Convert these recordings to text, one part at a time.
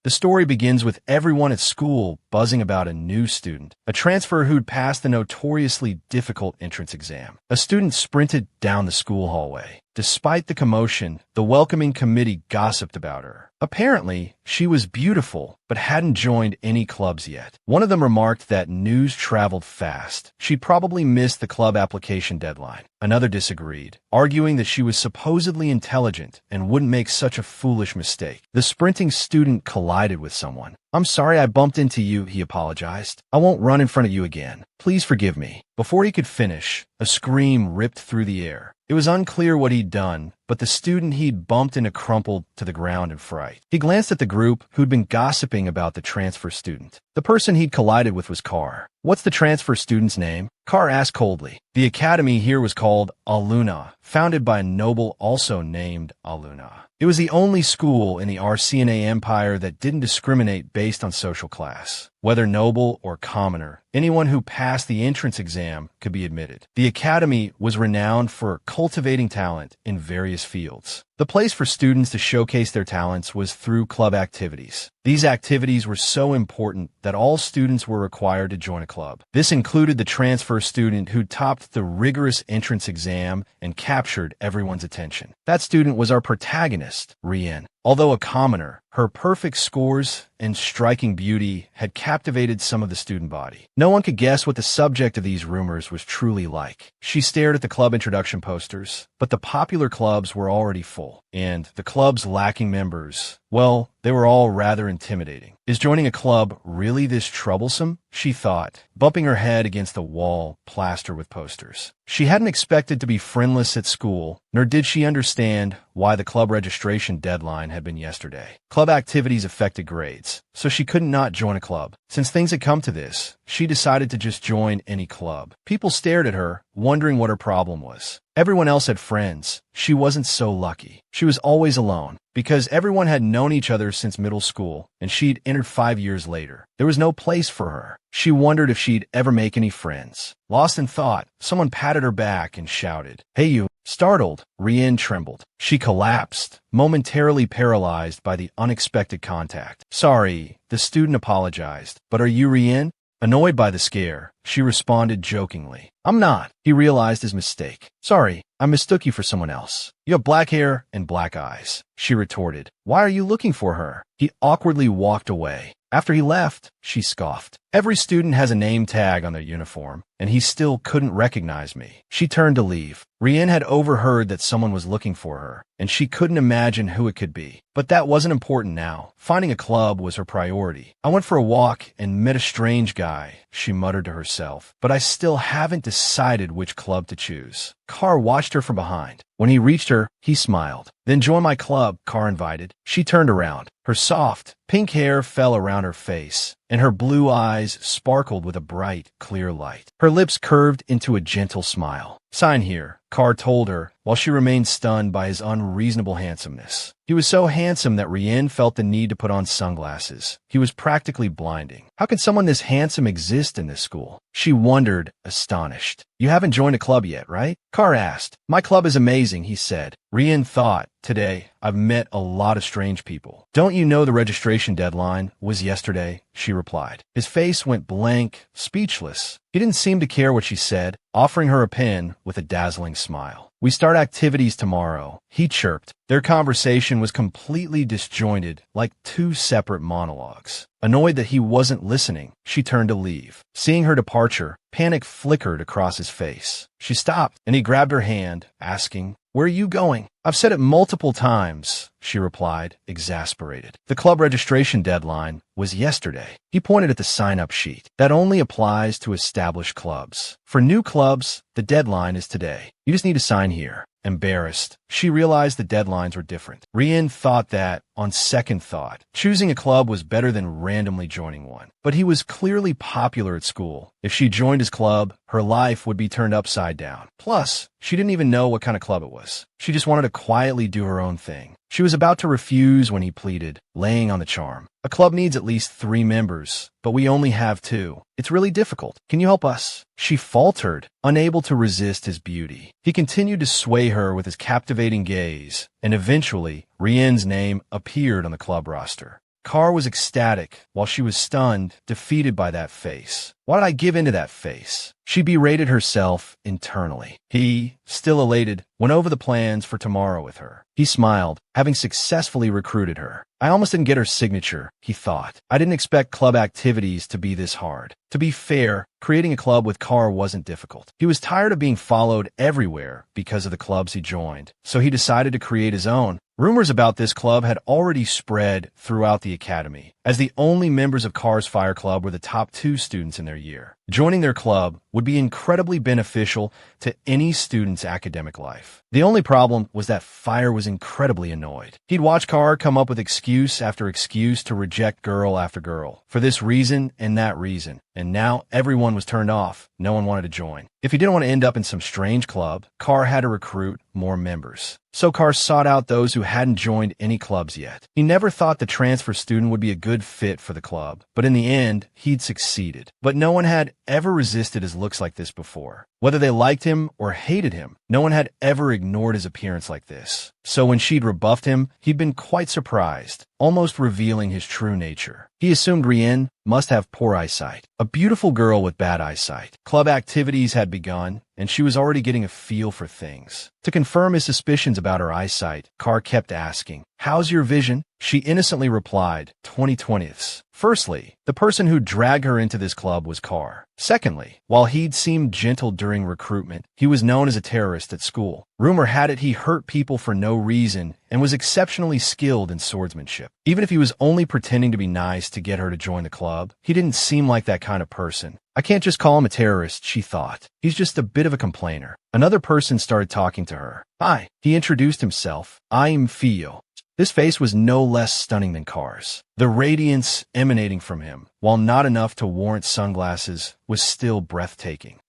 The story begins with everyone at school buzzing about a new student, a transfer who'd passed the notoriously difficult entrance exam. A student sprinted down the school hallway. Despite the commotion, the welcoming committee gossiped about her. Apparently, she was beautiful, but hadn't joined any clubs yet. One of them remarked that news traveled fast. She'd probably missed the club application deadline. Another disagreed, arguing that she was supposedly intelligent and wouldn't make such a foolish mistake. The sprinting student collided with someone. "I'm sorry I bumped into you," he apologized. "I won't run in front of you again. Please forgive me." Before he could finish, a scream ripped through the air. It was unclear what he'd done, but the student he'd bumped into crumpled to the ground in fright. He glanced at the group who'd been gossiping about the transfer student. The person he'd collided with was Carr. "What's the transfer student's name?" Carr asked coldly. The academy here was called Aluna, founded by a noble also named Aluna. It was the only school in the RCNA Empire that didn't discriminate based on social class. Whether noble or commoner, anyone who passed the entrance exam could be admitted. The academy was renowned for cultivating talent in various fields. The place for students to showcase their talents was through club activities. These activities were so important that all students were required to join a club. This included the transfer student who topped the rigorous entrance exam and captured everyone's attention. That student was our protagonist, Rienne. Although a commoner, her perfect scores and striking beauty had captivated some of the student body. No one could guess what the subject of these rumors was truly like. She stared at the club introduction posters, but the popular clubs were already full, and the clubs lacking members, well, they were all rather intimidating. Is joining a club really this troublesome? She thought, bumping her head against the wall plastered with posters. She hadn't expected to be friendless at school, nor did she understand why the club registration deadline had been yesterday. Club activities affected grades, so she couldn't not join a club. Since things had come to this, she decided to just join any club. People stared at her, wondering what her problem was. Everyone else had friends. She wasn't so lucky. She was always alone, because everyone had known each other since middle school, and she'd entered 5 years later. There was no place for her. She wondered if she'd ever make any friends. Lost in thought, someone patted her back and shouted, "Hey you." Startled, Rienne trembled. She collapsed, momentarily paralyzed by the unexpected contact. "Sorry," the student apologized, "but are you Rienne?" Annoyed by the scare, she responded jokingly, "I'm not." He realized his mistake. "Sorry, I mistook you for someone else. You have black hair and black eyes," she retorted. "Why are you looking for her?" He awkwardly walked away. After he left, she scoffed. "Every student has a name tag on their uniform, and he still couldn't recognize me." She turned to leave. Rienne had overheard that someone was looking for her, and she couldn't imagine who it could be. But that wasn't important now. Finding a club was her priority. "I went for a walk and met a strange guy," she muttered to herself, "but I still haven't decided which club to choose." Carr watched her from behind. When he reached her, he smiled. "Then join my club," Carr invited. She turned around. Her soft, pink hair fell around her face, and her blue eyes sparkled with a bright, clear light. Her lips curved into a gentle smile. "Sign here," Carr told her, while she remained stunned by his unreasonable handsomeness. He was so handsome that Rienne felt the need to put on sunglasses. He was practically blinding. How could someone this handsome exist in this school? She wondered, astonished. "You haven't joined a club yet, right?" Carr asked. "My club is amazing," he said. Rienne thought, "Today, I've met a lot of strange people." "Don't you know the registration deadline was yesterday?" she replied. His face went blank, speechless. He didn't seem to care what she said, offering her a pen with a dazzling smile. "We start activities tomorrow," he chirped. Their conversation was completely disjointed, like two separate monologues. Annoyed that he wasn't listening, she turned to leave. Seeing her departure, panic flickered across his face. She stopped, and he grabbed her hand, asking, "Where are you going?" "I've said it multiple times," she replied, exasperated. The club registration deadline was yesterday. He pointed at the sign-up sheet. "That only applies to established clubs. For new clubs, the deadline is today. You just need to sign here." Embarrassed, she realized the deadlines were different. Rienne thought that, on second thought, choosing a club was better than randomly joining one. But he was clearly popular at school. If she joined his club, her life would be turned upside down. Plus, she didn't even know what kind of club it was. She just wanted to quietly do her own thing. She was about to refuse when he pleaded, laying on the charm. "A club needs at least 3 members, but we only have 2. It's really difficult. Can you help us?" She faltered, unable to resist his beauty. He continued to sway her with his captivating gaze, and eventually, Rienne's name appeared on the club roster. Carr was ecstatic, while she was stunned, defeated by that face. Why did I give in to that face? She berated herself internally. He, still elated, went over the plans for tomorrow with her. He smiled, having successfully recruited her. I almost didn't get her signature, he thought. I didn't expect club activities to be this hard. To be fair, creating a club with Carr wasn't difficult. He was tired of being followed everywhere because of the clubs he joined, so he decided to create his own. Rumors about this club had already spread throughout the academy, as the only members of Carr's fire club were the top 2 students in their year. Joining their club would be incredibly beneficial to any student's academic life. The only problem was that Fire was incredibly annoyed. He'd watch Carr come up with excuse after excuse to reject girl after girl, for this reason and that reason, and now everyone was turned off. No one wanted to join. If he didn't want to end up in some strange club, Carr had to recruit more members. So Carr sought out those who hadn't joined any clubs yet. He never thought the transfer student would be a good fit for the club, but in the end, he'd succeeded. But no one had ever resisted his looks like this before. Whether they liked him or hated him, no one had ever ignored his appearance like this. So when she'd rebuffed him, he'd been quite surprised, almost revealing his true nature. He assumed Rienne must have poor eyesight, a beautiful girl with bad eyesight. Club activities had begun, and she was already getting a feel for things. To confirm his suspicions about her eyesight, Carr kept asking, "How's your vision?" She innocently replied, 20/20ths. Firstly, the person who dragged her into this club was Carr. Secondly, while he'd seemed gentle during recruitment, he was known as a terrorist at school. Rumor had it he hurt people for no reason and was exceptionally skilled in swordsmanship. Even if he was only pretending to be nice to get her to join the club, he didn't seem like that kind of person. I can't just call him a terrorist, she thought. He's just a bit of a complainer. Another person started talking to her. Hi, he introduced himself. I'm Fio. This face was no less stunning than Carr's. The radiance emanating from him, while not enough to warrant sunglasses, was still breathtaking.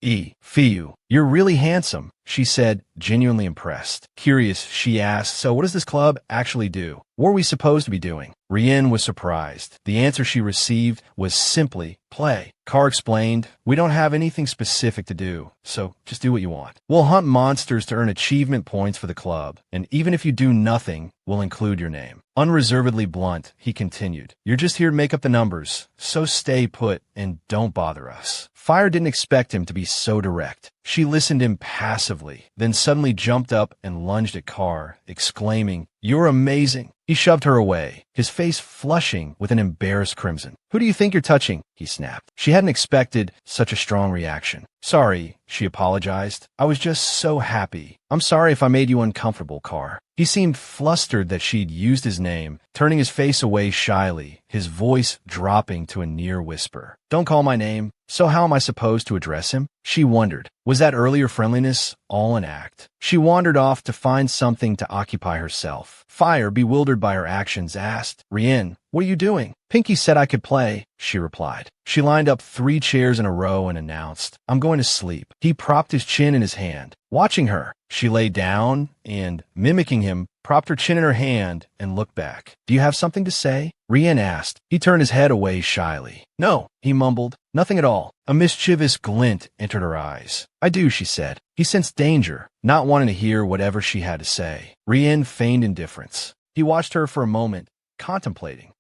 Fiu, you're really handsome, she said, genuinely impressed. Curious, she asked, so what does this club actually do? What are we supposed to be doing? Rienne was surprised. The answer she received was simply, play. Carr explained, we don't have anything specific to do, so just do what you want. We'll hunt monsters to earn achievement points for the club, and even if you do nothing, we'll include your name. Unreservedly blunt, he continued, you're just here to make up the numbers, so stay put and don't bother us. Fire didn't expect him to be so direct. She listened impassively, then suddenly jumped up and lunged at Carr, exclaiming, you're amazing. He shoved her away, his face flushing with an embarrassed crimson. Who do you think you're touching? He snapped. She hadn't expected such a strong reaction. Sorry, she apologized. I was just so happy. I'm sorry if I made you uncomfortable, Carr. He seemed flustered that she'd used his name, turning his face away shyly, his voice dropping to a near whisper. Don't call my name. So how am I supposed to address him? She wondered. Was that earlier friendliness all an act? She wandered off to find something to occupy herself. Fire, bewildered by her actions, asked, Rienne, what are you doing? Pinky said I could play, she replied. She lined up 3 chairs in a row and announced, I'm going to sleep. He propped his chin in his hand. Watching her, she lay down and, mimicking him, propped her chin in her hand and looked back. Do you have something to say? Rienne asked. He turned his head away shyly. No, he mumbled. Nothing at all. A mischievous glint entered her eyes. I do, she said. He sensed danger, not wanting to hear whatever she had to say. Rienne feigned indifference. He watched her for a moment, contemplating.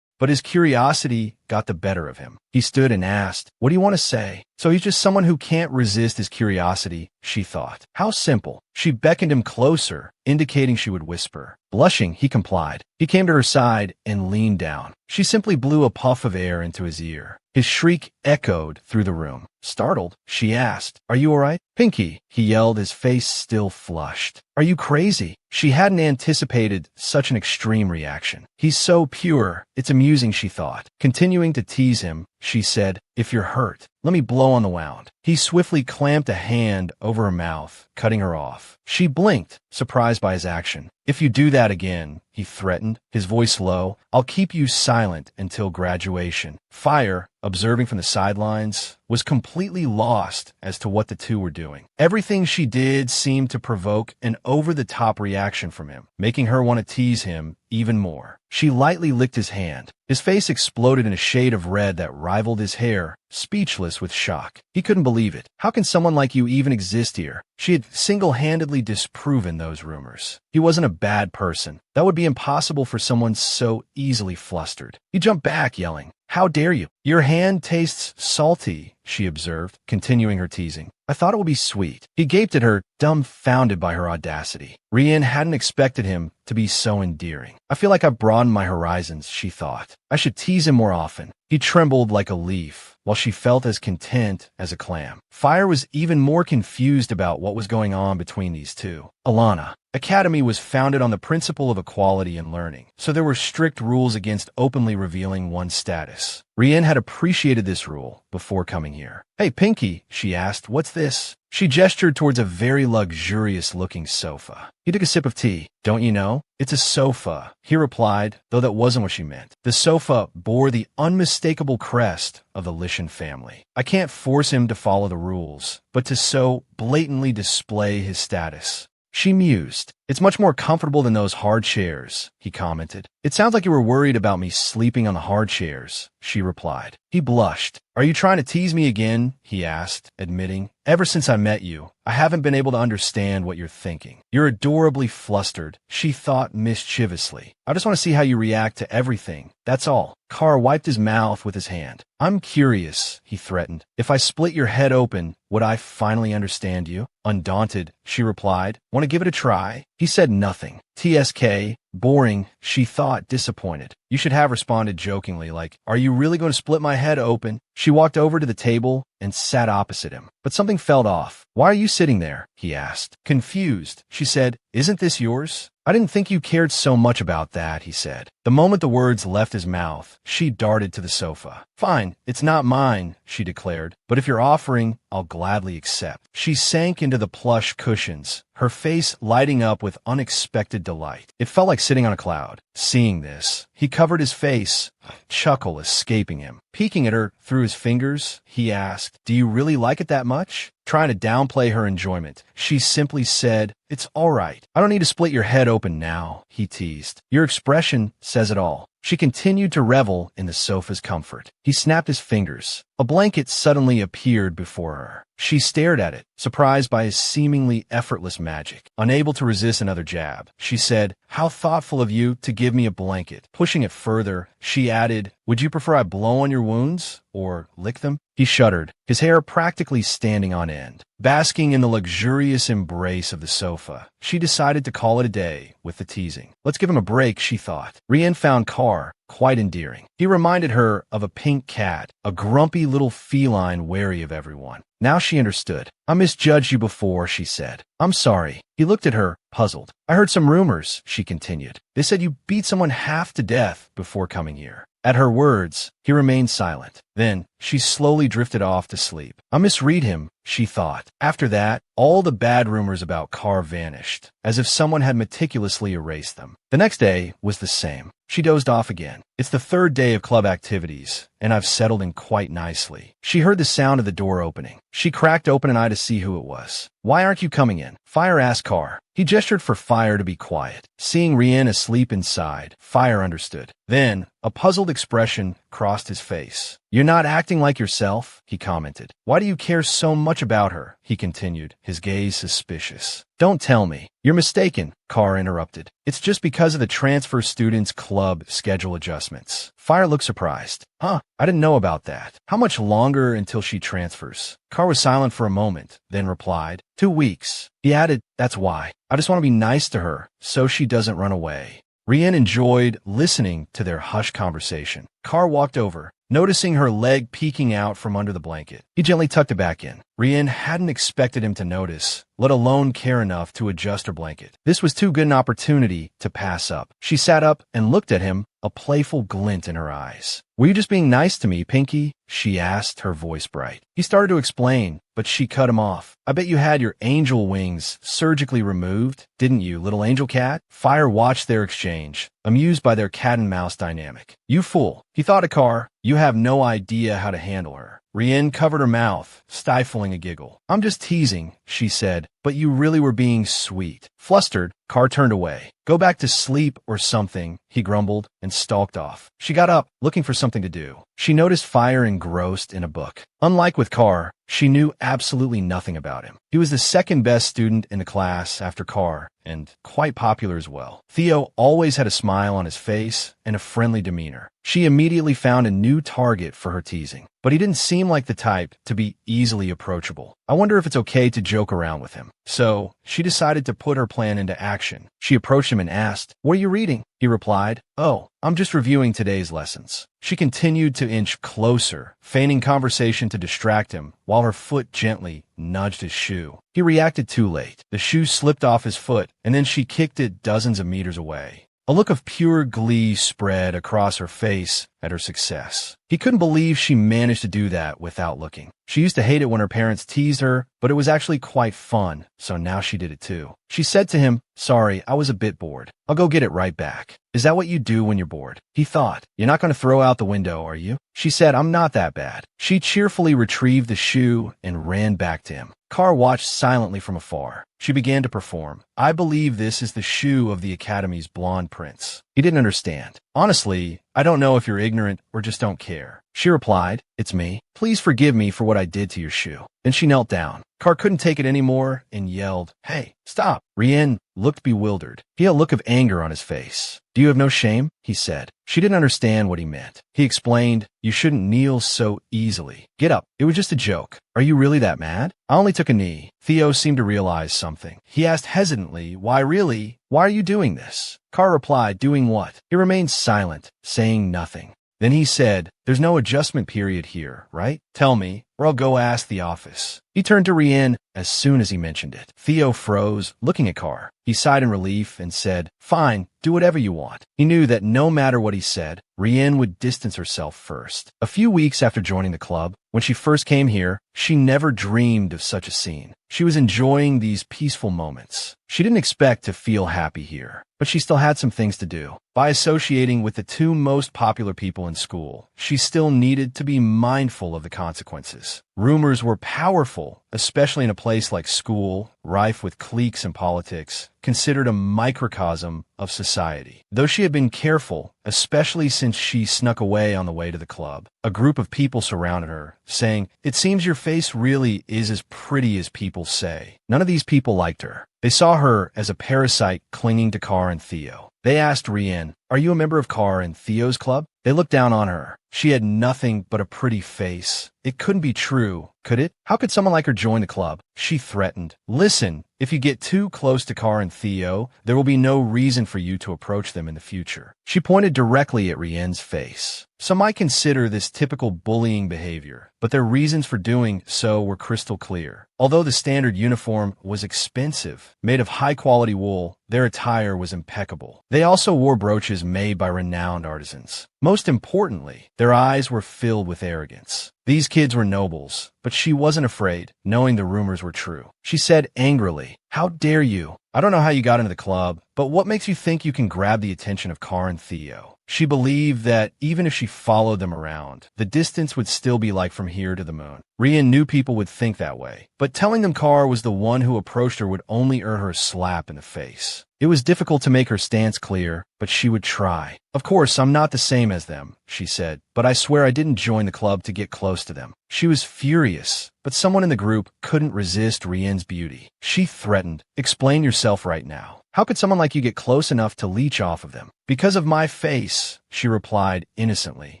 But his curiosity got the better of him. He stood and asked, what do you want to say? So he's just someone who can't resist his curiosity, she thought. How simple. She beckoned him closer, indicating she would whisper. Blushing, he complied. He came to her side and leaned down. She simply blew a puff of air into his ear. His shriek echoed through the room. Startled, she asked, are you all right? Pinky, he yelled, his face still flushed. Are you crazy? She hadn't anticipated such an extreme reaction. He's so pure. It's amusing, she thought. Continuing to tease him, she said, if you're hurt, let me blow on the wound. He swiftly clamped a hand over her mouth, cutting her off. She blinked, surprised by his action. If you do that again, he threatened, his voice low, I'll keep you silent until graduation. Fire, observing from the sidelines, was completely lost as to what the two were doing. Everything she did seemed to provoke an over-the-top reaction from him, making her want to tease him even more. She lightly licked his hand. His face exploded in a shade of red that rivaled his hair, speechless with shock. He couldn't believe it. How can someone like you even exist here? She had single-handedly disproven those rumors. He wasn't a bad person. That would be impossible for someone so easily flustered. He jumped back, yelling, "How dare you? Your hand tastes salty," she observed, continuing her teasing. "I thought it would be sweet." He gaped at her, dumbfounded by her audacity. Rienne hadn't expected him to be so endearing. "I feel like I've broadened my horizons," she thought. "I should tease him more often." He trembled like a leaf, while she felt as content as a clam. Fire was even more confused about what was going on between these two. Alena Academy was founded on the principle of equality in learning, so there were strict rules against openly revealing one's status. Rienne had appreciated this rule before coming here. "Hey, Pinky," she asked, "what's this?" She gestured towards a very luxurious-looking sofa. He took a sip of tea. "Don't you know? It's a sofa," he replied, though that wasn't what she meant. The sofa bore the unmistakable crest of the Lishan family. "I can't force him to follow the rules, but to so blatantly display his status." She mused. "It's much more comfortable than those hard chairs," he commented. "It sounds like you were worried about me sleeping on the hard chairs," she replied. He blushed. "Are you trying to tease me again?" he asked, admitting, "Ever since I met you, I haven't been able to understand what you're thinking." "You're adorably flustered," she thought mischievously. "I just want to see how you react to everything, that's all." Carr wiped his mouth with his hand. "I'm curious," he threatened. "If I split your head open, would I finally understand you?" Undaunted, she replied. "Want to give it a try?" He said nothing. TSK, boring, she thought, disappointed. You should have responded jokingly, like, "Are you really going to split my head open?" She walked over to the table and sat opposite him. But something felt off. "Why are you sitting there?" he asked. Confused, she said, "Isn't this yours?" "I didn't think you cared so much about that," he said. The moment the words left his mouth, she darted to the sofa. "Fine, it's not mine," she declared, "but if you're offering, I'll gladly accept." She sank into the plush cushions, her face lighting up with unexpected delight. It felt like sitting on a cloud. Seeing this, he covered his face, a chuckle escaping him. Peeking at her through his fingers, he asked, "Do you really like it that much?" Trying to downplay her enjoyment, she simply said, "It's all right. I don't need to split your head open now," he teased. "Your expression says it all." She continued to revel in the sofa's comfort. He snapped his fingers. A blanket suddenly appeared before her. She stared at it, surprised by his seemingly effortless magic. Unable to resist another jab, she said, "How thoughtful of you to give me a blanket." Pushing it further, she added, "Would you prefer I blow on your wounds or lick them?" He shuddered, his hair practically standing on end. Basking in the luxurious embrace of the sofa, she decided to call it a day with the teasing. Let's give him a break, she thought. Rienne found Carr quite endearing. He reminded her of a pink cat, a grumpy little feline wary of everyone. Now she understood. "I misjudged you before," she said. "I'm sorry." He looked at her, puzzled. "I heard some rumors," she continued. "They said you beat someone half to death before coming here." At her words, he remained silent. Then, she slowly drifted off to sleep. "I misread him," she thought. After that, all the bad rumors about Carr vanished, as if someone had meticulously erased them. The next day was the same. She dozed off again. It's the third day of club activities, and I've settled in quite nicely. She heard the sound of the door opening. She cracked open an eye to see who it was. "Why aren't you coming in?" Fire asked Carr. He gestured for Fire to be quiet. Seeing Rienne asleep inside, Fire understood. Then, a puzzled expression crossed his face. "You're not acting like yourself," he commented. "Why do you care so much about her?" he continued, his gaze suspicious. "Don't tell me." "You're mistaken," Carr interrupted. "It's just because of the transfer students' club schedule adjustments." Fire looked surprised. "Huh, I didn't know about that. How much longer until she transfers?" Carr was silent for a moment, then replied, 2 weeks. He added, "That's why. I just want to be nice to her, so she doesn't run away." Rienne enjoyed listening to their hushed conversation. Carr walked over, noticing her leg peeking out from under the blanket. He gently tucked it back in. Rienne hadn't expected him to notice, let alone care enough to adjust her blanket. This was too good an opportunity to pass up. She sat up and looked at him, a playful glint in her eyes. "Were you just being nice to me, Pinky?" she asked, her voice bright. He started to explain, but she cut him off. "I bet you had your angel wings surgically removed didn't you, little angel cat? Fire watched their exchange, amused by their cat-and-mouse dynamic. You fool, he thought of Carr. You have no idea how to handle her. Rienne covered her mouth, stifling a giggle. I'm just teasing, she said, but you really were being sweet. Flustered, Carr turned away. Go back to sleep or something, he grumbled, and stalked off. She got up, looking for something to do. She noticed Fire engrossed in a book. Unlike with Carr, she knew absolutely nothing about him. He was the second best student in the class after Carr, and quite popular as well. Theo always had a smile on his face and a friendly demeanor. She immediately found a new target for her teasing, but he didn't seem like the type to be easily approachable. I wonder if it's okay to joke around with him. So, she decided to put her plan into action. She approached him and asked, "What are you reading?" He replied, "Oh, I'm just reviewing today's lessons." She continued to inch closer, feigning conversation to distract him, while her foot gently nudged his shoe. He reacted too late. The shoe slipped off his foot, and then she kicked it dozens of meters away. A look of pure glee spread across her face at her success. He couldn't believe she managed to do that without looking. She used to hate it when her parents teased her, but it was actually quite fun, so now she did it too. She said to him, "Sorry, I was a bit bored. I'll go get it right back." Is that what you do when you're bored? He thought. You're not going to throw out the window, are you? She said, I'm not that bad. She cheerfully retrieved the shoe and ran back to him. Carr watched silently from afar. She began to perform. I believe this is the shoe of the Academy's blonde prince. He didn't understand. Honestly, I don't know if you're ignorant or just don't care. She replied, It's me. Please forgive me for what I did to your shoe. Then she knelt down. Carr couldn't take it anymore and yelled, Hey, stop. Rienne looked bewildered. He had a look of anger on his face. Do you have no shame? He said. She didn't understand what he meant. He explained, You shouldn't kneel so easily. Get up. It was just a joke. Are you really that mad? I only took a knee. Theo seemed to realize something. He asked hesitantly, Why really? Why are you doing this? Carr replied, Doing what? He remained silent, saying nothing. Then he said, There's no adjustment period here, right? Tell me, or I'll go ask the office. He turned to Rienne as soon as he mentioned it. Theo froze, looking at Carr. He sighed in relief and said, Fine, do whatever you want. He knew that no matter what he said, Rienne would distance herself first. A few weeks after joining the club, when she first came here, she never dreamed of such a scene. She was enjoying these peaceful moments. She didn't expect to feel happy here, but she still had some things to do. By associating with the two most popular people in school, she still needed to be mindful of the consequences. Rumors were powerful, especially in a place like school, rife with cliques and politics, considered a microcosm of society. Though she had been careful, especially since she snuck away on the way to the club, a group of people surrounded her, saying, It seems your face really is as pretty as people say. None of these people liked her. They saw her as a parasite clinging to Carr and Theo. They asked Rienne, Are you a member of Carr and Theo's club? They looked down on her. She had nothing but a pretty face. It couldn't be true, could it? How could someone like her join the club? She threatened. Listen, if you get too close to Carr and Theo, there will be no reason for you to approach them in the future. She pointed directly at Rienne's face. Some might consider this typical bullying behavior, but their reasons for doing so were crystal clear. Although the standard uniform was expensive, made of high-quality wool, their attire was impeccable. They also wore brooches made by renowned artisans. Most importantly, their eyes were filled with arrogance. These kids were nobles, but she wasn't afraid, knowing the rumors were true. She said angrily, How dare you? I don't know how you got into the club, but what makes you think you can grab the attention of Carr and Theo? She believed that even if she followed them around, the distance would still be like from here to the moon. Rienne knew people would think that way, but telling them Carr was the one who approached her would only earn her a slap in the face. It was difficult to make her stance clear, but she would try. Of course, I'm not the same as them, she said, but I swear I didn't join the club to get close to them. She was furious, but someone in the group couldn't resist Rienne's beauty. She threatened, Explain yourself right now. How could someone like you get close enough to leech off of them? Because of my face, she replied innocently.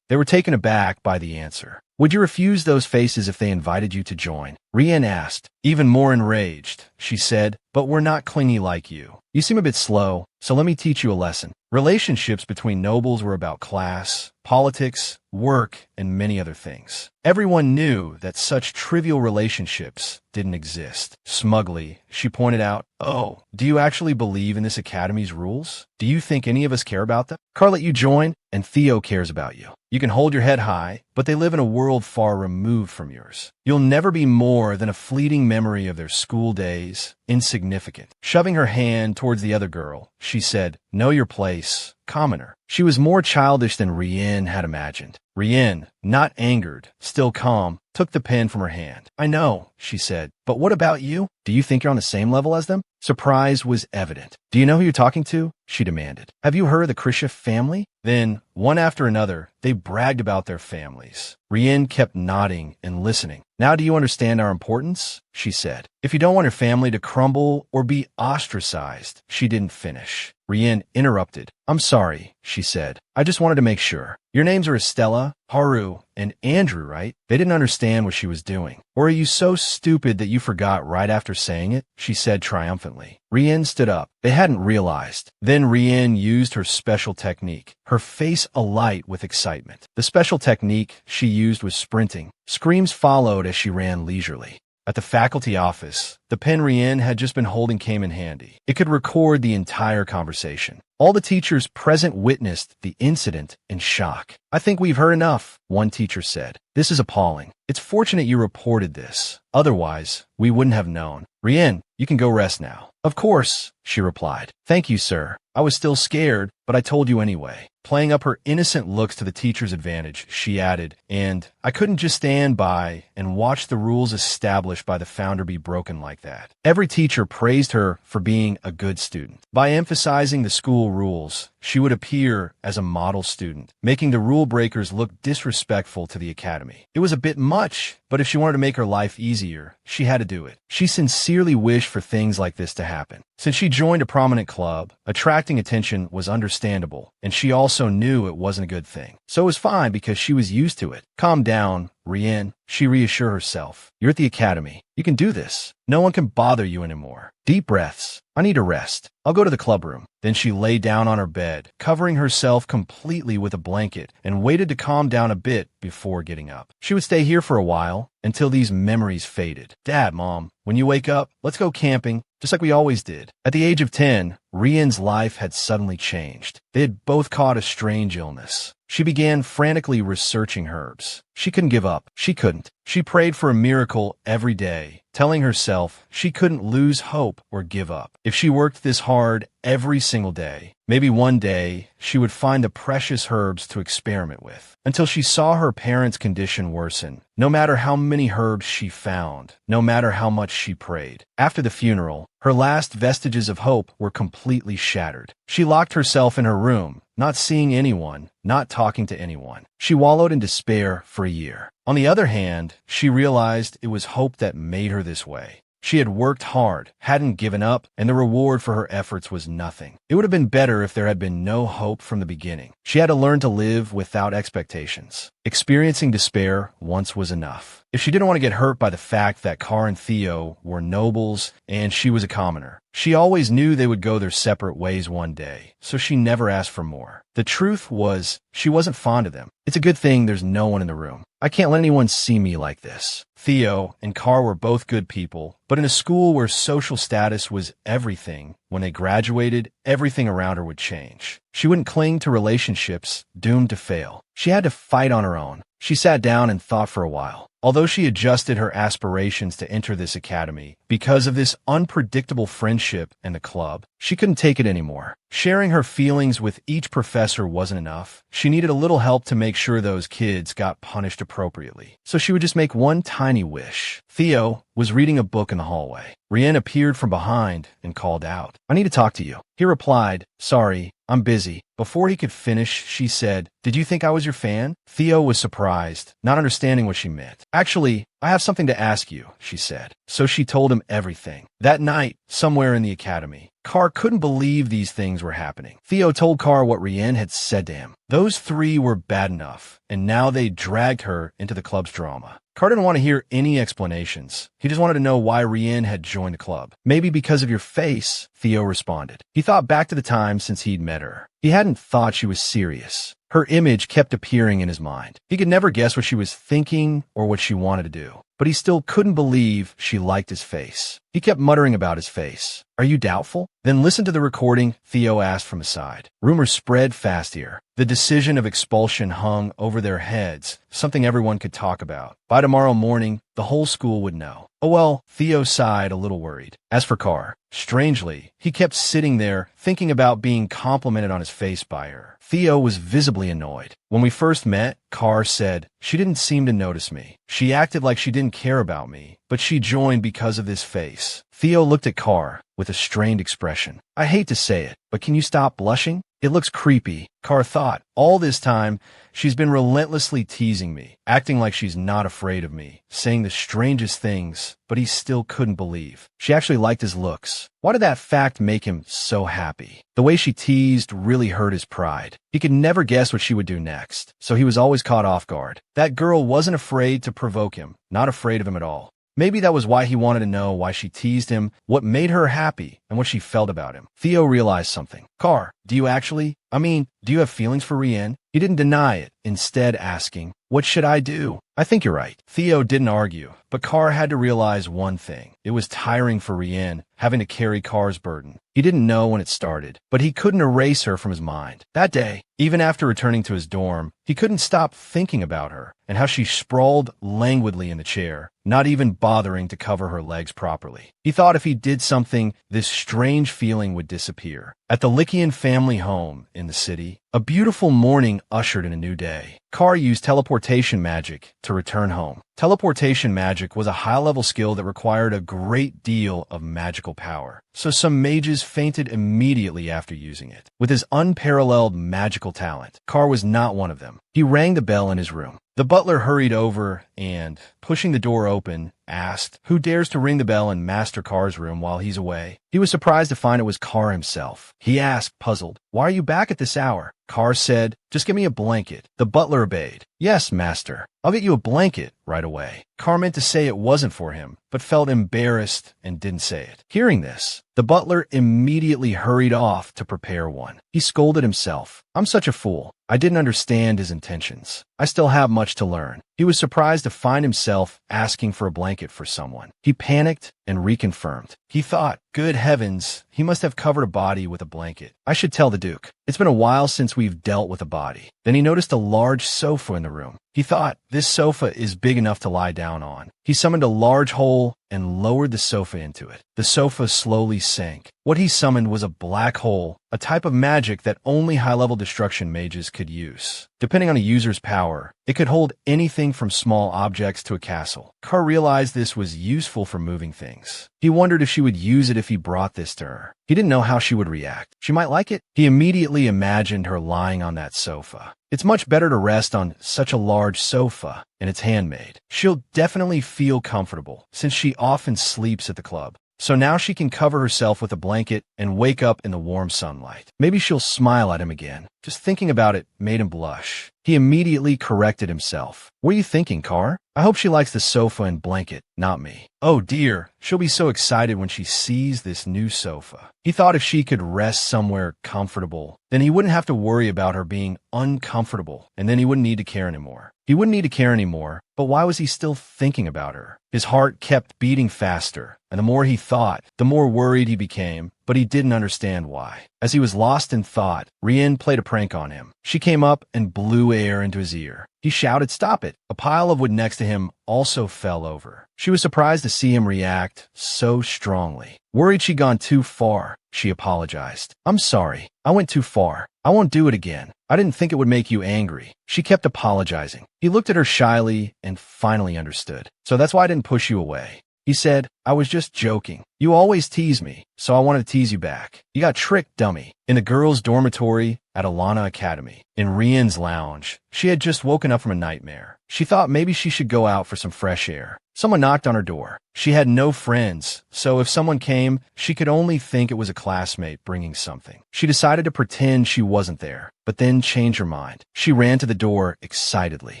They were taken aback by the answer. Would you refuse those faces if they invited you to join? Rienne asked. Even more enraged, she said, But we're not clingy like you. You seem a bit slow, so let me teach you a lesson. Relationships between nobles were about class, politics, work, and many other things. Everyone knew that such trivial relationships didn't exist. Smugly, she pointed out, "Oh, do you actually believe in this academy's rules? Do you think any of us care about them? Carr let you join, and Theo cares about you. You can hold your head high, but they live in a world far removed from yours. You'll never be more than a fleeting memory of their school days, insignificant." Shoving her hand towards the other girl, she said, "Know your place, commoner." She was more childish than Rienne had imagined. Rienne, not angered, still calm, took the pen from her hand. "I know," she said, "but what about you? Do you think you're on the same level as them?" Surprise was evident. "Do you know who you're talking to?" she demanded. "Have you heard of the Karcion family?" Then, one after another, they bragged about their families. Rienne kept nodding and listening. "Now do you understand our importance?" she said. "If you don't want your family to crumble or be ostracized," she didn't finish. Rienne interrupted. "I'm sorry," she said. "I just wanted to make sure. Your names are Estella, Haru, and Andrew, right?" They didn't understand what she was doing. "Or are you so stupid that you forgot right after saying it?" she said triumphantly. Rienne stood up. They hadn't realized. Then Rienne used her special technique, her face alight with excitement. The special technique she used was sprinting. Screams followed as she ran leisurely. At the faculty office, the pen Rienne had just been holding came in handy. It could record the entire conversation. All the teachers present witnessed the incident in shock. "I think we've heard enough," one teacher said. "This is appalling. It's fortunate you reported this. Otherwise, we wouldn't have known. Rienne, you can go rest now." "Of course," she replied. "Thank you, sir. I was still scared, but I told you anyway." Playing up her innocent looks to the teacher's advantage, she added, "And I couldn't just stand by and watch the rules established by the founder be broken like that." Every teacher praised her for being a good student. By emphasizing the school rules, she would appear as a model student, making the rule breakers look disrespectful to the academy. It was a bit much, but if she wanted to make her life easier, she had to do it. She sincerely wished for things like this to happen. Since she joined a prominent club, attracting attention was understandable, and she also knew it wasn't a good thing. So it was fine because she was used to it. "Calm down, Rienne," she reassured herself. "You're at the academy. You can do this. No one can bother you anymore. Deep breaths. I need a rest. I'll go to the club room." Then she lay down on her bed, covering herself completely with a blanket, and waited to calm down a bit before getting up. She would stay here for a while, until these memories faded. "Dad, Mom, when you wake up, let's go camping, just like we always did." At the age of 10, Rienne's life had suddenly changed. They had both caught a strange illness. She began frantically researching herbs. She couldn't give up. She couldn't. She prayed for a miracle every day, telling herself she couldn't lose hope or give up. If she worked this hard every single day, maybe one day she would find the precious herbs to experiment with. Until she saw her parents' condition worsen. No matter how many herbs she found, no matter how much she prayed. After the funeral, her last vestiges of hope were completely shattered. She locked herself in her room, not seeing anyone, not talking to anyone. She wallowed in despair for a year. On the other hand, she realized it was hope that made her this way. She had worked hard, hadn't given up, and the reward for her efforts was nothing. It would have been better if there had been no hope from the beginning. She had to learn to live without expectations. Experiencing despair once was enough. If she didn't want to get hurt by the fact that Carr and Theo were nobles and she was a commoner, she always knew they would go their separate ways one day, so she never asked for more. The truth was, she wasn't fond of them. "It's a good thing there's no one in the room. I can't let anyone see me like this." Theo and Carr were both good people, but in a school where social status was everything, when they graduated, everything around her would change. She wouldn't cling to relationships doomed to fail. She had to fight on her own. She sat down and thought for a while. Although she adjusted her aspirations to enter this academy because of this unpredictable friendship and the club, she couldn't take it anymore. Sharing her feelings with each professor wasn't enough. She needed a little help to make sure those kids got punished appropriately. So she would just make one tiny wish. Theo was reading a book in the hallway. Rienne appeared from behind and called out, "I need to talk to you." He replied, "Sorry, I'm busy." Before he could finish, she said, "Did you think I was your fan?" Theo was surprised, not understanding what she meant. "Actually, I have something to ask you," she said. So she told him everything. That night, somewhere in the academy, Carr couldn't believe these things were happening. Theo told Carr what Rienne had said to him. Those three were bad enough, and now they dragged her into the club's drama. Carr didn't want to hear any explanations. He just wanted to know why Rienne had joined the club. "Maybe because of your face," Theo responded. He thought back to the time since he'd met her. He hadn't thought she was serious. Her image kept appearing in his mind. He could never guess what she was thinking or what she wanted to do, but he still couldn't believe she liked his face. He kept muttering about his face. "Are you doubtful?" "Then listen to the recording," Theo asked from his side. Rumors spread fast here. The decision of expulsion hung over their heads, something everyone could talk about. By tomorrow morning, the whole school would know. Oh well, Theo sighed, a little worried. As for Carr, strangely, he kept sitting there, thinking about being complimented on his face by her. Theo was visibly annoyed. "When we first met," Carr said, "she didn't seem to notice me. She acted like she didn't care about me, but she joined because of this face." Theo looked at Carr with a strained expression. "I hate to say it, but can you stop blushing? It looks creepy." Carr thought, all this time, she's been relentlessly teasing me, acting like she's not afraid of me, saying the strangest things, but he still couldn't believe. She actually liked his looks. Why did that fact make him so happy? The way she teased really hurt his pride. He could never guess what she would do next, so he was always caught off guard. That girl wasn't afraid to provoke him, not afraid of him at all. Maybe that was why he wanted to know why she teased him, what made her happy, and what she felt about him. Theo realized something. "Carr, do you have feelings for Rienne?" He didn't deny it, instead asking, "What should I do?" "I think you're right." Theo didn't argue, but Carr had to realize one thing. It was tiring for Rienne, having to carry Carr's burden. He didn't know when it started, but he couldn't erase her from his mind. That day, even after returning to his dorm, he couldn't stop thinking about her and how she sprawled languidly in the chair, not even bothering to cover her legs properly. He thought if he did something, this strange feeling would disappear. At the Lycian family home in the city, a beautiful morning ushered in a new day. Carr used teleportation magic to return home. Teleportation magic was a high-level skill that required a great deal of magical power, so some mages fainted immediately after using it. With his unparalleled magical talent, Carr was not one of them. He rang the bell in his room. The butler hurried over and, pushing the door open, asked, "Who dares to ring the bell in Master Carr's room while he's away?" He was surprised to find it was Carr himself. He asked, puzzled, "Why are you back at this hour?" Carr said, "Just give me a blanket." The butler obeyed. "Yes, master. I'll get you a blanket right away." Carr meant to say it wasn't for him, but felt embarrassed and didn't say it. Hearing this, the butler immediately hurried off to prepare one. He scolded himself. "I'm such a fool. I didn't understand his intentions. I still have much to learn." He was surprised to find himself asking for a blanket for someone. He panicked and reconfirmed. He thought, good heavens, he must have covered a body with a blanket. I should tell the Duke. It's been a while since we've dealt with a body. Then he noticed a large sofa in the room. He thought, this sofa is big enough to lie down on. He summoned a large hole and lowered the sofa into it. The sofa slowly sank. What he summoned was a black hole, a type of magic that only high-level destruction mages could use. Depending on a user's power, it could hold anything from small objects to a castle. Carr realized this was useful for moving things. He wondered if she would use it if he brought this to her. He didn't know how she would react. She might like it. He immediately imagined her lying on that sofa. It's much better to rest on such a large sofa, and it's handmade. She'll definitely feel comfortable, since she often sleeps at the club. So now she can cover herself with a blanket and wake up in the warm sunlight. Maybe she'll smile at him again. Just thinking about it made him blush. He immediately corrected himself. What are you thinking, Carr? I hope she likes the sofa and blanket, not me. Oh dear, she'll be so excited when she sees this new sofa. He thought if she could rest somewhere comfortable, then he wouldn't have to worry about her being uncomfortable, and then he wouldn't need to care anymore. He wouldn't need to care anymore, but why was he still thinking about her? His heart kept beating faster, and the more he thought, the more worried he became, but he didn't understand why. As he was lost in thought, Rienne played a prank on him. She came up and blew air into his ear. He shouted, "Stop it!" A pile of wood next to him also fell over. She was surprised to see him react so strongly. Worried she'd gone too far, she apologized. "I'm sorry. I went too far. I won't do it again. I didn't think it would make you angry." She kept apologizing. He looked at her shyly and finally understood. "So that's why I didn't push you away." He said, "I was just joking. You always tease me, so I wanted to tease you back. You got tricked, dummy." In the girls' dormitory at Alena Academy, in Rienne's lounge, she had just woken up from a nightmare. She thought maybe she should go out for some fresh air. Someone knocked on her door. She had no friends, so if someone came, she could only think it was a classmate bringing something. She decided to pretend she wasn't there, but then changed her mind. She ran to the door excitedly.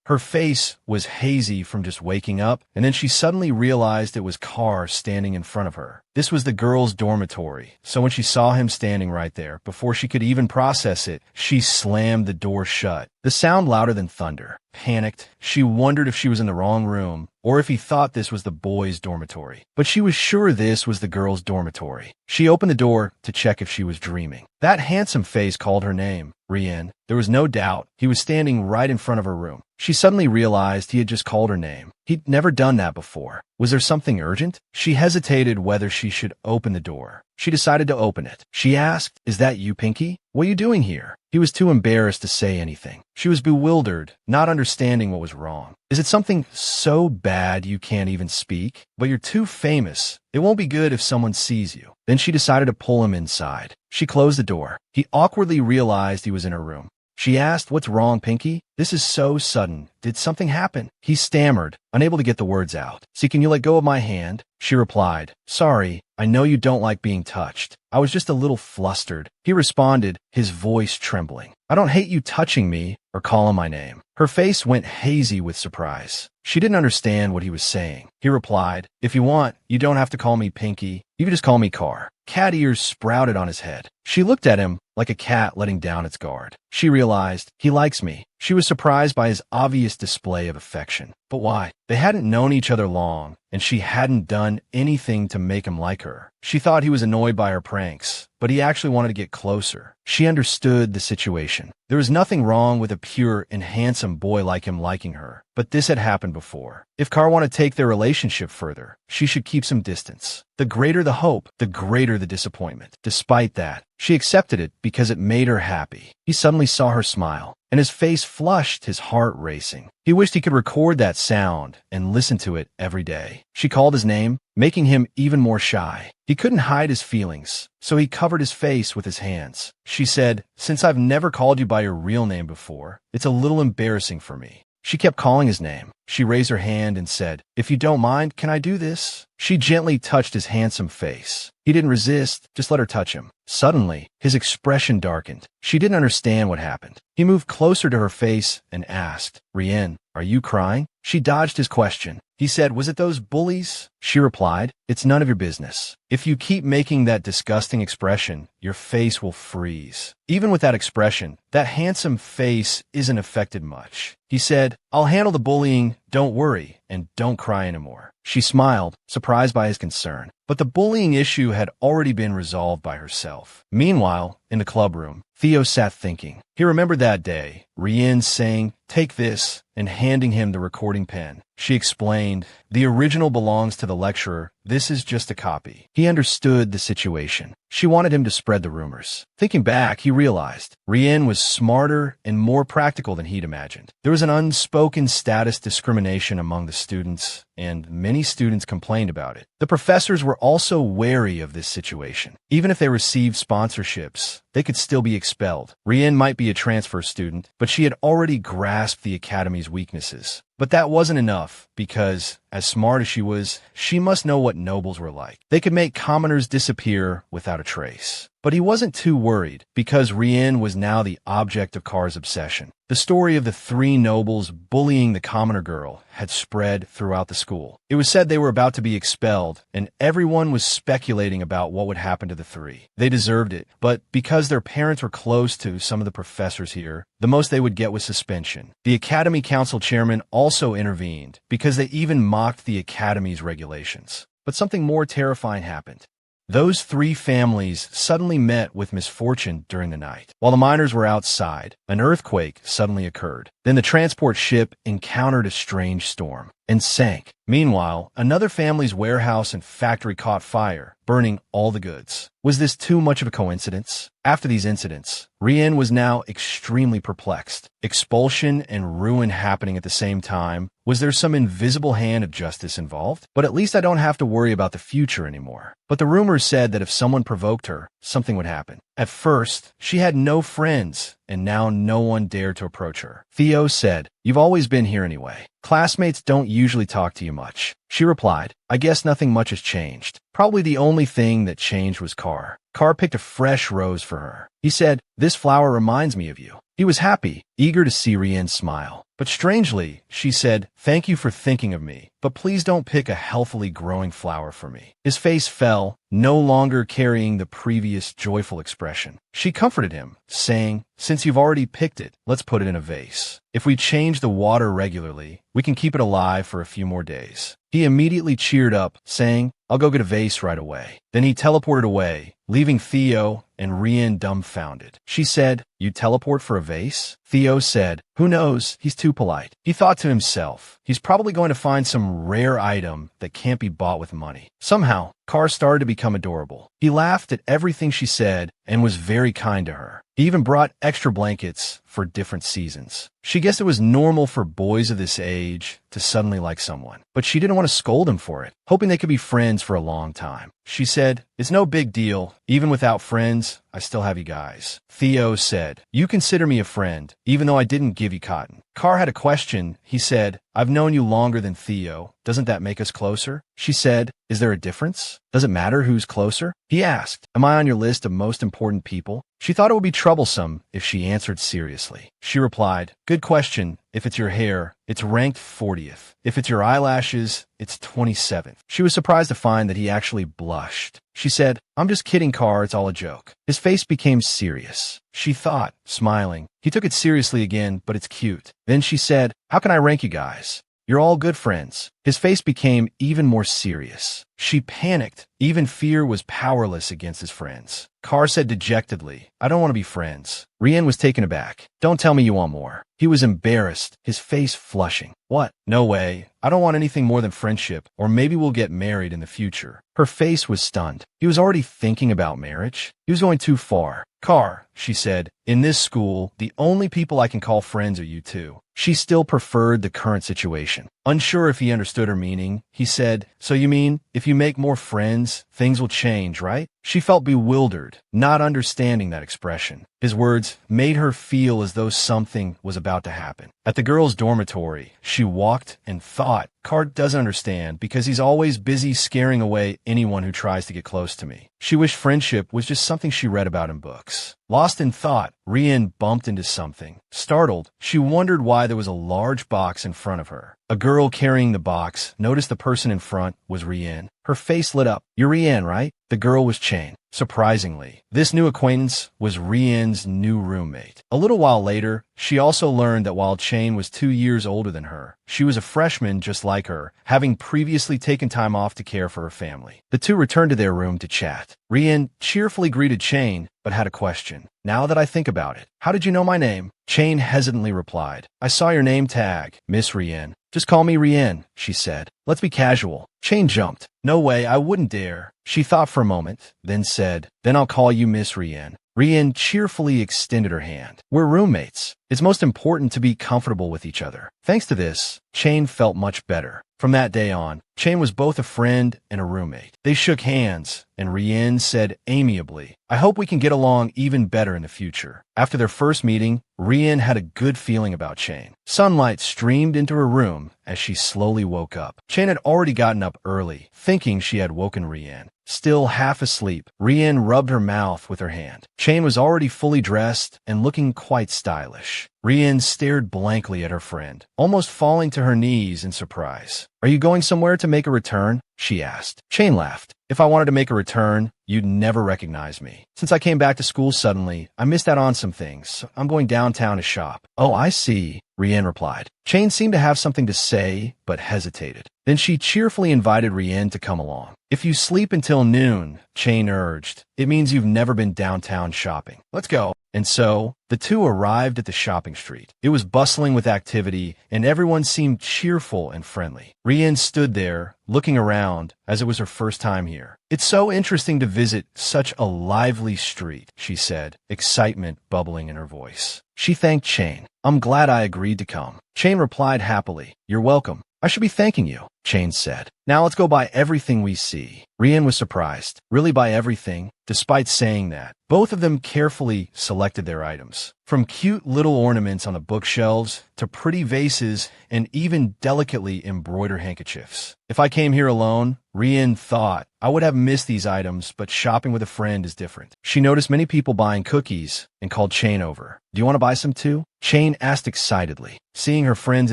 Her face was hazy from just waking up, and then she suddenly realized it was Carr Carr standing in front of her. This was the girls' dormitory, so when she saw him standing right there, before she could even process it, she slammed the door shut. The sound louder than thunder. Panicked, she wondered if she was in the wrong room, or if he thought this was the boys' dormitory. But she was sure this was the girls' dormitory. She opened the door to check if she was dreaming. That handsome face called her name, Rienne. There was no doubt he was standing right in front of her room. She suddenly realized he had just called her name. He'd never done that before. Was there something urgent? She hesitated whether she should open the door. She decided to open it. She asked, "Is that you, Pinky? What are you doing here?" He was too embarrassed to say anything. She was bewildered, not understanding what was wrong. "Is it something so bad you can't even speak? But you're too famous. It won't be good if someone sees you." Then she decided to pull him inside. She closed the door. He awkwardly realized he was in her room. She asked, "What's wrong, Pinky? This is so sudden. Did something happen?" He stammered, unable to get the words out. "See, can you let go of my hand?" She replied, "Sorry, I know you don't like being touched. I was just a little flustered." He responded, his voice trembling, "I don't hate you touching me or calling my name." Her face went hazy with surprise. She didn't understand what he was saying. He replied, "If you want, you don't have to call me Pinky. You can just call me Carr." Cat ears sprouted on his head. She looked at him like a cat letting down its guard. She realized, he likes me. She was surprised by his obvious display of affection. But why? They hadn't known each other long, and she hadn't done anything to make him like her. She thought he was annoyed by her pranks, but he actually wanted to get closer. She understood the situation. There was nothing wrong with a pure and handsome boy like him liking her, but this had happened before. If Carr wanted to take their relationship further, she should keep some distance. The greater the hope, the greater the disappointment. Despite that, she accepted it because it made her happy. He suddenly saw her smile, and his face flushed, his heart racing. He wished he could record that sound and listen to it every day. She called his name, making him even more shy. He couldn't hide his feelings, so he covered his face with his hands. She said, "Since I've never called you by your real name before, it's a little embarrassing for me." She kept calling his name. She raised her hand and said, "If you don't mind, can I do this?" She gently touched his handsome face. He didn't resist, just let her touch him. Suddenly, his expression darkened. She didn't understand what happened. He moved closer to her face and asked, "Rienne, are you crying?" She dodged his question. He said, "Was it those bullies?" She replied, "It's none of your business. If you keep making that disgusting expression, your face will freeze." Even with that expression, that handsome face isn't affected much. He said, "I'll handle the bullying, don't worry, and don't cry anymore." She smiled, surprised by his concern. But the bullying issue had already been resolved by herself. Meanwhile, in the clubroom, Theo sat thinking. He remembered that day, Rienne saying, "Take this," and handing him the recording pen. She explained, "The original belongs to the lecturer. This is just a copy." He understood the situation. She wanted him to spread the rumors. Thinking back, he realized Rienne was smarter and more practical than he'd imagined. There was an unspoken status discrimination among the students, and many students complained about it. The professors were also wary of this situation. Even if they received sponsorships, they could still be expelled. Rienne might be a transfer student, but she had already grasped the academy's weaknesses. But that wasn't enough, because, as smart as she was, she must know what nobles were like. They could make commoners disappear without a trace. But he wasn't too worried, because Rienne was now the object of Carr's obsession. The story of the three nobles bullying the commoner girl had spread throughout the school. It was said they were about to be expelled, and everyone was speculating about what would happen to the three. They deserved it, but because their parents were close to some of the professors here, the most they would get was suspension. The Academy Council chairman also intervened, because they even mocked the Academy's regulations. But something more terrifying happened. Those three families suddenly met with misfortune during the night. While the miners were outside, an earthquake suddenly occurred. Then the transport ship encountered a strange storm and sank. Meanwhile, another family's warehouse and factory caught fire, burning all the goods. Was this too much of a coincidence? After these incidents, Rienne was now extremely perplexed. Expulsion and ruin happening at the same time. Was there some invisible hand of justice involved? But at least I don't have to worry about the future anymore. But the rumors said that if someone provoked her, something would happen. At first, she had no friends, and now no one dared to approach her. Theo said, "You've always been here anyway. Classmates don't usually talk to you much." She replied, "I guess nothing much has changed." Probably the only thing that changed was Carr. Carr picked a fresh rose for her. He said, "This flower reminds me of you." He was happy, eager to see Rienne smile. But strangely, she said, "Thank you for thinking of me, but please don't pick a healthily growing flower for me." His face fell, no longer carrying the previous joyful expression. She comforted him, saying, "Since you've already picked it, let's put it in a vase. If we change the water regularly, we can keep it alive for a few more days." He immediately cheered up, saying, "I'll go get a vase right away." Then he teleported away, leaving Theo and Rienne dumbfounded. She said, "You teleport for a vase?" Theo said, "Who knows? He's too polite." He thought to himself, he's probably going to find some rare item that can't be bought with money. Somehow, Carr started to become adorable. He laughed at everything she said and was very kind to her. He even brought extra blankets for different seasons. She guessed it was normal for boys of this age to suddenly like someone, but she didn't want to scold him for it, hoping they could be friends for a long time. She said, "It's no big deal. Even without friends, I still have you guys." Theo said, "You consider me a friend, even though I didn't give you cotton." Carr had a question. He said, "I've known you longer than Theo. Doesn't that make us closer?" She said, "Is there a difference? Does it matter who's closer?" He asked, "Am I on your list of most important people?" She thought it would be troublesome if she answered seriously. She replied, "Good question. If it's your hair, it's ranked 40th. If it's your eyelashes, it's 27th. She was surprised to find that he actually blushed. She said, "I'm just kidding, Carr. It's all a joke." His face became serious. She thought, smiling. He took it seriously again, but it's cute. Then she said, "How can I rank you guys? You're all good friends." His face became even more serious. She panicked. Even fear was powerless against his friends. Carr said dejectedly, "I don't want to be friends." Rienne was taken aback. "Don't tell me you want more." He was embarrassed, his face flushing. "What? No way. I don't want anything more than friendship, or maybe we'll get married in the future." Her face was stunned. He was already thinking about marriage. He was going too far. "Carr," she said, "in this school, the only people I can call friends are you two." She still preferred the current situation. Unsure if he understood her meaning, he said, "So you mean, if you make more friends, things will change, right?" She felt bewildered, not understanding that expression. His words made her feel as though something was about to happen. At the girls' dormitory, she walked and thought, "Carr doesn't understand because he's always busy scaring away anyone who tries to get close to me." She wished friendship was just something she read about in books. Lost in thought, Rienne bumped into something. Startled, she wondered why there was a large box in front of her. A girl carrying the box noticed the person in front was Rienne. Her face lit up. "You're Rienne, right?" The girl was Chain. Surprisingly, this new acquaintance was Rienne's new roommate. A little while later, she also learned that while Chain was 2 years older than her, she was a freshman just like her, having previously taken time off to care for her family. The two returned to their room to chat. Rienne cheerfully greeted Chain, but had a question. "Now that I think about it, how did you know my name?" Chain hesitantly replied, "I saw your name tag, Miss Rienne." "Just call me Rienne," she said. "Let's be casual." Chain jumped. "No way, I wouldn't dare." She thought for a moment, then said, "Then I'll call you Miss Rienne." Rienne cheerfully extended her hand. "We're roommates. It's most important to be comfortable with each other." Thanks to this, Chain felt much better. From that day on, Chain was both a friend and a roommate. They shook hands, and Rienne said amiably, "I hope we can get along even better in the future." After their first meeting, Rienne had a good feeling about Chain. Sunlight streamed into her room as she slowly woke up. Chain had already gotten up early, thinking she had woken Rienne. Still half asleep, Rienne rubbed her mouth with her hand. Chain was already fully dressed and looking quite stylish. Rienne stared blankly at her friend, almost falling to her knees in surprise. "Are you going somewhere to make a return?" she asked. Chain laughed. "If I wanted to make a return, you'd never recognize me. Since I came back to school suddenly, I missed out on some things. I'm going downtown to shop." "Oh, I see," Rienne replied. Chain seemed to have something to say, but hesitated. Then she cheerfully invited Rienne to come along. "If you sleep until noon," Chain urged, "it means you've never been downtown shopping. Let's go." And so, the two arrived at the shopping street. It was bustling with activity, and everyone seemed cheerful and friendly. Rienne stood there, looking around, as it was her first time here. "It's so interesting to visit such a lively street," she said, excitement bubbling in her voice. She thanked Chain. "I'm glad I agreed to come." Chain replied happily, "You're welcome. I should be thanking you, Chain said. Now let's go buy everything we see. Rienne was surprised. Really buy everything? Despite saying that, both of them carefully selected their items. From cute little ornaments on the bookshelves to pretty vases and even delicately embroidered handkerchiefs. If I came here alone, Rienne thought, I would have missed these items, but shopping with a friend is different. She noticed many people buying cookies and called Chain over. Do you want to buy some too? Chain asked excitedly. Seeing her friend's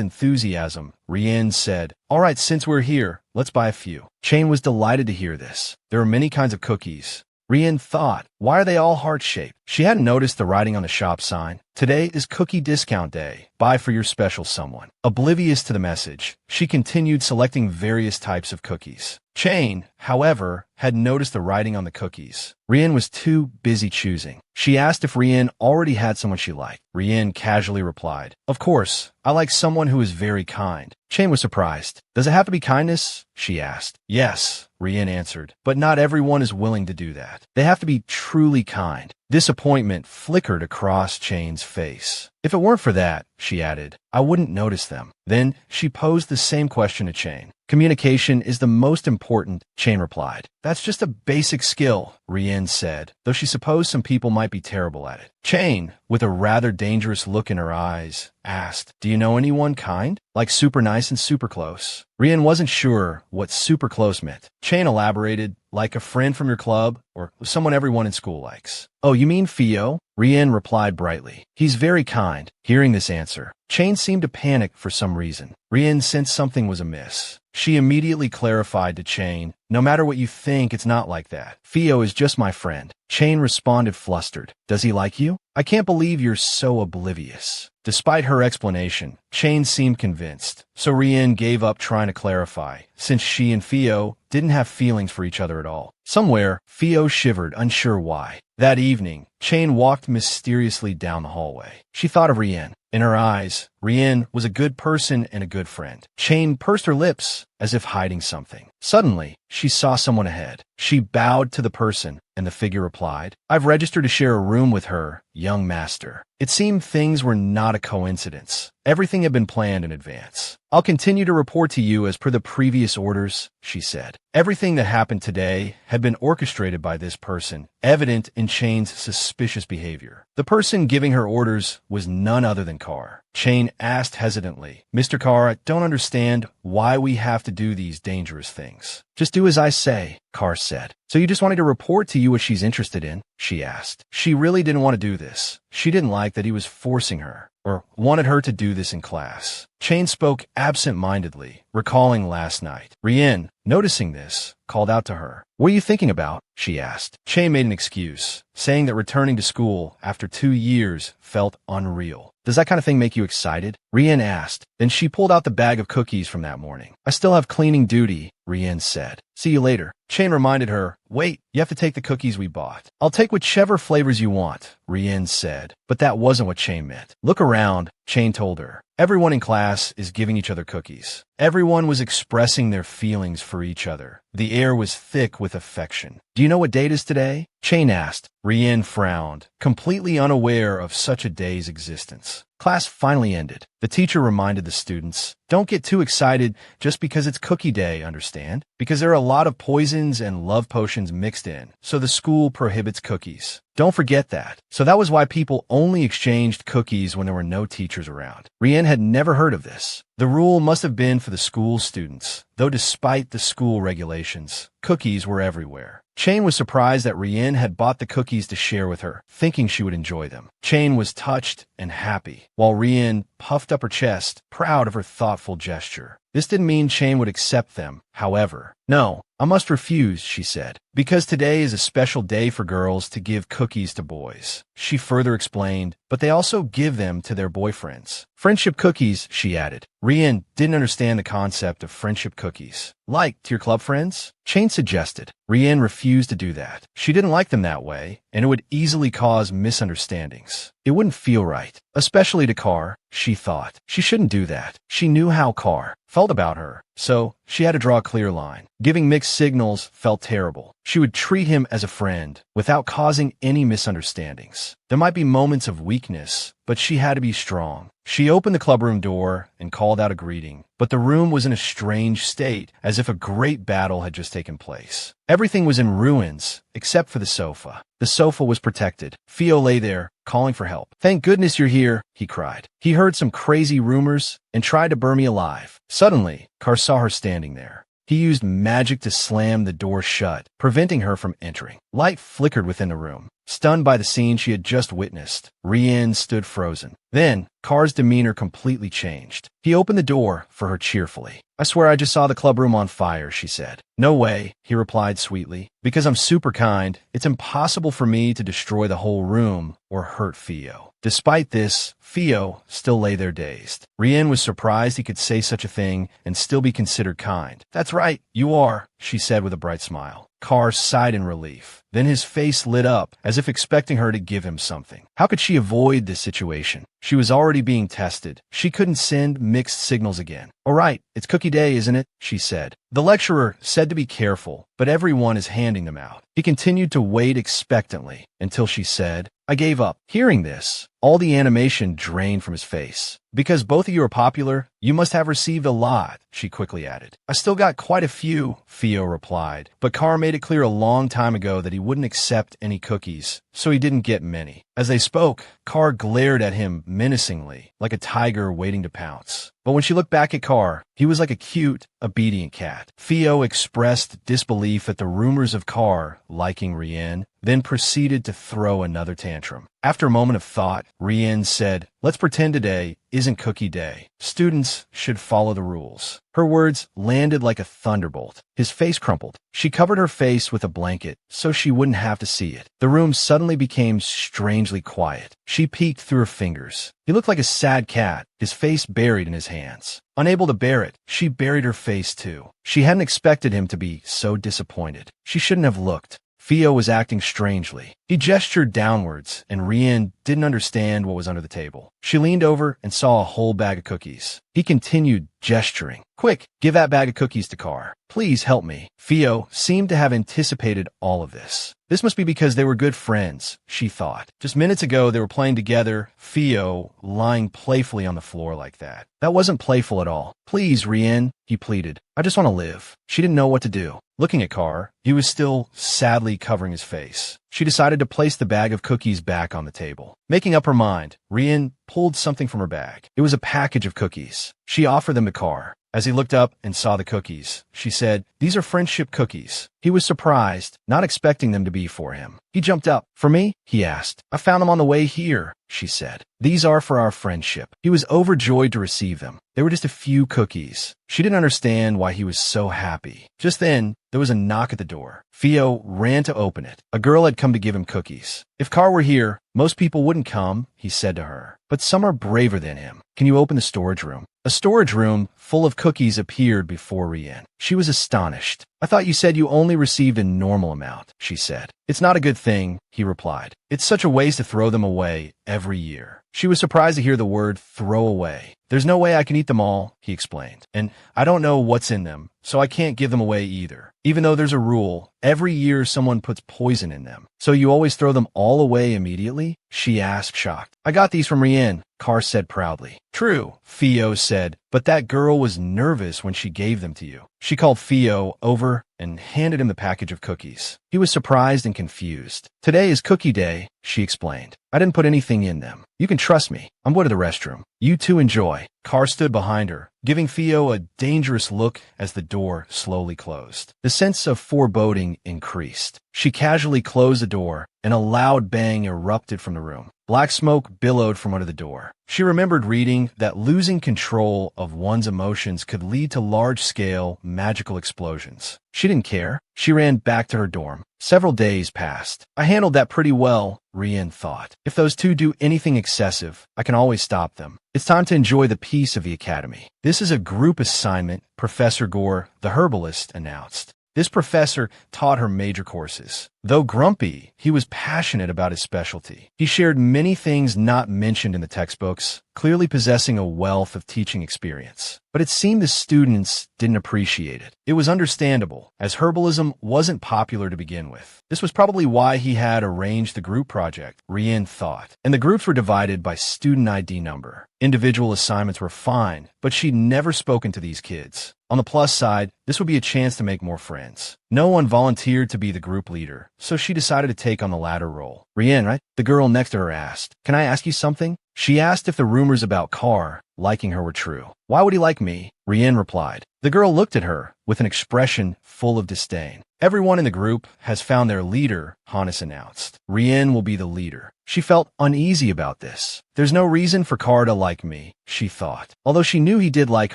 enthusiasm, Rienne said, all right, since we're here, let's buy a few. Chain was delighted to hear this. There are many kinds of cookies. Rienne thought, why are they all heart-shaped? She hadn't noticed the writing on the shop sign. Today is cookie discount day. Buy for your special someone. Oblivious to the message, she continued selecting various types of cookies. Chain, however, had noticed the writing on the cookies. Rienne was too busy choosing. She asked if Rienne already had someone she liked. Rienne casually replied, of course, I like someone who is very kind. Chain was surprised. Does it have to be kindness? She asked. Yes, Rienne answered, but not everyone is willing to do that. They have to be truly kind. Disappointment flickered across Chain's face. If it weren't for that, she added, I wouldn't notice them. Then she posed the same question to Chain. Communication is the most important, Chain replied. That's just a basic skill, Rienne said, though she supposed some people might be terrible at it. Chain, with a rather dangerous look in her eyes, asked, do you know anyone kind? Like super nice and super close? Rienne wasn't sure what super close meant. Chain elaborated, like a friend from your club, or someone everyone in school likes. Oh, you mean Theo? Rienne replied brightly. He's very kind. Hearing this answer, Chain seemed to panic for some reason. Rienne sensed something was amiss. She immediately clarified to Chain, no matter what you think, it's not like that. Theo is just my friend. Chain responded flustered. Does he like you? I can't believe you're so oblivious. Despite her explanation, Chain seemed convinced, so Rienne gave up trying to clarify, since she and Theo didn't have feelings for each other at all. Somewhere, Theo shivered, unsure why. That evening, Chain walked mysteriously down the hallway. She thought of Rienne. In her eyes, Rienne was a good person and a good friend. Chain pursed her lips, as if hiding something. Suddenly, she saw someone ahead. She bowed to the person, and the figure replied, I've registered to share a room with her, young master. It seemed things were not a coincidence. Everything had been planned in advance. I'll continue to report to you as per the previous orders, she said. Everything that happened today had been orchestrated by this person, evident in Chain's suspicious behavior. The person giving her orders was none other than Carr. Chain asked hesitantly, Mr. Carr, I don't understand why we have to do these dangerous things. Just do as I say, Carr said. So you just wanted to report to you what she's interested in? She asked. She really didn't want to do this. She didn't like that he was forcing her, or wanted her to do this in class. Chain spoke absent-mindedly, recalling last night. Rienne, noticing this, called out to her. What are you thinking about? She asked. Chain made an excuse, saying that returning to school after 2 years felt unreal. Does that kind of thing make you excited? Rienne asked. Then she pulled out the bag of cookies from that morning. I still have cleaning duty, Rienne said. See you later. Chain reminded her, wait, you have to take the cookies we bought. I'll take whichever flavors you want, Rienne said. But that wasn't what Chain meant. Look around, Chain told her. Everyone in class is giving each other cookies. Everyone was expressing their feelings for each other. The air was thick with affection. Do you know what date is today? Chain asked. Rienne frowned, completely unaware of such a day's existence. Class finally ended. The teacher reminded the students, don't get too excited just because it's cookie day, understand? Because there are a lot of poisons and love potions mixed in, so the school prohibits cookies. Don't forget that. So that was why people only exchanged cookies when there were no teachers around. Rienne had never heard of this. The rule must have been for the school students, though despite the school regulations, cookies were everywhere. Chain was surprised that Rienne had bought the cookies to share with her, thinking she would enjoy them. Chain was touched and happy, while Rienne puffed up her chest, proud of her thoughtful gesture. This didn't mean Chain would accept them, however. No, I must refuse, she said, because today is a special day for girls to give cookies to boys. She further explained, but they also give them to their boyfriends. Friendship cookies, she added. Rienne didn't understand the concept of friendship cookies. Like to your club friends? Chain suggested. Rienne refused to do that. She didn't like them that way, and it would easily cause misunderstandings. It wouldn't feel right, especially to Carr, she thought. She shouldn't do that. She knew how Carr felt about her, so she had to draw a clear line. Giving mixed signals felt terrible. She would treat him as a friend without causing any misunderstandings. There might be moments of weakness, but she had to be strong. She opened the clubroom door and called out a greeting, but the room was in a strange state, as if a great battle had just taken place. Everything was in ruins, except for the sofa. The sofa was protected. Theo lay there, calling for help. "Thank goodness you're here," he cried. He heard some crazy rumors and tried to burn me alive. Suddenly, Carr saw her standing there. He used magic to slam the door shut, preventing her from entering. Light flickered within the room. Stunned by the scene she had just witnessed, Rienne stood frozen. Then, Carr's demeanor completely changed. He opened the door for her cheerfully. "I swear I just saw the clubroom on fire," she said. "No way," he replied sweetly. "Because I'm super kind, it's impossible for me to destroy the whole room or hurt Theo." Despite this, Theo still lay there dazed. Rienne was surprised he could say such a thing and still be considered kind. "That's right, you are," she said with a bright smile. Carr sighed in relief. Then his face lit up, as if expecting her to give him something. How could she avoid this situation? She was already being tested. She couldn't send mixed signals again. "All right, it's cookie day, isn't it?" she said. The lecturer said to be careful, but everyone is handing them out. He continued to wait expectantly until she said, "I gave up." Hearing this, all the animation drained from his face. "Because both of you are popular, you must have received a lot," she quickly added. "I still got quite a few," Theo replied, but Carr made it clear a long time ago that he wouldn't accept any cookies, so he didn't get many. As they spoke, Carr glared at him menacingly, like a tiger waiting to pounce. But when she looked back at Carr, he was like a cute, obedient cat. Theo expressed disbelief at the rumors of Carr liking Rienne, then proceeded to throw another tantrum. After a moment of thought, Rienne said, "Let's pretend today isn't cookie day. Students should follow the rules." Her words landed like a thunderbolt. His face crumpled. She covered her face with a blanket so she wouldn't have to see it. The room suddenly became strangely quiet. She peeked through her fingers. He looked like a sad cat, his face buried in his hands. Unable to bear it, she buried her face too. She hadn't expected him to be so disappointed. She shouldn't have looked. Theo was acting strangely. He gestured downwards, and Rienne didn't understand what was under the table. She leaned over and saw a whole bag of cookies. He continued gesturing. "Quick, give that bag of cookies to Carr. Please help me." Theo seemed to have anticipated all of this. This must be because they were good friends, she thought. Just minutes ago, they were playing together, Theo lying playfully on the floor like that. That wasn't playful at all. "Please, Rienne," he pleaded. "I just want to live." She didn't know what to do. Looking at Carr, he was still sadly covering his face. She decided to place the bag of cookies back on the table. Making up her mind, Rienne pulled something from her bag. It was a package of cookies. She offered them to Carr. As he looked up and saw the cookies, she said, "These are friendship cookies." He was surprised, not expecting them to be for him. He jumped up. "For me?" he asked. "I found them on the way here," she said. "These are for our friendship." He was overjoyed to receive them. They were just a few cookies. She didn't understand why he was so happy. Just then, there was a knock at the door. Theo ran to open it. A girl had come to give him cookies. "If Carr were here, most people wouldn't come," he said to her. "But some are braver than him. Can you open the storage room?" A storage room full of cookies appeared before Rienne. She was astonished. "I thought you said you only received a normal amount," she said. "It's not a good thing," he replied. "It's such a waste to throw them away every year." She was surprised to hear the word throw away. "There's no way I can eat them all," he explained. "And I don't know what's in them, so I can't give them away either. Even though there's a rule, every year someone puts poison in them. So you always throw them all away immediately?" she asked, shocked. "I got these from Rienne," Carr said proudly. "True," Theo said, "but that girl was nervous when she gave them to you." She called Theo over and handed him the package of cookies. He was surprised and confused. "Today is cookie day," she explained. "I didn't put anything in them. You can trust me. I'm going to the restroom. You two enjoy." Carr stood behind her, giving Theo a dangerous look as the door slowly closed. The sense of foreboding increased. She casually closed the door, and a loud bang erupted from the room. Black smoke billowed from under the door. She remembered reading that losing control of one's emotions could lead to large-scale, magical explosions. She didn't care. She ran back to her dorm. Several days passed. "I handled that pretty well," Rienne thought. "If those two do anything excessive, I can always stop them. It's time to enjoy the peace of the academy." "This is a group assignment," Professor Gore, the herbalist, announced. This professor taught her major courses. Though grumpy, he was passionate about his specialty. He shared many things not mentioned in the textbooks, clearly possessing a wealth of teaching experience. But it seemed the students didn't appreciate it. It was understandable, as herbalism wasn't popular to begin with. This was probably why he had arranged the group project, Rienne thought. And the groups were divided by student ID number. Individual assignments were fine, but she'd never spoken to these kids. On the plus side, this would be a chance to make more friends. No one volunteered to be the group leader, so she decided to take on the latter role. Rienne, right? The girl next to her asked, "Can I ask you something?" She asked if the rumors about Carr liking her were true. "Why would he like me?" Rienne replied. The girl looked at her with an expression full of disdain. "Everyone in the group has found their leader," Hannes announced. "Rienne will be the leader." She felt uneasy about this. There's no reason for Carr to like me, she thought. Although she knew he did like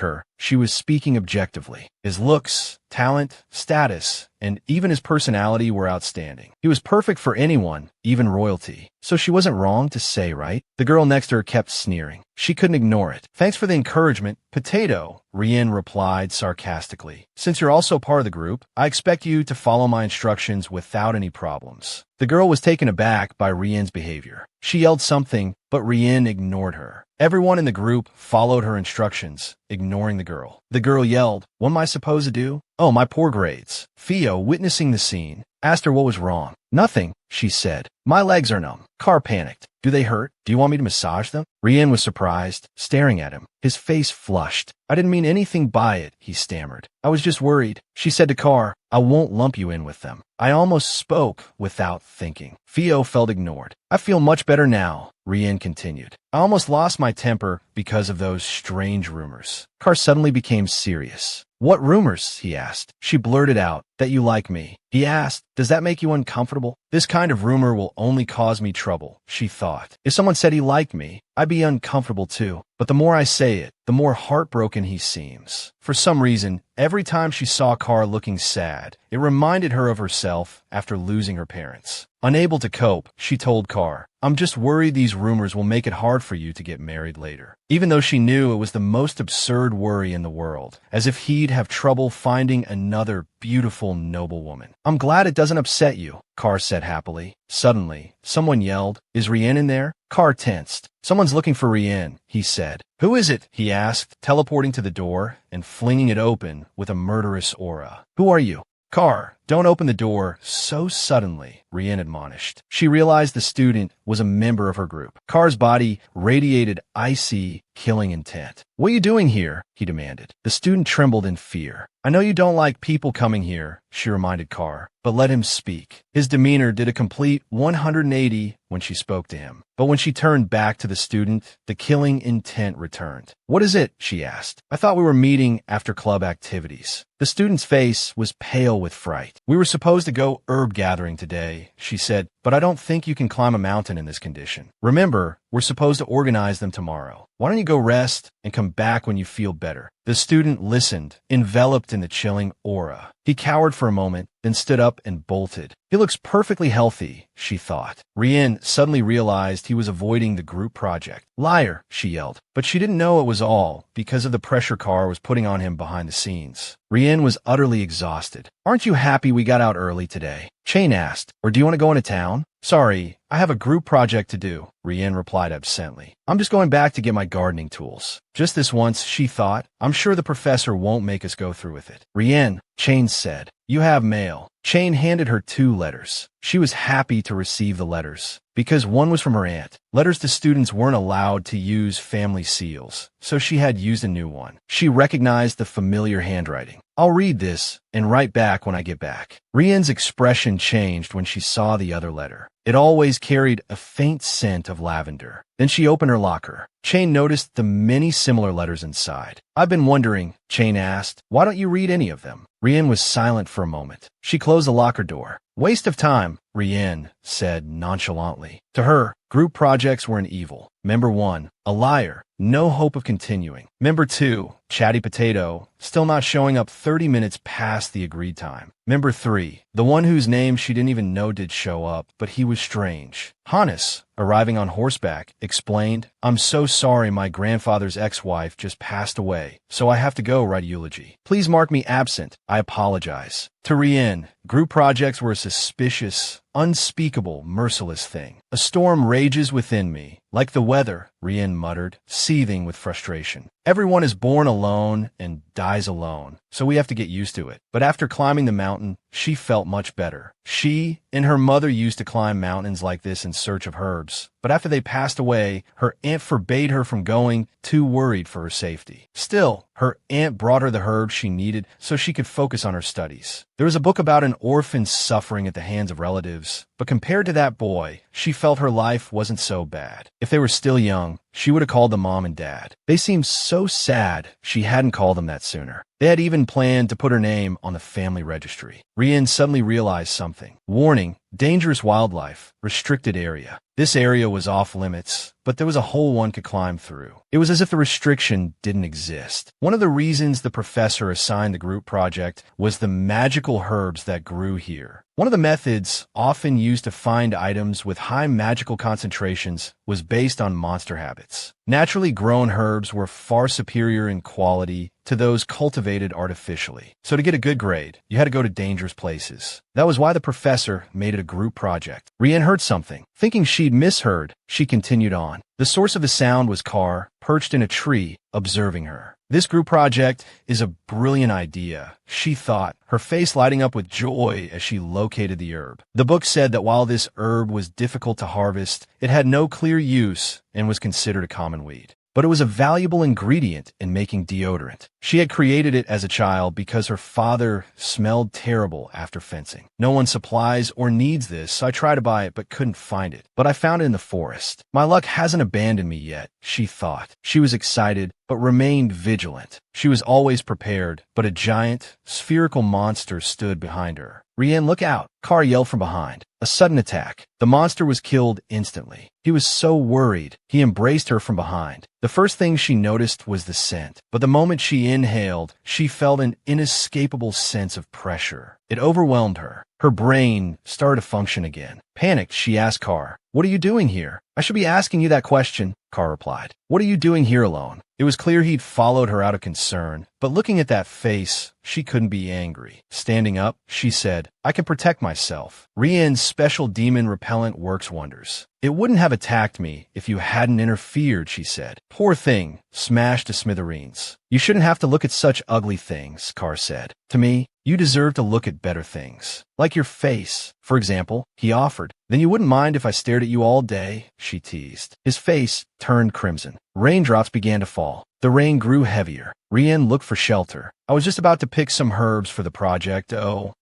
her, she was speaking objectively. His looks, talent, status, and even his personality were outstanding. He was perfect for anyone, even royalty. So she wasn't wrong to say, right? The girl next to her kept sneering. She couldn't ignore it. "Thanks for the encouragement, Potato," Rienne replied sarcastically. "Since you're also part of the group, I expect you to follow my instructions without any problems." The girl was taken aback by Rienne's behavior. She yelled something, but Rienne ignored her. Everyone in the group followed her instructions, ignoring the girl. The girl yelled, "What am I supposed to do?" "Oh, my poor grades." Theo, witnessing the scene, asked her what was wrong. "Nothing," she said. "My legs are numb." Carr panicked. "Do they hurt? Do you want me to massage them?" Rienne was surprised, staring at him. His face flushed. "I didn't mean anything by it," he stammered. "I was just worried." She said to Carr, "I won't lump you in with them." I almost spoke without thinking. Theo felt ignored. "I feel much better now," Rienne continued. "I almost lost my temper because of those strange rumors." Carr suddenly became serious. "What rumors?" he asked. She blurted out, "That you like me." He asked, "Does that make you uncomfortable?" "This kind of rumor will only cause me trouble," she thought. "If someone said he liked me, I'd be uncomfortable too. But the more I say it, the more heartbroken he seems." For some reason, every time she saw Carr looking sad, it reminded her of herself after losing her parents. Unable to cope, she told Carr, "I'm just worried these rumors will make it hard for you to get married later." Even though she knew it was the most absurd worry in the world, as if he'd have trouble finding another beautiful, noble woman. "I'm glad it doesn't upset you," Carr said happily. Suddenly, someone yelled, "Is Rienne in there?" Carr tensed. "Someone's looking for Rienne," he said. "Who is it?" he asked, teleporting to the door and flinging it open with a murderous aura. "Who are you?" "Carr, don't open the door so suddenly," Rienne admonished. She realized the student was a member of her group. Carr's body radiated icy, killing intent. "What are you doing here?" he demanded. The student trembled in fear. "I know you don't like people coming here," she reminded Carr, "but let him speak." His demeanor did a complete 180 when she spoke to him. But when she turned back to the student, the killing intent returned. "What is it?" she asked. "I thought we were meeting after club activities." The student's face was pale with fright. "We were supposed to go herb gathering today," she said, "but I don't think you can climb a mountain in this condition. Remember, we're supposed to organize them tomorrow. Why don't you go rest and come back when you feel better?" The student listened, enveloped in the chilling aura. He cowered for a moment, then stood up and bolted. He looks perfectly healthy, she thought. Rienne suddenly realized he was avoiding the group project. "Liar," she yelled. But she didn't know it was all because of the pressure Carr was putting on him behind the scenes. Rienne was utterly exhausted. "Aren't you happy we got out early today?" Chain asked. "Or do you want to go into town?" "Sorry, I have a group project to do," Rienne replied absently. "I'm just going back to get my gardening tools." Just this once, she thought, "I'm sure the professor won't make us go through with it." "Rienne," Chain said, "you have mail." Chain handed her 2 letters. She was happy to receive the letters, because one was from her aunt. Letters to students weren't allowed to use family seals, so she had used a new one. She recognized the familiar handwriting. "I'll read this and write back when I get back." Rienne's expression changed when she saw the other letter. It always carried a faint scent of lavender. Then she opened her locker. Chain noticed the many similar letters inside. "I've been wondering," Chain asked, "why don't you read any of them?" Rienne was silent for a moment. She closed the locker door. "Waste of time," Rienne said nonchalantly. To her, group projects were an evil. Member 1, a liar, no hope of continuing. Member 2, chatty potato, still not showing up 30 minutes past the agreed time. Member 3, the one whose name she didn't even know did show up, but he was strange. Hannes, arriving on horseback, explained, I'm so sorry my grandfather's ex-wife just passed away, so I have to go write a eulogy. Please mark me absent. I apologize. To Rienne, group projects were a suspicious, unspeakable, merciless thing. A storm rages within me, like the weather, Rienne muttered, seething with frustration. Everyone is born alone and dies alone, so we have to get used to it. But after climbing the mountain, she felt much better. She and her mother used to climb mountains like this in search of herbs, but after they passed away, her aunt forbade her from going, too worried for her safety. Still, her aunt brought her the herbs she needed so she could focus on her studies. There was a book about an orphan suffering at the hands of relatives, but compared to that boy, she felt her life wasn't so bad. If they were still young, she would have called them mom and dad. They seemed so sad she hadn't called them that sooner. They had even planned to put her name on the family registry. Rienne suddenly realized something. Warning, dangerous wildlife, restricted area. This area was off limits, but there was a hole one could climb through. It was as if the restriction didn't exist. One of the reasons the professor assigned the group project was the magical herbs that grew here. One of the methods often used to find items with high magical concentrations was based on monster habits. Naturally grown herbs were far superior in quality to those cultivated artificially. So to get a good grade, you had to go to dangerous places. That was why the professor made it a group project. Rienne heard something. Thinking she'd misheard, she continued on. The source of the sound was Carr, perched in a tree, observing her. This group project is a brilliant idea, she thought, her face lighting up with joy as she located the herb. The book said that while this herb was difficult to harvest, it had no clear use and was considered a common weed. But it was a valuable ingredient in making deodorant. She had created it as a child because her father smelled terrible after fencing. No one supplies or needs this, so I tried to buy it but couldn't find it. But I found it in the forest. My luck hasn't abandoned me yet, she thought. She was excited, but remained vigilant. She was always prepared, but a giant, spherical monster stood behind her. Rienne, look out! Carr yelled from behind. A sudden attack. The monster was killed instantly. He was so worried, he embraced her from behind. The first thing she noticed was the scent, but the moment she inhaled, she felt an inescapable sense of pressure. It overwhelmed her. Her brain started to function again. Panicked, she asked Carr, "What are you doing here?" "I should be asking you that question," Carr replied. "What are you doing here alone?" It was clear he'd followed her out of concern, but looking at that face, she couldn't be angry. Standing up, she said, "I can protect myself. Rienne's special demon repellent works wonders. It wouldn't have attacked me if you hadn't interfered," she said. "Poor thing, smashed to smithereens." "You shouldn't have to look at such ugly things," Carr said. "To me, you deserve to look at better things. Like your face, for example," he offered. "Then you wouldn't mind if I stared at you all day," she teased. His face turned crimson. Raindrops began to fall. The rain grew heavier. Rienne looked for shelter. "I was just about to pick some herbs for the project,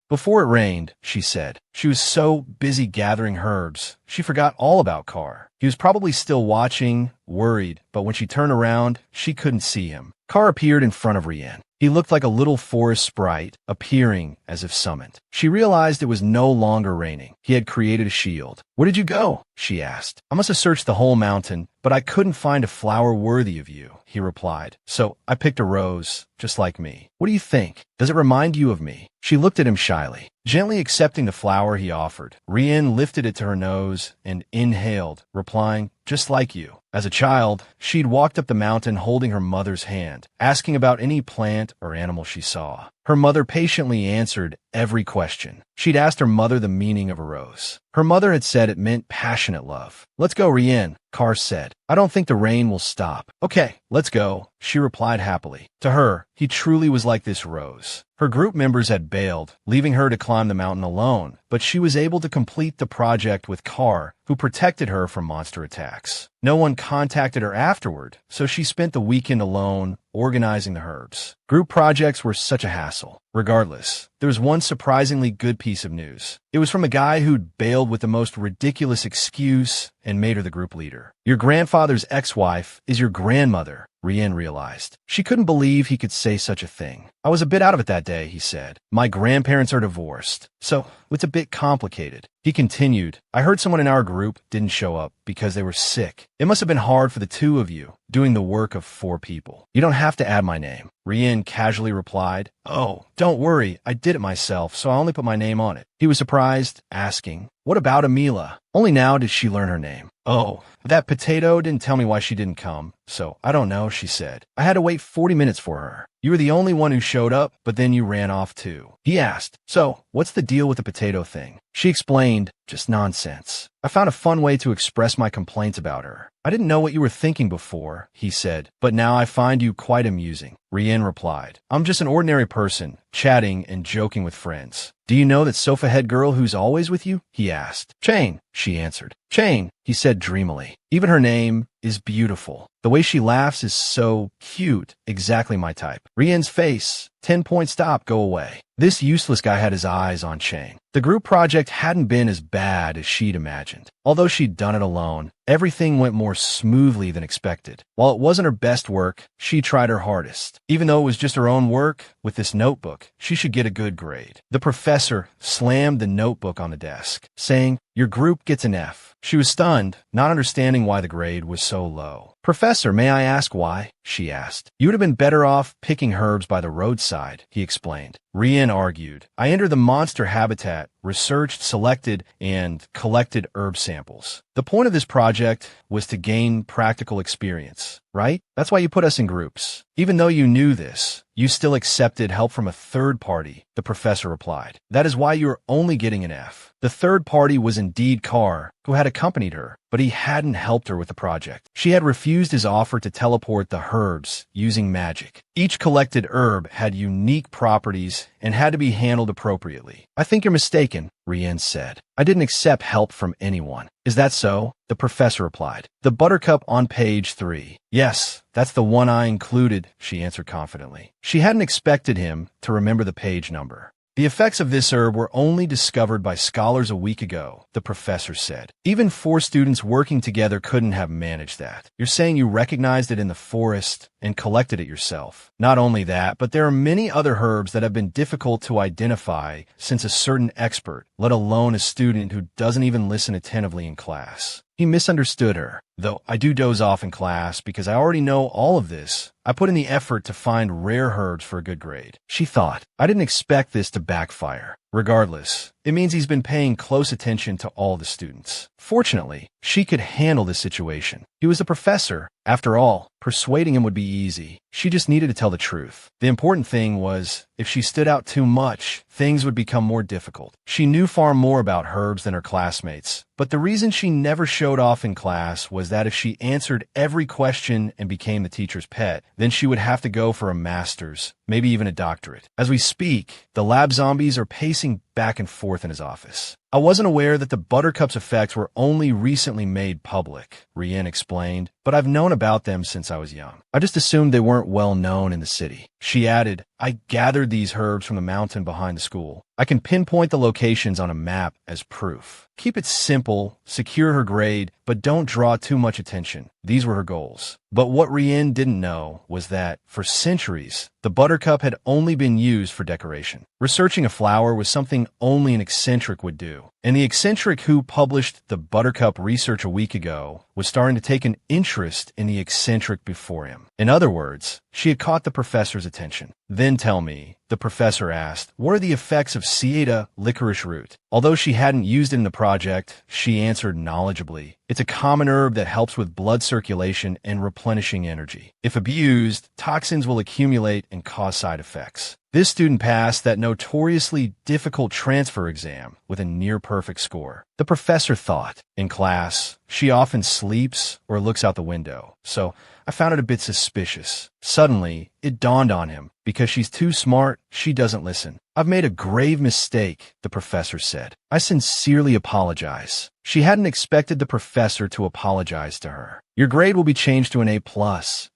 before it rained," she said. She was so busy gathering herbs, she forgot all about Carr. He was probably still watching, worried, but when she turned around, she couldn't see him. Carr appeared in front of Rienne. He looked like a little forest sprite, appearing as if summoned. She realized it was no longer raining. He had created a shield. "Where did you go?" she asked. "I must have searched the whole mountain, but I couldn't find a flower worthy of you," he replied. "So I picked a rose, just like me. What do you think? Does it remind you of me?" She looked at him shyly, gently accepting the flower he offered. Rienne lifted it to her nose and inhaled, replying, "Just like you." As a child, she'd walked up the mountain holding her mother's hand, asking about any plant or animal she saw. Her mother patiently answered every question. She'd asked her mother the meaning of a rose. Her mother had said it meant passionate love. "Let's go, Rienne," Carr said. "I don't think the rain will stop." "Okay, let's go," she replied happily. To her, he truly was like this rose. Her group members had bailed, leaving her to climb the mountain alone, but she was able to complete the project with Carr, who protected her from monster attacks. No one contacted her afterward, so she spent the weekend alone, organizing the herbs. Group projects were such a hassle. Regardless, there was one surprisingly good piece of news. It was from a guy who'd bailed with the most ridiculous excuse and made her the group leader. "Your grandfather's ex-wife is your grandmother," Rienne realized. She couldn't believe he could say such a thing. I was a bit out of it that day, he said. My grandparents are divorced, so it's a bit complicated. He continued, I heard someone in our group didn't show up because they were sick. It must have been hard for the two of you, doing the work of 4 people. You don't have to add my name. Rienne casually replied, Oh, don't worry, I did it myself, so I only put my name on it. He was surprised, asking, What about Amila? Only now did she learn her name. Oh, that potato didn't tell me why she didn't come, so I don't know, she said. I had to wait 40 minutes for her. You were the only one who showed up, but then you ran off too. He asked, So, what's the deal with the potato thing? She explained, Just nonsense. I found a fun way to express my complaints about her. I didn't know what you were thinking before, he said, but now I find you quite amusing. Rienne replied, I'm just an ordinary person, chatting and joking with friends. Do you know that sofa head girl who's always with you? He asked. Chain, she answered. Chain, he said dreamily. Even her name is beautiful. The way she laughs is so cute, exactly my type. Rienne's face, 10-point stop, go away. This useless guy had his eyes on Chain. The group project hadn't been as bad as she'd imagined. Although she'd done it alone, everything went more smoothly than expected. While it wasn't her best work, she tried her hardest. Even though it was just her own work, with this notebook, she should get a good grade. The professor slammed the notebook on the desk, saying, Your group gets an F. She was stunned, not understanding why the grade was so low. Professor, may I ask why? She asked. You would have been better off picking herbs by the roadside, he explained. Rienne argued. I entered the monster habitat, researched, selected, and collected herb samples. The point of this project was to gain practical experience, right? That's why you put us in groups. Even though you knew this, you still accepted help from a third party, the professor replied. That is why you're only getting an F. The third party was indeed Carr, who had accompanied her, but he hadn't helped her with the project. She had refused his offer to teleport the herbs using magic. Each collected herb had unique properties and had to be handled appropriately. I think you're mistaken, Rienne said. I didn't accept help from anyone. Is that so? The professor replied. The buttercup on page 3. Yes, that's the one I included, she answered confidently. She hadn't expected him to remember the page number. The effects of this herb were only discovered by scholars a week ago, the professor said. Even 4 students working together couldn't have managed that. You're saying you recognized it in the forest and collected it yourself. Not only that, but there are many other herbs that have been difficult to identify since a certain expert, let alone a student who doesn't even listen attentively in class. He misunderstood her. Though I do doze off in class because I already know all of this, I put in the effort to find rare herbs for a good grade. She thought, I didn't expect this to backfire. Regardless, it means he's been paying close attention to all the students. Fortunately, she could handle the situation. He was the professor. After all, persuading him would be easy. She just needed to tell the truth. The important thing was, if she stood out too much, things would become more difficult. She knew far more about herbs than her classmates, but the reason she never showed off in class was that if she answered every question and became the teacher's pet, then she would have to go for a master's, maybe even a doctorate. As we speak, the lab zombies are pacing back and forth in his office. I wasn't aware that the buttercup's effects were only recently made public, Rienne explained, but I've known about them since I was young. I just assumed they weren't well known in the city. She added, I gathered these herbs from the mountain behind the school. I can pinpoint the locations on a map as proof. Keep it simple, secure her grade, but don't draw too much attention. These were her goals. But what Rienne didn't know was that, for centuries, the buttercup had only been used for decoration. Researching a flower was something only an eccentric would do. And the eccentric who published the buttercup research a week ago was starting to take an interest in the eccentric before him. In other words, she had caught the professor's attention. Then tell me, the professor asked, what are the effects of Cieta licorice root? Although she hadn't used it in the project, she answered knowledgeably. It's a common herb that helps with blood circulation and replenishing energy. If abused, toxins will accumulate and cause side effects. This student passed that notoriously difficult transfer exam with a near-perfect score. The professor thought, in class, she often sleeps or looks out the window, so I found it a bit suspicious. Suddenly, it dawned on him. Because she's too smart, she doesn't listen. I've made a grave mistake, the professor said. I sincerely apologize. She hadn't expected the professor to apologize to her. Your grade will be changed to an A+,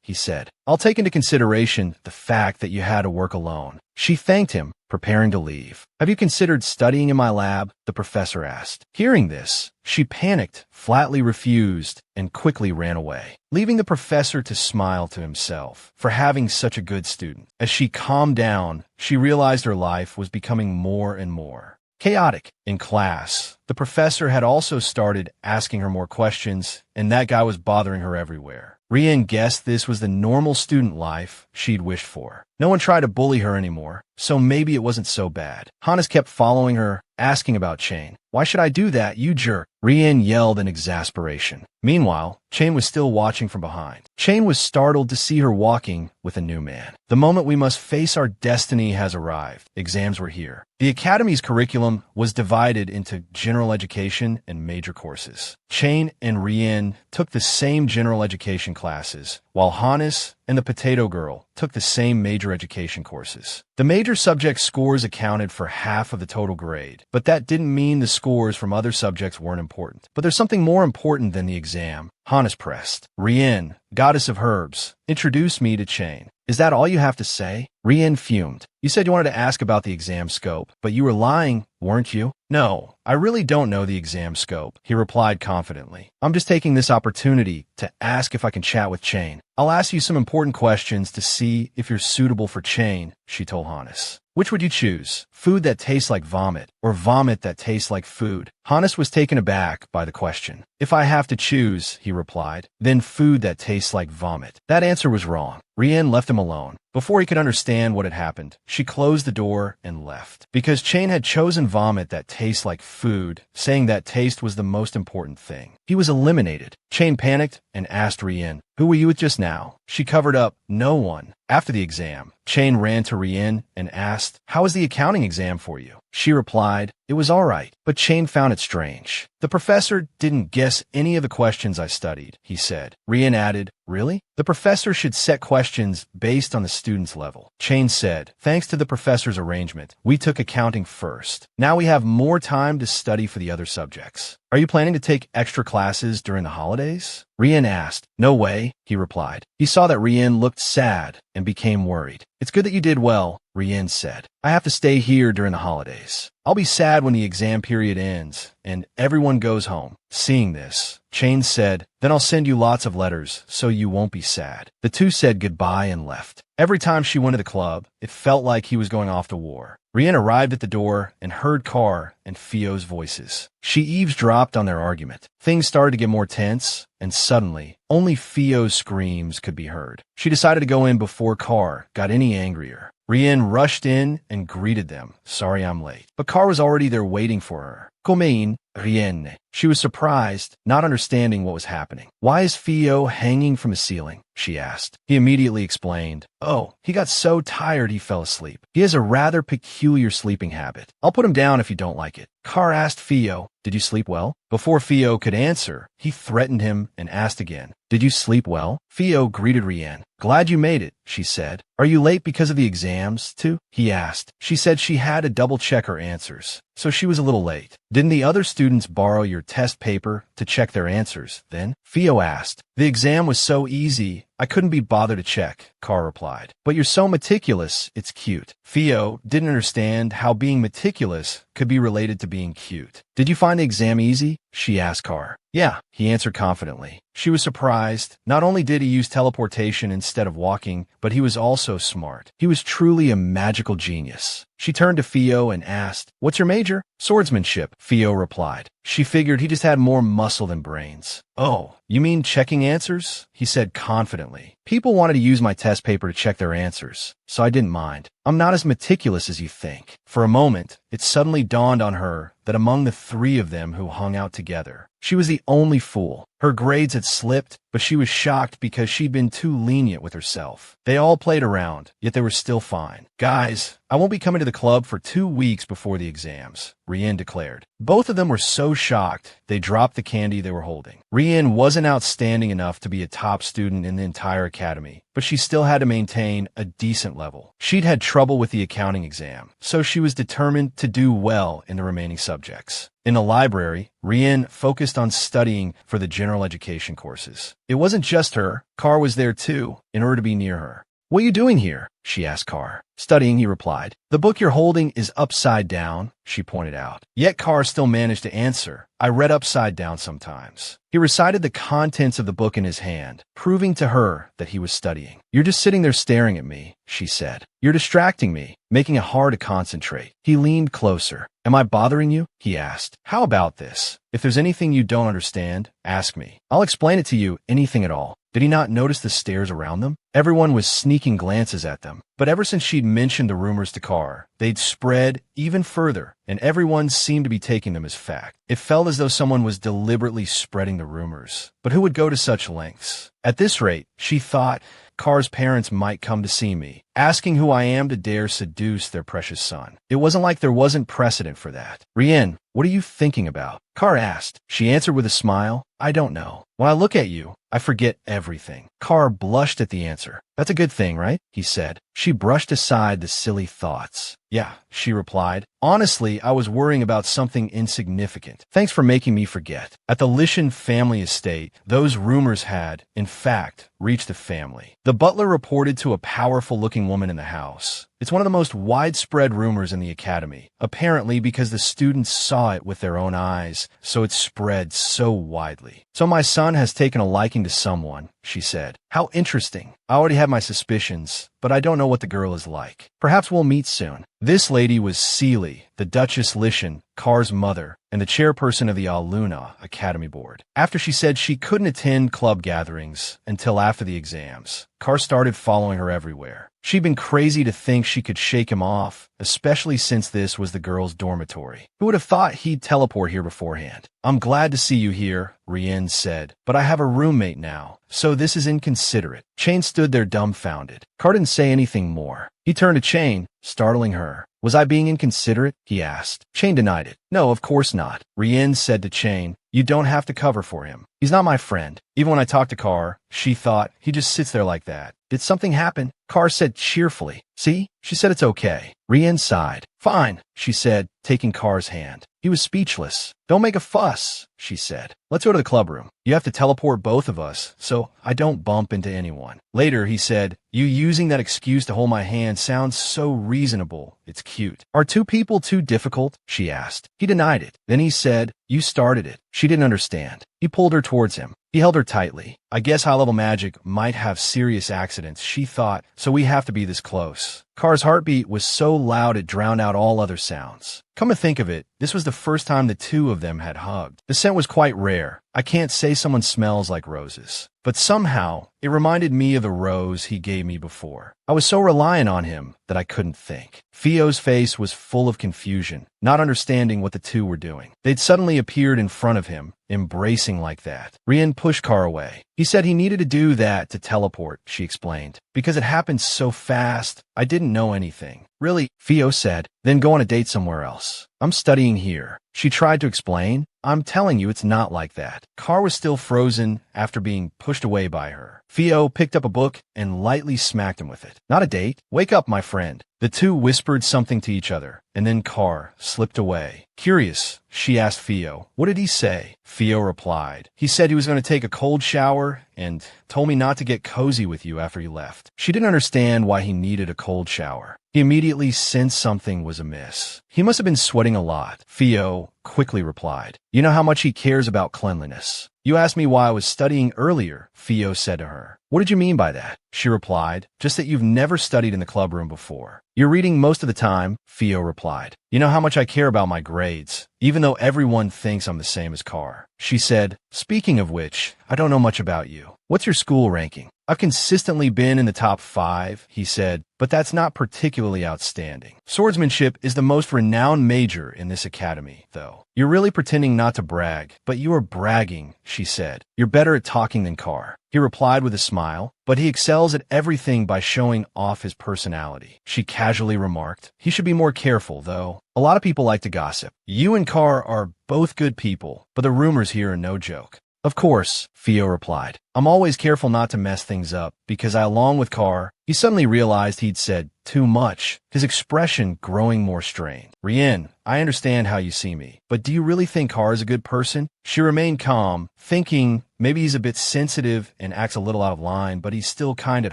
he said. I'll take into consideration the fact that you had to work alone. She thanked him, preparing to leave. Have you considered studying in my lab? The professor asked. Hearing this, she panicked, flatly refused, and quickly ran away, leaving the professor to smile to himself for having such a good student. As she calmed down, she realized her life was becoming more and more chaotic. In class, the professor had also started asking her more questions, and that guy was bothering her everywhere. Rienne guessed this was the normal student life she'd wished for. No one tried to bully her anymore, so maybe it wasn't so bad. Hannes kept following her, asking about Chain. Why should I do that, you jerk? Rienne yelled in exasperation. Meanwhile, Chain was still watching from behind. Chain was startled to see her walking with a new man. The moment we must face our destiny has arrived. Exams were here. The Academy's curriculum was divided into general education and major courses. Chain and Rienne took the same general education classes, while Hannes and the Potato Girl took the same major education courses. The major subject scores accounted for half of the total grade, but that didn't mean the scores from other subjects weren't important. But there's something more important than the exam, Hannes pressed. Rienne, goddess of herbs, introduced me to Chain. Is that all you have to say? Rienne fumed. You said you wanted to ask about the exam scope, but you were lying, weren't you? No, I really don't know the exam scope, he replied confidently. I'm just taking this opportunity to ask if I can chat with Chain. I'll ask you some important questions to see if you're suitable for Chain, she told Hannes. Which would you choose? Food that tastes like vomit, or vomit that tastes like food? Hannes was taken aback by the question. If I have to choose, he replied, then food that tastes like vomit. That answer was wrong. Rienne left him alone. Before he could understand what had happened, she closed the door and left. Because Chain had chosen vomit that tastes like food, saying that taste was the most important thing. He was eliminated. Chain panicked and asked Rienne, who were you with just now? She covered up, no one. After the exam, Chain ran to Rienne and asked, how was the accounting exam for you? She replied, it was all right, but Chain found it strange. The professor didn't guess any of the questions I studied, he said. Rienne added, really? The professor should set questions based on the student's level. Chain said, thanks to the professor's arrangement, we took accounting first. Now we have more time to study for the other subjects. Are you planning to take extra classes during the holidays? Rienne asked. No way, he replied. He saw that Rienne looked sad and became worried. It's good that you did well, Rienne said. I have to stay here during the holidays. I'll be sad when the exam period ends and everyone goes home. Seeing this, Chain said, then I'll send you lots of letters so you won't be sad. The two said goodbye and left. Every time she went to the club, it felt like he was going off to war. Rienne arrived at the door and heard Carr and Fio's voices. She eavesdropped on their argument. Things started to get more tense, and suddenly, only Fio's screams could be heard. She decided to go in before Carr got any angrier. Rienne rushed in and greeted them. Sorry I'm late. But Carr was already there waiting for her. Come, Rienne. She was surprised, not understanding what was happening. Why is Fio hanging from the ceiling? She asked. He immediately explained. Oh, he got so tired he fell asleep. He has a rather peculiar sleeping habit. I'll put him down if you don't like it. Carr asked Fio, did you sleep well? Before Fio could answer, he threatened him and asked again, did you sleep well? Fio greeted Rienne. Glad you made it, she said. Are you late because of the exams, too? He asked. She said she had to double-check her answers, so she was a little late. Didn't the other students borrow your test paper to check their answers, then? Fio asked. The exam was so easy, I couldn't be bothered to check, Carr replied. But you're so meticulous, it's cute. Fio didn't understand how being meticulous could be related to being cute. Did you find the exam easy? She asked Carr. Yeah, he answered confidently. She was surprised. Not only did he use teleportation instead of walking, but he was also smart. He was truly a magical genius. She turned to Fio and asked, what's your major? Swordsmanship, Fio replied. She figured he just had more muscle than brains. Oh, you mean checking answers? He said confidently. People wanted to use my test paper to check their answers, so I didn't mind. I'm not as meticulous as you think. For a moment, it suddenly dawned on her that among the three of them who hung out together, She was the only fool. Her grades had slipped, but she was shocked because she'd been too lenient with herself. They all played around, yet they were still fine. Guys, I won't be coming to the club for 2 weeks before the exams, Rienne declared. Both of them were so shocked, they dropped the candy they were holding. Rienne wasn't outstanding enough to be a top student in the entire academy, but she still had to maintain a decent level. She'd had trouble with the accounting exam, so she was determined to do well in the remaining subjects. In the library, Rienne focused on studying for the general education courses. It wasn't just her. Carr was there too, in order to be near her. "What are you doing here?" she asked Carr. "Studying," he replied. "The book you're holding is upside down," she pointed out. Yet Carr still managed to answer. "I read upside down sometimes." He recited the contents of the book in his hand, proving to her that he was studying. "You're just sitting there staring at me," she said. "You're distracting me, making it hard to concentrate." He leaned closer. "Am I bothering you?" he asked. "How about this? If there's anything you don't understand, ask me. I'll explain it to you, anything at all." Did he not notice the stares around them? Everyone was sneaking glances at them. But ever since she'd mentioned the rumors to Carr, they'd spread even further, and everyone seemed to be taking them as fact. It felt as though someone was deliberately spreading the rumors. But who would go to such lengths? At this rate, she thought, Carr's parents might come to see me, asking who I am to dare seduce their precious son. It wasn't like there wasn't precedent for that. "Rienne, what are you thinking about?" Carr asked. She answered with a smile. "I don't know. When I look at you, I forget everything." Carr blushed at the answer. "That's a good thing, right?" he said. She brushed aside the silly thoughts. "Yeah," she replied. "Honestly, I was worrying about something insignificant. Thanks for making me forget." At the Lishan family estate, those rumors had, in fact, reached the family. The butler reported to a powerful-looking woman in the house. "It's one of the most widespread rumors in the academy, apparently because the students saw it with their own eyes, so it spread so widely. So my son has taken a liking to someone," she said. "How interesting. I already have my suspicions, but I don't know what the girl is like. Perhaps we'll meet soon." This lady was Seely, the Duchess Lishan, Carr's mother, and the chairperson of the Alena Academy board. After she said she couldn't attend club gatherings until after the exams, Carr started following her everywhere. She'd been crazy to think she could shake him off, especially since this was the girls' dormitory. Who would have thought he'd teleport here beforehand? "I'm glad to see you here," Rienne said, "but I have a roommate now, so this is inconsiderate." Chain stood there dumbfounded. Carr didn't say anything more. He turned to Chain, startling her. "Was I being inconsiderate?" he asked. Chain denied it. "No, of course not." Rienne said to Chain, "You don't have to cover for him. He's not my friend." Even when I talked to Carr, she thought, he just sits there like that. "Did something happen?" Carr said cheerfully. "See?" She said it's okay. Rienne sighed. "Fine," she said, taking Carr's hand. He was speechless. "Don't make a fuss," she said. "Let's go to the club room. You have to teleport both of us, so I don't bump into anyone." Later, he said, "You using that excuse to hold my hand sounds so reasonable. It's cute." "Are 2 people too difficult?" she asked. He denied it. Then he said, "You started it." She didn't understand. He pulled her towards him. He held her tightly. "I guess high-level magic might have serious accidents," she thought, "so we have to be this close." Carr's heartbeat was so loud it drowned out all other sounds. Come to think of it, this was the first time the 2 of them had hugged. The scent was quite rare. I can't say someone smells like roses, but somehow it reminded me of the rose he gave me before. I was so reliant on him that I couldn't think. Theo's face was full of confusion, not understanding what the 2 were doing. They'd suddenly appeared in front of him, embracing like that. Rienne pushed Carr away. "He said he needed to do that to teleport," she explained. "Because it happened so fast, I didn't know anything." "Really?" Theo said. "Then go on a date somewhere else. I'm studying here." She tried to explain. "I'm telling you it's not like that." Carr was still frozen after being pushed away by her. Theo picked up a book and lightly smacked him with it. "Not a date. Wake up, my friend." The 2 whispered something to each other, and then Carr slipped away. Curious, she asked Theo, "What did he say?" Theo replied, "He said he was going to take a cold shower and told me not to get cozy with you after you left." She didn't understand why he needed a cold shower. He immediately sensed something was amiss. "He must have been sweating a lot," Theo quickly replied. "You know how much he cares about cleanliness." "You asked me why I was studying earlier," Theo said to her. "What did you mean by that?" She replied, "Just that you've never studied in the clubroom before." "You're reading most of the time," Theo replied. "You know how much I care about my grades, even though everyone thinks I'm the same as Carr." She said, "Speaking of which, I don't know much about you. What's your school ranking?" I've consistently been in the top 5, he said, but that's not particularly outstanding. Swordsmanship is the most renowned major in this academy, though. You're really pretending not to brag, but you are bragging, she said. You're better at talking than Carr. He replied with a smile, but he excels at everything by showing off his personality. She casually remarked, he should be more careful, though. A lot of people like to gossip. You and Carr are both good people, but the rumors here are no joke. Of course, Theo replied. I'm always careful not to mess things up, because along with Carr, he suddenly realized he'd said too much, his expression growing more strained. Rienne, I understand how you see me, but do you really think Carr is a good person? She remained calm, thinking maybe he's a bit sensitive and acts a little out of line, but he's still kind at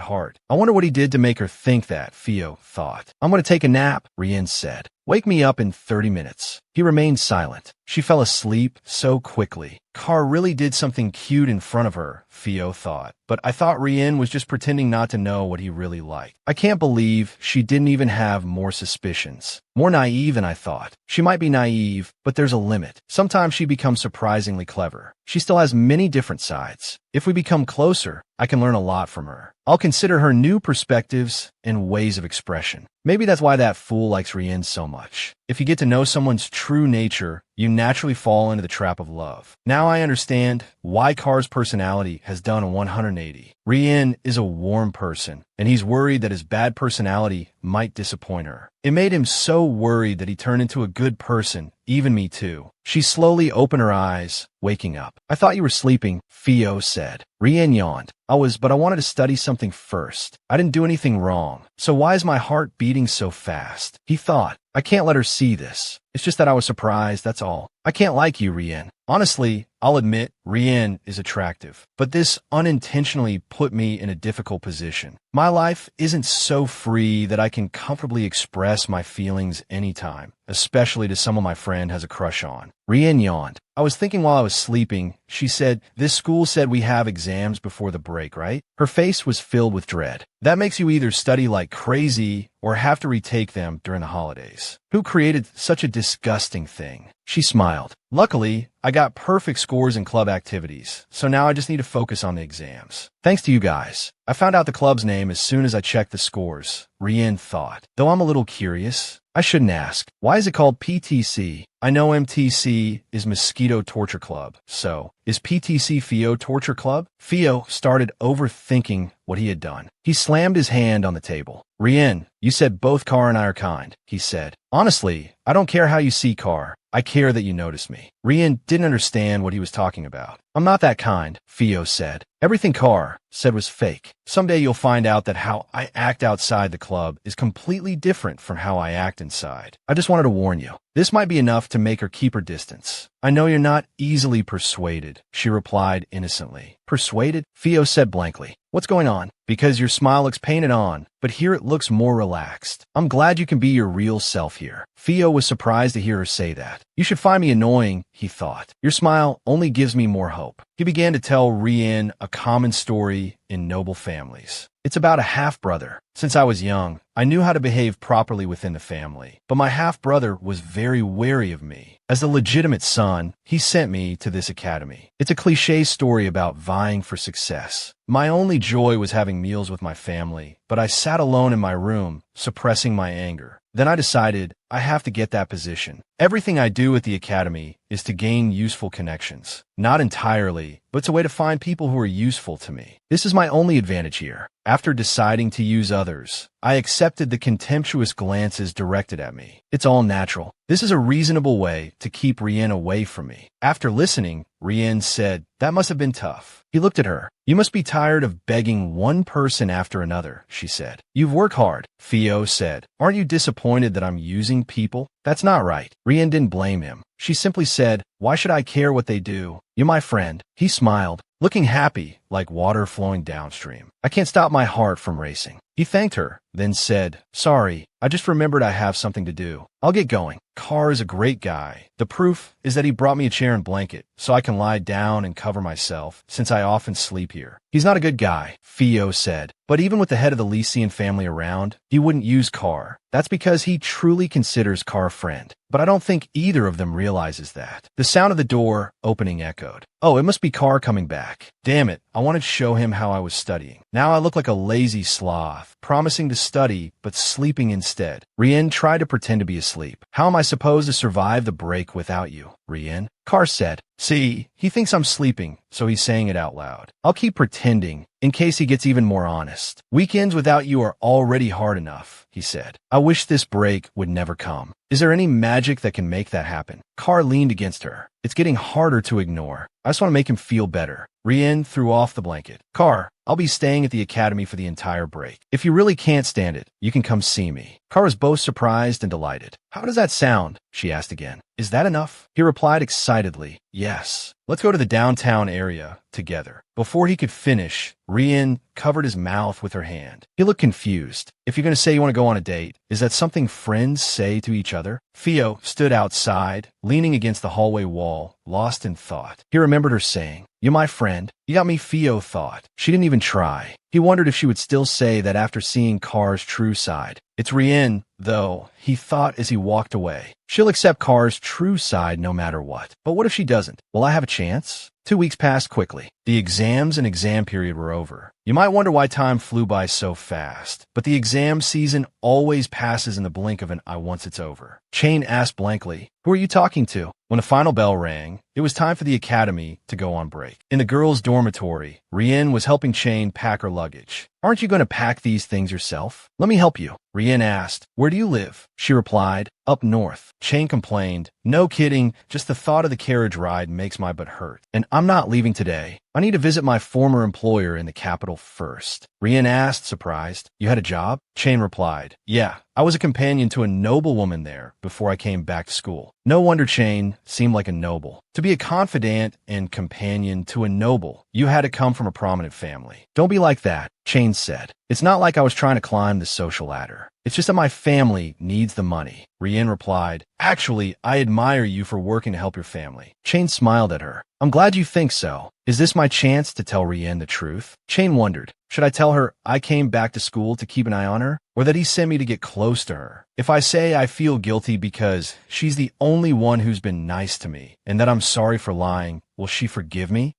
heart. I wonder what he did to make her think that, Theo thought. I'm going to take a nap, Rienne said. Wake me up in 30 minutes. He remained silent. She fell asleep so quickly. Carr really did something cute in front of her, Theo thought. But I thought Rienne was just pretending not to know what he really liked. I can't believe she didn't even have more suspicions. More naive than I thought. She might be naive, but there's a limit. Sometimes she becomes surprisingly clever. She still has many different sides. If we become closer, I can learn a lot from her. I'll consider her new perspectives and ways of expression. Maybe that's why that fool likes Rienne so much. If you get to know someone's true nature, you naturally fall into the trap of love. Now I understand why Carr's personality has done a 180. Rienne is a warm person, and he's worried that his bad personality might disappoint her. It made him so worried that he turned into a good person, even me too. She slowly opened her eyes, waking up. I thought you were sleeping, Theo said. Rienne yawned. But I wanted to study something first. I didn't do anything wrong. So why is my heart beating so fast? He thought. I can't let her see this. It's just that I was surprised, that's all. I can't like you, Rienne. Honestly, I'll admit, Rienne is attractive, but this unintentionally put me in a difficult position. My life isn't so free that I can comfortably express my feelings anytime, especially to someone my friend has a crush on. Rienne yawned. I was thinking while I was sleeping, she said, this school said we have exams before the break, right? Her face was filled with dread. That makes you either study like crazy or have to retake them during the holidays. Who created such a disgusting thing? She smiled. Luckily, I got perfect scores in club activities, so now I just need to focus on the exams. Thanks to you guys. I found out the club's name as soon as I checked the scores, Rienne thought. Though I'm a little curious, I shouldn't ask. Why is it called PTC? I know MTC is Mosquito Torture Club, so is PTC Theo Torture Club? Theo started overthinking what he had done. He slammed his hand on the table. Rienne, you said both Carr and I are kind, he said. Honestly, I don't care how you see Carr. I care that you notice me. Rienne didn't understand what he was talking about. I'm not that kind, Theo said. Everything Carr said was fake. Someday you'll find out that how I act outside the club is completely different from how I act inside. I just wanted to warn you. This might be enough to make her keep her distance. I know you're not easily persuaded, she replied innocently. Persuaded? Theo said blankly. What's going on? Because your smile looks painted on, but here it looks more relaxed. I'm glad you can be your real self here. Theo was surprised to hear her say that. You should find me annoying, he thought. Your smile only gives me more hope. He began to tell Rienne a common story in noble families. It's about a half-brother. Since I was young, I knew how to behave properly within the family, but my half-brother was very wary of me. As the legitimate son, he sent me to this academy. It's a cliché story about vying for success. My only joy was having meals with my family, but I sat alone in my room, suppressing my anger. Then I decided I have to get that position. Everything I do at the academy is to gain useful connections. Not entirely, but it's a way to find people who are useful to me. This is my only advantage here. After deciding to use others, I accepted the contemptuous glances directed at me. It's all natural. This is a reasonable way to keep Rienne away from me. After listening, Rienne said, that must have been tough. He looked at her. You must be tired of begging one person after another, she said. You've worked hard, Theo said. Aren't you disappointed that I'm using people? That's not right. Rienne didn't blame him. She simply said, why should I care what they do? You're my friend. He smiled, looking happy, like water flowing downstream. I can't stop my heart from racing. He thanked her, then said, "Sorry, I just remembered I have something to do. I'll get going." Carr is a great guy. The proof is that he brought me a chair and blanket, so I can lie down and cover myself, since I often sleep here. He's not a good guy, Theo said. But even with the head of the Lycian family around, he wouldn't use Carr. That's because he truly considers Carr a friend. But I don't think either of them realizes that. The sound of the door opening echoed. Oh, it must be Carr coming back. Damn it, I wanted to show him how I was studying. Now I look like a lazy sloth, promising to study, but sleeping instead. Rienne tried to pretend to be asleep. How am I supposed to survive the break without you, Rienne? Carr said. See, he thinks I'm sleeping, so he's saying it out loud. I'll keep pretending, in case he gets even more honest. Weekends without you are already hard enough, he said. I wish this break would never come. Is there any magic that can make that happen? Carr leaned against her. It's getting harder to ignore. I just want to make him feel better. Rienne threw off the blanket. Carr, I'll be staying at the academy for the entire break. If you really can't stand it, you can come see me. Carr was both surprised and delighted. How does that sound? She asked again. Is that enough? He replied excitedly. Yes. Let's go to the downtown area together. Before he could finish, Rienne covered his mouth with her hand. He looked confused. If you're going to say you want to go on a date, is that something friends say to each other? Theo stood outside, leaning against the hallway wall, lost in thought. He remembered her saying, "You my friend?" You got me, Theo thought. She didn't even try. He wondered if she would still say that after seeing Carr's true side. It's Rienne, though, he thought as he walked away. She'll accept Carr's true side no matter what. But what if she doesn't? Will I have a chance? 2 weeks passed quickly. The exams and exam period were over. You might wonder why time flew by so fast, but the exam season always passes in the blink of an eye once it's over. Chain asked blankly, "Who are you talking to?" When the final bell rang, it was time for the academy to go on break. In the girls' dormitory, Rienne was helping Chain pack her luggage. Aren't you going to pack these things yourself? Let me help you, Rienne asked. Where do you live? She replied, up north. Chain complained, no kidding, just the thought of the carriage ride makes my butt hurt. And I'm not leaving today. I need to visit my former employer in the capital first. Rienne asked, surprised. You had a job? Chain replied, yeah, I was a companion to a noblewoman there before I came back to school. No wonder Chain seemed like a noble. To be a confidant and companion to a noble, you had to come from a prominent family. Don't be like that, Chain said. It's not like I was trying to climb the social ladder. It's just that my family needs the money. Rienne replied, actually, I admire you for working to help your family. Chain smiled at her. I'm glad you think so. Is this my chance to tell Rienne the truth? Chain wondered, should I tell her I came back to school to keep an eye on her, or that he sent me to get close to her? If I say I feel guilty because she's the only one who's been nice to me, and that I'm sorry for lying, will she forgive me?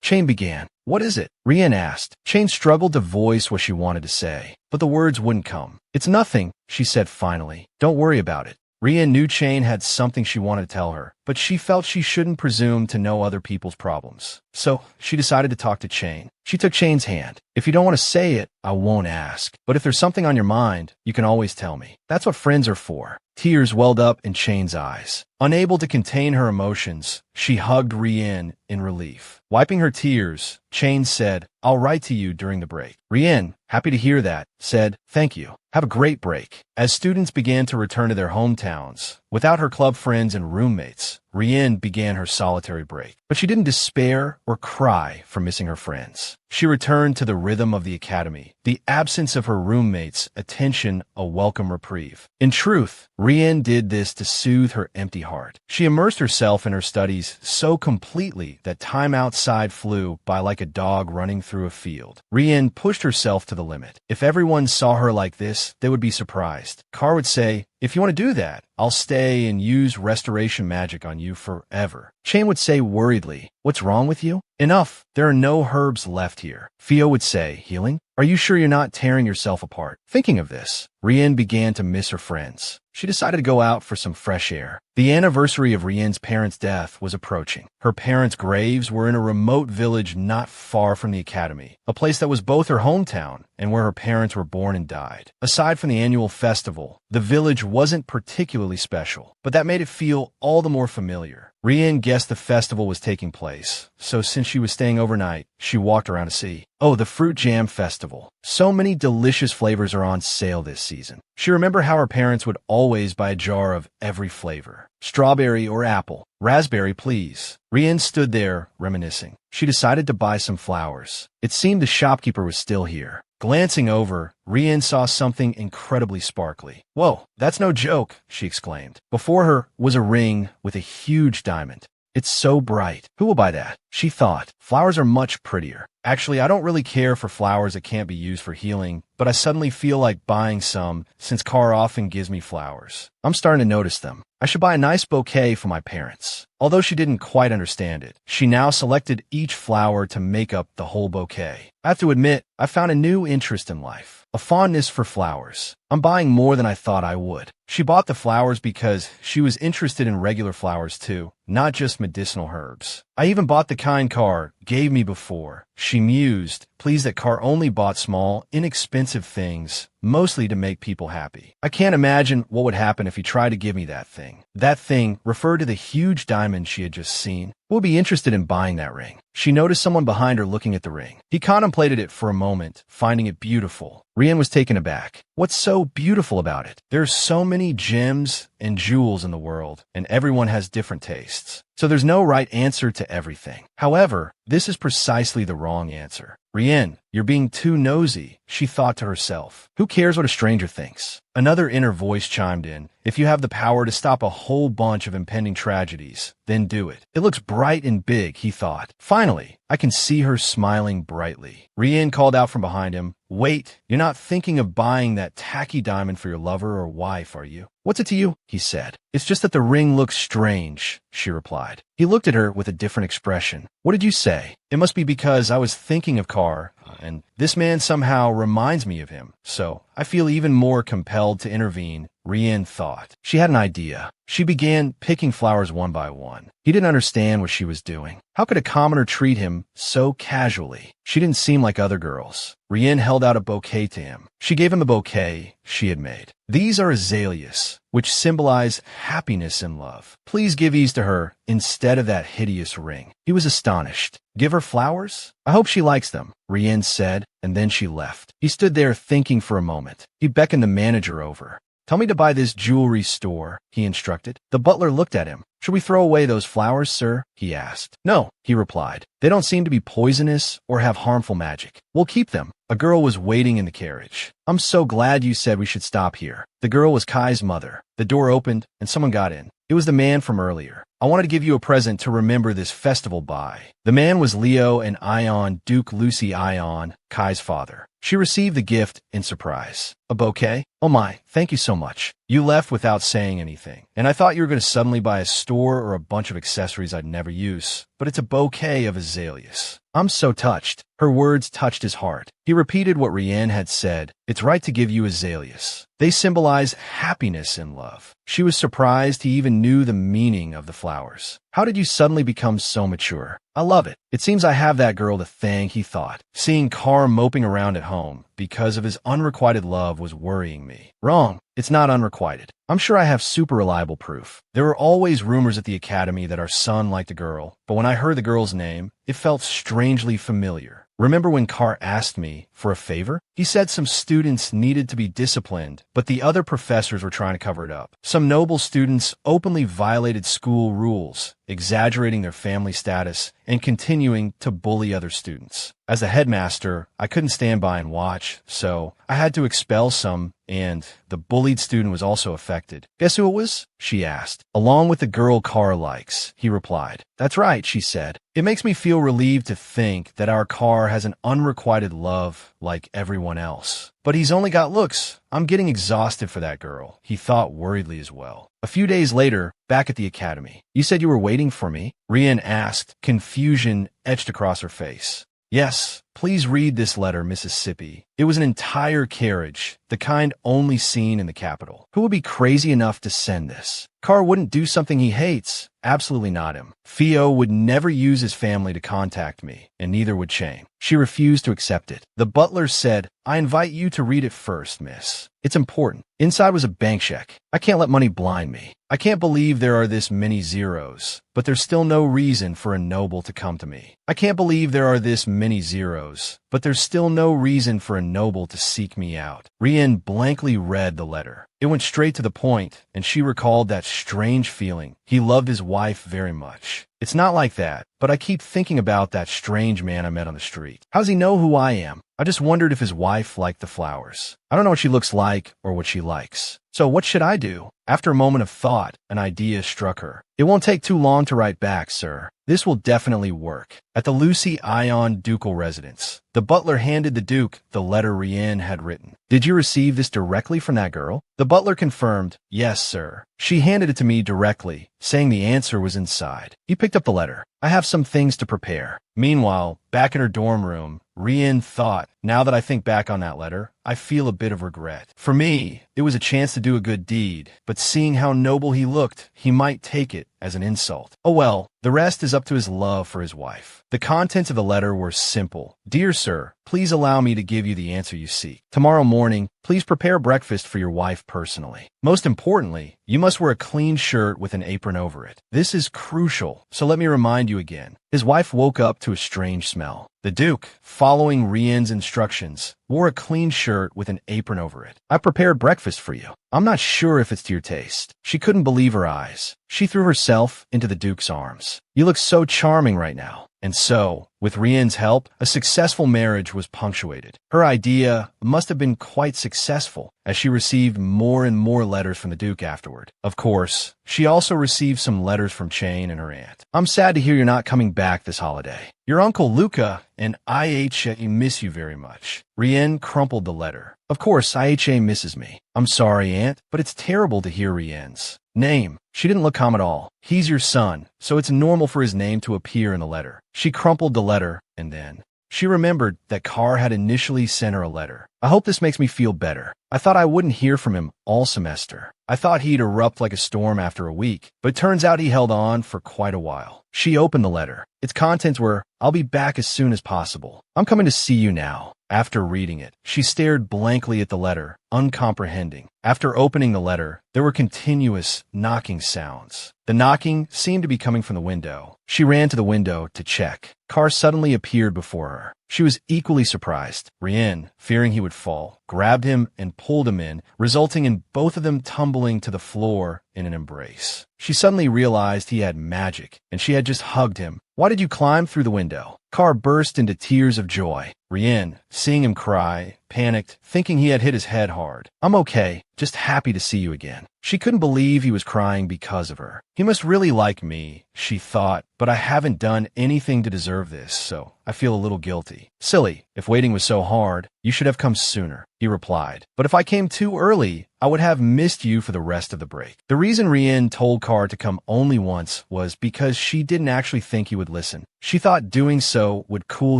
Chain began. What is it? Rienne asked. Chain struggled to voice what she wanted to say, but the words wouldn't come. It's nothing, she said finally. Don't worry about it. Rienne knew Chain had something she wanted to tell her, but she felt she shouldn't presume to know other people's problems. So she decided to talk to Chain. She took Chain's hand. If you don't want to say it, I won't ask. But if there's something on your mind, you can always tell me. That's what friends are for. Tears welled up in Chain's eyes. Unable to contain her emotions, she hugged Rienne in relief. Wiping her tears, Chain said, I'll write to you during the break. Rienne, happy to hear that, said, thank you. Have a great break. As students began to return to their hometowns, without her club friends and roommates, Rienne began her solitary break. But she didn't despair or cry for missing her friends. She returned to the rhythm of the academy, the absence of her roommates' attention a welcome reprieve. In truth, Rienne did this to soothe her empty heart. She immersed herself in her studies so completely that time outside flew by like a dog running through a field. Rienne pushed herself to the limit. If everyone saw her like this, they would be surprised. Carr would say, if you want to do that, I'll stay and use restoration magic on you forever. Chain would say worriedly, what's wrong with you? Enough. There are no herbs left here. Theo would say, healing? Are you sure you're not tearing yourself apart? Thinking of this, Rienne began to miss her friends. She decided to go out for some fresh air. The anniversary of Rienne's parents' death was approaching. Her parents' graves were in a remote village not far from the academy, a place that was both her hometown and where her parents were born and died. Aside from the annual festival, the village wasn't particularly special, but that made it feel all the more familiar. Rienne guessed the festival was taking place, so since she was staying overnight, she walked around to see. Oh, the Fruit Jam Festival. So many delicious flavors are on sale this season. She remembered how her parents would always buy a jar of every flavor. Strawberry or apple. Raspberry, please. Rienne stood there, reminiscing. She decided to buy some flowers. It seemed the shopkeeper was still here. Glancing over, Rienne saw something incredibly sparkly. "Whoa, that's no joke," she exclaimed. Before her was a ring with a huge diamond. "It's so bright. Who will buy that?" She thought. Flowers are much prettier. Actually, I don't really care for flowers that can't be used for healing, but I suddenly feel like buying some since Carr often gives me flowers. I'm starting to notice them. I should buy a nice bouquet for my parents. Although she didn't quite understand it, she now selected each flower to make up the whole bouquet. I have to admit, I found a new interest in life, a fondness for flowers. I'm buying more than I thought I would. She bought the flowers because she was interested in regular flowers too, not just medicinal herbs. I even bought the kind Carr gave me before. She mused, pleased that Carr only bought small, inexpensive things, mostly to make people happy. I can't imagine what would happen if he tried to give me that thing. That thing referred to the huge diamond she had just seen. Who would be interested in buying that ring? She noticed someone behind her looking at the ring. He contemplated it for a moment, finding it beautiful. Rienne was taken aback. What's so beautiful about it? There are so many gems and jewels in the world, and everyone has different tastes. So there's no right answer to everything. However, this is precisely the wrong answer. Rienne, you're being too nosy, she thought to herself. Who cares what a stranger thinks? Another inner voice chimed in. If you have the power to stop a whole bunch of impending tragedies, then do it. It looks bright and big, he thought. Finally, I can see her smiling brightly. Rienne called out from behind him. Wait, you're not thinking of buying that tacky diamond for your lover or wife, are you? What's it to you? He said. It's just that the ring looks strange, she replied. He looked at her with a different expression. What did you say? It must be because I was thinking of Carr, and this man somehow reminds me of him, so I feel even more compelled to intervene, Rienne thought. She had an idea. She began picking flowers one by one. He didn't understand what she was doing. How could a commoner treat him so casually? She didn't seem like other girls. Rienne held out a bouquet to him. She gave him a bouquet she had made. These are azaleas, which symbolize happiness and love. Please give these to her instead of that hideous ring. He was astonished. Give her flowers? I hope she likes them, Rienne said, and then she left. He stood there thinking for a moment. He beckoned the manager over. Tell me to buy this jewelry store, he instructed. The butler looked at him. Should we throw away those flowers, sir? He asked. No, he replied. They don't seem to be poisonous or have harmful magic. We'll keep them. A girl was waiting in the carriage. I'm so glad you said we should stop here. The girl was Kai's mother. The door opened and someone got in. It was the man from earlier. I wanted to give you a present to remember this festival by. The man was Leo and Ion, Duke Lucy Ion, Kai's father. She received the gift in surprise. A bouquet? Oh my, thank you so much. You left without saying anything. And I thought you were going to suddenly buy a store or a bunch of accessories I'd never use. But it's a bouquet of azaleas. I'm so touched. Her words touched his heart. He repeated what Rienne had said. It's right to give you azaleas. They symbolize happiness and love. She was surprised he even knew the meaning of the flowers. How did you suddenly become so mature? I love it. It seems I have that girl to thank, he thought. Seeing Carr moping around at home because of his unrequited love was worrying me. Wrong. It's not unrequited. I'm sure I have super reliable proof. There were always rumors at the academy that our son liked a girl, but when I heard the girl's name, it felt strangely familiar. Remember when Carr asked me for a favor? He said some students needed to be disciplined, but the other professors were trying to cover it up. Some noble students openly violated school rules, exaggerating their family status and continuing to bully other students. As a headmaster, I couldn't stand by and watch, so I had to expel some, and the bullied student was also affected. Guess who it was? She asked. Along with the girl Carr likes, he replied. That's right, she said. It makes me feel relieved to think that our Carr has an unrequited love like everyone else. But he's only got looks. I'm getting exhausted for that girl, he thought worriedly as well. A few days later, back at the academy. You said you were waiting for me? Rienne asked, confusion etched across her face. Yes, please read this letter, Mississippi. It was an entire carriage, the kind only seen in the capital. Who would be crazy enough to send this? Carr wouldn't do something he hates. Absolutely not him. Theo would never use his family to contact me, and neither would Shane. She refused to accept it. The butler said, I invite you to read it first, miss. It's important. Inside was a bank check. I can't let money blind me. I can't believe there are this many zeros, but there's still no reason for a noble to come to me. I can't believe there are this many zeros, but there's still no reason for a noble to seek me out. Rienne blankly read the letter. It went straight to the point, and she recalled that strange feeling. He loved his wife very much. It's not like that, but I keep thinking about that strange man I met on the street. How does he know who I am? I just wondered if his wife liked the flowers. I don't know what she looks like or what she likes. So what should I do? After a moment of thought, an idea struck her. It won't take too long to write back, sir. This will definitely work. At the Lucy Ion ducal residence, the butler handed the Duke the letter Rienne had written. Did you receive this directly from that girl? The butler confirmed, yes, sir. She handed it to me directly, saying the answer was inside. He picked up the letter. I have some things to prepare. Meanwhile, back in her dorm room, Rienne thought, now that I think back on that letter, I feel a bit of regret. For me, it was a chance to do a good deed, but seeing how noble he looked, he might take it as an insult. Oh well, the rest is up to his love for his wife. The contents of the letter were simple. Dear sir, please allow me to give you the answer you seek. Tomorrow morning, please prepare breakfast for your wife personally. Most importantly, you must wear a clean shirt with an apron over it. This is crucial, so let me remind you again. His wife woke up to a strange smell. The Duke, following Rienne's instructions, wore a clean shirt with an apron over it. I prepared breakfast for you. I'm not sure if it's to your taste. She couldn't believe her eyes. She threw herself into the Duke's arms. You look so charming right now. And so, with Rienne's help, a successful marriage was punctuated. Her idea must have been quite successful, as she received more and more letters from the Duke afterward. Of course, she also received some letters from Chain and her aunt. I'm sad to hear you're not coming back this holiday. Your uncle Luca and IHA miss you very much. Rienne crumpled the letter. Of course, IHA misses me. I'm sorry, Aunt, but it's terrible to hear Rienne's name. She didn't look calm at all. He's your son, so it's normal for his name to appear in the letter. She crumpled the letter, and then she remembered that Carr had initially sent her a letter. I hope this makes me feel better. I thought I wouldn't hear from him all semester. I thought he'd erupt like a storm after a week, but it turns out he held on for quite a while. She opened the letter. Its contents were, I'll be back as soon as possible. I'm coming to see you now. After reading it, she stared blankly at the letter, uncomprehending. After opening the letter, there were continuous knocking sounds. The knocking seemed to be coming from the window. She ran to the window to check. Carr suddenly appeared before her. She was equally surprised. Rienne, fearing he would fall, grabbed him and pulled him in, resulting in both of them tumbling to the floor in an embrace. She suddenly realized he had magic, and she had just hugged him. Why did you climb through the window? Carr burst into tears of joy. Rienne, seeing him cry, panicked, thinking he had hit his head hard. I'm okay, just happy to see you again. She couldn't believe he was crying because of her. He must really like me, she thought, but I haven't done anything to deserve this, so I feel a little guilty. Silly, if waiting was so hard, you should have come sooner, he replied. But if I came too early, I would have missed you for the rest of the break. The reason Rienne told Carr to come only once was because she didn't actually think he would listen. She thought doing so would cool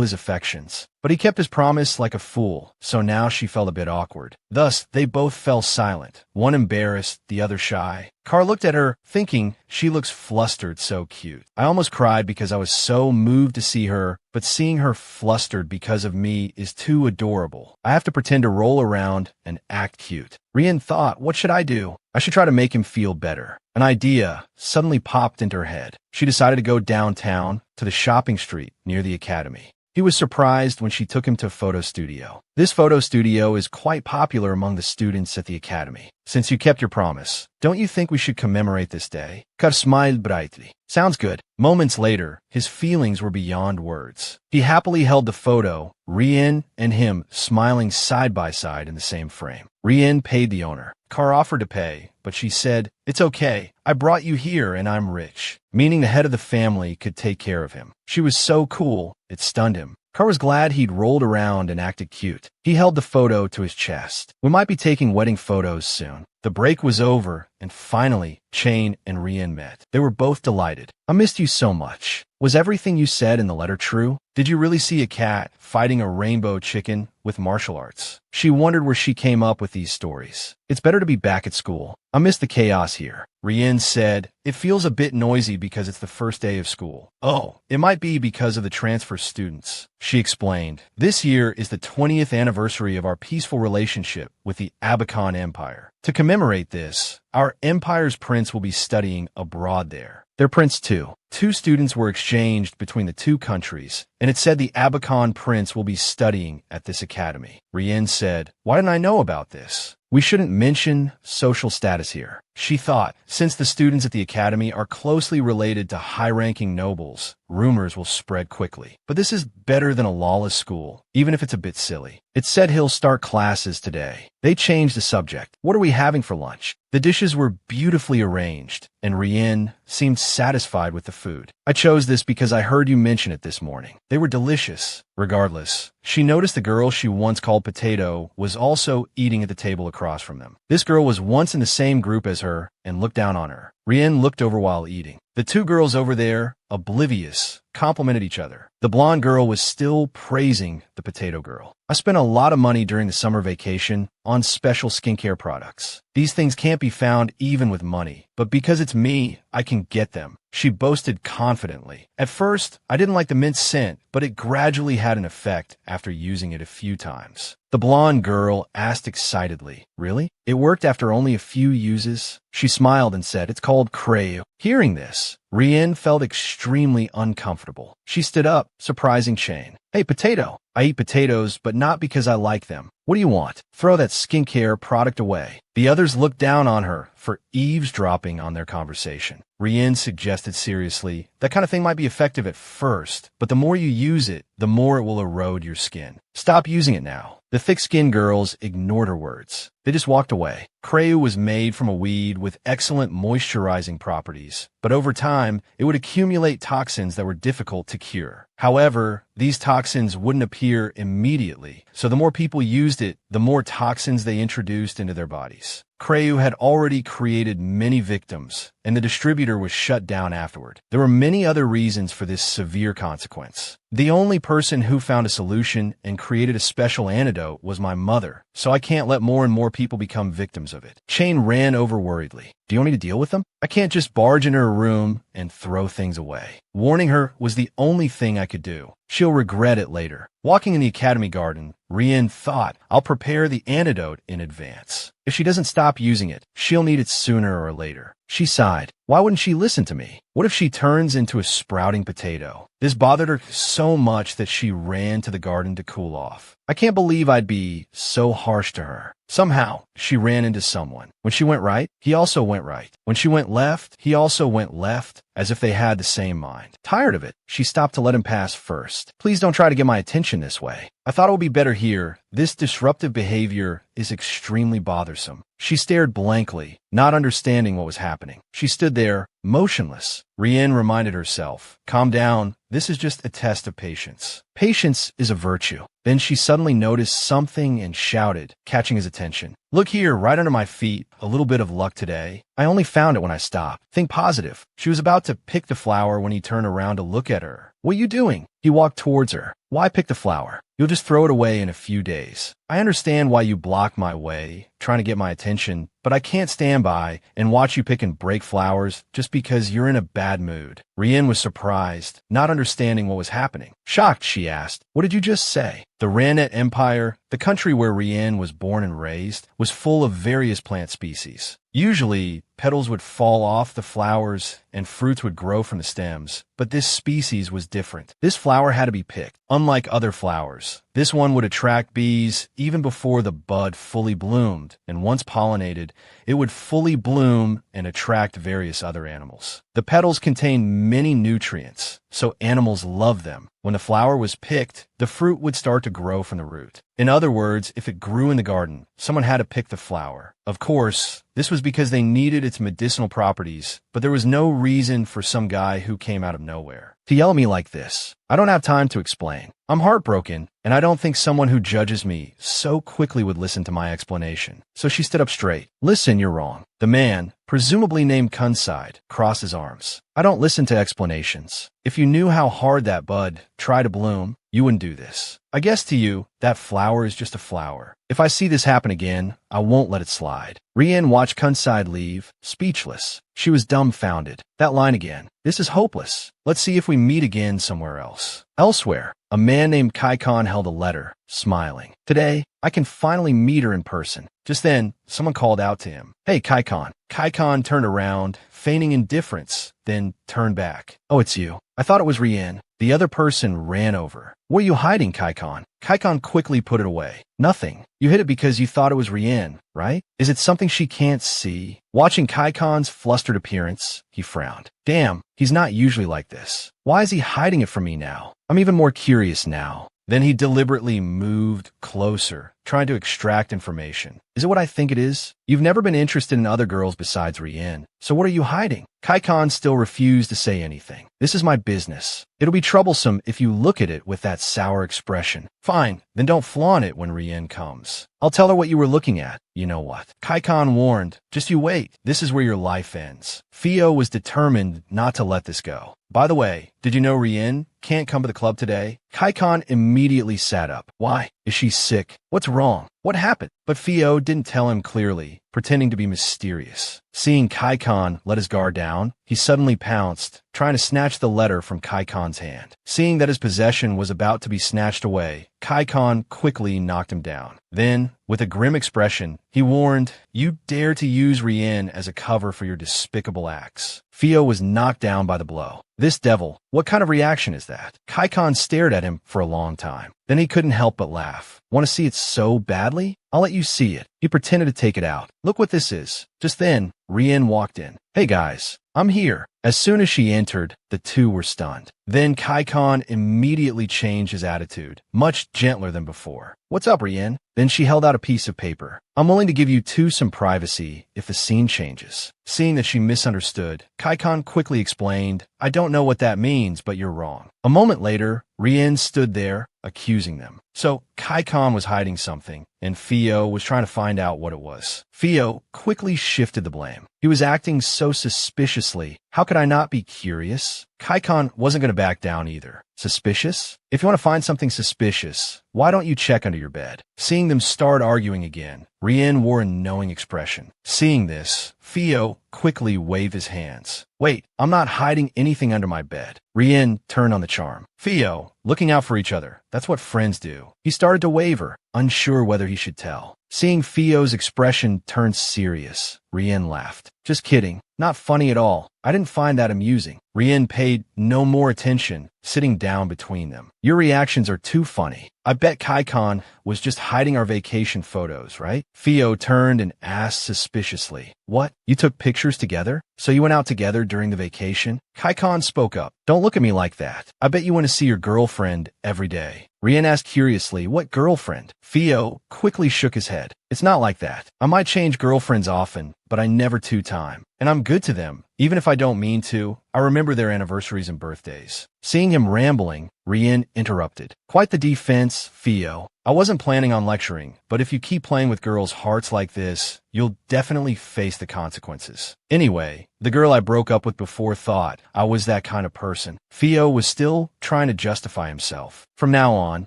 his affections. But he kept his promise like a fool, so now she felt a bit awkward. Thus, they both fell silent, one embarrassed, the other shy. Carr looked at her, thinking, she looks flustered, so cute. I almost cried because I was so moved to see her, but seeing her flustered because of me is too adorable. I have to pretend to roll around and act cute. Rienne thought, what should I do? I should try to make him feel better. An idea suddenly popped into her head. She decided to go downtown to the shopping street near the academy. He was surprised when she took him to a photo studio. This photo studio is quite popular among the students at the academy. Since you kept your promise, don't you think we should commemorate this day? Carr smiled brightly. Sounds good. Moments later, his feelings were beyond words. He happily held the photo, Rienne and him smiling side by side in the same frame. Rienne paid the owner. Carr offered to pay, but she said, it's okay. I brought you here and I'm rich, meaning the head of the family could take care of him. She was so cool, it stunned him. Carr was glad he'd rolled around and acted cute. He held the photo to his chest. We might be taking wedding photos soon. The break was over, and finally, Chain and Rienne met. They were both delighted. I missed you so much. Was everything you said in the letter true? Did you really see a cat fighting a rainbow chicken with martial arts? She wondered where she came up with these stories. It's better to be back at school. I miss the chaos here. Rienne said, it feels a bit noisy because it's the first day of school. Oh, it might be because of the transfer students. She explained, this year is the 20th anniversary of our peaceful relationship with the Abacon Empire. To commemorate this, our empire's prince will be studying abroad there. Their prince too. 2 students were exchanged between the 2 countries, and it said the Abacon prince will be studying at this academy. Rienne said, "Why didn't I know about this? We shouldn't mention social status here." She thought, since the students at the academy are closely related to high-ranking nobles, rumors will spread quickly. But this is better than a lawless school, even if it's a bit silly. It said he'll start classes today. They changed the subject. "What are we having for lunch?" The dishes were beautifully arranged, and Rienne seemed satisfied with the food. "I chose this because I heard you mention it this morning. They were delicious." Regardless, she noticed the girl she once called Potato was also eating at the table across from them. This girl was once in the same group as her and looked down on her. Rienne looked over while eating. The 2 girls over there, oblivious, complimented each other. The blonde girl was still praising the potato girl. "I spent a lot of money during the summer vacation on special skincare products. These things can't be found even with money, but because it's me, I can get them," she boasted confidently. "At first, I didn't like the mint scent, but it gradually had an effect after using it a few times." The blonde girl asked excitedly, "Really? It worked after only a few uses?" She smiled and said, "It's called Crayo." Hearing this, Rienne felt extremely uncomfortable. She stood up, surprising Shane. "Hey, Potato. I eat potatoes, but not because I like them. What do you want? Throw that skincare product away." The others looked down on her for eavesdropping on their conversation. Rienne suggested seriously, "That kind of thing might be effective at first, but the more you use it, the more it will erode your skin. Stop using it now." The thick-skinned girls ignored her words. They just walked away. Crayo was made from a weed with excellent moisturizing properties, but over time, it would accumulate toxins that were difficult to cure. However, these toxins wouldn't appear immediately, so the more people used it, the more toxins they introduced into their bodies. Crayo had already created many victims, and the distributor was shut down afterward. There were many other reasons for this severe consequence. The only person who found a solution and created a special antidote was my mother, so I can't let more and more people become victims of it. Shane ran over worriedly. "Do you want me to deal with them? I can't just barge into her room and throw things away." Warning her was the only thing I could do. She'll regret it later. Walking in the academy garden, Rienne thought, "I'll prepare the antidote in advance. If she doesn't stop using it, she'll need it sooner or later." She sighed. Why wouldn't she listen to me? What if she turns into a sprouting potato? This bothered her so much that she ran to the garden to cool off. I can't believe I'd be so harsh to her. Somehow, she ran into someone. When she went right, he also went right. When she went left, he also went left, as if they had the same mind. Tired of it, she stopped to let him pass first. "Please don't try to get my attention this way. I thought it would be better here. This disruptive behavior is extremely bothersome." She stared blankly, not understanding what was happening. She stood there, motionless. Rienne reminded herself, "Calm down. This is just a test of patience. Patience is a virtue." Then she suddenly noticed something and shouted, catching his attention. "Look here, right under my feet. A little bit of luck today. I only found it when I stopped. Think positive." She was about to pick the flower when he turned around to look at her. "What are you doing?" He walked towards her. "Why pick the flower? You'll just throw it away in a few days. I understand why you block my way, trying to get my attention, but I can't stand by and watch you pick and break flowers just because you're in a bad mood." Rienne was surprised, not understanding what was happening. Shocked, she asked, "What did you just say?" The Ren Empire, the country where Rienne was born and raised, was full of various plant species. Usually, petals would fall off the flowers and fruits would grow from the stems, but this species was different. This flower had to be picked. Unlike other flowers, this one would attract bees even before the bud fully bloomed, and once pollinated, it would fully bloom and attract various other animals. The petals contained many nutrients, so animals loved them. When the flower was picked, the fruit would start to grow from the root. In other words, if it grew in the garden, someone had to pick the flower. Of course, this was because they needed its medicinal properties, but there was no reason for some guy who came out of nowhere to yell at me like this. I don't have time to explain. I'm heartbroken, and I don't think someone who judges me so quickly would listen to my explanation. So she stood up straight. "Listen, you're wrong." The man, presumably named Kunside, crossed his arms. "I don't listen to explanations. If you knew how hard that bud tried to bloom, You wouldn't do this. I guess to you, that flower is just a flower. If I see this happen again, I won't let it slide. Rienne watched Kunside leave, speechless. She was dumbfounded. That line again. This is hopeless. Let's see if we meet again somewhere else. Elsewhere, a man named Karcion held a letter, smiling. Today, I can finally meet her in person. Just then, someone called out to him. Hey, Karcion. Karcion turned around, feigning indifference, then turned back. Oh, it's you. I thought it was Rienne. The other person ran over. What are you hiding, Karcion? Karcion quickly put it away. Nothing. You hid it because you thought it was Rienne, right? Is it something she can't see? Watching Karcion's flustered appearance, he frowned. Damn, he's not usually like this. Why is he hiding it from me now? I'm even more curious now. Then he deliberately moved closer, trying to extract information. Is it what I think it is? You've never been interested in other girls besides Rienne. So what are you hiding? Karcion still refused to say anything. This is my business. It'll be troublesome if you look at it with that sour expression. Fine, then don't flaunt it when Rienne comes. I'll tell her what you were looking at. You know what? Karcion warned. Just you wait. This is where your life ends. Theo was determined not to let this go. By the way, did you know Rienne can't come to the club today? Karcion immediately sat up. Why? Is she sick? What's wrong? What happened? But Theo didn't tell him clearly, pretending to be mysterious. Seeing Karcion let his guard down, he suddenly pounced, trying to snatch the letter from Karcion's hand. Seeing that his possession was about to be snatched away, Karcion quickly knocked him down. Then, with a grim expression, he warned, You dare to use Rienne as a cover for your despicable acts. Theo was knocked down by the blow. This devil, what kind of reaction is that? Karcion stared at him for a long time. Then he couldn't help but laugh. Want to see it so badly? I'll let you see it. He pretended to take it out. Look what this is. Just then, Rienne walked in. Hey guys, I'm here. As soon as she entered, the two were stunned. Then Karcion immediately changed his attitude, much gentler than before. What's up, Rienne? Then she held out a piece of paper. I'm willing to give you two some privacy if the scene changes. Seeing that she misunderstood, Karcion quickly explained, I don't know what that means, but you're wrong. A moment later, Rienne stood there, accusing them. So, Karcion was hiding something, and Theo was trying to find out what it was. Theo quickly shifted the blame. He was acting so suspiciously. How could I not be curious? Karcion wasn't going to back down either. Suspicious? If you want to find something suspicious, why don't you check under your bed? Seeing them start arguing again, Rienne wore a knowing expression. Seeing this, Theo quickly waved his hands. Wait, I'm not hiding anything under my bed. Rienne turned on the charm. Theo, looking out for each other. That's what friends do. He started to waver, unsure whether he should tell. Seeing Theo's expression turn serious, Rienne laughed. Just kidding. Not funny at all. I didn't find that amusing. Rienne paid no more attention, sitting down between them. Your reactions are too funny. I bet Karcion was just hiding our vacation photos, right? Theo turned and asked suspiciously. What? You took pictures together? So you went out together during the vacation? Karcion spoke up. Don't look at me like that. I bet you want to see your girlfriend every day. Rienne asked curiously, what girlfriend? Theo quickly shook his head. It's not like that. I might change girlfriends often, but I never two-time. And I'm good to them. Even if I don't mean to, I remember their anniversaries and birthdays. Seeing him rambling, Rienne interrupted. Quite the defense, Theo. I wasn't planning on lecturing, but if you keep playing with girls' hearts like this, you'll definitely face the consequences. Anyway, the girl I broke up with before thought I was that kind of person. Theo was still trying to justify himself. From now on,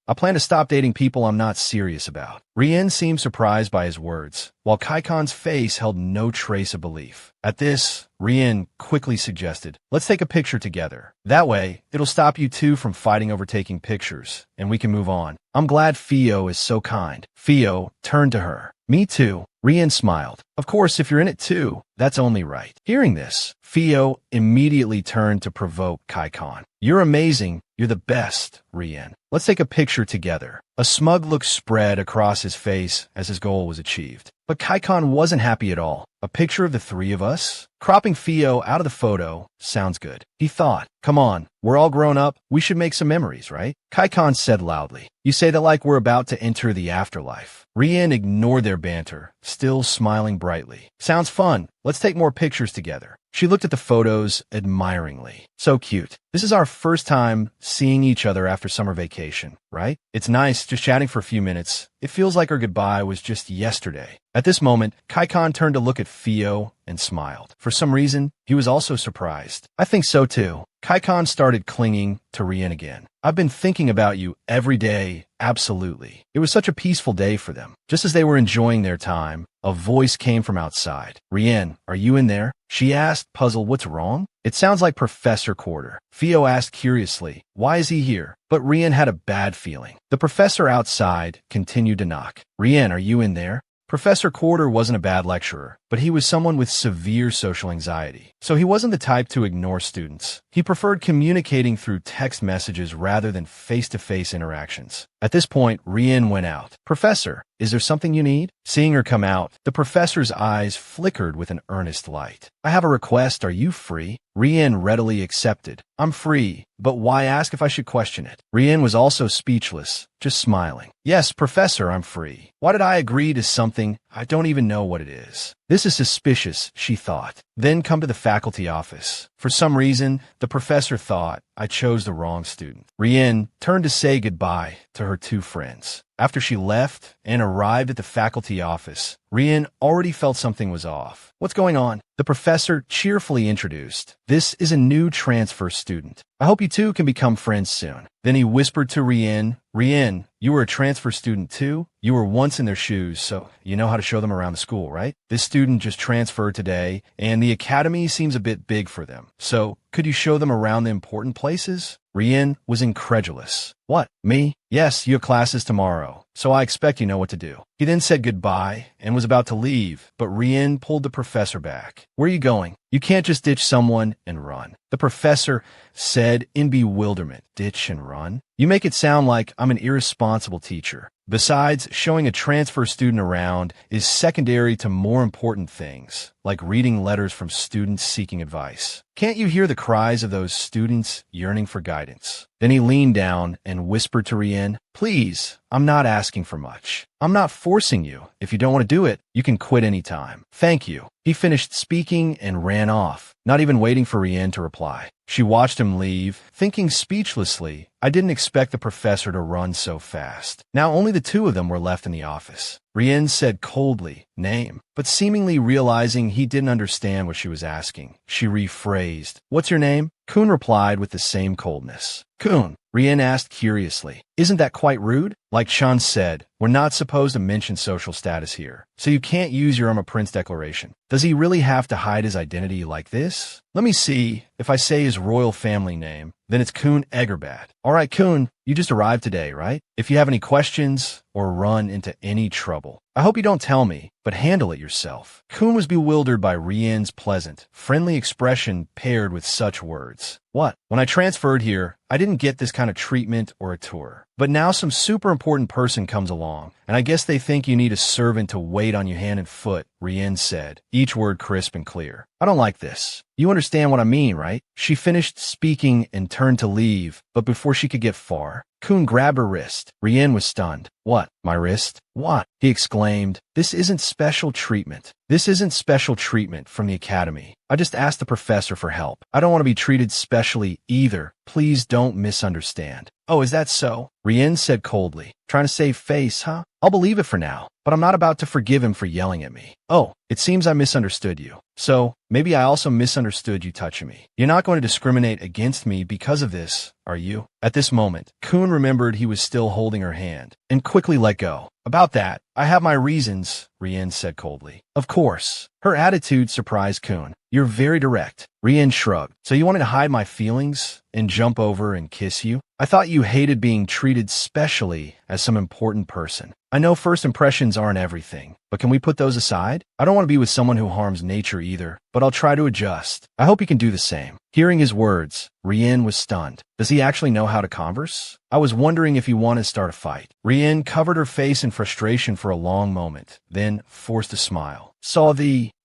I plan to stop dating people I'm not serious about. Rienne seemed surprised by his words, while Karcion's face held no trace of belief. At this, Rienne quickly suggested, let's take a picture together. That way, it'll stop you two from fighting over taking pictures, and we can move on. I'm glad Theo is so kind. Theo turned to her. Me too. Rienne smiled. Of course, if you're in it too, that's only right. Hearing this, Theo immediately turned to provoke Karcion. You're amazing. You're the best, Rienne. Let's take a picture together. A smug look spread across his face as his goal was achieved. But Karcion wasn't happy at all. A picture of the three of us? Cropping Theo out of the photo sounds good. He thought, come on, we're all grown up. We should make some memories, right? Karcion said loudly. You say that like we're about to enter the afterlife. Rienne ignored their banter, still smiling brightly. Sounds fun. Let's take more pictures together. She looked at the photos admiringly. So cute. This is our first time seeing each other after summer vacation, right? It's nice just chatting for a few minutes. It feels like our goodbye was just yesterday. At this moment, Karcion turned to look at Theo and smiled. For some reason, he was also surprised. I think so too. Kaikon started clinging to Rienne again. I've been thinking about you every day, absolutely. It was such a peaceful day for them. Just as they were enjoying their time, a voice came from outside. Rienne, are you in there? She asked, puzzled, what's wrong? It sounds like Professor Quarter. Theo asked curiously, why is he here? But Rienne had a bad feeling. The professor outside continued to knock. Rienne, are you in there? Professor Quarter wasn't a bad lecturer, but he was someone with severe social anxiety. So he wasn't the type to ignore students. He preferred communicating through text messages rather than face-to-face interactions. At this point, Rienne went out. Professor, is there something you need? Seeing her come out, the professor's eyes flickered with an earnest light. I have a request. Are you free? Rienne readily accepted. I'm free, but why ask if I should question it? Rienne was also speechless, just smiling. Yes, Professor, I'm free. Why did I agree to something I don't even know what it is? This is suspicious, she thought. Then come to the faculty office. For some reason, the professor thought I chose the wrong student. Rienne turned to say goodbye to her two friends. After she left and arrived at the faculty office, Rienne already felt something was off. What's going on? The professor cheerfully introduced. This is a new transfer student. I hope you two can become friends soon. Then he whispered to Rienne, Rienne, you were a transfer student too? You were once in their shoes, so you know how to show them around the school, right? This student just transferred today, and the academy seems a bit big for them. So, could you show them around the important places? Rienne was incredulous. What, me? Yes, you have classes tomorrow, so I expect you know what to do. He then said goodbye and was about to leave, but Rienne pulled the professor back. Where are you going? You can't just ditch someone and run. The professor said in bewilderment. Ditch and run? You make it sound like I'm an irresponsible teacher. Besides, showing a transfer student around is secondary to more important things, like reading letters from students seeking advice. Can't you hear the cries of those students yearning for guidance? Then he leaned down and whispered to Rienne, please, I'm not asking for much. I'm not forcing you. If you don't want to do it, you can quit any time. Thank you. He finished speaking and ran off, not even waiting for Rienne to reply. She watched him leave, thinking speechlessly, I didn't expect the professor to run so fast. Now only the two of them were left in the office. Rienne said coldly, name, but seemingly realizing he didn't understand what she was asking. She rephrased, what's your name? Coon replied with the same coldness. Coon, Rienne asked curiously. Isn't that quite rude? Like Sean said, we're not supposed to mention social status here, so you can't use your I'm a prince declaration. Does he really have to hide his identity like this? Let me see. If I say his royal family name, then it's Coon Egerbat. All right, Coon, you just arrived today, right? If you have any questions or run into any trouble, I hope you don't tell me, but handle it yourself. Coon was bewildered by Rienne's pleasant, friendly expression paired with such words. What? When I transferred here, I didn't get this kind of treatment or a tour. But now some super important person comes along, and I guess they think you need a servant to wait on you hand and foot, Rienne said, each word crisp and clear. I don't like this. You understand what I mean, right? She finished speaking and turned to leave, but before she could get far, Coon grabbed her wrist. Rienne was stunned. What? My wrist? What? He exclaimed. This isn't special treatment. This isn't special treatment from the academy. I just asked the professor for help. I don't want to be treated specially either. Please don't misunderstand. Oh, is that so? Rienne said coldly. Trying to save face, huh? I'll believe it for now, but I'm not about to forgive him for yelling at me. Oh, it seems I misunderstood you. So, maybe I also misunderstood you touching me. You're not going to discriminate against me because of this, are you? At this moment, Coon remembered he was still holding her hand, and quickly let go. About that, I have my reasons, Rienne said coldly. Of course. Her attitude surprised Coon. You're very direct. Rienne shrugged. So you wanted to hide my feelings and jump over and kiss you? I thought you hated being treated specially as some important person. I know first impressions aren't everything, but can we put those aside? I don't want to be with someone who harms nature either, but I'll try to adjust. I hope you can do the same. Hearing his words, Rienne was stunned. Does he actually know how to converse? I was wondering if he wanted to start a fight. Rienne covered her face in frustration for a long moment, then forced a smile.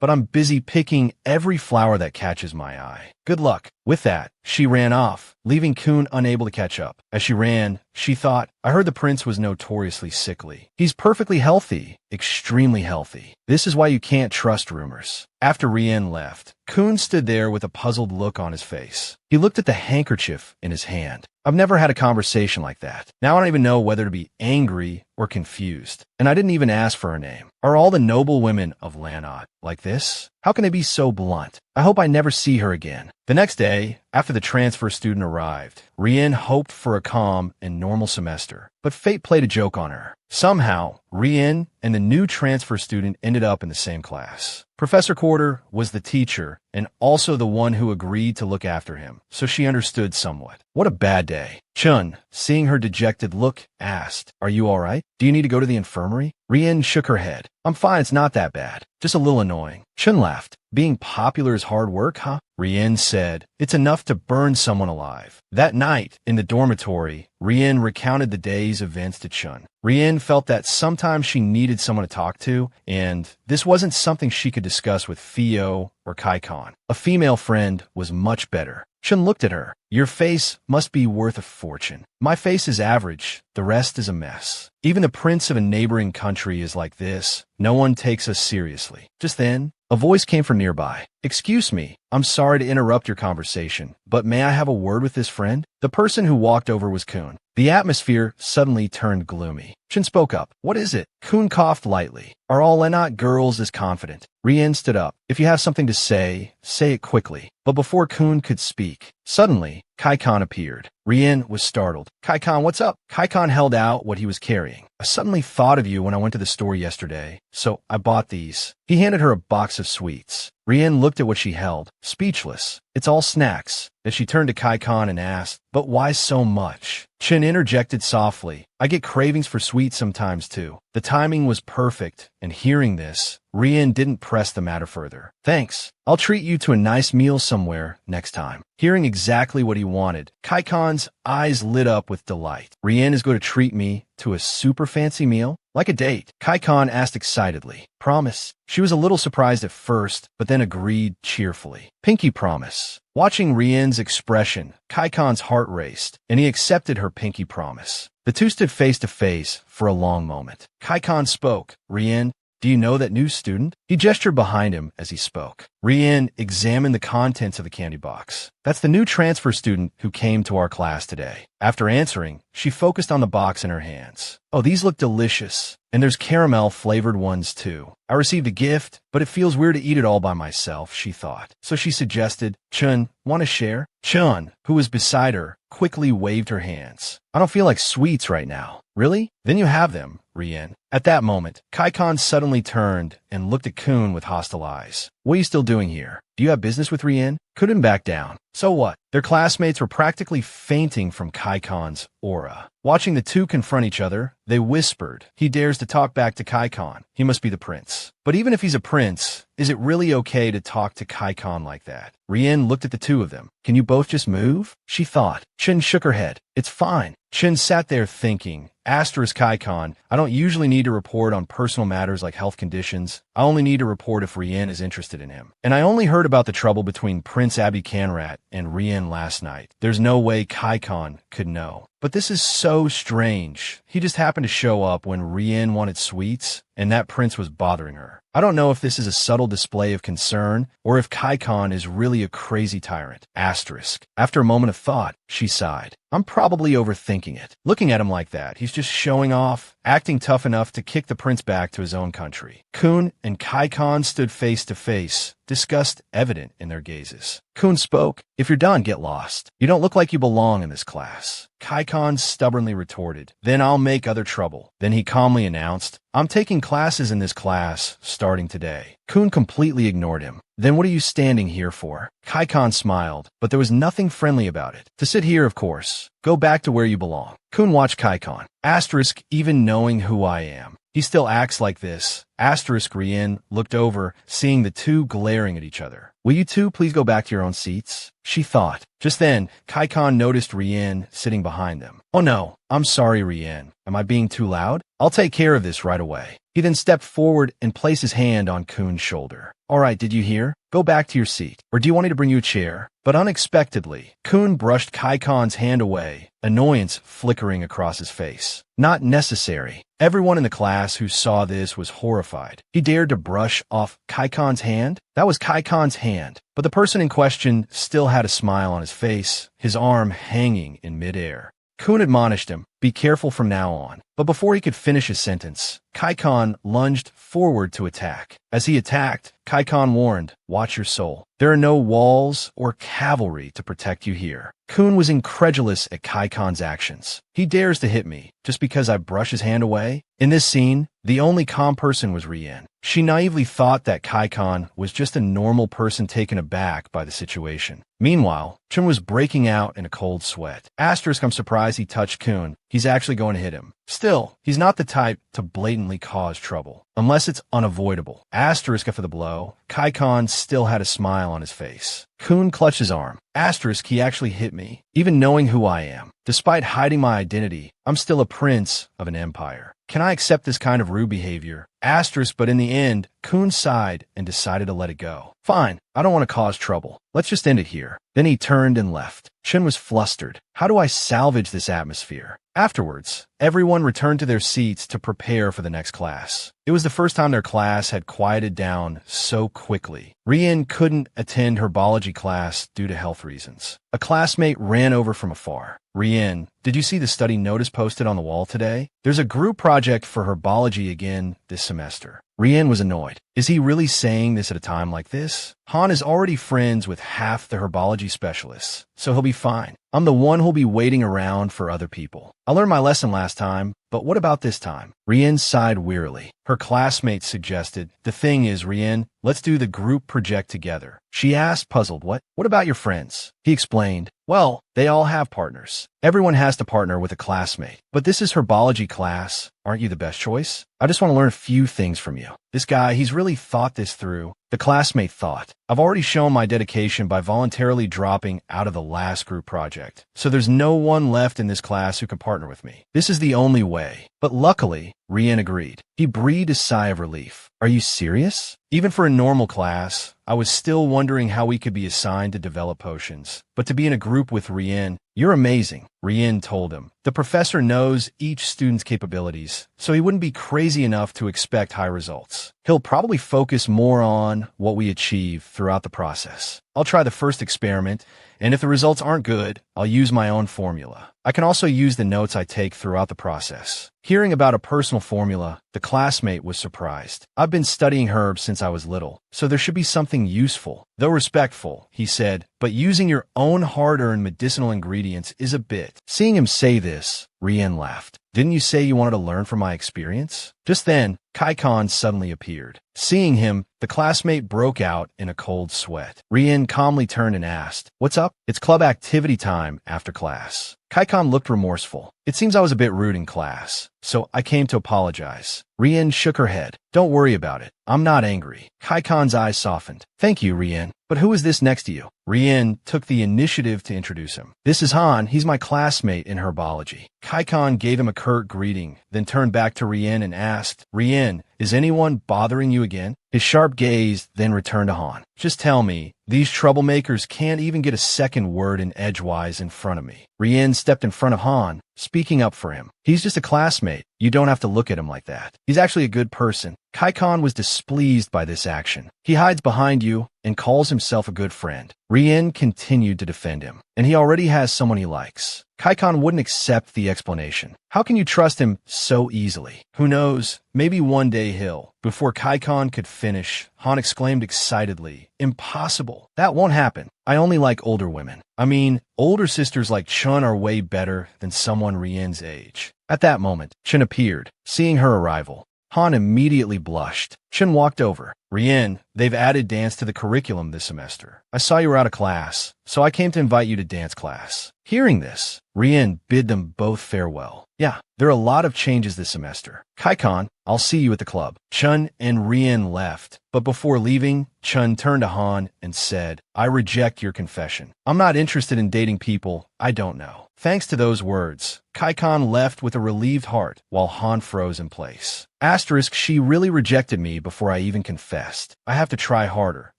But I'm busy picking every flower that catches my eye. Good luck. With that, she ran off, leaving Coon unable to catch up. As she ran, she thought, I heard the prince was notoriously sickly. He's perfectly healthy, extremely healthy. This is why you can't trust rumors. After Rienne left, Coon stood there with a puzzled look on his face. He looked at the handkerchief in his hand. I've never had a conversation like that. Now I don't even know whether to be angry or confused. And I didn't even ask for her name. Are all the noble women of Lanot like this? How can they be so blunt? I hope I never see her again. The next day, after the transfer student arrived, Rienne hoped for a calm and normal semester, but fate played a joke on her. Somehow, Rienne and the new transfer student ended up in the same class. Professor Quarter was the teacher and also the one who agreed to look after him, so she understood somewhat. What a bad day. Chun, seeing her dejected look, asked, "Are you all right? Do you need to go to the infirmary?" Rienne shook her head. "I'm fine, it's not that bad. Just a little annoying." Chun laughed. "Being popular is hard work, huh?" Rienne said, "It's enough to burn someone alive." That night, in the dormitory, Rienne recounted the day's events to Chun. Rienne felt that sometimes she needed someone to talk to, and this wasn't something she could discuss with Theo or Kaikon. A female friend was much better. Chun looked at her. "Your face must be worth a fortune. My face is average. The rest is a mess. Even the prince of a neighboring country is like this. No one takes us seriously." Just then, a voice came from nearby. "Excuse me, I'm sorry to interrupt your conversation, but may I have a word with this friend?" The person who walked over was Coon. The atmosphere suddenly turned gloomy. Chun spoke up. "What is it?" Coon coughed lightly. "Are all Alena girls as confident?" Rienne stood up. "If you have something to say it quickly." But before Coon could speak, suddenly, Kaikon appeared. Rienne was startled. "Kaikon, what's up?" Kaikon held out what he was carrying. "I suddenly thought of you when I went to the store yesterday, so I bought these." He handed her a box of sweets. Rienne looked at what she held, speechless. "It's all snacks." Then she turned to Kaikon and asked, "But why so much?" Chin interjected softly, "I get cravings for sweets sometimes too." The timing was perfect, and hearing this, Rienne didn't press the matter further. "Thanks. I'll treat you to a nice meal somewhere next time." Hearing exactly what he wanted, Kaikon's eyes lit up with delight. "Rienne is going to treat me to a super fancy meal? Like a date?" Kaikon asked excitedly. "Promise." She was a little surprised at first, but then agreed cheerfully. "Pinky promise." Watching Rienne's expression, Kaikon's heart raced, and he accepted her pinky promise. The two stood face to face for a long moment. Kaikon spoke. "Rienne, do you know that new student?" He gestured behind him as he spoke. Rienne examined the contents of the candy box. "That's the new transfer student who came to our class today." After answering, she focused on the box in her hands. "Oh, these look delicious. And there's caramel-flavored ones, too. I received a gift, but it feels weird to eat it all by myself," she thought. So she suggested, "Chun, want to share?" Chun, who was beside her, quickly waved her hands. "I don't feel like sweets right now." "Really? Then you have them, Rienne." At that moment, Kaikon suddenly turned and looked at Coon with hostile eyes. "What are you still doing here? Do you have business with Rienne?" Couldn't back down. So what? Their classmates were practically fainting from Kaikon's aura. Watching the two confront each other, they whispered, "He dares to talk back to Kaikon. He must be the prince." But even if he's a prince, is it really okay to talk to Kaikon like that? Rienne looked at the two of them. "Can you both just move?" she thought. Chin shook her head. "It's fine." Chin sat there thinking, Kaikon, "I don't usually need to report on personal matters like health conditions. I only need to report if Rienne is interested in him. And I only heard about the trouble between Prince Abby Canrat and Rienne last night. There's no way Kaikon could know. But this is so strange. He just happened to show up when Rienne wanted sweets, and that prince was bothering her. I don't know if this is a subtle display of concern, or if Kaikon is really a crazy tyrant. Asterisk. After a moment of thought, she sighed. I'm probably overthinking it. Looking at him like that, he's just showing off, acting tough enough to kick the prince back to his own country. Coon and Kaikon stood face to face, disgust evident in their gazes. Coon spoke, "If you're done, get lost. You don't look like you belong in this class." Kaikon stubbornly retorted, "Then I'll make other trouble." Then he calmly announced, "I'm taking classes in this class, starting today." Coon completely ignored him. "Then what are you standing here for?" Kaikon smiled, but there was nothing friendly about it. "To sit here, of course. Go back to where you belong." Coon watched Kaikon. Asterisk, even knowing who I am. He still acts like this. Asterisk Rienne looked over, seeing the two glaring at each other. "Will you two please go back to your own seats?" she thought. Just then, Kaikon noticed Rienne sitting behind them. "Oh no, I'm sorry, Rienne. Am I being too loud? I'll take care of this right away." He then stepped forward and placed his hand on Coon's shoulder. "All right, did you hear? Go back to your seat. Or do you want me to bring you a chair?" But unexpectedly, Coon brushed Kaikon's hand away, annoyance flickering across his face. Not necessary. Everyone in the class who saw this was horrified. He dared to brush off Kaikon's hand? That was Kaikon's hand. But the person in question still had a smile on his face, his arm hanging in midair. Coon admonished him, "Be careful from now on." But before he could finish his sentence, Karcion lunged forward to attack. As he attacked, Karcion warned, "Watch your soul. There are no walls or cavalry to protect you here." Coon was incredulous at Karcion's actions. He dares to hit me just because I brush his hand away? In this scene, the only calm person was Rienne. She naively thought that Karcion was just a normal person taken aback by the situation. Meanwhile, Chun was breaking out in a cold sweat. Asterisk, I'm surprised he touched Coon. He's actually going to hit him. Still, he's not the type to blatantly cause trouble, unless it's unavoidable. Asterisk after the blow, Karcion still had a smile on his face. Coon clutched his arm. Asterisk, he actually hit me, even knowing who I am. Despite hiding my identity, I'm still a prince of an empire. Can I accept this kind of rude behavior? Asterisk, but in the end, Coon sighed and decided to let it go. Fine, I don't want to cause trouble. Let's just end it here. Then he turned and left. Chun was flustered. How do I salvage this atmosphere? Afterwards, everyone returned to their seats to prepare for the next class. It was the first time their class had quieted down so quickly. Rienne couldn't attend herbology class due to health reasons. A classmate ran over from afar. Rienne, did you see the study notice posted on the wall today? There's a group project for herbology again this semester. Rienne was annoyed. Is he really saying this at a time like this? Han is already friends with half the herbology specialists, so he'll be fine. I'm the one who'll be waiting around for other people. I learned my lesson last time, but what about this time? Rienne sighed wearily. Her classmates suggested, "The thing is, Rienne, let's do the group project together." She asked, puzzled, What about your friends?" He explained, "Well, they all have partners. Everyone has to partner with a classmate. But this is herbology class. Aren't you the best choice? I just want to learn a few things from you." This guy, he's really thought this through. The classmate thought, "I've already shown my dedication by voluntarily dropping out of the last group project, so there's no one left in this class who can partner with me. This is the only way." But luckily, Rienne agreed. He breathed a sigh of relief. "Are you serious?" Even for a normal class, I was still wondering how we could be assigned to develop potions. But to be in a group with Rienne, "You're amazing," Rienne told him. The professor knows each student's capabilities, so he wouldn't be crazy enough to expect high results. He'll probably focus more on what we achieve throughout the process. I'll try the first experiment, and if the results aren't good, I'll use my own formula. I can also use the notes I take throughout the process. Hearing about a personal formula, the classmate was surprised. I've been studying herbs since I was little, so there should be something useful. Though respectful, he said, but using your own hard-earned medicinal ingredients is a bit. Seeing him say this, Rienne laughed. Didn't you say you wanted to learn from my experience? Just then, Karcion suddenly appeared. Seeing him, the classmate broke out in a cold sweat. Rienne calmly turned and asked, "What's up?" "It's club activity time after class." Karcion looked remorseful. "It seems I was a bit rude in class, so I came to apologize." Rienne shook her head. "Don't worry about it. I'm not angry." Karcion's eyes softened. "Thank you, Rienne. But who is this next to you?" Rienne took the initiative to introduce him. "This is Han. He's my classmate in herbology." Karcion gave him a curt greeting, then turned back to Rienne and asked, "Rienne, is anyone bothering you again?" His sharp gaze then returned to Han. "Just tell me, these troublemakers can't even get a second word in edgewise in front of me." Rienne stepped in front of Han, speaking up for him. "He's just a classmate. You don't have to look at him like that. He's actually a good person." Karcion was displeased by this action. "He hides behind you and calls himself a good friend." Rienne continued to defend him, and he already has someone he likes. Karcion wouldn't accept the explanation. How can you trust him so easily? Who knows, maybe one day he'll. Before Karcion could finish, Han exclaimed excitedly, "Impossible. That won't happen. I only like older women. I mean, older sisters like Chun are way better than someone Rienne's age." At that moment, Chun appeared. Seeing her arrival, Han immediately blushed. Chun walked over. "Rienne, they've added dance to the curriculum this semester. I saw you were out of class, so I came to invite you to dance class." Hearing this, Rienne bid them both farewell. "Yeah, there are a lot of changes this semester. Karcion, I'll see you at the club." Chun and Rienne left, but before leaving, Chun turned to Han and said, "I reject your confession. I'm not interested in dating people I don't know." Thanks to those words, Karcion left with a relieved heart while Han froze in place. Asterisk, she really rejected me before I even confessed. I have to try harder.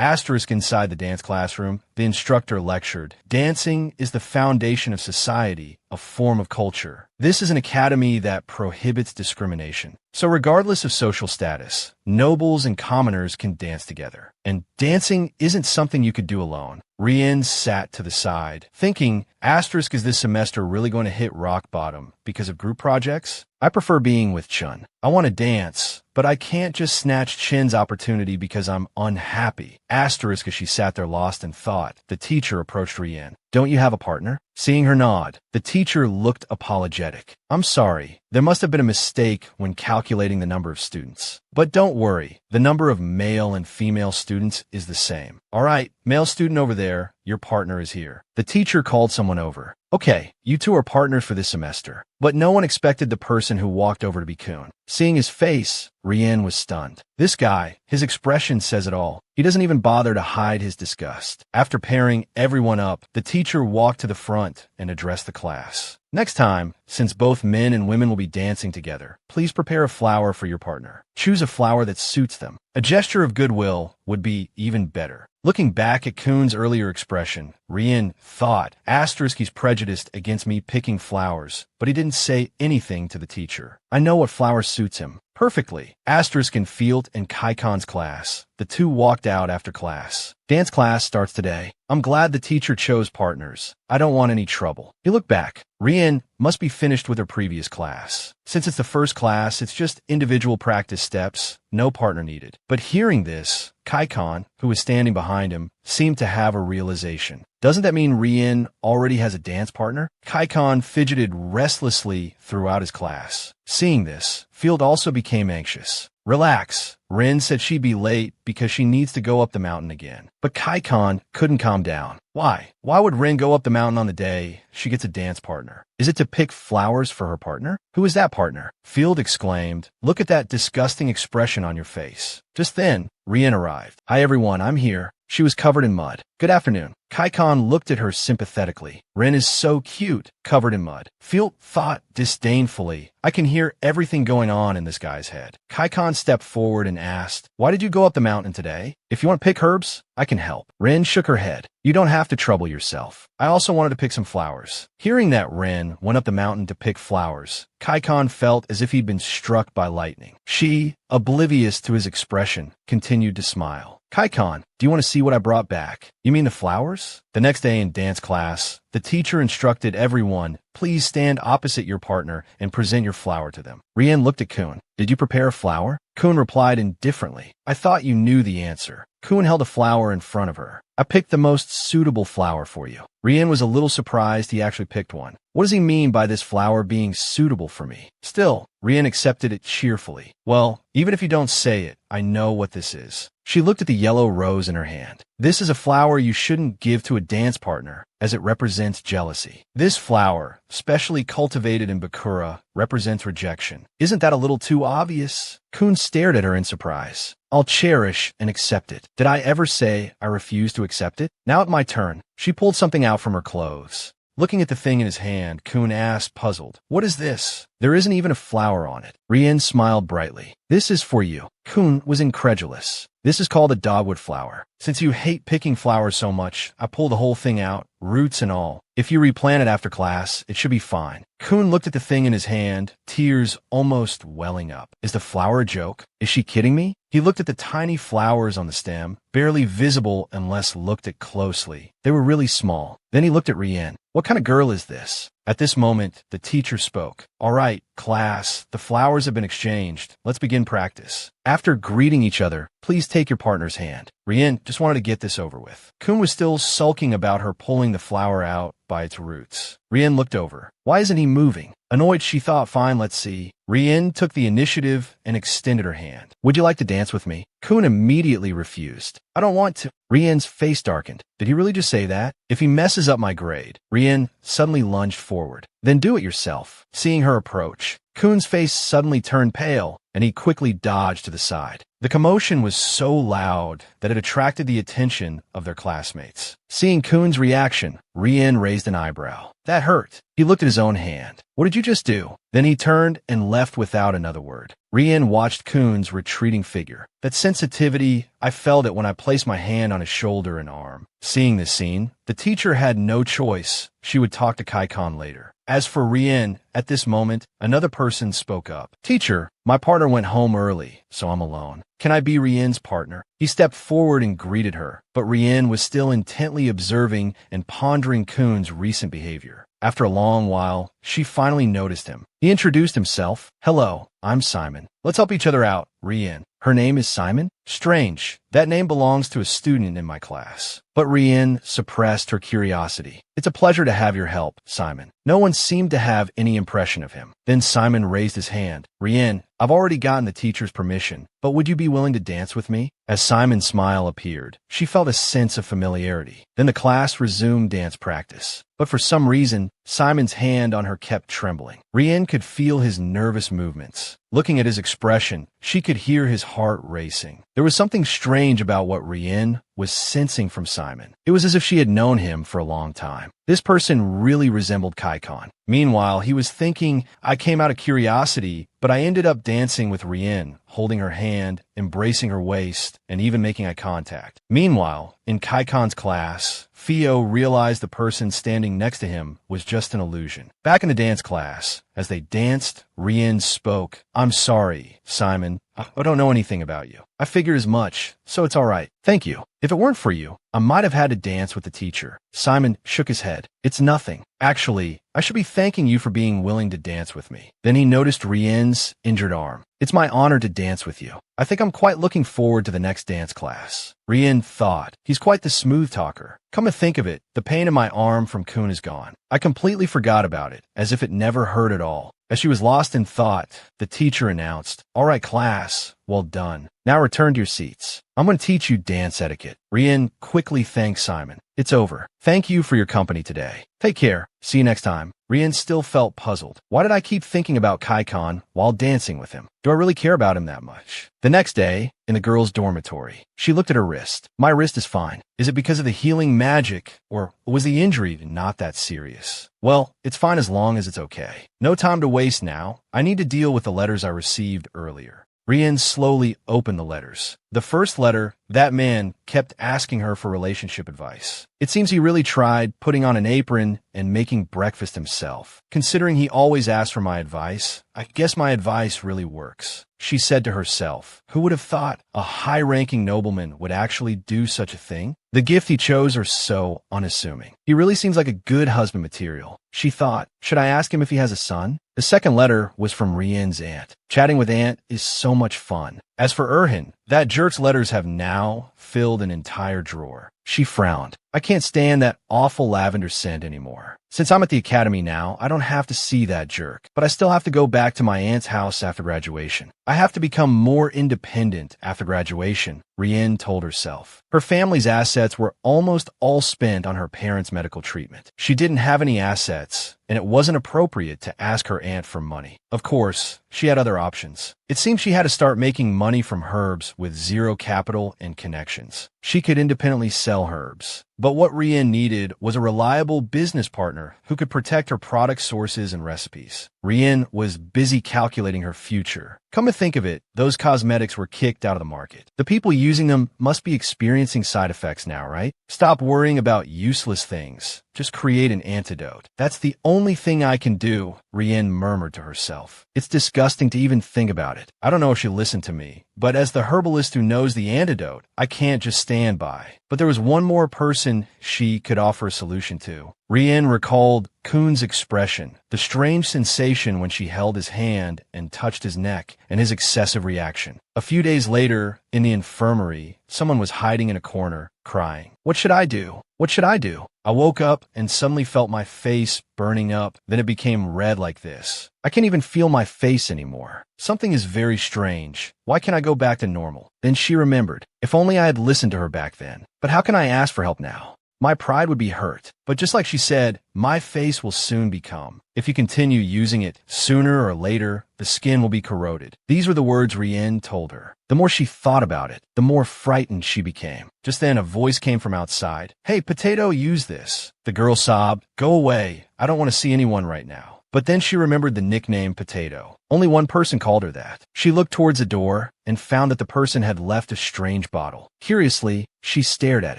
Asterisk inside the dance classroom, the instructor lectured. Dancing is the foundation of society, a form of culture. This is an academy that prohibits discrimination. So regardless of social status, nobles and commoners can dance together. And dancing isn't something you could do alone. Rienne sat to the side, thinking, asterisk, is this semester really going to hit rock bottom because of group projects? I prefer being with Chun. I want to dance, but I can't just snatch Chin's opportunity because I'm unhappy. Asterisk, as she sat there lost in thought, the teacher approached Rienne. Don't you have a partner? Seeing her nod, the teacher looked apologetic. I'm sorry. There must have been a mistake when calculating the number of students. But don't worry, the number of male and female students is the same. All right, male student over there, your partner is here. The teacher called someone over. Okay, you two are partners for this semester. But no one expected the person who walked over to be Coon. Seeing his face, Rienne was stunned. This guy, his expression says it all. He doesn't even bother to hide his disgust. After pairing everyone up, the teacher walked to the front and addressed the class. Next time, since both men and women will be dancing together, please prepare a flower for your partner. Choose a flower that suits them. A gesture of goodwill would be even better. Looking back at Coon's earlier expression, Rienne thought, asterisk, he's prejudiced against me picking flowers, but he didn't say anything to the teacher. I know what flower suits him perfectly. Asterisk in Field and Kaikon's class. The two walked out after class. Dance class starts today. I'm glad the teacher chose partners. I don't want any trouble. He looked back. Rienne must be finished with her previous class. Since it's the first class, it's just individual practice steps, no partner needed. But hearing this, Kaikon, who was standing behind him, seemed to have a realization. Doesn't that mean Rienne already has a dance partner? Kaikon fidgeted restlessly throughout his class. Seeing this, Field also became anxious. Relax. Ren said she'd be late because she needs to go up the mountain again. But Kaikon couldn't calm down. Why? Why would Ren go up the mountain on the day she gets a dance partner? Is it to pick flowers for her partner? Who is that partner? Field exclaimed. Look at that disgusting expression on your face. Just then, Rienne arrived. Hi everyone, I'm here. She was covered in mud. Good afternoon. Kaikon looked at her sympathetically. Ren is so cute, covered in mud. Field thought disdainfully, I can hear everything going on in this guy's head. Kaikon stepped forward and asked, why did you go up the mountain today? If you want to pick herbs, I can help. Ren shook her head. You don't have to trouble yourself. I also wanted to pick some flowers. Hearing that Ren went up the mountain to pick flowers, Kaikon felt as if he'd been struck by lightning. She, oblivious to his expression, continued to smile. Kaikon, do you want to see what I brought back? You mean the flowers? The next day in dance class, the teacher instructed everyone, please stand opposite your partner and present your flower to them. Rienne looked at Coon. Did you prepare a flower? Coon replied indifferently. I thought you knew the answer. Coon held a flower in front of her. I picked the most suitable flower for you. Rienne was a little surprised he actually picked one. What does he mean by this flower being suitable for me? Still, Rienne accepted it cheerfully. Well, even if you don't say it, I know what this is. She looked at the yellow rose in her hand. This is a flower you shouldn't give to a dance partner, as it represents jealousy. This flower, specially cultivated in Bakura, represents rejection. Isn't that a little too obvious? Coon stared at her in surprise. I'll cherish and accept it. Did I ever say I refuse to accept it? Now it's my turn. She pulled something out from her clothes. Looking at the thing in his hand, Coon asked, puzzled, what is this? There isn't even a flower on it. Rienne smiled brightly. This is for you. Coon was incredulous. This is called a dogwood flower. Since you hate picking flowers so much, I pulled the whole thing out, roots and all. If you replant it after class, it should be fine. Coon looked at the thing in his hand, tears almost welling up. Is the flower a joke? Is she kidding me? He looked at the tiny flowers on the stem, barely visible unless looked at closely. They were really small. Then he looked at Rienne. What kind of girl is this? At this moment, the teacher spoke. All right, class, the flowers have been exchanged. Let's begin practice. After greeting each other, please take your partner's hand. Rienne just wanted to get this over with. Coon was still sulking about her pulling the flower out by its roots. Rienne looked over. Why isn't he moving? Annoyed, she thought, fine, let's see. Rienne took the initiative and extended her hand. Would you like to dance with me? Coon immediately refused. I don't want to. Rienne's face darkened. Did he really just say that? If he messes up my grade. Rienne suddenly lunged forward. Then do it yourself. Seeing her approach, Coon's face suddenly turned pale, and he quickly dodged to the side. The commotion was so loud that it attracted the attention of their classmates. Seeing Coon's reaction, Rienne raised an eyebrow. That hurt. He looked at his own hand. What did you just do? Then he turned and left without another word. Rienne watched Coon's retreating figure. That sensitivity I felt it when I placed my hand on his shoulder and arm. Seeing this scene, the teacher had no choice. She would talk to Karcion later. As for Rienne, at this moment, another person spoke up. Teacher, my partner went home early, so I'm alone. Can I be Rienne's partner? He stepped forward and greeted her, but Rienne was still intently observing and pondering Coon's recent behavior. After a long while, she finally noticed him. He introduced himself. Hello, I'm Simon. Let's help each other out, Rienne. Her name is Simon? Strange. That name belongs to a student in my class. But Rienne suppressed her curiosity. It's a pleasure to have your help, Simon. No one seemed to have any impression of him. Then Simon raised his hand. Rienne, I've already gotten the teacher's permission, but would you be willing to dance with me? As Simon's smile appeared, she felt a sense of familiarity. Then the class resumed dance practice. But for some reason, Simon's hand on her kept trembling. Rienne could feel his nervous movements. Looking at his expression, she could hear his heart racing. There was something strange about what Rienne was sensing from Simon. It was as if she had known him for a long time. This person really resembled Karcion. Meanwhile, he was thinking, I came out of curiosity, but I ended up dancing with Rienne, holding her hand, embracing her waist, and even making eye contact. Meanwhile, in Karcion's class, Theo realized the person standing next to him was just an illusion. Back in the dance class, as they danced, Rienne spoke. I'm sorry, Simon. I don't know anything about you. I figured as much, so it's all right. Thank you. If it weren't for you, I might have had to dance with the teacher. Simon shook his head. It's nothing. Actually, I should be thanking you for being willing to dance with me. Then he noticed Rienne's injured arm. It's my honor to dance with you. I think I'm quite looking forward to the next dance class. Rienne thought. He's quite the smooth talker. Come to think of it, the pain in my arm from Coon is gone. I completely forgot about it, as if it never hurt at all. As she was lost in thought, the teacher announced, All right, class, well done. Now return to your seats. I'm going to teach you dance etiquette. Rienne quickly thanked Simon. It's over. Thank you for your company today. Take care. See you next time. Rienne still felt puzzled. Why did I keep thinking about Karcion while dancing with him? Do I really care about him that much? The next day, in the girls' dormitory, she looked at her wrist. My wrist is fine. Is it because of the healing magic, or was the injury not that serious? Well, it's fine as long as it's okay. No time to waste now. I need to deal with the letters I received earlier. Rienne slowly opened the letters. The first letter, that man kept asking her for relationship advice. It seems he really tried putting on an apron and making breakfast himself. Considering he always asked for my advice, I guess my advice really works. She said to herself, who would have thought a high-ranking nobleman would actually do such a thing? The gift he chose are so unassuming. He really seems like a good husband material. She thought, should I ask him if he has a son? The second letter was from Rienne's aunt. Chatting with aunt is so much fun. As for Erhin, that jerk's letters have now filled an entire drawer. She frowned. I can't stand that awful lavender scent anymore. Since I'm at the academy now, I don't have to see that jerk, but I still have to go back to my aunt's house after graduation. I have to become more independent after graduation, Rienne told herself. Her family's assets were almost all spent on her parents' medical treatment. She didn't have any assets, and it wasn't appropriate to ask her aunt for money. Of course, she had other options. It seemed she had to start making money from herbs with zero capital and connections. She could independently sell herbs. But what Rienne needed was a reliable business partner who could protect her product sources and recipes. Rienne was busy calculating her future. Come to think of it, those cosmetics were kicked out of the market. The people using them must be experiencing side effects now, right? Stop worrying about useless things. Just create an antidote. That's the only thing I can do, Rienne murmured to herself. It's disgusting to even think about it. I don't know if she'll listen to me, but as the herbalist who knows the antidote, I can't just stand by. But there was one more person she could offer a solution to. Rienne recalled Coon's expression, the strange sensation when she held his hand and touched his neck, and his excessive reaction. A few days later, in the infirmary, someone was hiding in a corner, crying. What should I do? What should I do? I woke up and suddenly felt my face burning up. Then it became red like this. I can't even feel my face anymore. Something is very strange. Why can't I go back to normal? Then she remembered. If only I had listened to her back then. But how can I ask for help now? My pride would be hurt. But just like she said, my face will soon become. If you continue using it, sooner or later, the skin will be corroded. These were the words Rienne told her. The more she thought about it, the more frightened she became. Just then, a voice came from outside. Hey, Potato, use this. The girl sobbed. Go away. I don't want to see anyone right now. But then she remembered the nickname Potato. Only one person called her that. She looked towards the door and found that the person had left a strange bottle. Curiously, she stared at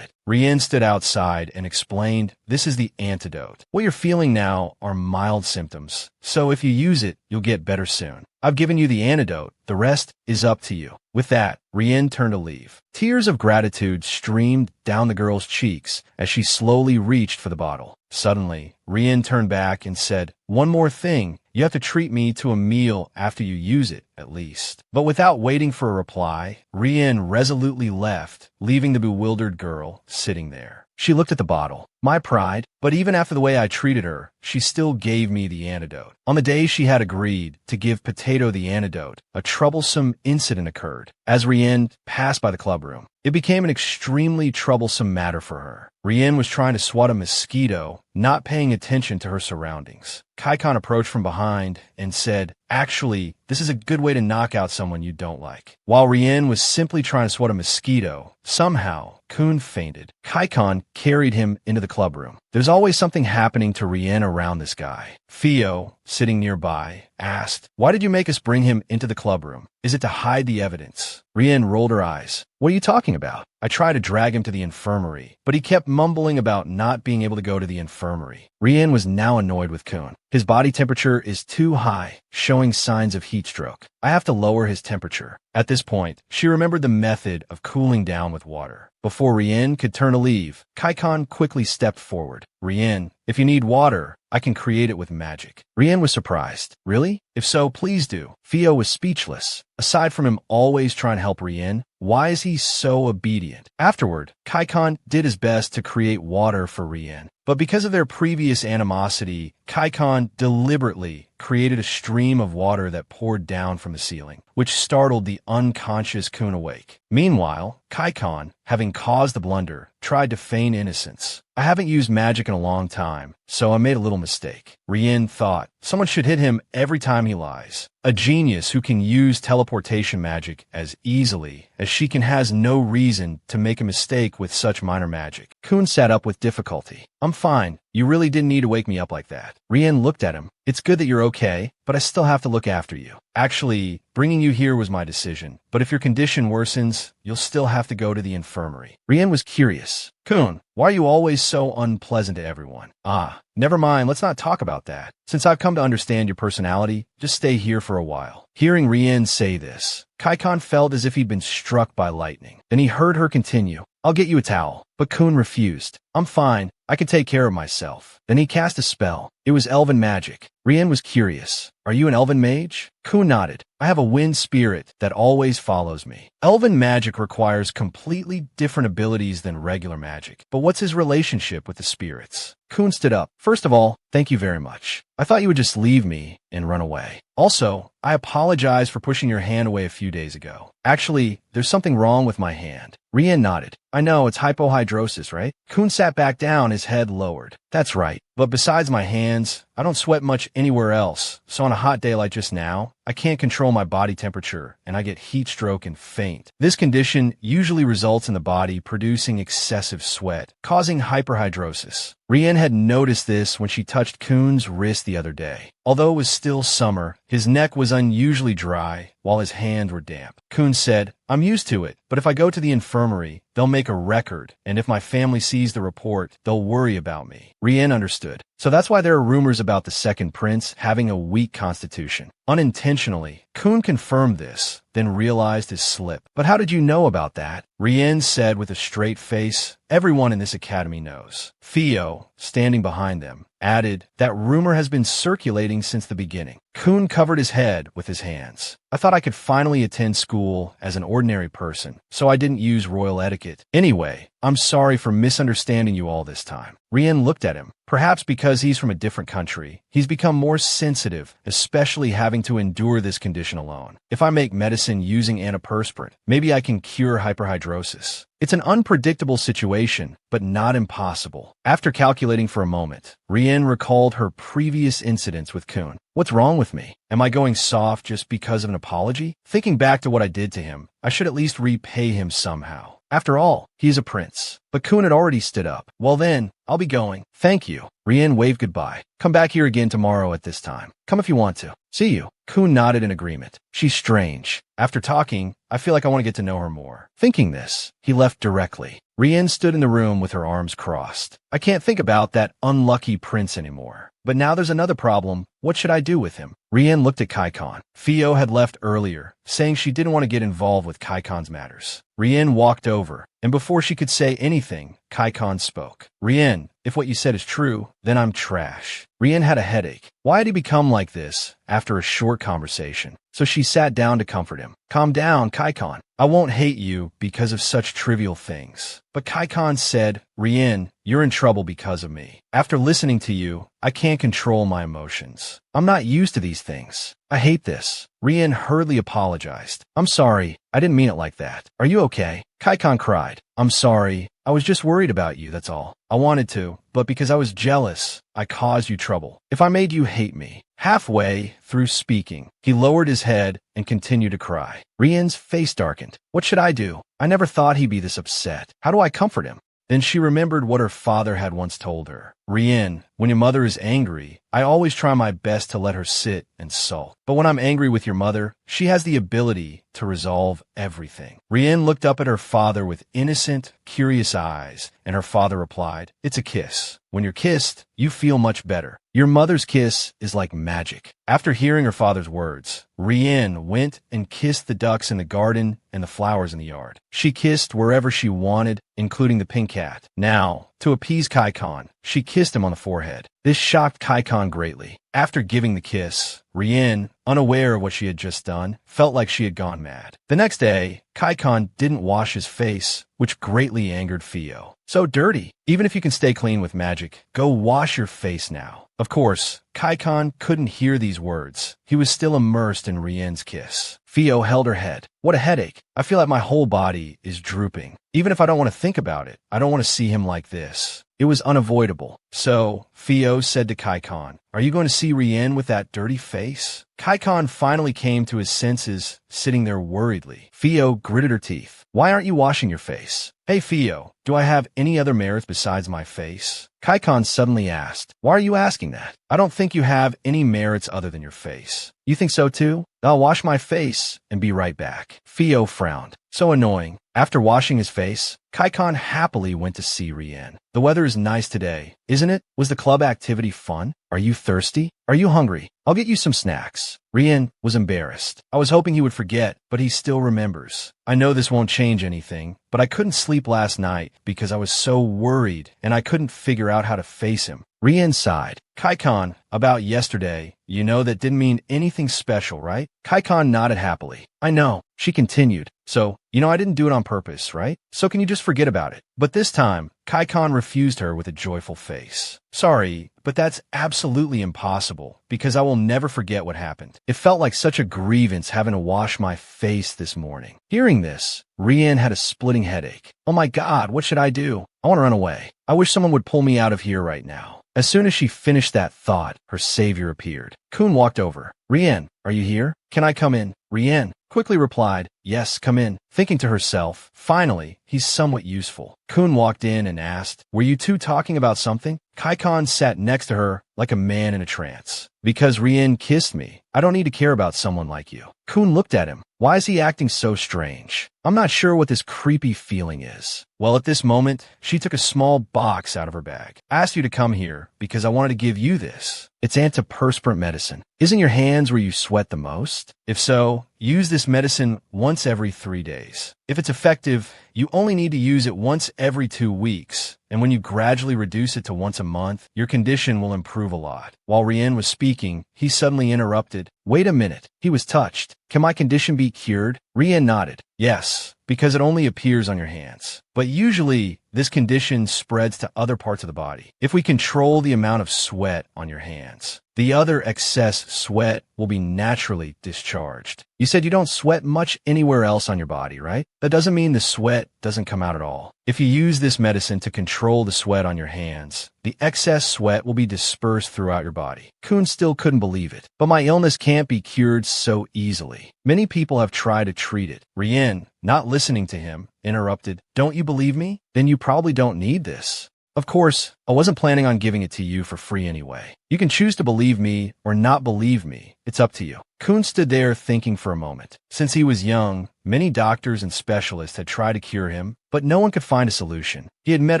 it. Rienne stood outside and explained, "This is the antidote. What you're feeling now are mild symptoms, so if you use it, you'll get better soon. I've given you the antidote. The rest is up to you." With that, Rienne turned to leave. Tears of gratitude streamed down the girl's cheeks as she slowly reached for the bottle. Suddenly, Rienne turned back and said, "One more thing. You have to treat me to a meal after you use it, at least." But without waiting for a reply, Rienne resolutely left, leaving the bewildered girl sitting there. She looked at the bottle. My pride, but even after the way I treated her, she still gave me the antidote. On the day she had agreed to give Potato the antidote, a troublesome incident occurred. As Rienne passed by the clubroom, it became an extremely troublesome matter for her. Rienne was trying to swat a mosquito, not paying attention to her surroundings. Karcion approached from behind and said, "Actually, this is a good way to knock out someone you don't like." While Rienne was simply trying to swat a mosquito, somehow, Coon fainted. Karcion carried him into the clubroom. There's always something happening to Rienne around this guy. Theo, sitting nearby, asked, "Why did you make us bring him into the clubroom? Is it to hide the evidence?" Rienne rolled her eyes. "What are you talking about? I tried to drag him to the infirmary, but he kept mumbling about not being able to go to the infirmary." Rienne was now annoyed with Coon. His body temperature is too high, showing signs of heat stroke. I have to lower his temperature. At this point, she remembered the method of cooling down with water. Before Rienne could turn to leave, Karcion quickly stepped forward. "Rienne, if you need water, I can create it with magic." Rienne was surprised. "Really? If so, please do." Theo was speechless. Aside from him always trying to help Rienne, why is he so obedient? Afterward, Karcion did his best to create water for Rienne. But because of their previous animosity, Karcion deliberately created a stream of water that poured down from the ceiling, which startled the unconscious Coon awake. Meanwhile, Karcion, having caused the blunder, tried to feign innocence. "I haven't used magic in a long time, so I made a little mistake." Rienne thought, someone should hit him every time he lies. A genius who can use teleportation magic as easily as she can has no reason to make a mistake with such minor magic. Coon sat up with difficulty. "I'm fine. You really didn't need to wake me up like that." Rienne looked at him. "It's good that you're okay, but I still have to look after you. Actually, bringing you here was my decision, but if your condition worsens, you'll still have to go to the infirmary." Rienne was curious. "Coon, why are you always so unpleasant to everyone?" "Ah, never mind, let's not talk about that. Since I've come to understand your personality, just stay here for a while." Hearing Rienne say this, Karcion felt as if he'd been struck by lightning. Then he heard her continue, "I'll get you a towel." But Coon refused. "I'm fine. I can take care of myself." Then he cast a spell. It was elven magic. Rienne was curious. "Are you an elven mage?" Coon nodded. "I have a wind spirit that always follows me." Elven magic requires completely different abilities than regular magic. But what's his relationship with the spirits? Coon stood up. "First of all, thank you very much. I thought you would just leave me and run away. Also, I apologize for pushing your hand away a few days ago. Actually, there's something wrong with my hand." Rienne nodded. "I know, it's hypohidrosis, right?" Coon sat back down, his head lowered. "That's right. But besides my hands, I don't sweat much anywhere else, so on a hot day like just now, I can't control my body temperature, and I get heat stroke and faint. This condition usually results in the body producing excessive sweat, causing hyperhidrosis." Rienne had noticed this when she touched Coon's wrist the other day. Although it was still summer, his neck was unusually dry, while his hands were damp. Coon said, "I'm used to it, but if I go to the infirmary, they'll make a record, and if my family sees the report, they'll worry about me." Rienne understood. So that's why there are rumors about the second prince having a weak constitution. Unintentionally, Coon confirmed this, then realized his slip. "But how did you know about that?" Rienne said with a straight face, "Everyone in this academy knows." Theo, standing behind them, added, "That rumor has been circulating since the beginning." Coon covered his head with his hands. "I thought I could finally attend school as an ordinary person, so I didn't use royal etiquette. Anyway, I'm sorry for misunderstanding you all this time." Rienne looked at him. Perhaps because he's from a different country, he's become more sensitive, especially having to endure this condition alone. "If I make medicine using antiperspirant, maybe I can cure hyperhidrosis." It's an unpredictable situation, but not impossible. After calculating for a moment, Rienne recalled her previous incidents with Coon. "What's wrong with me? Am I going soft just because of an apology? Thinking back to what I did to him, I should at least repay him somehow. After all, he is a prince. But Kun had already stood up. Well then, I'll be going. Thank you. Rienne waved goodbye. Come back here again tomorrow at this time. Come if you want to. See you. Kun nodded in agreement. She's strange. After talking, I feel like I want to get to know her more. Thinking this, he left directly. Rienne stood in the room with her arms crossed. I can't think about that unlucky prince anymore. But now there's another problem. What should I do with him? Rienne looked at Karcion. Theo had left earlier, saying she didn't want to get involved with Karcion's matters. Rienne walked over, and before she could say anything, Karcion spoke. Rienne, if what you said is true, then I'm trash. Rienne had a headache. Why had he become like this after a short conversation? So she sat down to comfort him. Calm down, Karcion. I won't hate you because of such trivial things. But Karcion said, Rienne, you're in trouble because of me. After listening to you, I can't control my emotions. I'm not used to these things. I hate this. Rienne hurriedly apologized. I'm sorry. I didn't mean it like that. Are you okay? Karcion cried. I'm sorry. I was just worried about you, that's all. I wanted to, but because I was jealous, I caused you trouble. If I made you hate me. Halfway through speaking, he lowered his head and continued to cry. Rienne's face darkened. What should I do? I never thought he'd be this upset. How do I comfort him? Then she remembered what her father had once told her. Rienne, when your mother is angry, I always try my best to let her sit and sulk. But when I'm angry with your mother, she has the ability to resolve everything. Rienne looked up at her father with innocent, curious eyes, and her father replied, It's a kiss. When you're kissed, you feel much better. Your mother's kiss is like magic. After hearing her father's words, Rienne went and kissed the ducks in the garden and the flowers in the yard. She kissed wherever she wanted, including the pink cat. Now, to appease Karcion, she kissed him on the forehead. This shocked Karcion greatly. After giving the kiss, Rienne, unaware of what she had just done, felt like she had gone mad. The next day, Karcion didn't wash his face, which greatly angered Theo. So dirty. Even if you can stay clean with magic, go wash your face now. Of course, Karcion couldn't hear these words. He was still immersed in Rienne's kiss. Theo held her head. What a headache. I feel like my whole body is drooping. Even if I don't want to think about it, I don't want to see him like this. It was unavoidable. So, Theo said to Karcion, Are you going to see Rienne with that dirty face? Karcion finally came to his senses, sitting there worriedly. Theo gritted her teeth. Why aren't you washing your face? Hey Theo, do I have any other merits besides my face? Karcion suddenly asked. Why are you asking that? I don't think you have any merits other than your face. You think so too? I'll wash my face and be right back. Theo frowned. So annoying. After washing his face, Karcion happily went to see Rienne. The weather is nice today, isn't it? Was the club activity fun? Are you thirsty? Are you hungry? I'll get you some snacks. Rienne was embarrassed. I was hoping he would forget, but he still remembers. I know this won't change anything, but I couldn't sleep last night because I was so worried and I couldn't figure out how to face him. Rienne sighed. Karcion, about yesterday, you know that didn't mean anything special, right? Karcion nodded happily. I know. She continued. So, you know I didn't do it on purpose, right? So can you just forget about it? But this time, Karcion refused her with a joyful face. Sorry, but that's absolutely impossible, because I will never forget what happened. It felt like such a grievance having to wash my face this morning. Hearing this, Rienne had a splitting headache. Oh my God, what should I do? I want to run away. I wish someone would pull me out of here right now. As soon as she finished that thought, her savior appeared. Kun walked over. Rienne, are you here? Can I come in? Rienne quickly replied, Yes, come in. Thinking to herself, finally, he's somewhat useful. Kun walked in and asked, Were you two talking about something? Karcion sat next to her like a man in a trance. Because Rienne kissed me, I don't need to care about someone like you. Kun looked at him. Why is he acting so strange? I'm not sure what this creepy feeling is. Well, at this moment, she took a small box out of her bag. I asked you to come here because I wanted to give you this. It's antiperspirant medicine. Isn't your hands where you sweat the most? If so, use this medicine once every 3 days. If it's effective, you only need to use it once every 2 weeks. And when you gradually reduce it to once a month, your condition will improve a lot. While Rienne was speaking, he suddenly interrupted. Wait a minute. He was touched. Can my condition be cured? Rienne nodded. Yes, because it only appears on your hands. But usually, this condition spreads to other parts of the body. If we control the amount of sweat on your hands, the other excess sweat will be naturally discharged. You said you don't sweat much anywhere else on your body, right? That doesn't mean the sweat doesn't come out at all. If you use this medicine to control the sweat on your hands, the excess sweat will be dispersed throughout your body. Kun still couldn't believe it. But my illness can't be cured so easily. Many people have tried to treat it. Rienne, not listening to him, interrupted, "Don't you believe me? Then you probably don't need this." Of course, I wasn't planning on giving it to you for free anyway. You can choose to believe me or not believe me. It's up to you. Kun stood there thinking for a moment. Since he was young, many doctors and specialists had tried to cure him, but no one could find a solution. He had met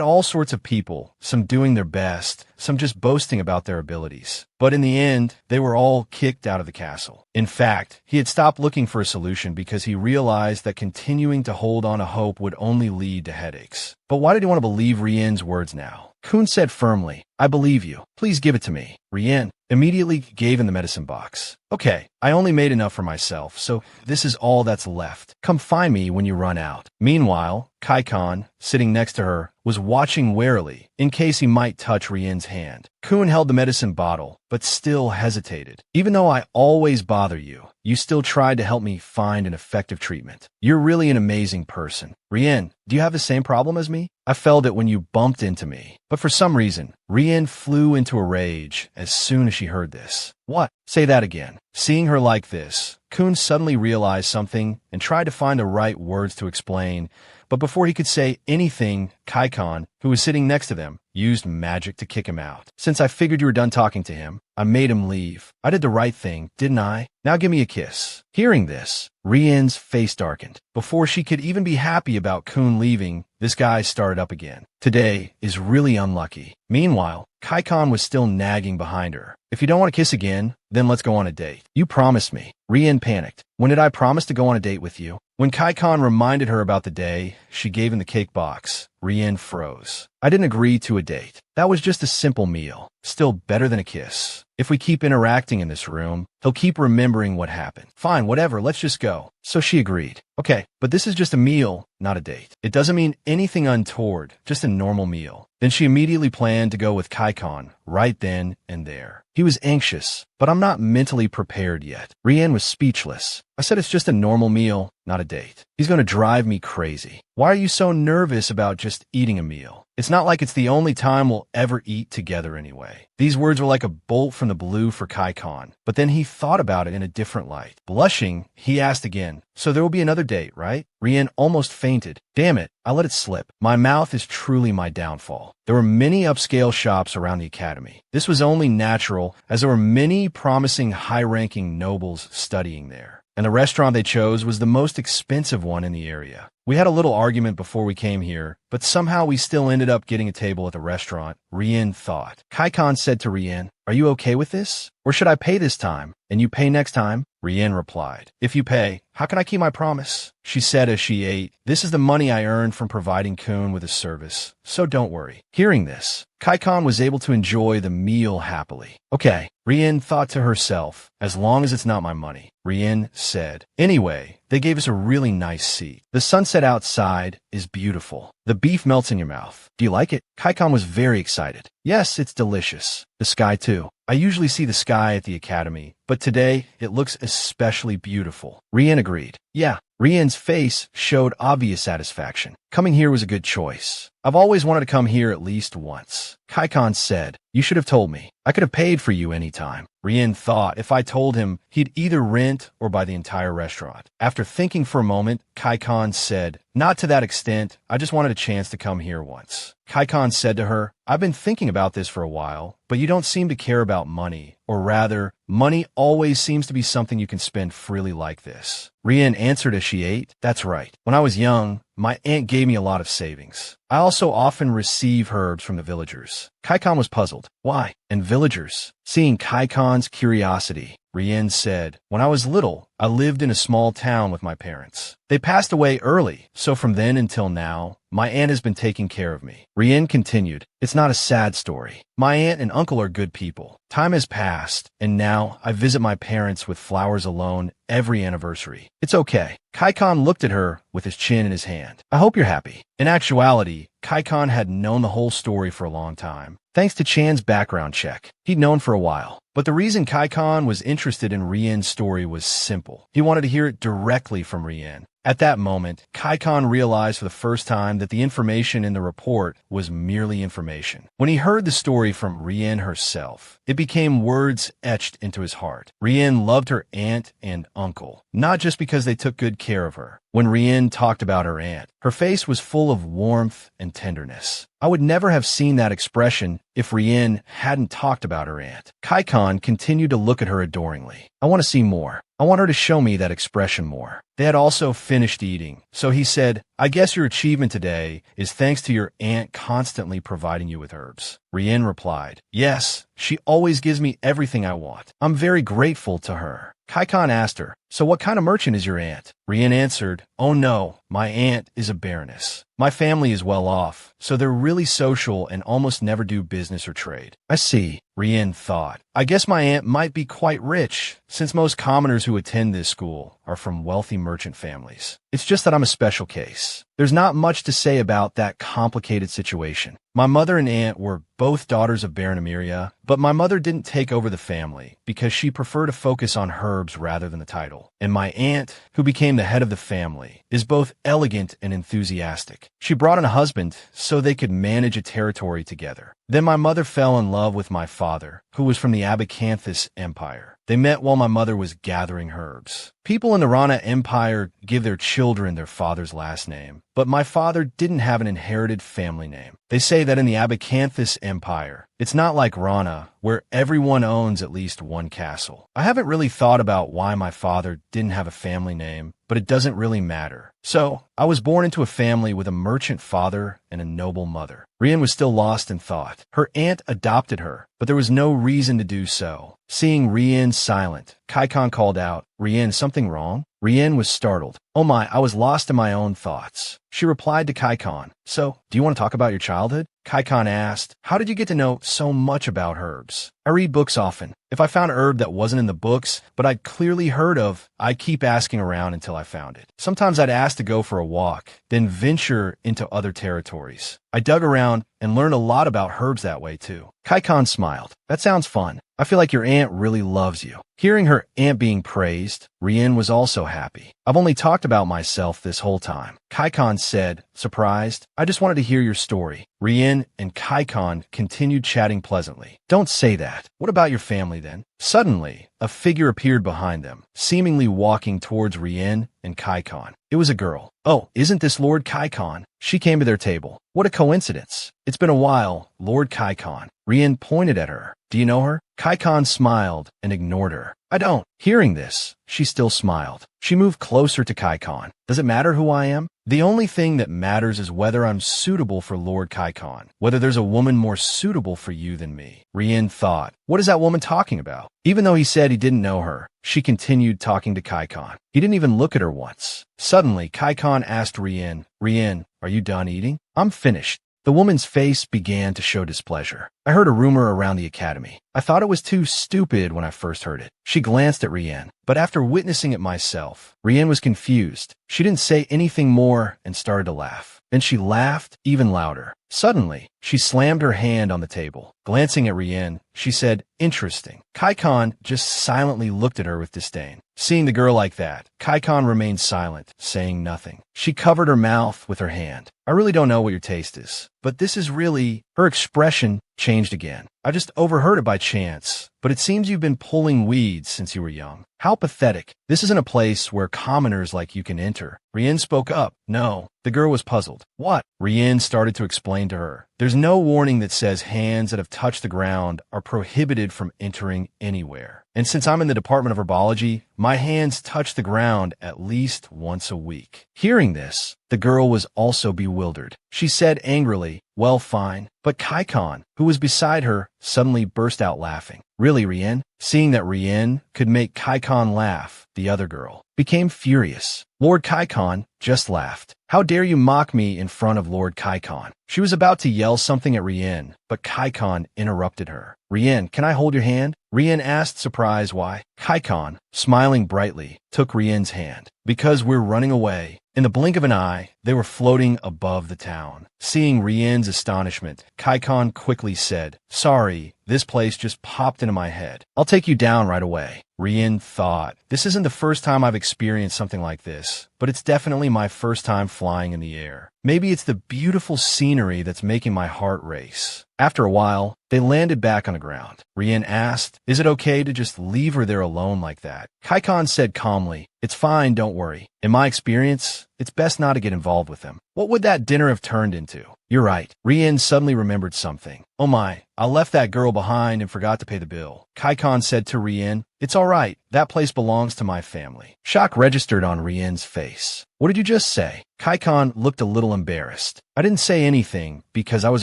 all sorts of people, some doing their best, some just boasting about their abilities. But in the end, they were all kicked out of the castle. In fact, he had stopped looking for a solution because he realized that continuing to hold on to hope would only lead to headaches. But why did he want to believe Rienne's words now? Kun said firmly, "I believe you. Please give it to me." Rienne immediately gave him the medicine box. "Okay, I only made enough for myself, so this is all that's left. Come find me when you run out." Meanwhile, Karcion, sitting next to her, was watching warily, in case he might touch Rienne's hand. Kun held the medicine bottle, but still hesitated. "Even though I always bother you, you still tried to help me find an effective treatment. You're really an amazing person." "Rienne, do you have the same problem as me? I felt it when you bumped into me." But for some reason, Rienne flew into a rage as soon as she heard this. "What? Say that again." Seeing her like this, Kun suddenly realized something and tried to find the right words to explain, but before he could say anything, Karcion, who was sitting next to them, used magic to kick him out. "Since I figured you were done talking to him, I made him leave. I did the right thing, didn't I? Now give me a kiss." Hearing this, Rienne's face darkened. Before she could even be happy about Kun leaving, this guy started up again. "Today is really unlucky." Meanwhile, Karcion was still nagging behind her. "If you don't want to kiss again, then let's go on a date. You promised me." Rienne panicked. "When did I promise to go on a date with you?" When Karcion reminded her about the day, she gave him the cake box. Rienne froze. "I didn't agree to a date. That was just a simple meal. Still better than a kiss. If we keep interacting in this room, he'll keep remembering what happened." "Fine, whatever, let's just go." So she agreed. "Okay, but this is just a meal, not a date. It doesn't mean anything untoward, just a normal meal." Then she immediately planned to go with Karcion right then and there. He was anxious, "But I'm not mentally prepared yet." Rienne was speechless. "I said it's just a normal meal, not a date. He's going to drive me crazy. Why are you so nervous about just eating a meal? It's not like it's the only time we'll ever eat together anyway." These words were like a bolt from the blue for Karcion, but then he thought about it in a different light. Blushing, he asked again, "So there will be another date, right?" Rienne almost fainted. "Damn it, I let it slip. My mouth is truly my downfall." There were many upscale shops around the academy. This was only natural, as there were many promising high-ranking nobles studying there. And the restaurant they chose was the most expensive one in the area. "We had a little argument before we came here, but somehow we still ended up getting a table at the restaurant," Rienne thought. Karcion said to Rienne, "Are you okay with this? Or should I pay this time, and you pay next time?" Rienne replied, "If you pay, how can I keep my promise?" She said as she ate, "This is the money I earned from providing Kun with a service, so don't worry." Hearing this, Karcion was able to enjoy the meal happily. "Okay," Rienne thought to herself, "as long as it's not my money." Rienne said. Anyway, they gave us a really nice seat. The sunset outside is beautiful. The beef melts in your mouth. "Do you like it?" Karcion was very excited. "Yes, it's delicious. The sky too. I usually see the sky at the academy, but today it looks especially beautiful." Rienne agreed. "Yeah." Rienne's face showed obvious satisfaction. "Coming here was a good choice. I've always wanted to come here at least once." Karcion said, "You should have told me. I could have paid for you any time." Rienne thought if I told him, he'd either rent or buy the entire restaurant. After thinking for a moment, Karcion said, "Not to that extent. I just wanted a chance to come here once." Karcion said to her, "I've been thinking about this for a while, but you don't seem to care about money. Or rather, money always seems to be something you can spend freely like this." Rienne answered as she ate, "That's right. When I was young, my aunt gave me a lot of savings. I also often receive herbs from the villagers." Karcion was puzzled. "Why? And villagers?" Seeing Karcion's curiosity, Rienne said, "When I was little, I lived in a small town with my parents. They passed away early, so from then until now, my aunt has been taking care of me." Rienne continued, "It's not a sad story. My aunt and uncle are good people. Time has passed, and now I visit my parents with flowers alone every anniversary. It's okay." Karcion looked at her with his chin in his hand. "I hope you're happy." In actuality, Karcion had known the whole story for a long time. Thanks to Chan's background check, he'd known for a while. But the reason Karcion was interested in Rienne's story was simple. He wanted to hear it directly from Rienne. At that moment, Kaikon realized for the first time that the information in the report was merely information. When he heard the story from Rienne herself, it became words etched into his heart. Rienne loved her aunt and uncle, not just because they took good care of her. When Rienne talked about her aunt, her face was full of warmth and tenderness. I would never have seen that expression if Rienne hadn't talked about her aunt. Kaikon continued to look at her adoringly. I want to see more. I want her to show me that expression more. They had also finished eating, so he said, I guess your achievement today is thanks to your aunt constantly providing you with herbs. Rienne replied, yes, she always gives me everything I want. I'm very grateful to her. Kaikon asked her, so what kind of merchant is your aunt? Rienne answered, oh no, my aunt is a baroness. My family is well off, so they're really social and almost never do business or trade. I see, Rienne thought. I guess my aunt might be quite rich, since most commoners who attend this school are from wealthy merchant families. It's just that I'm a special case. There's not much to say about that complicated situation. My mother and aunt were both daughters of Baron Emiria, but my mother didn't take over the family because she preferred to focus on herbs rather than the title. And my aunt, who became the head of the family, is both elegant and enthusiastic. She brought in a husband so they could manage a territory together. Then my mother fell in love with my father, who was from the Abacanthus Empire. They met while my mother was gathering herbs. People in the Rana Empire give their children their father's last name, but my father didn't have an inherited family name. They say that in the Abacanthus Empire, it's not like Rana, where everyone owns at least one castle. I haven't really thought about why my father didn't have a family name, but it doesn't really matter. So, I was born into a family with a merchant father and a noble mother. Rienne was still lost in thought. Her aunt adopted her, but there was no reason to do so. Seeing Rienne silent, Kaikon called out, Rienne, something wrong? Rienne was startled. Oh my, I was lost in my own thoughts. She replied to Kaikon, so, do you want to talk about your childhood? Kaikon asked, how did you get to know so much about herbs? I read books often. If I found a herb that wasn't in the books, but I'd clearly heard of, I'd keep asking around until I found it. Sometimes I'd ask to go for a walk, then venture into other territories. I dug around and learned a lot about herbs that way too. Kaikon smiled. That sounds fun. I feel like your aunt really loves you. Hearing her aunt being praised, Rienne was also happy. I've only talked about myself this whole time. Kaikon said, surprised, I just wanted to hear your story. Rienne and Kaikon continued chatting pleasantly. Don't say that. What about your family then? Suddenly, a figure appeared behind them, seemingly walking towards Rienne and Kaikon. It was a girl. Oh, isn't this Lord Kaikon? She came to their table. What a coincidence. It's been a while, Lord Kaikon. Rienne pointed at her. Do you know her? Kaikon smiled and ignored her. I don't. Hearing this, she still smiled. She moved closer to Kaikon. Does it matter who I am? The only thing that matters is whether I'm suitable for Lord Kaikon, whether there's a woman more suitable for you than me. Rienne thought, what is that woman talking about? Even though he said he didn't know her, she continued talking to Kaikon. He didn't even look at her once. Suddenly, Kaikon asked Rienne, Rienne, are you done eating? I'm finished. The woman's face began to show displeasure. I heard a rumor around the academy. I thought it was too stupid when I first heard it. She glanced at Rienne, but after witnessing it myself, Rienne was confused. She didn't say anything more and started to laugh. Then she laughed even louder. Suddenly, she slammed her hand on the table. Glancing at Rienne, she said, interesting. Kaikon just silently looked at her with disdain. Seeing the girl like that, Kaikon remained silent, saying nothing. She covered her mouth with her hand. I really don't know what your taste is, but this is really... Her expression changed again. I just overheard it by chance, but it seems you've been pulling weeds since you were young. How pathetic. This isn't a place where commoners like you can enter. Rienne spoke up. No. The girl was puzzled. What? Rienne started to explain to her. There's no warning that says hands that have touched the ground are prohibited from entering anywhere. And since I'm in the Department of Herbology, my hands touch the ground at least once a week. Hearing this, the girl was also bewildered. She said angrily, well, fine. But Kaikon, who was beside her, suddenly burst out laughing. Really, Rienne? Seeing that Rienne could make Kaikon laugh, the other girl became furious. Lord Kaikon just laughed. How dare you mock me in front of Lord Kaikon? She was about to yell something at Rienne, but Kaikon interrupted her. Rienne, can I hold your hand? Rienne asked, surprised why. Kaikon, smiling brightly, took Rienne's hand. Because we're running away. In the blink of an eye, They were floating above the town. Seeing Rienne's astonishment, Kaikon quickly said, "Sorry, this place just popped into my head. I'll take you down right away." Rienne thought, "This isn't the first time I've experienced something like this, but it's definitely my first time flying in the air. Maybe it's the beautiful scenery that's making my heart race." After a while, they landed back on the ground. Rienne asked, "Is it okay to just leave her there alone like that?" Kaikon said calmly, "It's fine, don't worry. In my experience, it's best not to get involved with them. What would that dinner have turned into?" "You're right." Rienne suddenly remembered something. "Oh my, I left that girl behind and forgot to pay the bill." Kaikon said to Rienne, "It's all right. That place belongs to my family." Shock registered on Rienne's face. "What did you just say?" Kaikon looked a little embarrassed. "I didn't say anything because I was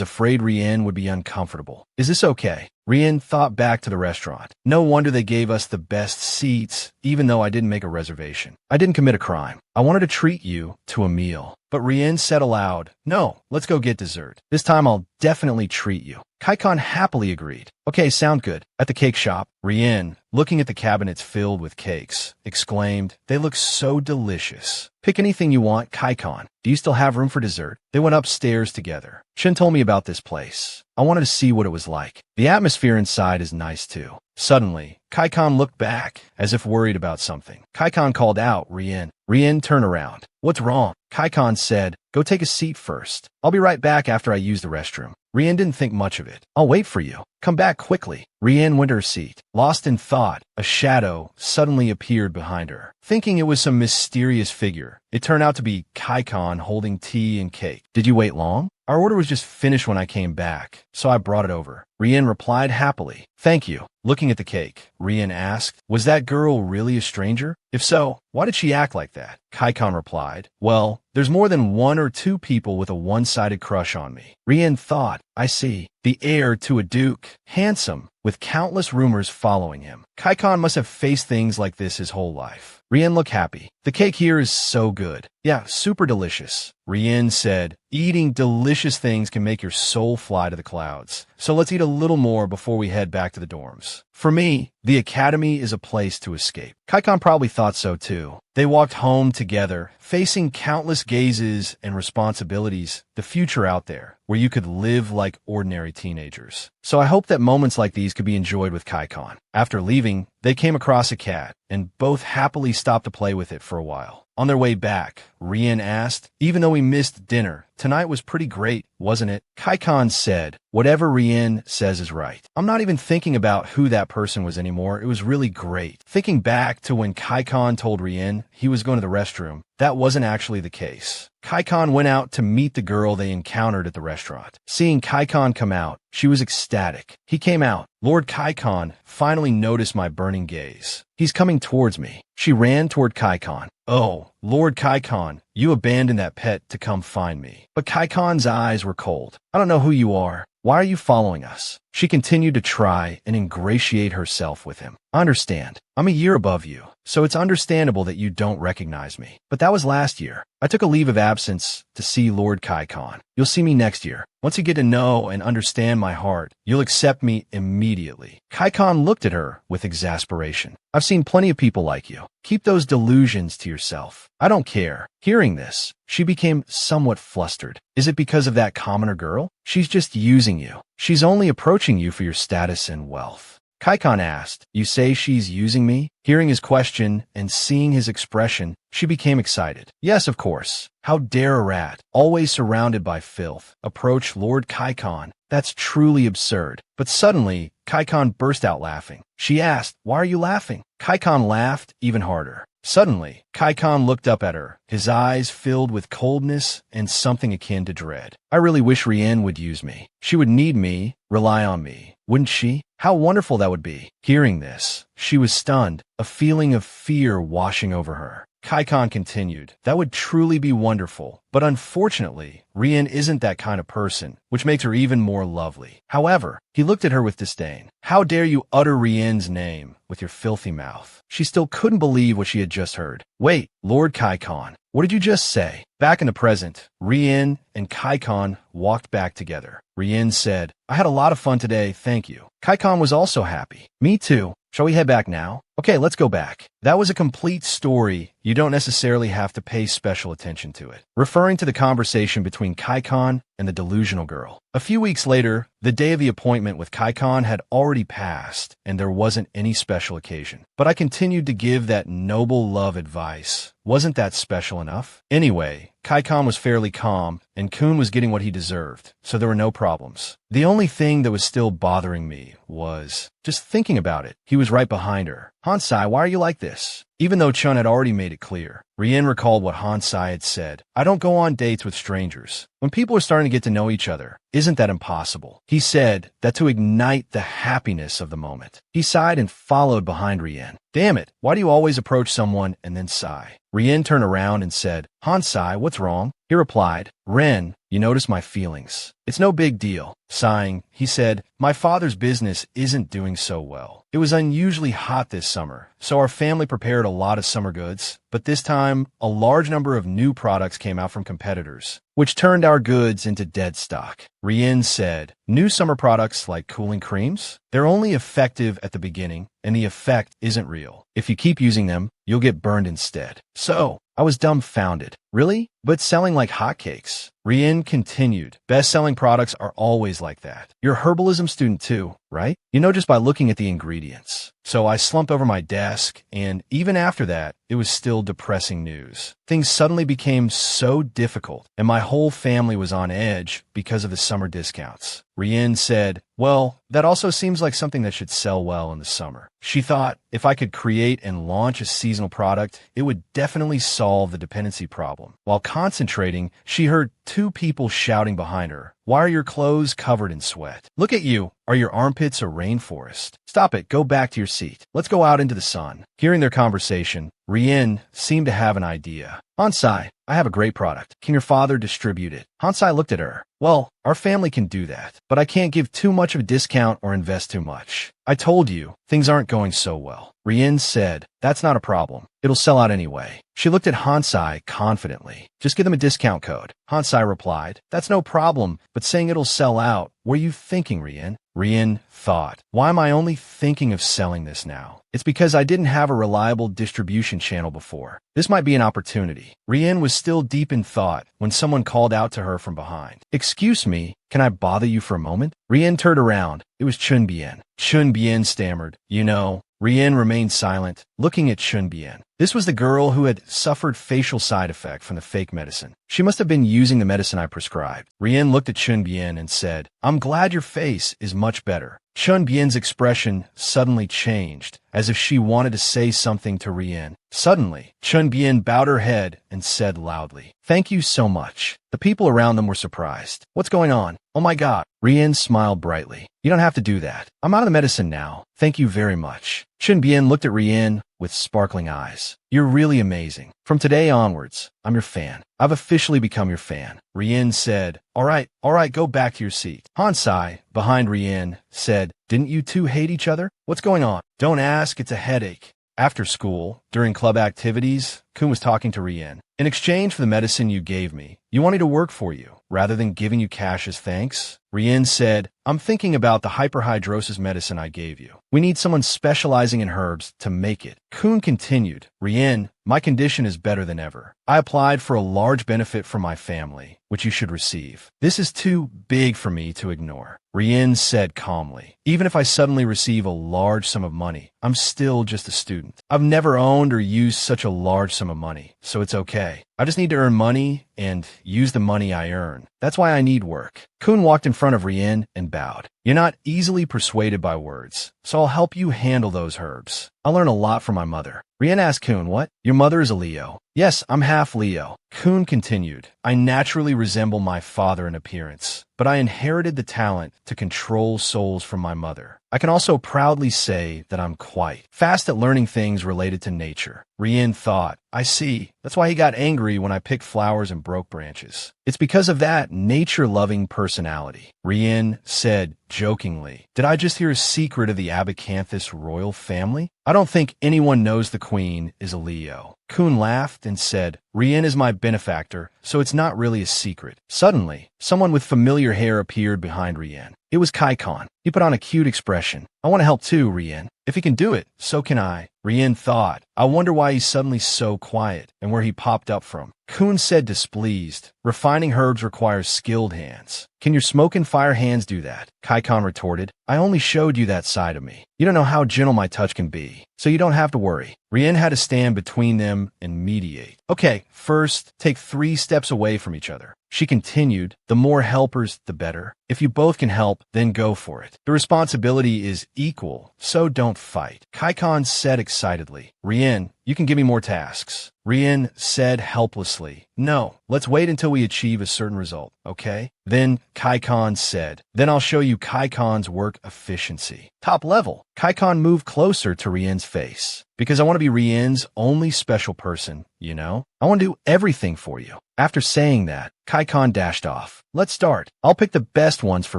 afraid Rienne would be uncomfortable. Is this okay?" Rienne thought back to the restaurant. "No wonder they gave us the best seats, even though I didn't make a reservation. I didn't commit a crime. I wanted to treat you to a meal." But Rienne said aloud, "No, let's go get dessert. This time I'll definitely treat you." Kaikon happily agreed. "Okay, sound good." At the cake shop, Rienne, looking at the cabinets filled with cakes, exclaimed, "They look so delicious." "Pick anything you want, Kaikon. Do you still have room for dessert?" They went upstairs together. Shin told me about this place. I wanted to see what it was like. The atmosphere inside is nice too. Suddenly, Kaikon looked back, as if worried about something. Kaikon called out, "Rienne." Rienne turned around. "What's wrong?" Kaikon said, "Go take a seat first. I'll be right back after I use the restroom." Rienne didn't think much of it. "I'll wait for you. Come back quickly." Rienne went to her seat. Lost in thought, a shadow suddenly appeared behind her. Thinking it was some mysterious figure, it turned out to be Kaikon holding tea and cake. "Did you wait long?" "Our order was just finished when I came back, so I brought it over." Rienne replied happily. "Thank you." Looking at the cake, Rienne asked, "Was that girl really a stranger? If so, why did she act like that?" Kaikon replied, "Well, there's more than one or two people with a one-sided crush on me." Rienne thought, "I see. The heir to a duke, handsome, with countless rumors following him. Kaikon must have faced things like this his whole life." Rienne looked happy. "The cake here is so good. Yeah, super delicious." Rienne said, "Eating delicious things can make your soul fly to the clouds. So let's eat a little more before we head back to the dorms. For me, the academy is a place to escape." Kaikon probably thought so too. They walked home together, facing countless gazes and responsibilities, the future out there, where you could live like ordinary teenagers. So I hope that moments like these could be enjoyed with Kaikon. After leaving, they came across a cat, and both happily stopped to play with it for a while. On their way back, Rienne asked, "Even though we missed dinner, tonight was pretty great, wasn't it?" Kaikon said, "Whatever Rienne says is right. I'm not even thinking about who that person was anymore. It was really great." Thinking back to when Kaikon told Rienne he was going to the restroom, that wasn't actually the case. Kaikon went out to meet the girl they encountered at the restaurant. Seeing Kaikon come out, she was ecstatic. He came out. "Lord Kaikon finally noticed my burning gaze. He's coming towards me." She ran toward Kaikon. "Oh, Lord Kaikon, you abandoned that pet to come find me." But Kaikon's eyes were cold. "I don't know who you are. Why are you following us?" She continued to try and ingratiate herself with him. "I understand. I'm a year above you, so it's understandable that you don't recognize me. But that was last year. I took a leave of absence to see Lord Kaikon. You'll see me next year. Once you get to know and understand my heart, you'll accept me immediately." Kaikon looked at her with exasperation. "I've seen plenty of people like you. Keep those delusions to yourself. I don't care." Hearing this, she became somewhat flustered. "Is it because of that commoner girl? She's just using you. She's only approaching you for your status and wealth." Kaikon asked, "You say she's using me?" Hearing his question and seeing his expression, she became excited. "Yes, of course. How dare a rat, always surrounded by filth, approach Lord Kaikon? That's truly absurd." But suddenly, Kaikon burst out laughing. She asked, "Why are you laughing?" Kaikon laughed even harder. Suddenly, Kaikon looked up at her, his eyes filled with coldness and something akin to dread. "I really wish Rienne would use me. She would need me, rely on me, wouldn't she? How wonderful that would be." Hearing this, she was stunned, a feeling of fear washing over her. Kaikon continued, "That would truly be wonderful, but unfortunately, Rienne isn't that kind of person, which makes her even more lovely." However, he looked at her with disdain. "How dare you utter Rienne's name with your filthy mouth?" She still couldn't believe what she had just heard. "Wait, Lord Kaikon, what did you just say?" Back in the present, Rienne and Kaikon walked back together. Rienne said, "I had a lot of fun today, thank you." Kaikon was also happy. "Me too. Shall we head back now?" Okay, let's go back. That was a complete story. You don't necessarily have to pay special attention to it. Referring to the conversation between Karcion and the delusional girl. A few weeks later, the day of the appointment with Karcion had already passed, and there wasn't any special occasion. But I continued to give that noble love advice. Wasn't that special enough? Anyway, Karcion was fairly calm, and Coon was getting what he deserved, so there were no problems. The only thing that was still bothering me was just thinking about it. He was right behind her. Hansai, why are you like this? Even though Chun had already made it clear, Rienne recalled what Hansai had said. I don't go on dates with strangers. When people are starting to get to know each other, isn't that impossible? He said that to ignite the happiness of the moment. He sighed and followed behind Rienne. Damn it, why do you always approach someone and then sigh? Rienne turned around and said, Hansai, what's wrong? He replied, Ren, you notice my feelings. It's no big deal. Sighing, he said, my father's business isn't doing so well. It was unusually hot this summer, so our family prepared a lot of summer goods, but this time, a large number of new products came out from competitors, which turned our goods into dead stock. Rienne said, new summer products like cooling creams? They're only effective at the beginning, and the effect isn't real. If you keep using them, you'll get burned instead. So, I was dumbfounded. Really? But selling like hotcakes. Rienne continued, best-selling products are always like that. You're a herbalism student too, right? You know just by looking at the ingredients. So I slumped over my desk, and even after that, it was still depressing news. Things suddenly became so difficult, and my whole family was on edge because of the summer discounts. Rienne said, well, that also seems like something that should sell well in the summer. She thought if I could create and launch a seasonal product, it would definitely solve the dependency problem. While concentrating, she heard two people shouting behind her. Why are your clothes covered in sweat? Look at you. Are your armpits a rainforest? Stop it. Go back to your seat. Let's go out into the sun. Hearing their conversation, Rienne seemed to have an idea. Hansai, I have a great product. Can your father distribute it? Hansai looked at her. Well, our family can do that, but I can't give too much of a discount or invest too much. I told you, things aren't going so well. Rienne said, that's not a problem. It'll sell out anyway. She looked at Hansai confidently. Just give them a discount code. Hansai replied, that's no problem, but saying it'll sell out, what are you thinking, Rienne? Rienne thought, why am I only thinking of selling this now? It's because I didn't have a reliable distribution channel before. This might be an opportunity. Rienne was still deep in thought when someone called out to her from behind. Excuse me, can I bother you for a moment? Rienne turned around. It was Chunbien. Chunbien stammered, you know. Rienne remained silent, looking at Chunbien. This was the girl who had suffered facial side effect from the fake medicine. She must have been using the medicine I prescribed. Rienne looked at Chunbien and said, I'm glad your face is much better. Chunbien's expression suddenly changed, as if she wanted to say something to Rienne. Suddenly, Chunbien bowed her head and said loudly, thank you so much. The people around them were surprised. What's going on? Oh my God. Rienne smiled brightly. You don't have to do that. I'm out of the medicine now. Thank you very much. Chunbien looked at Rienne with sparkling eyes. You're really amazing. From today onwards, I'm your fan. I've officially become your fan. Rienne said, all right, go back to your seat. Hansai, behind Rienne, said, didn't you two hate each other? What's going on? Don't ask, it's a headache. After school, during club activities, Kun was talking to Rienne. In exchange for the medicine you gave me, you want me to work for you, rather than giving you cash as thanks? Rienne said, I'm thinking about the hyperhidrosis medicine I gave you. We need someone specializing in herbs to make it. Kun continued, Rienne, my condition is better than ever. I applied for a large benefit for my family, which you should receive. This is too big for me to ignore. Rienne said calmly, even if I suddenly receive a large sum of money, I'm still just a student. I've never owned or used such a large sum of money, so it's okay. I just need to earn money and use the money I earn. That's why I need work. Kun walked in front of Rienne and bowed. You're not easily persuaded by words, so I'll help you handle those herbs. I'll learn a lot from my mother. Rienne asked Kun, what? Your mother is a Leo. Yes, I'm half Leo. Kun continued, I naturally resemble my father in appearance, but I inherited the talent to control souls from my mother. I can also proudly say that I'm quite fast at learning things related to nature. Rienne thought, I see. That's why he got angry when I picked flowers and broke branches. It's because of that nature-loving personality. Rienne said jokingly, did I just hear a secret of the Abacanthus royal family? I don't think anyone knows the queen is a Leo. Kun laughed and said, Rienne is my benefactor, so it's not really a secret. Suddenly, someone with familiar hair appeared behind Rienne. It was Karcion. He put on a cute expression. I want to help too, Rienne. If he can do it, so can I. Rienne thought. I wonder why he's suddenly so quiet and where he popped up from. Coon said displeased. Refining herbs requires skilled hands. Can your smoke and fire hands do that? Karcion retorted. I only showed you that side of me. You don't know how gentle my touch can be, so you don't have to worry. Rienne had to stand between them and mediate. Okay, first, take 3 steps away from each other. She continued, the more helpers, the better. If you both can help, then go for it. The responsibility is equal, so don't fight. Karcion said excitedly. Rienne, you can give me more tasks. Rienne said helplessly. No, let's wait until we achieve a certain result, okay? Then Karcion said, then I'll show you Karcion's work efficiency. Top level. Karcion moved closer to Rienne's face. Because I want to be Rienne's only special person, you know? I want to do everything for you. After saying that, Karcion dashed off. Let's start. I'll pick the best ones for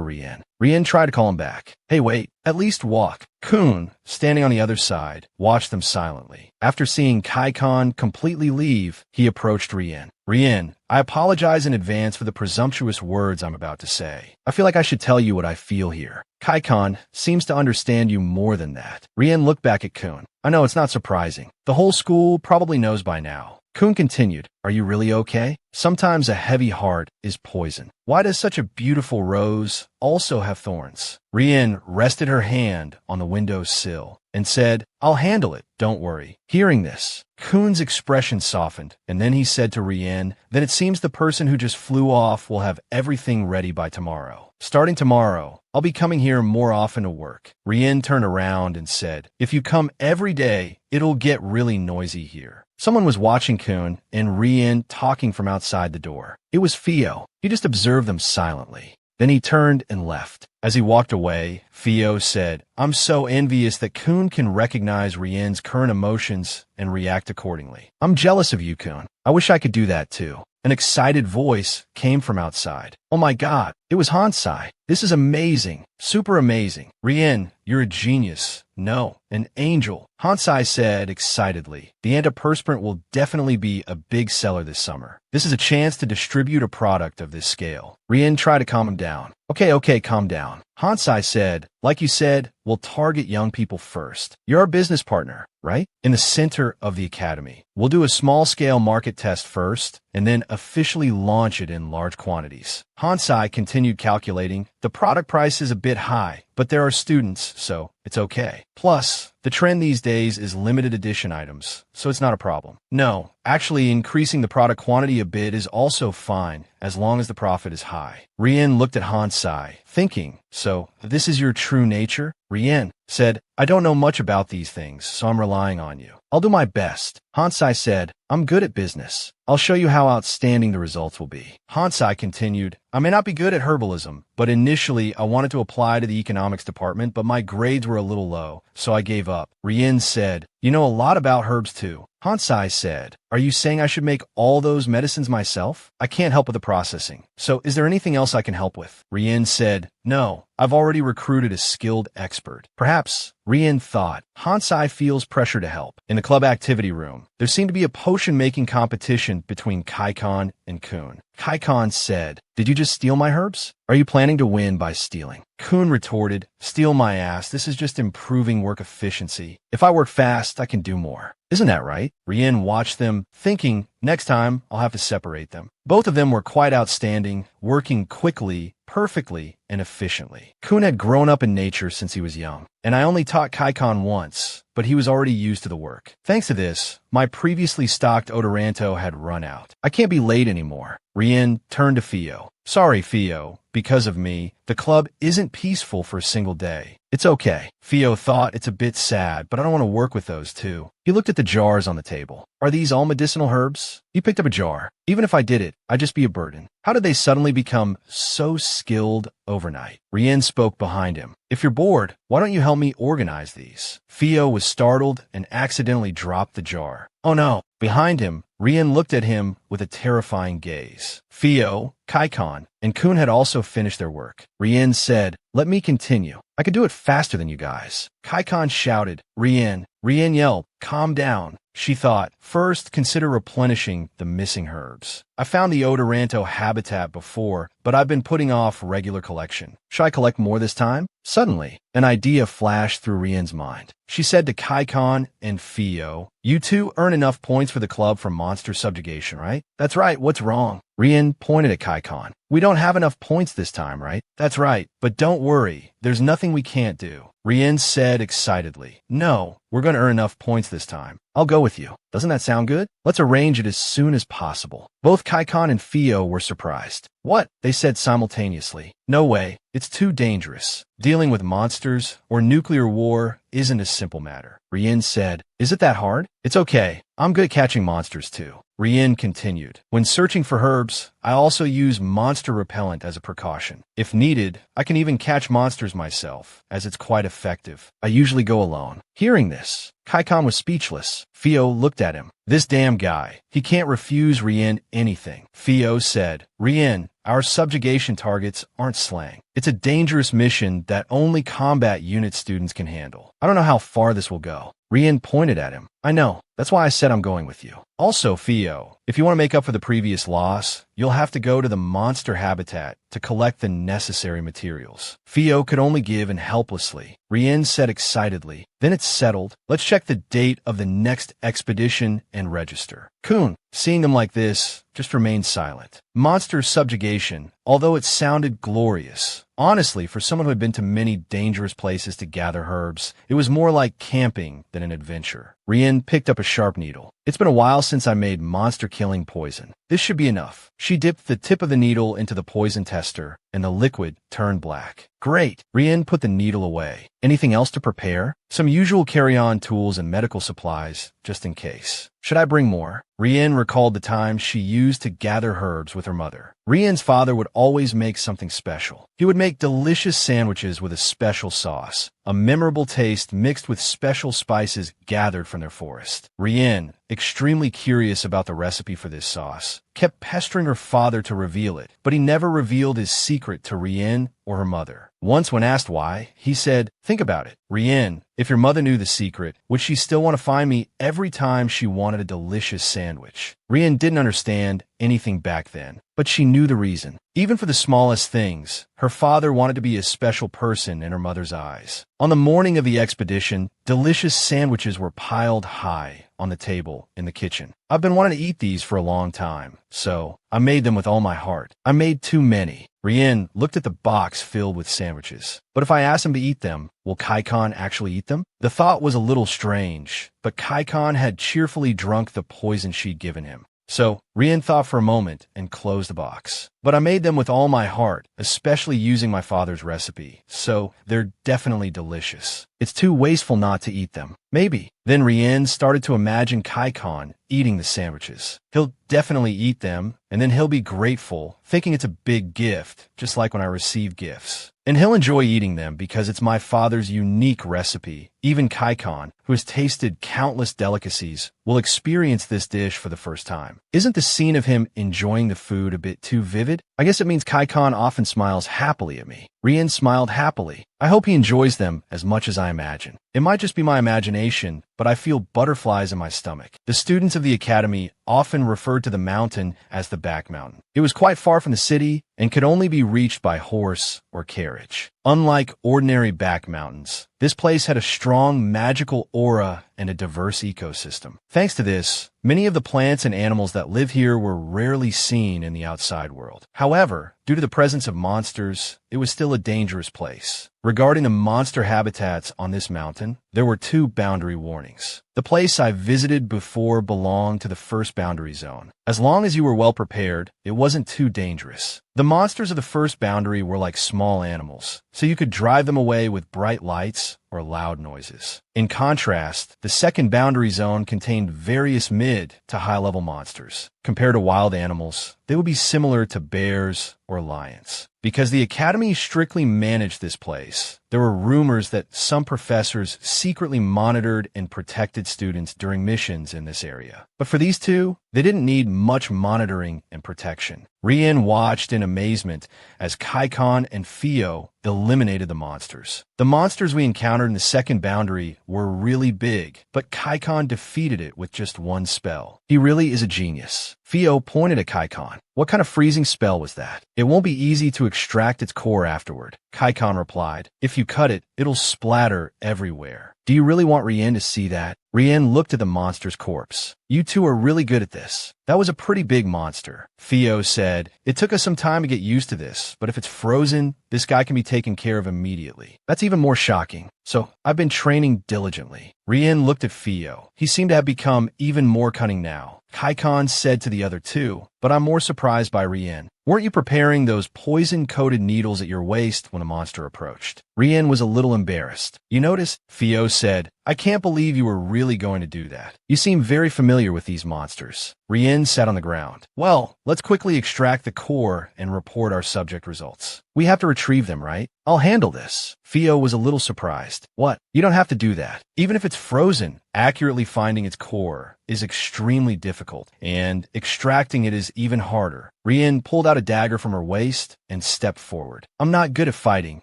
Rienne. Rienne tried to call him back. Hey, wait, at least walk. Coon, standing on the other side, watched them silently. After seeing Karcion completely leave, he approached Rienne. Rienne, I apologize in advance for the presumptuous words I'm about to say. I feel like I should tell you what I feel here. Karcion seems to understand you more than that. Rienne looked back at Coon. I know it's not surprising. The whole school probably knows by now. Coon continued, are you really okay? Sometimes a heavy heart is poison. Why does such a beautiful rose also have thorns? Rienne rested her hand on the window sill and said, I'll handle it, don't worry. Hearing this, Coon's expression softened, and then he said to Rienne, then it seems the person who just flew off will have everything ready by tomorrow. Starting tomorrow, I'll be coming here more often to work. Rienne turned around and said, if you come every day, it'll get really noisy here. Someone was watching Coon and Rienne talking from outside the door. It was Theo. He just observed them silently. Then he turned and left. As he walked away, Theo said, I'm so envious that Coon can recognize Rienne's current emotions and react accordingly. I'm jealous of you, Coon. I wish I could do that too. An excited voice came from outside. Oh my God, it was Hansai. This is amazing. Super amazing. Rienne, you're a genius. No, an angel. Hansai said excitedly. The antiperspirant will definitely be a big seller this summer. This is a chance to distribute a product of this scale. Rienne tried to calm him down. Okay, calm down. Hansai said, like you said, we'll target young people first. You're our business partner, right? In the center of the academy. We'll do a small-scale market test first, and then officially launch it in large quantities. Hansai continued calculating. The product price is a bit high, but there are students, so it's okay. Plus, the trend these days is limited edition items, so it's not a problem. No, actually increasing the product quantity a bit is also fine, as long as the profit is high. Rienne looked at Hansai, thinking, so this is your true nature? Rienne said, I don't know much about these things, so I'm relying on you. I'll do my best. Hansai said, I'm good at business. I'll show you how outstanding the results will be. Hansai continued, I may not be good at herbalism, but initially I wanted to apply to the economics department, but my grades were a little low, so I gave up. Rienne said, you know a lot about herbs too. Hansai said, are you saying I should make all those medicines myself? I can't help with the processing. So is there anything else I can help with? Rienne said, no, I've already recruited a skilled expert. Perhaps, Rienne thought, Hansai feels pressure to help. In the club activity room, there seemed to be a potion-making competition between Karcion and Coon. Karcion said, did you just steal my herbs? Are you planning to win by stealing? Coon retorted, steal my ass, this is just improving work efficiency. If I work fast, I can do more. Isn't that right? Rienne watched them, thinking, next time, I'll have to separate them. Both of them were quite outstanding, working quickly, perfectly, and efficiently. Coon had grown up in nature since he was young, and I only taught Karcion once, but he was already used to the work. Thanks to this, my previously stocked Odoranto had run out. I can't be late anymore. Rienne turned to Theo. Sorry, Theo. Because of me, the club isn't peaceful for a single day. It's okay. Theo thought it's a bit sad, but I don't want to work with those too. He looked at the jars on the table. Are these all medicinal herbs? He picked up a jar. Even if I did it, I'd just be a burden. How did they suddenly become so skilled overnight? Rienne spoke behind him. If you're bored, why don't you help me organize these? Theo was startled and accidentally dropped the jar. Oh no. Behind him, Rienne looked at him with a terrifying gaze. Theo, Karcion, and Coon had also finished their work. Rienne said, let me continue. I could do it faster than you guys. Karcion shouted. Rienne yelled, calm down. she thought. First, consider replenishing the missing herbs. I found the Odoranto habitat before, but I've been putting off regular collection. Should I collect more this time? Suddenly, an idea flashed through Rienne's mind. She said to Karcion and Theo, "You two earn enough points for the club for monster subjugation, right?" "That's right, what's wrong?" Rienne pointed at Karcion. "We don't have enough points this time, right?" "That's right, but don't worry, there's nothing we can't do," Rienne said excitedly. "No, we're going to earn enough points this time. I'll go with you. Doesn't that sound good? Let's arrange it as soon as possible." Both Karcion and Theo were surprised. "What?" they said simultaneously. "No way. It's too dangerous. Dealing with monsters or nuclear war isn't a simple matter." Rienne said, "Is it that hard?" "It's okay. I'm good at catching monsters too." Rienne continued, "When searching for herbs, I also use monster repellent as a precaution. If needed, I can even catch monsters myself, as it's quite effective. I usually go alone." Hearing this, Karcion was speechless. Theo looked at him. "This damn guy. He can't refuse Rienne anything." Theo said, "Rienne, our subjugation targets aren't slang. It's a dangerous mission that only combat unit students can handle. I don't know how far this will go." Rienne pointed at him. "I know. That's why I said I'm going with you. Also, Theo, if you want to make up for the previous loss, you'll have to go to the monster habitat to collect the necessary materials." Theo could only give in helplessly. Rienne said excitedly, "Then it's settled. Let's check the date of the next expedition and register." Coon, seeing them like this, just remained silent. Monster subjugation, although it sounded glorious. Honestly, for someone who had been to many dangerous places to gather herbs, it was more like camping than an adventure. Rienne picked up a sharp needle. "It's been a while since I made monster-killing poison. This should be enough." She dipped the tip of the needle into the poison tester, and the liquid turned black. "Great." Rienne put the needle away. "Anything else to prepare?" "Some usual carry-on tools and medical supplies, just in case." "Should I bring more?" Rienne recalled the time she used to gather herbs with her mother. Rienne's father would always make something special. He would make delicious sandwiches with a special sauce, a memorable taste mixed with special spices gathered from their forest. Rienne, extremely curious about the recipe for this sauce, kept pestering her father to reveal it, but he never revealed his secret to Rienne or her mother. Once when asked why, he said, "Think about it. Rienne, if your mother knew the secret, would she still want to find me every time she wanted a delicious sandwich?" Rienne didn't understand anything back then, but she knew the reason. Even for the smallest things, her father wanted to be a special person in her mother's eyes. On the morning of the expedition, delicious sandwiches were piled high on the table in the kitchen. "I've been wanting to eat these for a long time, so I made them with all my heart. I made too many." Rienne looked at the box filled with sandwiches. "But if I ask him to eat them, will Karcion actually eat them?" The thought was a little strange, but Karcion had cheerfully drunk the poison she'd given him. So, Rienne thought for a moment and closed the box. "But I made them with all my heart, especially using my father's recipe, so they're definitely delicious. It's too wasteful not to eat them." "Maybe." Then Rienne started to imagine Karcion eating the sandwiches. He'll definitely eat them, and then he'll be grateful, thinking it's a big gift, just like when I receive gifts. And he'll enjoy eating them because it's my father's unique recipe. Even Karcion, who has tasted countless delicacies, will experience this dish for the first time. Isn't the scene of him enjoying the food a bit too vivid? I guess it means Karcion often smiles happily at me. Rienne smiled happily. I hope he enjoys them as much as I imagine. It might just be my imagination, but I feel butterflies in my stomach. The students of the academy often referred to the mountain as the Back Mountain. It was quite far from the city and could only be reached by horse or carriage. Unlike ordinary back mountains, this place had a strong magical aura and a diverse ecosystem. Thanks to this, many of the plants and animals that live here were rarely seen in the outside world. However, due to the presence of monsters, it was still a dangerous place. Regarding the monster habitats on this mountain, there were 2 boundary warnings. The place I visited before belonged to the first boundary zone. As long as you were well prepared, it wasn't too dangerous. The monsters of the first boundary were like small animals, so you could drive them away with bright lights or loud noises. In contrast, the second boundary zone contained various mid to high-level monsters. compared to wild animals, they would be similar to bears or lions. Because the Academy strictly managed this place, there were rumors that some professors secretly monitored and protected students during missions in this area. But for these two, they didn't need much monitoring and protection. Rienne watched in amazement as Karcion and Theo eliminated the monsters. The monsters we encountered in the second boundary were really big, but Karcion defeated it with just one spell. He really is a genius. Theo pointed at Karcion. What kind of freezing spell was that? It won't be easy to extract its core afterward. Karcion replied. If you cut it, it'll splatter everywhere. Do you really want Rienne to see that? Rienne looked at the monster's corpse. You two are really good at this. That was a pretty big monster. Theo said, it took us some time to get used to this, but if it's frozen, this guy can be taken care of immediately. That's even more shocking. So, I've been training diligently. Rienne looked at Theo. He seemed to have become even more cunning now. Karcion said to the other two, but I'm more surprised by Rienne. Weren't you preparing those poison-coated needles at your waist when the monster approached? Rienne was a little embarrassed. You noticed? Theo said, I can't believe you were really going to do that. You seem very familiar with these monsters. Rienne sat on the ground. Well, let's quickly extract the core and report our subject results. We have to retrieve them, right? I'll handle this. Theo was a little surprised. What? You don't have to do that. Even if it's frozen, accurately finding its core is extremely difficult, and extracting it is even harder. Rienne pulled out a dagger from her waist and stepped forward. I'm not good at fighting,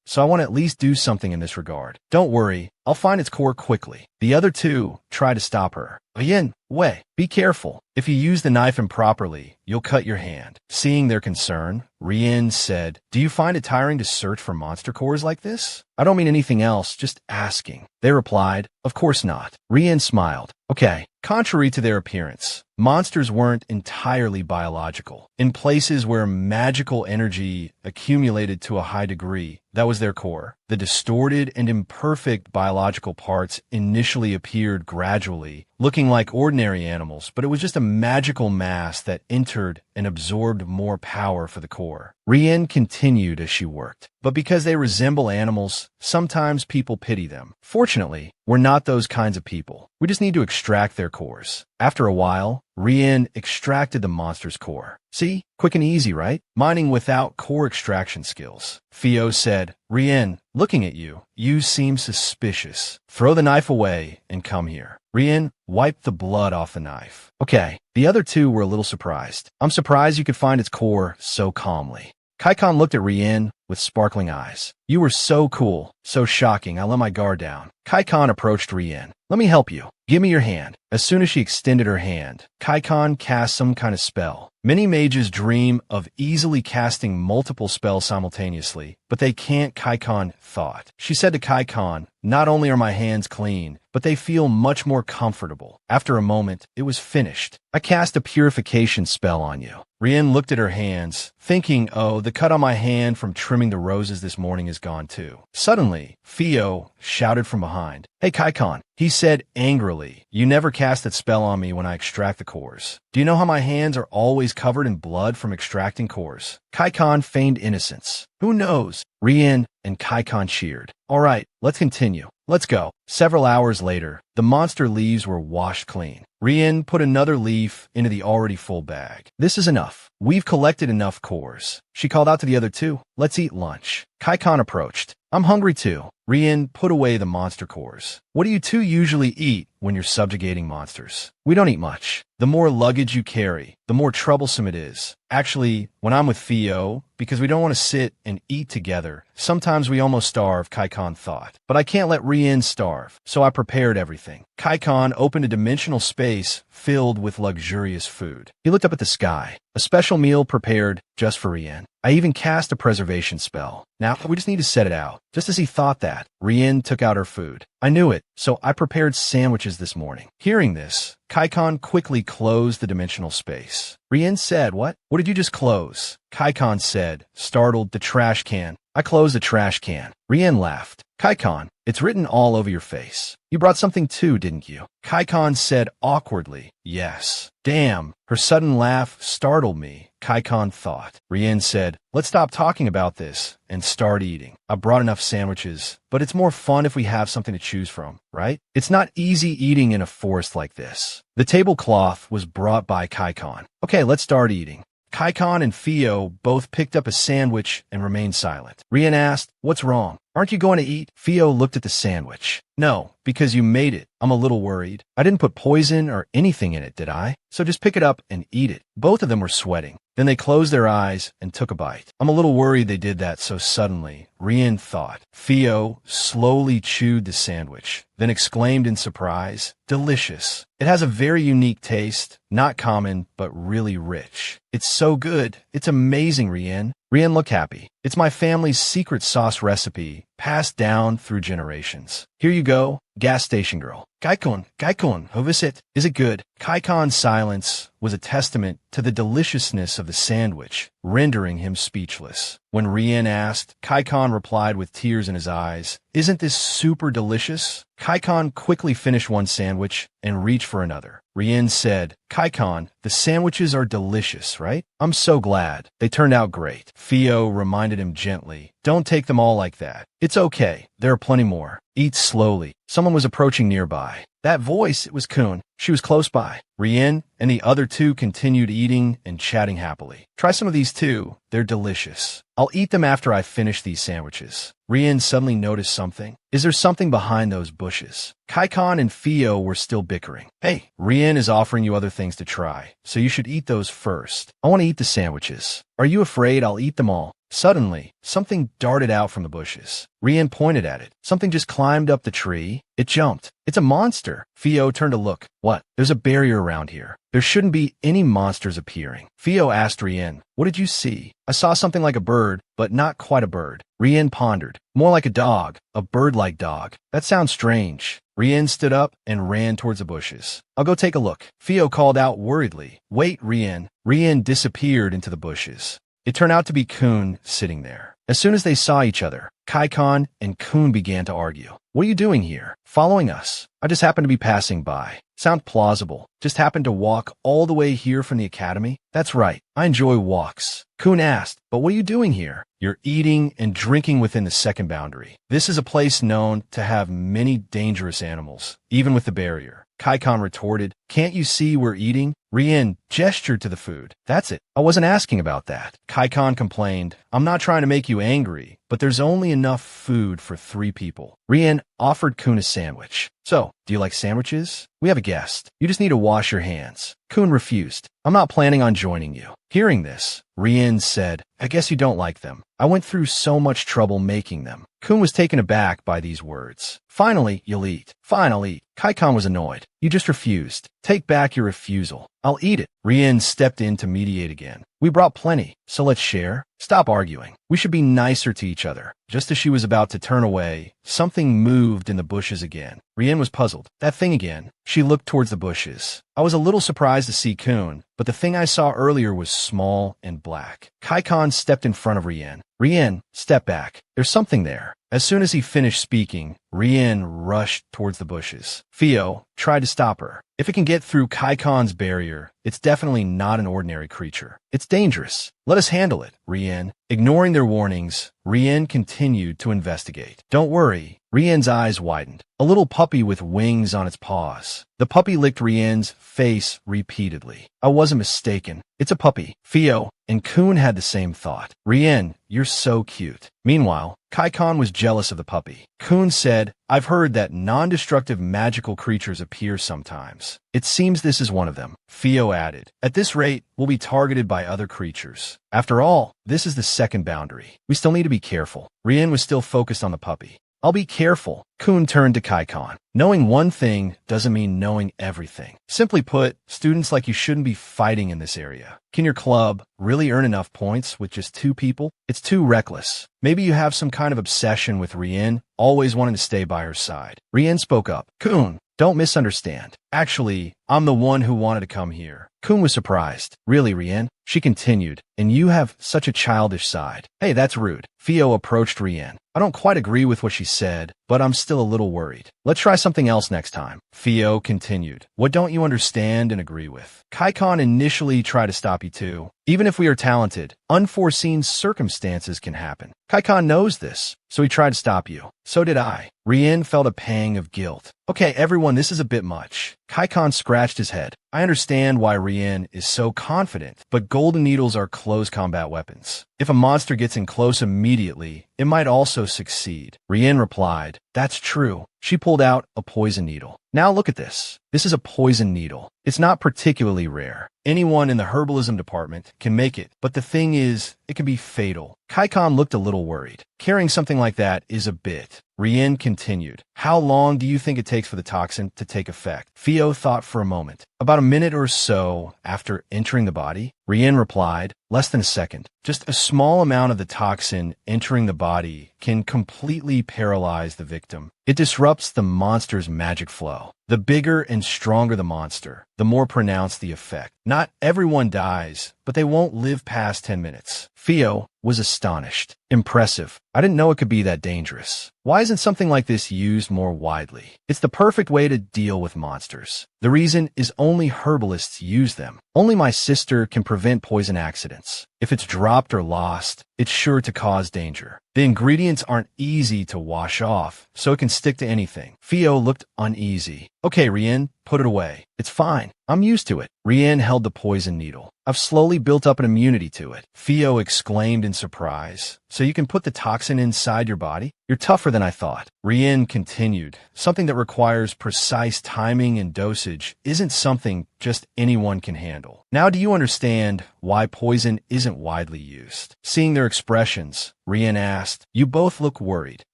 so I want to at least do something in this regard. Don't worry, I'll find its core quickly. The other two tried to stop her. Rienne, wait, be careful. If you use the knife improperly, you'll cut your hand. Seeing their concern, Rienne said, do you find it tiring to search for monster cores like this? I don't mean anything else, just asking. They replied, of course not. Rienne smiled. Okay. Contrary to their appearance, monsters weren't entirely biological. In places where magical energy accumulated to a high degree, that was their core. The distorted and imperfect biological parts initially appeared gradually, looking like ordinary animals, but it was just a magical mass that entered and absorbed more power for the core. Rienne continued as she worked. But because they resemble animals, sometimes people pity them. Fortunately, we're not those kinds of people. We just need to extract their cores. After a while, Rienne extracted the monster's core. See? Quick and easy, right? Mining without core extraction skills. Theo said, Rienne, looking at you, you seem suspicious. Throw the knife away and come here. Rienne wiped the blood off the knife. Okay. The other two were a little surprised. I'm surprised you could find its core so calmly. Karcion looked at Rienne with sparkling eyes. You were so cool, so shocking, I let my guard down. Karcion approached Rienne. Let me help you. Give me your hand. As soon as she extended her hand, Karcion cast some kind of spell. Many mages dream of easily casting multiple spells simultaneously, but they can't. Karcion thought. She said to Karcion, not only are my hands clean, but they feel much more comfortable. After a moment, it was finished. I cast a purification spell on you. Rienne looked at her hands, thinking, oh, the cut on my hand from trimming the roses this morning is gone too. Suddenly, Theo shouted from behind. Hey, Karcion, he said angrily, you never cast that spell on me when I extract the cores. Do you know how my hands are always covered in blood from extracting cores? Karcion feigned innocence. Who knows? Rienne and Karcion cheered. All right, let's continue. Let's go. Several hours later, the monster leaves were washed clean. Rienne put another leaf into the already full bag. This is enough. We've collected enough cores. She called out to the other two. Let's eat lunch. Karcion approached. I'm hungry too. Rienne put away the monster cores. What do you two usually eat when you're subjugating monsters? We don't eat much. The more luggage you carry, the more troublesome it is. Actually, when I'm with Theo, because we don't want to sit and eat together, sometimes we almost starve, Karcion thought. But I can't let Rienne starve, so I prepared everything. Karcion opened a dimensional space filled with luxurious food. He looked up at the sky. A special meal prepared just for Rienne. I even cast a preservation spell. Now, we just need to set it out. Just as he thought that, Rienne took out her food. I knew it, so I prepared sandwiches this morning. Hearing this, Karcion quickly closed the dimensional space. Rienne said, what? What did you just close? Karcion said, startled, the trash can. I closed the trash can. Rienne laughed. Karcion, it's written all over your face. You brought something too, didn't you? Karcion said awkwardly, yes. Damn, her sudden laugh startled me. Karcion thought. Rienne said, let's stop talking about this and start eating. I brought enough sandwiches, but it's more fun if we have something to choose from, right? It's not easy eating in a forest like this. The tablecloth was brought by Karcion. Okay, let's start eating. Karcion and Theo both picked up a sandwich and remained silent. Rienne asked, what's wrong? Aren't you going to eat? Theo looked at the sandwich. No, because you made it. I'm a little worried. I didn't put poison or anything in it, did I? So just pick it up and eat it. Both of them were sweating. Then they closed their eyes and took a bite. I'm a little worried they did that so suddenly, Rienne thought. Theo slowly chewed the sandwich, then exclaimed in surprise, delicious. It has a very unique taste, not common, but really rich. It's so good. It's amazing, Rienne. Rienne looked happy. It's my family's secret sauce recipe, passed down through generations. Here you go, gas station girl. Karcion, how is it? Is it good? Karcion's silence was a testament to the deliciousness of the sandwich, rendering him speechless. When Rienne asked, Karcion replied with tears in his eyes, isn't this super delicious? Karcion quickly finished one sandwich and reached for another. Rienne said, Karcion, the sandwiches are delicious, right? I'm so glad. They turned out great. Theo reminded him gently, don't take them all like that. It's okay. There are plenty more. Eat slowly. Someone was approaching nearby. That voice, it was Coon. She was close by. Rienne and the other two continued eating and chatting happily. Try some of these too. They're delicious. I'll eat them after I finish these sandwiches. Rienne suddenly noticed something. Is there something behind those bushes? Karcion and Theo were still bickering. Hey, Rienne is offering you other things to try, so you should eat those first. I want to eat the sandwiches. Are you afraid I'll eat them all? Suddenly, something darted out from the bushes. Rienne pointed at it. Something just climbed up the tree. It jumped. It's a monster. Theo turned to look. What? There's a barrier around here. There shouldn't be any monsters appearing. Theo asked Rienne, what did you see? I saw something like a bird, but not quite a bird. Rienne pondered. More like a dog. A bird-like dog. That sounds strange. Rienne stood up and ran towards the bushes. I'll go take a look. Theo called out worriedly. Wait, Rienne. Rienne disappeared into the bushes. It turned out to be Coon sitting there. As soon as they saw each other, Karcion and Coon began to argue. What are you doing here? Following us? I just happened to be passing by. Sound plausible. Just happened to walk all the way here from the academy? That's right. I enjoy walks. Coon asked, but what are you doing here? You're eating and drinking within the second boundary. This is a place known to have many dangerous animals, even with the barrier. Karcion retorted, can't you see we're eating? Rienne gestured to the food. That's it. I wasn't asking about that. Karcion complained, I'm not trying to make you angry, but there's only enough food for 3 people. Rienne offered Coon a sandwich. So, do you like sandwiches? We have a guest. You just need to wash your hands. Coon refused. I'm not planning on joining you. Hearing this, Rienne said, I guess you don't like them. I went through so much trouble making them. Coon was taken aback by these words. Finally, you'll eat. Fine, I'll eat. Karcion was annoyed. You just refused. Take back your refusal. I'll eat it. Rienne stepped in to mediate again. We brought plenty, so let's share. Stop arguing. We should be nicer to each other. Just as she was about to turn away, something moved in the bushes again. Rienne was puzzled. That thing again. She looked towards the bushes. I was a little surprised to see Coon, but the thing I saw earlier was small and black. Karcion stepped in front of Rienne. Rienne, step back. There's something there. As soon as he finished speaking, Rienne rushed towards the bushes. Theo tried to stop her. If it can get through Karcion's barrier, it's definitely not an ordinary creature. It's dangerous. Let us handle it, Rienne. Ignoring their warnings, Rienne continued to investigate. Don't worry. Rienne's eyes widened. A little puppy with wings on its paws. The puppy licked Rienne's face repeatedly. I wasn't mistaken. It's a puppy. Theo and Coon had the same thought. Rienne, you're so cute. Meanwhile, Karcion was jealous of the puppy. Coon said, I've heard that non-destructive magical creatures appear sometimes. It seems this is one of them. Theo added, at this rate, we'll be targeted by other creatures. After all, this is the second boundary. We still need to be careful. Rienne was still focused on the puppy. I'll be careful. Coon turned to Karcion. Knowing one thing doesn't mean knowing everything. Simply put, students like you shouldn't be fighting in this area. Can your club really earn enough points with just 2 people? It's too reckless. Maybe you have some kind of obsession with Rienne, always wanting to stay by her side. Rienne spoke up. Coon, don't misunderstand. Actually, I'm the one who wanted to come here. Coon was surprised. Really, Rienne? she continued, and you have such a childish side. Hey, that's rude. Theo approached Rienne. I don't quite agree with what she said, but I'm still a little worried. Let's try something else next time. Theo continued. What don't you understand and agree with? Karcion initially tried to stop you too. Even if we are talented, unforeseen circumstances can happen. Karcion knows this, so he tried to stop you. So did I. Rienne felt a pang of guilt. Okay, everyone, this is a bit much. Karcion scratched his head. I understand why Rienne is so confident, but golden needles are close combat weapons. If a monster gets in close immediately, it might also succeed. Rienne replied, that's true. She pulled out a poison needle. Now look at this. This is a poison needle. It's not particularly rare. Anyone in the herbalism department can make it, but the thing is, it can be fatal. Karcion looked a little worried. Carrying something like that is a bit. Rienne continued. How long do you think it takes for the toxin to take effect? Theo thought for a moment. About a minute or so after entering the body. Rienne replied, less than a second. Just a small amount of the toxin entering the body can completely paralyze the victim. It disrupts the monster's magic flow. The bigger and stronger the monster, the more pronounced the effect. Not everyone dies, but they won't live past 10 minutes. Theo was astonished. Impressive. I didn't know it could be that dangerous. Why isn't something like this used more widely? It's the perfect way to deal with monsters. The reason is only herbalists use them. Only my sister can prevent poison accidents. If it's dropped or lost, it's sure to cause danger. The ingredients aren't easy to wash off, so it can stick to anything. Theo looked uneasy. Okay, Rienne, put it away. It's fine. I'm used to it. Rienne held the poison needle. I've slowly built up an immunity to it. Theo exclaimed in surprise. So you can put the toxin inside your body? You're tougher than I thought. Rienne continued. Something that requires precise timing and dosage isn't something just anyone can handle. Now do you understand why poison isn't widely used? Seeing their expressions, Rienne asked, you both look worried.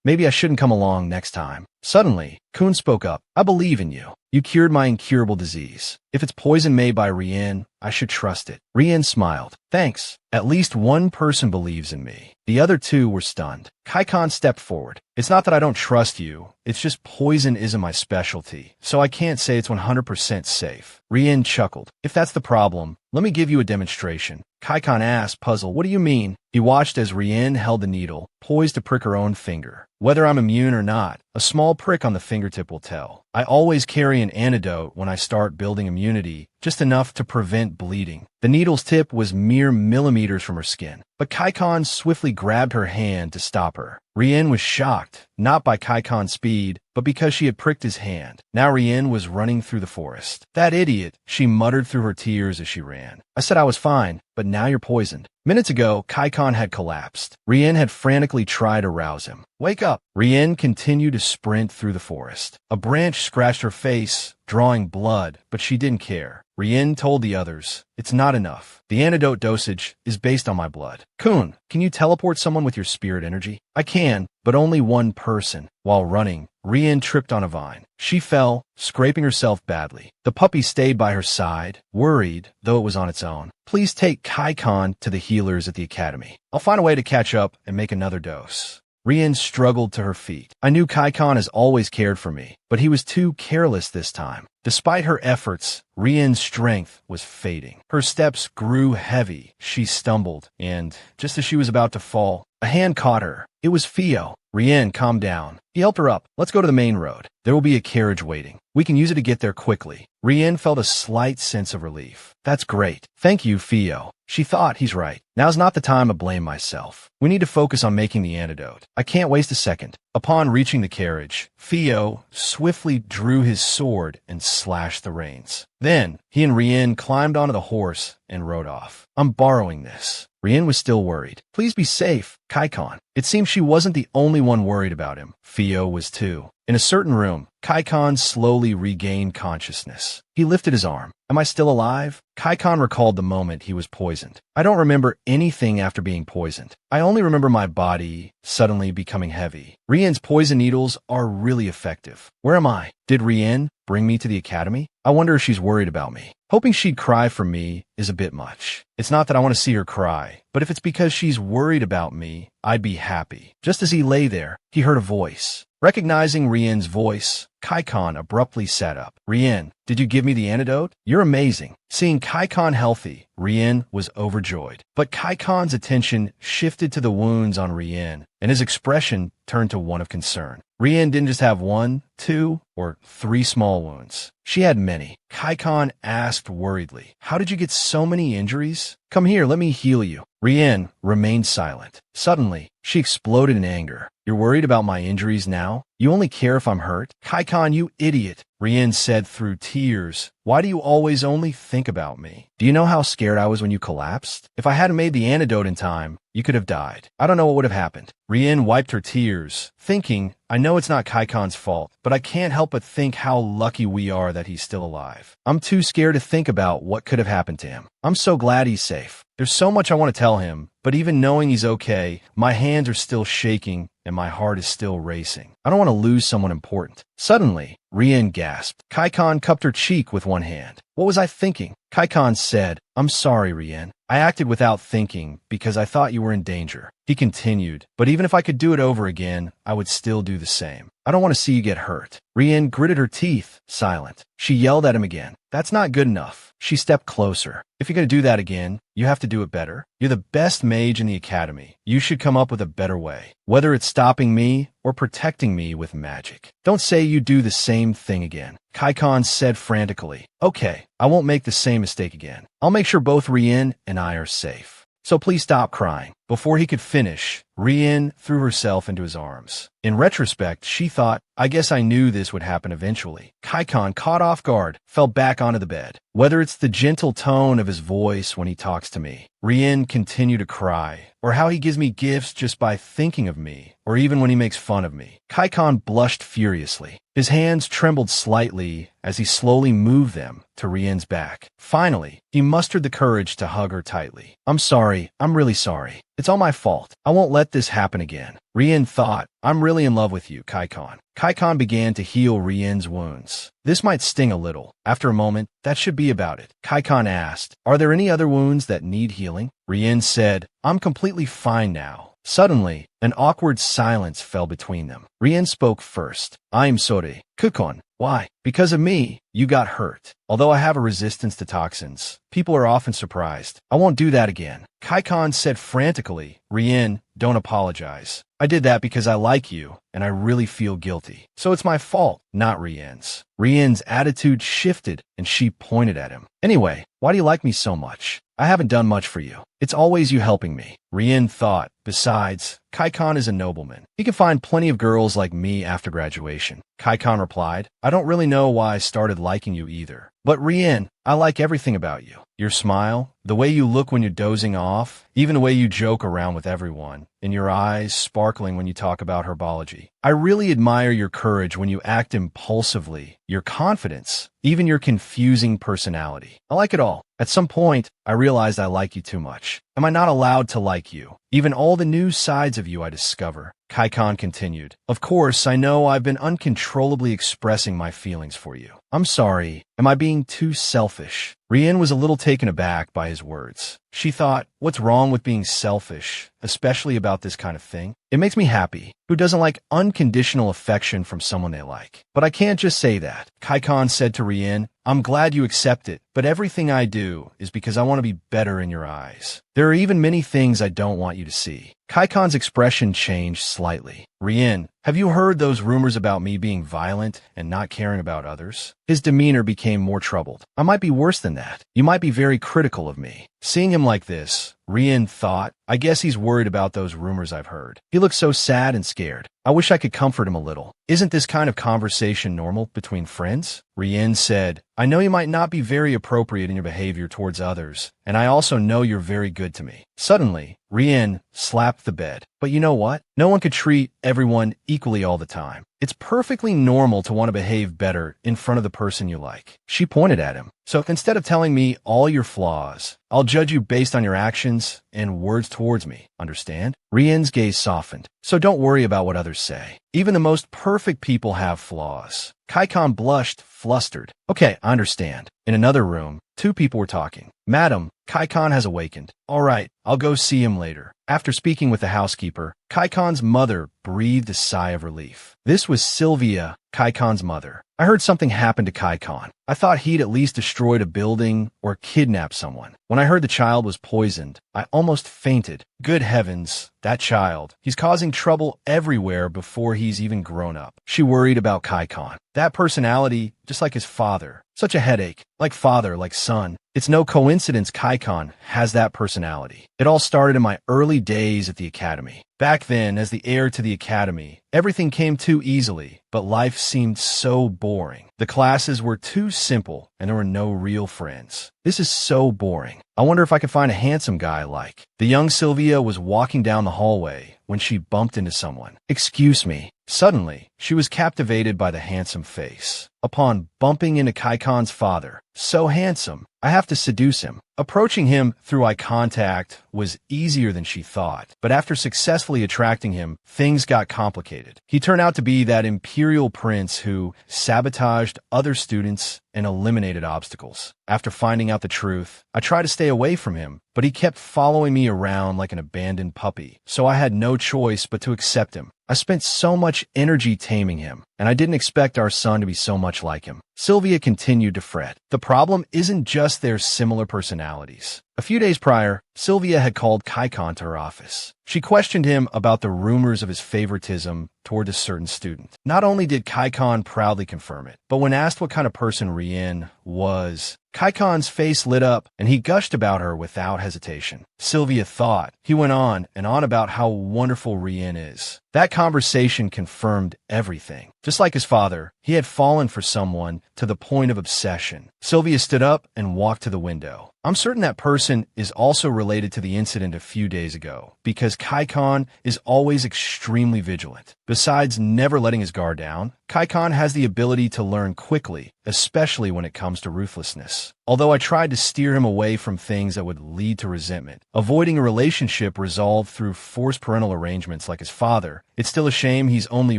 Maybe I shouldn't come along next time. Suddenly, Coon spoke up. I believe in you. You cured my incurable disease. If it's poison made by Rienne, I should trust it. Rienne smiled. Thanks. At least one person believes in me. The other two were stunned. Karcion stepped forward. It's not that I don't trust you. It's just poison isn't my specialty, so I can't say it's 100% safe. Rienne chuckled. If that's the problem, let me give you a demonstration. Karcion asked, puzzled, what do you mean? He watched as Rienne held the needle, poised to prick her own finger. Whether I'm immune or not, a small prick on the fingertip will tell. I always carry an antidote when I start building immunity, just enough to prevent bleeding. The needle's tip was mere millimeters from her skin, but Karcion swiftly grabbed her hand to stop her. Rienne was shocked, not by Karcion's speed, but because she had pricked his hand. Now Rienne was running through the forest. That idiot, she muttered through her tears as she ran. I said I was fine, but now you're poisoned. Minutes ago, Karcion had collapsed. Rienne had frantically tried to rouse him. Wake up! Rienne continued to sprint through the forest. A branch scratched her face, drawing blood, but she didn't care. Rienne told the others, it's not enough. The antidote dosage is based on my blood. Coon, can you teleport someone with your spirit energy? I can, but only one person. While running, Rienne tripped on a vine. She fell, scraping herself badly. The puppy stayed by her side, worried, though it was on its own. Please take Karcion to the healers at the academy. I'll find a way to catch up and make another dose. Rienne struggled to her feet. I knew Karcion has always cared for me, but he was too careless this time. Despite her efforts, Rienne's strength was fading. Her steps grew heavy. She stumbled, and just as she was about to fall, a hand caught her. It was Theo. Rienne, calm down. He helped her up. Let's go to the main road. There will be a carriage waiting. We can use it to get there quickly. Rienne felt a slight sense of relief. That's great. Thank you, Theo. She thought he's right. Now's not the time to blame myself. We need to focus on making the antidote. I can't waste a second. Upon reaching the carriage, Theo swiftly drew his sword and slashed the reins. Then, he and Rienne climbed onto the horse and rode off. I'm borrowing this. Rienne was still worried. Please be safe, Karcion. It seemed she wasn't the only one worried about him. Theo was too. In a certain room, Karcion slowly regained consciousness. He lifted his arm. Am I still alive? Karcion recalled the moment he was poisoned. I don't remember anything after being poisoned. I only remember my body suddenly becoming heavy. Rienne's poison needles are really effective. Where am I? Did Rienne bring me to the academy? I wonder if she's worried about me. Hoping she'd cry for me is a bit much. It's not that I want to see her cry, but if it's because she's worried about me, I'd be happy. Just as he lay there, he heard a voice. Recognizing Rienne's voice, Karcion abruptly sat up. Rienne, Did you give me the antidote? You're amazing. Seeing Karcion healthy, Rienne was overjoyed. But Karcion's attention shifted to the wounds on Rienne, and his expression turned to one of concern. Rienne didn't just have 1, 2, or 3 small wounds. She had many. Karcion asked worriedly, "How did you get so many injuries? Come here, let me heal you." Rienne remained silent. Suddenly, she exploded in anger. "You're worried about my injuries now? You only care if I'm hurt?" "Karcion, you idiot," Rienne said through tears. "Why do you always only think about me? Do you know how scared I was when you collapsed? If I hadn't made the antidote in time, you could have died. I don't know what would have happened." Rienne wiped her tears, thinking, "I know it's not Karcion's fault, but I can't help but think how lucky we are that he's still alive. I'm too scared to think about what could have happened to him. I'm so glad he's safe. There's so much I want to tell him, but even knowing he's okay, my hands are still shaking and my heart is still racing. I don't want to lose someone important." Suddenly, Rienne gasped. Karcion cupped her cheek with one hand. "What was I thinking?" Karcion said, "I'm sorry, Rienne. I acted without thinking because I thought you were in danger." He continued, "But even if I could do it over again, I would still do the same. I don't want to see you get hurt." Rienne gritted her teeth, silent. She yelled at him again. "That's not good enough." She stepped closer. "If you're going to do that again, you have to do it better. You're the best mage in the academy. You should come up with a better way, whether it's stopping me or protecting me with magic. Don't say you do the same thing again." Karcion said frantically, "Okay, I won't make the same mistake again. I'll make sure both Rienne and I are safe. So please stop crying." Before he could finish, Rienne threw herself into his arms. In retrospect, she thought, "I guess I knew this would happen eventually." Karcion, caught off guard, fell back onto the bed. "Whether it's the gentle tone of his voice when he talks to me," Rienne continued to cry, "or how he gives me gifts just by thinking of me, or even when he makes fun of me." Karcion blushed furiously. His hands trembled slightly as he slowly moved them to Rienne's back. Finally, he mustered the courage to hug her tightly. "I'm sorry. I'm really sorry. It's all my fault. I won't let this happen again." Rienne thought, "I'm really in love with you, Karcion." Karcion began to heal Rienne's wounds. "This might sting a little." After a moment, "That should be about it." Karcion asked, "Are there any other wounds that need healing?" Rienne said, "I'm completely fine now." Suddenly, an awkward silence fell between them. Rienne spoke first. "I'm sorry, Karcion." "Why?" "Because of me, you got hurt. Although I have a resistance to toxins, people are often surprised. I won't do that again." Karcion said frantically, "Rienne, don't apologize. I did that because I like you, and I really feel guilty. So it's my fault, not Rienne's." Rienne's attitude shifted, and she pointed at him. "Anyway, why do you like me so much? I haven't done much for you. It's always you helping me." Rienne thought, "Besides, Karcion is a nobleman. He can find plenty of girls like me after graduation." Karcion replied, "I don't really know why I started liking you either. But Rienne, I like everything about you. Your smile, the way you look when you're dozing off, even the way you joke around with everyone, and your eyes sparkling when you talk about herbology. I really admire your courage when you act impulsively, your confidence, even your confusing personality. I like it all. At some point, I realized I like you too much. Am I not allowed to like you? Even all the new sides of you I discover." Karcion continued, "Of course, I know I've been uncontrollably expressing my feelings for you. I'm sorry. Am I being too selfish?" Rienne was a little taken aback by his words. She thought, what's wrong with being selfish, especially about this kind of thing? It makes me happy. Who doesn't like unconditional affection from someone they like? But I can't just say that. Karcion said to Rienne, "I'm glad you accept it, but everything I do is because I want to be better in your eyes. There are even many things I don't want you to see." Karcion's expression changed slightly. "Rienne, have you heard those rumors about me being violent and not caring about others?" His demeanor became more troubled. "I might be worse than that. You might be very critical of me." Seeing him like this, Rienne thought, "I guess he's worried about those rumors I've heard. He looks so sad and scared. I wish I could comfort him a little. Isn't this kind of conversation normal between friends?" Rienne said, "I know you might not be very appropriate in your behavior towards others, and I also know you're very good to me." Suddenly, Rienne slapped the bed. "But you know what? No one could treat everyone equally all the time. It's perfectly normal to want to behave better in front of the person you like." She pointed at him. "So instead of telling me all your flaws, I'll judge you based on your actions and words towards me. Understand?" Rienne's gaze softened. "So don't worry about what others say. Even the most perfect people have flaws." Karcion blushed, flustered. "Okay, I understand." In another room, two people were talking. "Madam, Karcion has awakened." "All right, I'll go see him later." After speaking with the housekeeper, Karcion's mother breathed a sigh of relief. This was Sylvia, Karcion's mother. "I heard something happened to Karcion. I thought he'd at least destroyed a building or kidnapped someone. When I heard the child was poisoned, I almost fainted. Good heavens, that child. He's causing trouble everywhere before he's even grown up. She worried about Karcion. That personality, just like his father. Such a headache. Like father, like son. It's no coincidence Karcion has that personality. It all started in my early days at the academy. Back then, as the heir to the academy, everything came too easily, but life seemed so boring. The classes were too simple, and there were no real friends. This is so boring. I wonder if I could find a handsome guy I like. The young Sylvia was walking down the hallway when she bumped into someone. Excuse me. Suddenly, she was captivated by the handsome face. Upon bumping into Karcion's father, so handsome, I have to seduce him. Approaching him through eye contact was easier than she thought, but after successfully attracting him, things got complicated. He turned out to be that imperial prince who sabotaged other students and eliminated obstacles. After finding out the truth, I tried to stay away from him, but he kept following me around like an abandoned puppy, so I had no choice but to accept him. I spent so much energy taming him, and I didn't expect our son to be so much like him. Sylvia continued to fret. The problem isn't just their similar personalities. A few days prior, Sylvia had called Karcion to her office. She questioned him about the rumors of his favoritism toward a certain student. Not only did Karcion proudly confirm it, but when asked what kind of person Rienne was, Karcion's face lit up and he gushed about her without hesitation. Sylvia thought. He went on and on about how wonderful Rienne is. That conversation confirmed everything. Just like his father, he had fallen for someone to the point of obsession. Sylvia stood up and walked to the window. I'm certain that person is also related to the incident a few days ago, because Karcion is always extremely vigilant. Besides never letting his guard down, Karcion has the ability to learn quickly, especially when it comes to ruthlessness. Although I tried to steer him away from things that would lead to resentment, avoiding a relationship resolved through forced parental arrangements like his father, it's still a shame he's only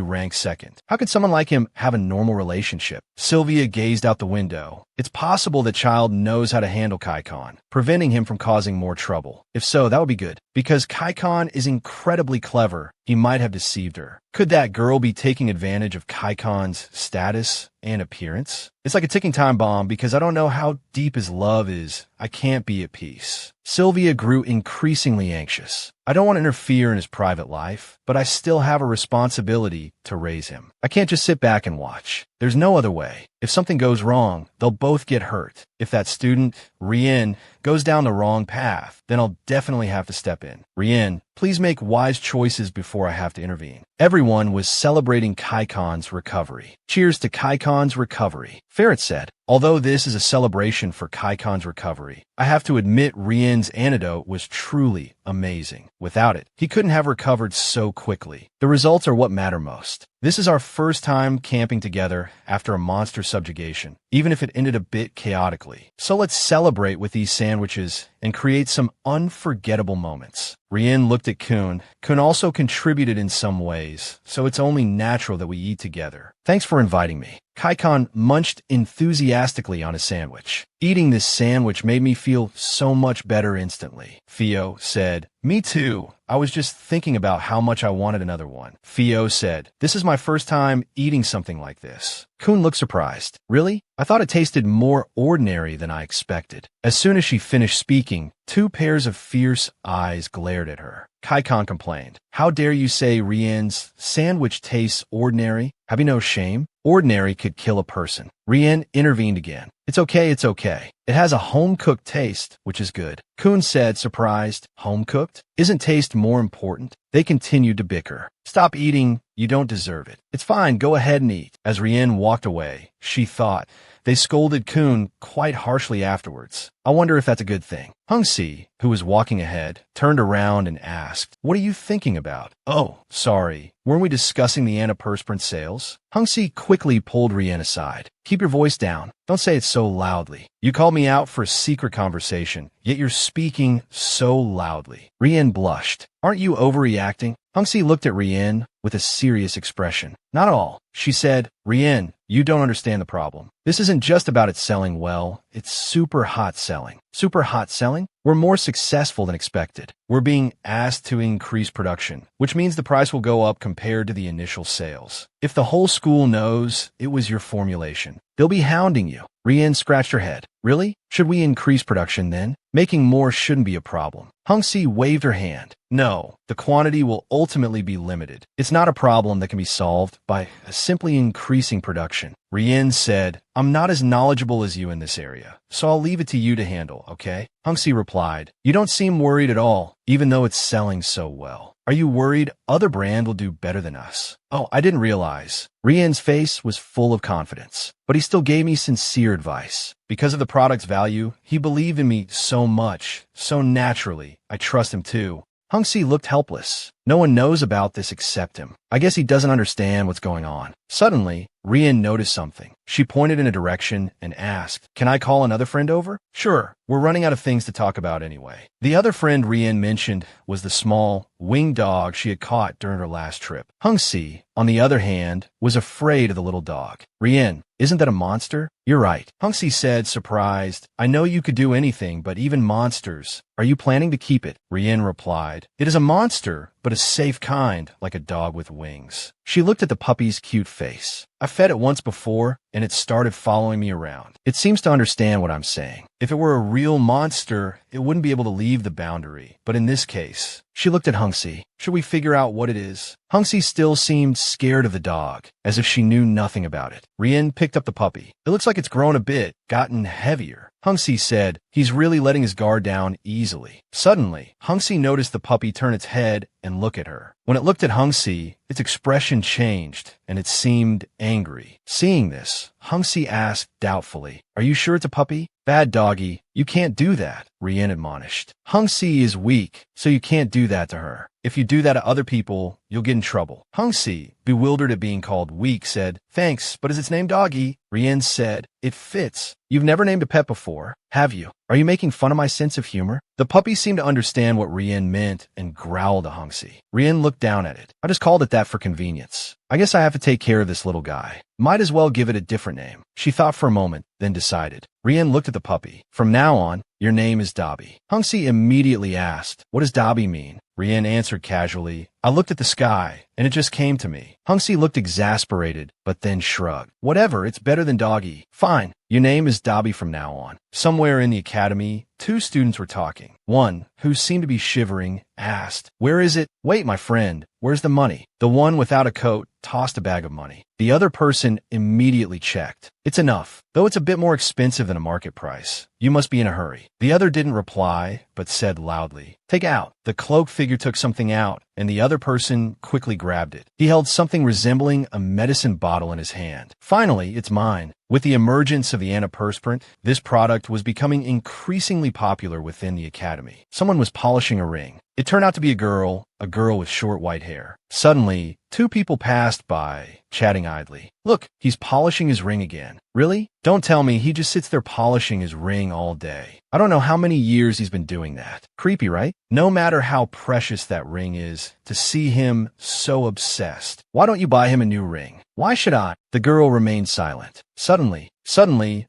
ranked second. How could someone like him have a normal relationship? Sylvia gazed out the window. It's possible the child knows how to handle Karcion, preventing him from causing more trouble. If so, that would be good. Because Karcion is incredibly clever, he might have deceived her. Could that girl be taking advantage of Karcion's status and appearance? It's like a ticking time bomb because I don't know how deep his love is. I can't be at peace. Sylvia grew increasingly anxious. I don't want to interfere in his private life, but I still have a responsibility to raise him. I can't just sit back and watch. There's no other way. If something goes wrong, they'll both get hurt. If that student, Rienne, goes down the wrong path, then I'll definitely have to step in. Rienne, please make wise choices before I have to intervene. Everyone was celebrating Karcion's recovery. Cheers to Karcion's recovery, Ferret said. Although this is a celebration for Karcion's recovery, I have to admit Rienne's antidote was truly amazing. Without it, he couldn't have recovered so quickly. The results are what matter most. This is our first time camping together after a monster subjugation, even if it ended a bit chaotically. So let's celebrate with these sandwiches and create some unforgettable moments. Rienne looked at Coon. Coon also contributed in some ways, so it's only natural that we eat together. Thanks for inviting me. Karcion munched enthusiastically on his sandwich. Eating this sandwich made me feel so much better instantly. Theo said, "Me too. I was just thinking about how much I wanted another one." Theo said, "This is my first time eating something like this." Coon looked surprised. "Really? I thought it tasted more ordinary than I expected." As soon as she finished speaking, two pairs of fierce eyes glared at her. Karcion complained, "How dare you say Rienne's sandwich tastes ordinary? Have you no shame? Ordinary could kill a person." Rienne intervened again. It's okay. It has a home-cooked taste, which is good." Coon said, surprised. "Home-cooked? Isn't taste more important?" They continued to bicker. "Stop eating. You don't deserve it." "It's fine. Go ahead and eat." As Rienne walked away, she thought, they scolded Coon quite harshly afterwards. I wonder if that's a good thing. Hung-si, who was walking ahead, turned around and asked, "What are you thinking about?" "Oh, sorry. Weren't we discussing the antiperspirant sales?" Hung-si quickly pulled Rienne aside. "Keep your voice down. Don't say it so loudly. You called me out for a secret conversation, yet you're speaking so loudly." Rienne blushed. "Aren't you overreacting?" Hung-si looked at Rienne with a serious expression. "Not at all." She said, "Rienne, you don't understand the problem. This isn't just about it selling well, it's super hot selling. Super hot selling? We're more successful than expected. We're being asked to increase production, which means the price will go up compared to the initial sales. If the whole school knows it was your formulation, they'll be hounding you. Rienne scratched her head. Really? Should we increase production then? Making more shouldn't be a problem. Hung-Si waved her hand. No, the quantity will ultimately be limited. It's not a problem that can be solved by simply increasing production. Rienne said, I'm not as knowledgeable as you in this area, so I'll leave it to you to handle, okay? Hung-Si replied, you don't seem worried at all, even though it's selling so well. Are you worried other brand will do better than us? Oh, I didn't realize. Rienne's face was full of confidence, but he still gave me sincere advice. Because of the product's value, he believed in me so much, so naturally. I trust him too. Hung-Si looked helpless. No one knows about this except him. I guess he doesn't understand what's going on. Suddenly, Rienne noticed something. She pointed in a direction and asked, can I call another friend over? Sure, we're running out of things to talk about anyway. The other friend Rienne mentioned was the small, winged dog she had caught during her last trip. Hung-Si, on the other hand, was afraid of the little dog. Rienne, isn't that a monster? You're right. Hung-Si said, surprised. I know you could do anything, but even monsters. Are you planning to keep it? Rienne replied, it is a monster, but a safe kind, like a dog with wings. She looked at the puppy's cute face. I fed it once before, and it started following me around. It seems to understand what I'm saying. If it were a real monster, it wouldn't be able to leave the boundary. But in this case, she looked at Hung-Si. Should we figure out what it is? Hung-Si still seemed scared of the dog, as if she knew nothing about it. Rienne picked up the puppy. It looks like it's grown a bit, gotten heavier. Hung-Si said, he's really letting his guard down easily. Suddenly, Hung-Si noticed the puppy turn its head and look at her. When it looked at Hung-Si, its expression changed, and it seemed angry. Seeing this, Hung-Si asked doubtfully, are you sure it's a puppy? Bad doggy, you can't do that, Rienne admonished. Hung-Si is weak, so you can't do that to her. If you do that to other people, you'll get in trouble. Hung-Si, bewildered at being called weak, said, thanks, but is its name Doggy? Rienne said, it fits. You've never named a pet before, have you? Are you making fun of my sense of humor? The puppy seemed to understand what Rienne meant and growled at Hung-Si. Rienne looked down at it. I just called it that for convenience. I guess I have to take care of this little guy. Might as well give it a different name. She thought for a moment, then decided. Rienne looked at the puppy. From now on, your name is Dobby. Hung-Si immediately asked, what does Dobby mean? Rienne answered casually, I looked at the sky, and it just came to me. Hung-Si looked exasperated, but then shrugged. Whatever, it's better than Doggy. Fine, your name is Dobby from now on. Somewhere in the academy, two students were talking. One, who seemed to be shivering, asked, where is it? Wait, my friend, where's the money? The one without a coat tossed a bag of money. The other person immediately checked. It's enough, though it's a bit more expensive than a market price. You must be in a hurry. The other didn't reply, but said loudly, take out. The cloaked figure took something out, and the other person quickly grabbed it. He held something resembling a medicine bottle in his hand. Finally, it's mine. With the emergence of the antiperspirant, this product was becoming increasingly popular within the academy. Someone was polishing a ring. It turned out to be a girl with short white hair. Suddenly, two people passed by, chatting idly. Look, he's polishing his ring again. Really? Don't tell me he just sits there polishing his ring all day. I don't know how many years he's been doing that. Creepy, right? No matter how precious that ring is, to see him so obsessed. Why don't you buy him a new ring? Why should I? The girl remained silent. Suddenly,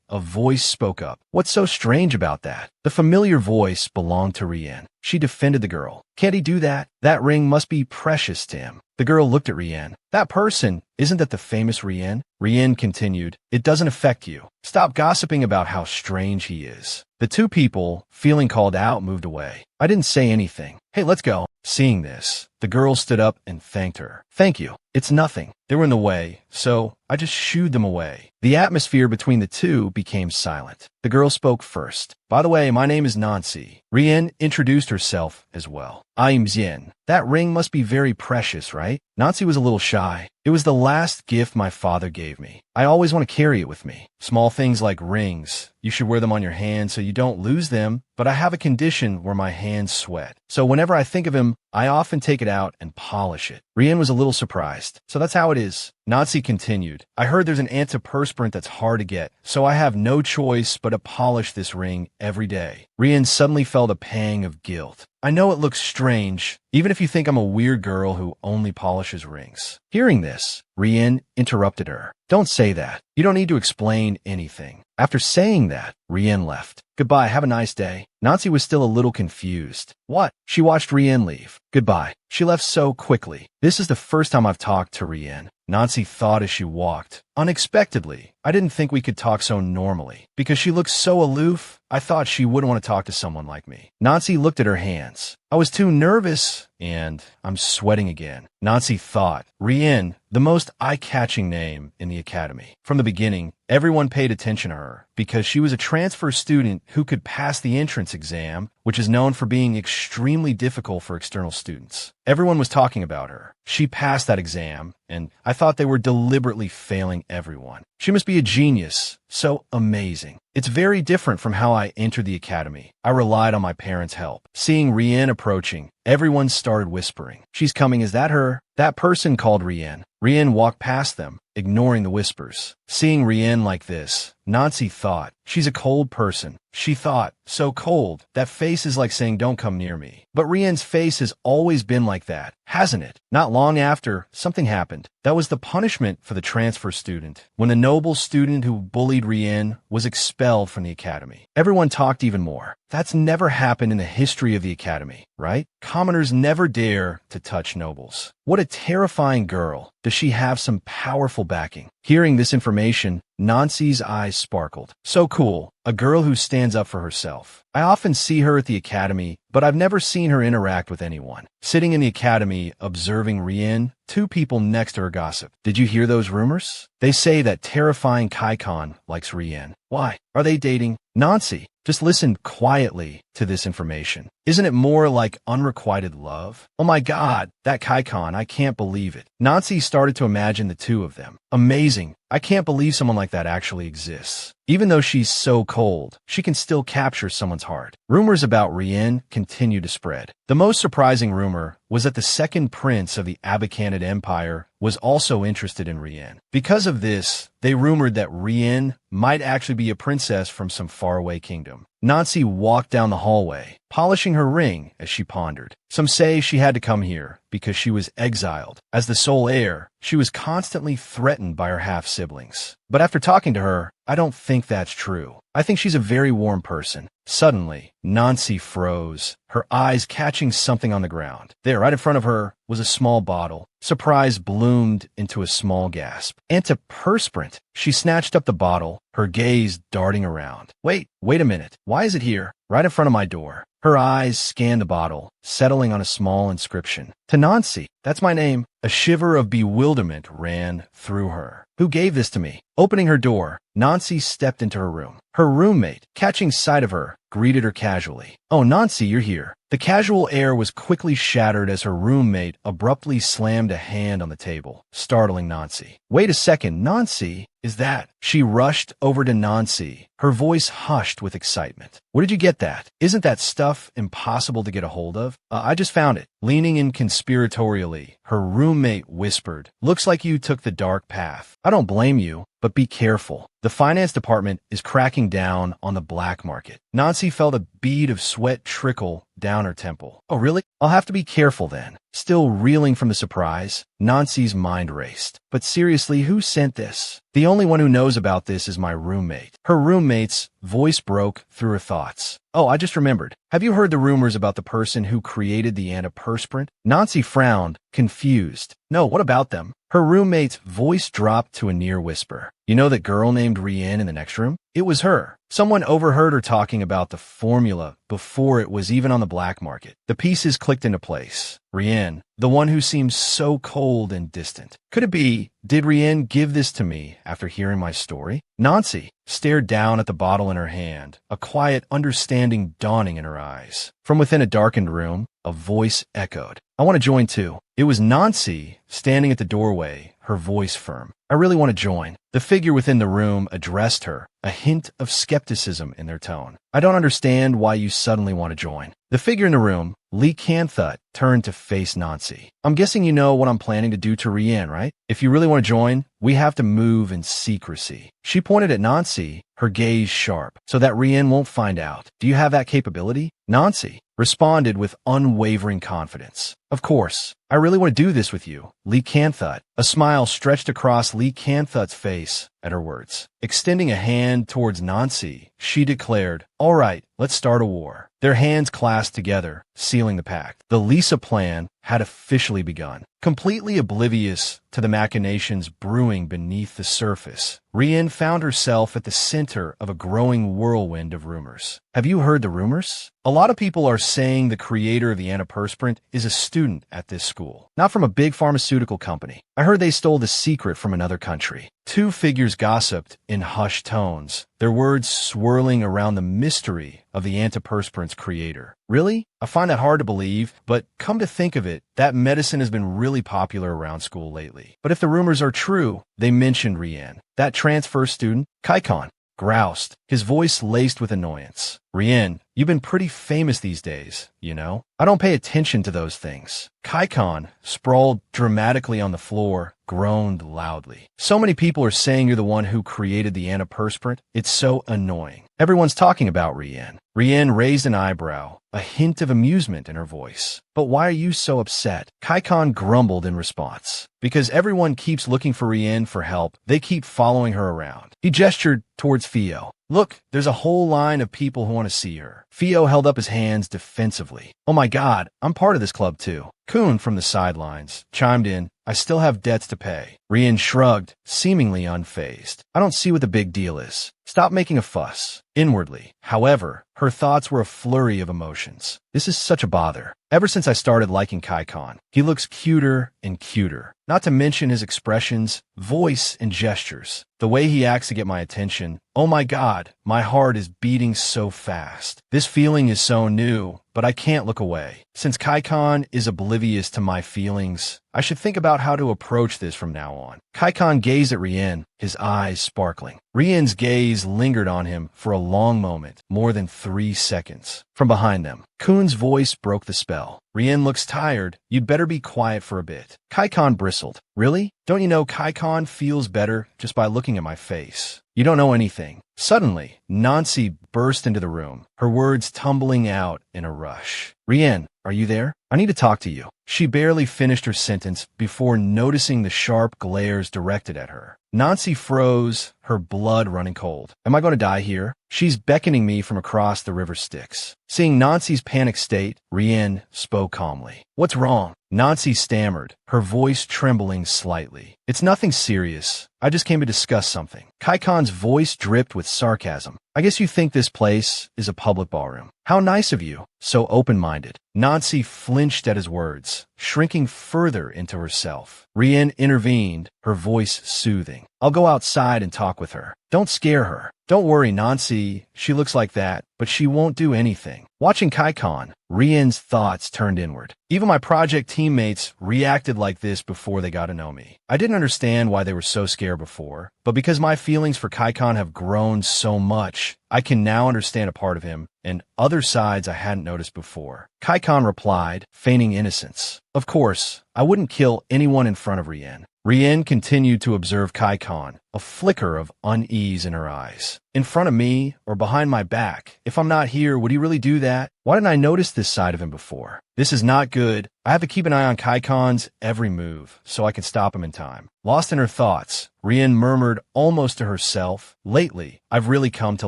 a voice spoke up. What's so strange about that? The familiar voice belonged to Rienne. She defended the girl. Can't he do that? That ring must be precious to him. The girl looked at Rienne. That person, isn't that the famous Rienne? Rienne continued, it doesn't affect you. Stop gossiping about how strange he is. The two people, feeling called out, moved away. I didn't say anything. Hey, let's go. Seeing this, the girl stood up and thanked her. Thank you. It's nothing. They were in the way, so I just shooed them away. The atmosphere between the two became silent. The girl spoke first. By the way, my name is Nancy. Rienne introduced herself as well. I'm Yen. That ring must be very precious, right? Nancy was a little shy. It was the last gift my father gave me. I always want to carry it with me. Small things like rings. You should wear them on your hand so you don't lose them, but but I have a condition where my hands sweat. So whenever I think of him, I often take it out and polish it. Rienne was a little surprised. So that's how it is. Nazi continued. I heard there's an antiperspirant that's hard to get, so I have no choice but to polish this ring every day. Rienne suddenly felt a pang of guilt. I know it looks strange, even if you think I'm a weird girl who only polishes rings. Hearing this, Rienne interrupted her. Don't say that. You don't need to explain anything. After saying that, Rienne left. Goodbye, have a nice day. Nazi was still a little confused. What? She watched Rienne leave. Goodbye. She left so quickly. This is the first time I've talked to Rienne. Nazi thought as she walked. Unexpectedly, I didn't think we could talk so normally. Because she looked so aloof, I thought she wouldn't want to talk to someone like me. Nazi looked at her hands. I was too nervous, and I'm sweating again. Nazi thought. Rienne, the most eye-catching name in the academy. From the beginning, everyone paid attention to her because she was a transfer student who could pass the entrance exam, which is known for being extremely difficult for external students. Everyone was talking about her. She passed that exam, and I thought they were deliberately failing everyone. She must be a genius. So amazing. It's very different from how I entered the academy. I relied on my parents' help. Seeing Rienne approaching, everyone started whispering. She's coming, is that her? That person called Rienne. Rienne walked past them, ignoring the whispers. Seeing Rienne like this, Nazi thought, she's a cold person. She thought, so cold, that face is like saying don't come near me. But Rienne's face has always been like that, hasn't it? Not long after, something happened. That was the punishment for the transfer student, when the noble student who bullied Rienne was expelled from the academy. Everyone talked even more. That's never happened in the history of the academy, right? Commoners never dare to touch nobles. What a terrifying girl. Does she have some powerful backing? Hearing this information, Nanci's eyes sparkled. So cool. A girl who stands up for herself. I often see her at the academy, but I've never seen her interact with anyone. Sitting in the academy, observing Rienne, two people next to her gossip. Did you hear those rumors? They say that terrifying Karcion likes Rienne. Why? Are they dating? Nancy, just listen quietly to this information. Isn't it more like unrequited love? Oh my God, that Karcion, I can't believe it. Nancy started to imagine the two of them. Amazing. I can't believe someone like that actually exists. Even though she's so cold, she can still capture someone's heart. Rumors about Rienne continue to spread. The most surprising rumor was that the second prince of the Abacanid Empire was also interested in Rienne. Because of this, they rumored that Rienne might actually be a princess from some faraway kingdom. Nancy walked down the hallway, polishing her ring as she pondered. Some say she had to come here because she was exiled. As the sole heir, she was constantly threatened by her half-siblings. But after talking to her, I don't think that's true. I think she's a very warm person. Suddenly, Nancy froze, her eyes catching something on the ground. There, right in front of her, was a small bottle. Surprise bloomed into a small gasp. Antiperspirant. She snatched up the bottle, her gaze darting around. Wait a minute. Why is it here? Right in front of my door. Her eyes scanned the bottle, settling on a small inscription. To Nancy. That's my name. A shiver of bewilderment ran through her. Who gave this to me? Opening her door, Nancy stepped into her room. Her roommate, catching sight of her, greeted her casually. Oh, Nancy, you're here. The casual air was quickly shattered as her roommate abruptly slammed a hand on the table, startling Nancy. Wait a second, Nancy? Is that? She rushed over to Nancy, her voice hushed with excitement. Where did you get that? Isn't that stuff impossible to get a hold of? I just found it. Leaning in conspiratorially, her roommate whispered, looks like you took the dark path. I don't blame you, but be careful. The finance department is cracking down on the black market. Nancy felt a bead of sweat trickle down her temple. Oh, really? I'll have to be careful then. Still reeling from the surprise, Nancy's mind raced. But seriously, who sent this? The only one who knows about this is my roommate. Her roommate's voice broke through her thoughts. Oh, I just remembered. Have you heard the rumors about the person who created the antiperspirant? Nancy frowned, confused. No, what about them? Her roommate's voice dropped to a near whisper. You know that girl named Rienne in the next room? It was her. Someone overheard her talking about the formula before it was even on the black market. The pieces clicked into place. Rienne, the one who seems so cold and distant. Could it be, did Rienne give this to me after hearing my story? Nancy stared down at the bottle in her hand, a quiet understanding dawning in her eyes. From within a darkened room, a voice echoed. I want to join too. It was Nancy, standing at the doorway, her voice firm. I really want to join. The figure within the room addressed her, a hint of skepticism in their tone. I don't understand why you suddenly want to join. The figure in the room, Lee Canthut, turned to face Nancy. I'm guessing you know what I'm planning to do to Rienne, right? If you really want to join, we have to move in secrecy. She pointed at Nancy, her gaze sharp, so that Rienne won't find out. Do you have that capability? Nancy responded with unwavering confidence. Of course. I really want to do this with you, Lee Canthut. A smile stretched across Lee Canthut's face at her words. Extending a hand towards Nancy, she declared, all right, let's start a war. Their hands clasped together, sealing the pact. The Lisa plan had officially begun. Completely oblivious to the machinations brewing beneath the surface, Rienne found herself at the center of a growing whirlwind of rumors. Have you heard the rumors? A lot of people are saying the creator of the antiperspirant is a student at this school, not from a big pharmaceutical company. I heard they stole the secret from another country. Two figures gossiped in hushed tones, their words swirling around the mystery of the antiperspirant's creator. Really? I find that hard to believe, but come to think of it, that medicine has been really popular around school lately. But if the rumors are true, they mentioned Rienne. That transfer student, Karcion, groused, his voice laced with annoyance. Rienne, you've been pretty famous these days, you know? I don't pay attention to those things. Karcion, sprawled dramatically on the floor, groaned loudly. So many people are saying you're the one who created the antiperspirant. It's so annoying. Everyone's talking about Rienne. Rienne raised an eyebrow, a hint of amusement in her voice. But why are you so upset? Karcion grumbled in response. Because everyone keeps looking for Rienne for help, they keep following her around. He gestured towards Theo. Look, there's a whole line of people who want to see her. Theo held up his hands defensively. Oh my God, I'm part of this club too. Coon from the sidelines chimed in. I still have debts to pay. Rienne shrugged, seemingly unfazed. I don't see what the big deal is. Stop making a fuss. Inwardly, however, her thoughts were a flurry of emotions. This is such a bother. Ever since I started liking Karcion, he looks cuter and cuter. Not to mention his expressions, voice, and gestures. The way he acts to get my attention. Oh my God, my heart is beating so fast. This feeling is so new, but I can't look away. Since Karcion is oblivious to my feelings, I should think about how to approach this from now on. Karcion gazed at Rienne, his eyes sparkling. Rienne's gaze lingered on him for a long moment, more than 3 seconds. From behind them, Coon's voice broke the spell. Rienne looks tired. You'd better be quiet for a bit. Karcion bristled. Really? Don't you know Karcion feels better just by looking at my face? You don't know anything. Suddenly, Nancy burst into the room, her words tumbling out in a rush. Rienne, are you there? I need to talk to you. She barely finished her sentence before noticing the sharp glares directed at her. Nancy froze, her blood running cold. Am I going to die here? She's beckoning me from across the river Styx. Seeing Nancy's panicked state, Rienne spoke calmly. What's wrong? Nancy stammered, her voice trembling slightly. It's nothing serious. I just came to discuss something. Karcion's voice dripped with sarcasm. I guess you think this place is a public ballroom. How nice of you. So open-minded. Nancy flinched at his words, shrinking further into herself. Rienne intervened, her voice soothing. I'll go outside and talk with her. Don't scare her. Don't worry, Nancy. She looks like that, but she won't do anything. Watching Karcion, Rienne's thoughts turned inward. Even my project teammates reacted like this before they got to know me. I didn't understand why they were so scared before, but because my feelings for Karcion have grown so much, I can now understand a part of him and other sides I hadn't noticed before. Karcion replied, feigning innocence. Of course, I wouldn't kill anyone in front of Rienne. Rienne continued to observe Karcion, a flicker of unease in her eyes. In front of me or behind my back? If I'm not here, would he really do that? Why didn't I notice this side of him before? This is not good. I have to keep an eye on Karcion's every move so I can stop him in time. Lost in her thoughts, Rienne murmured almost to herself, lately, I've really come to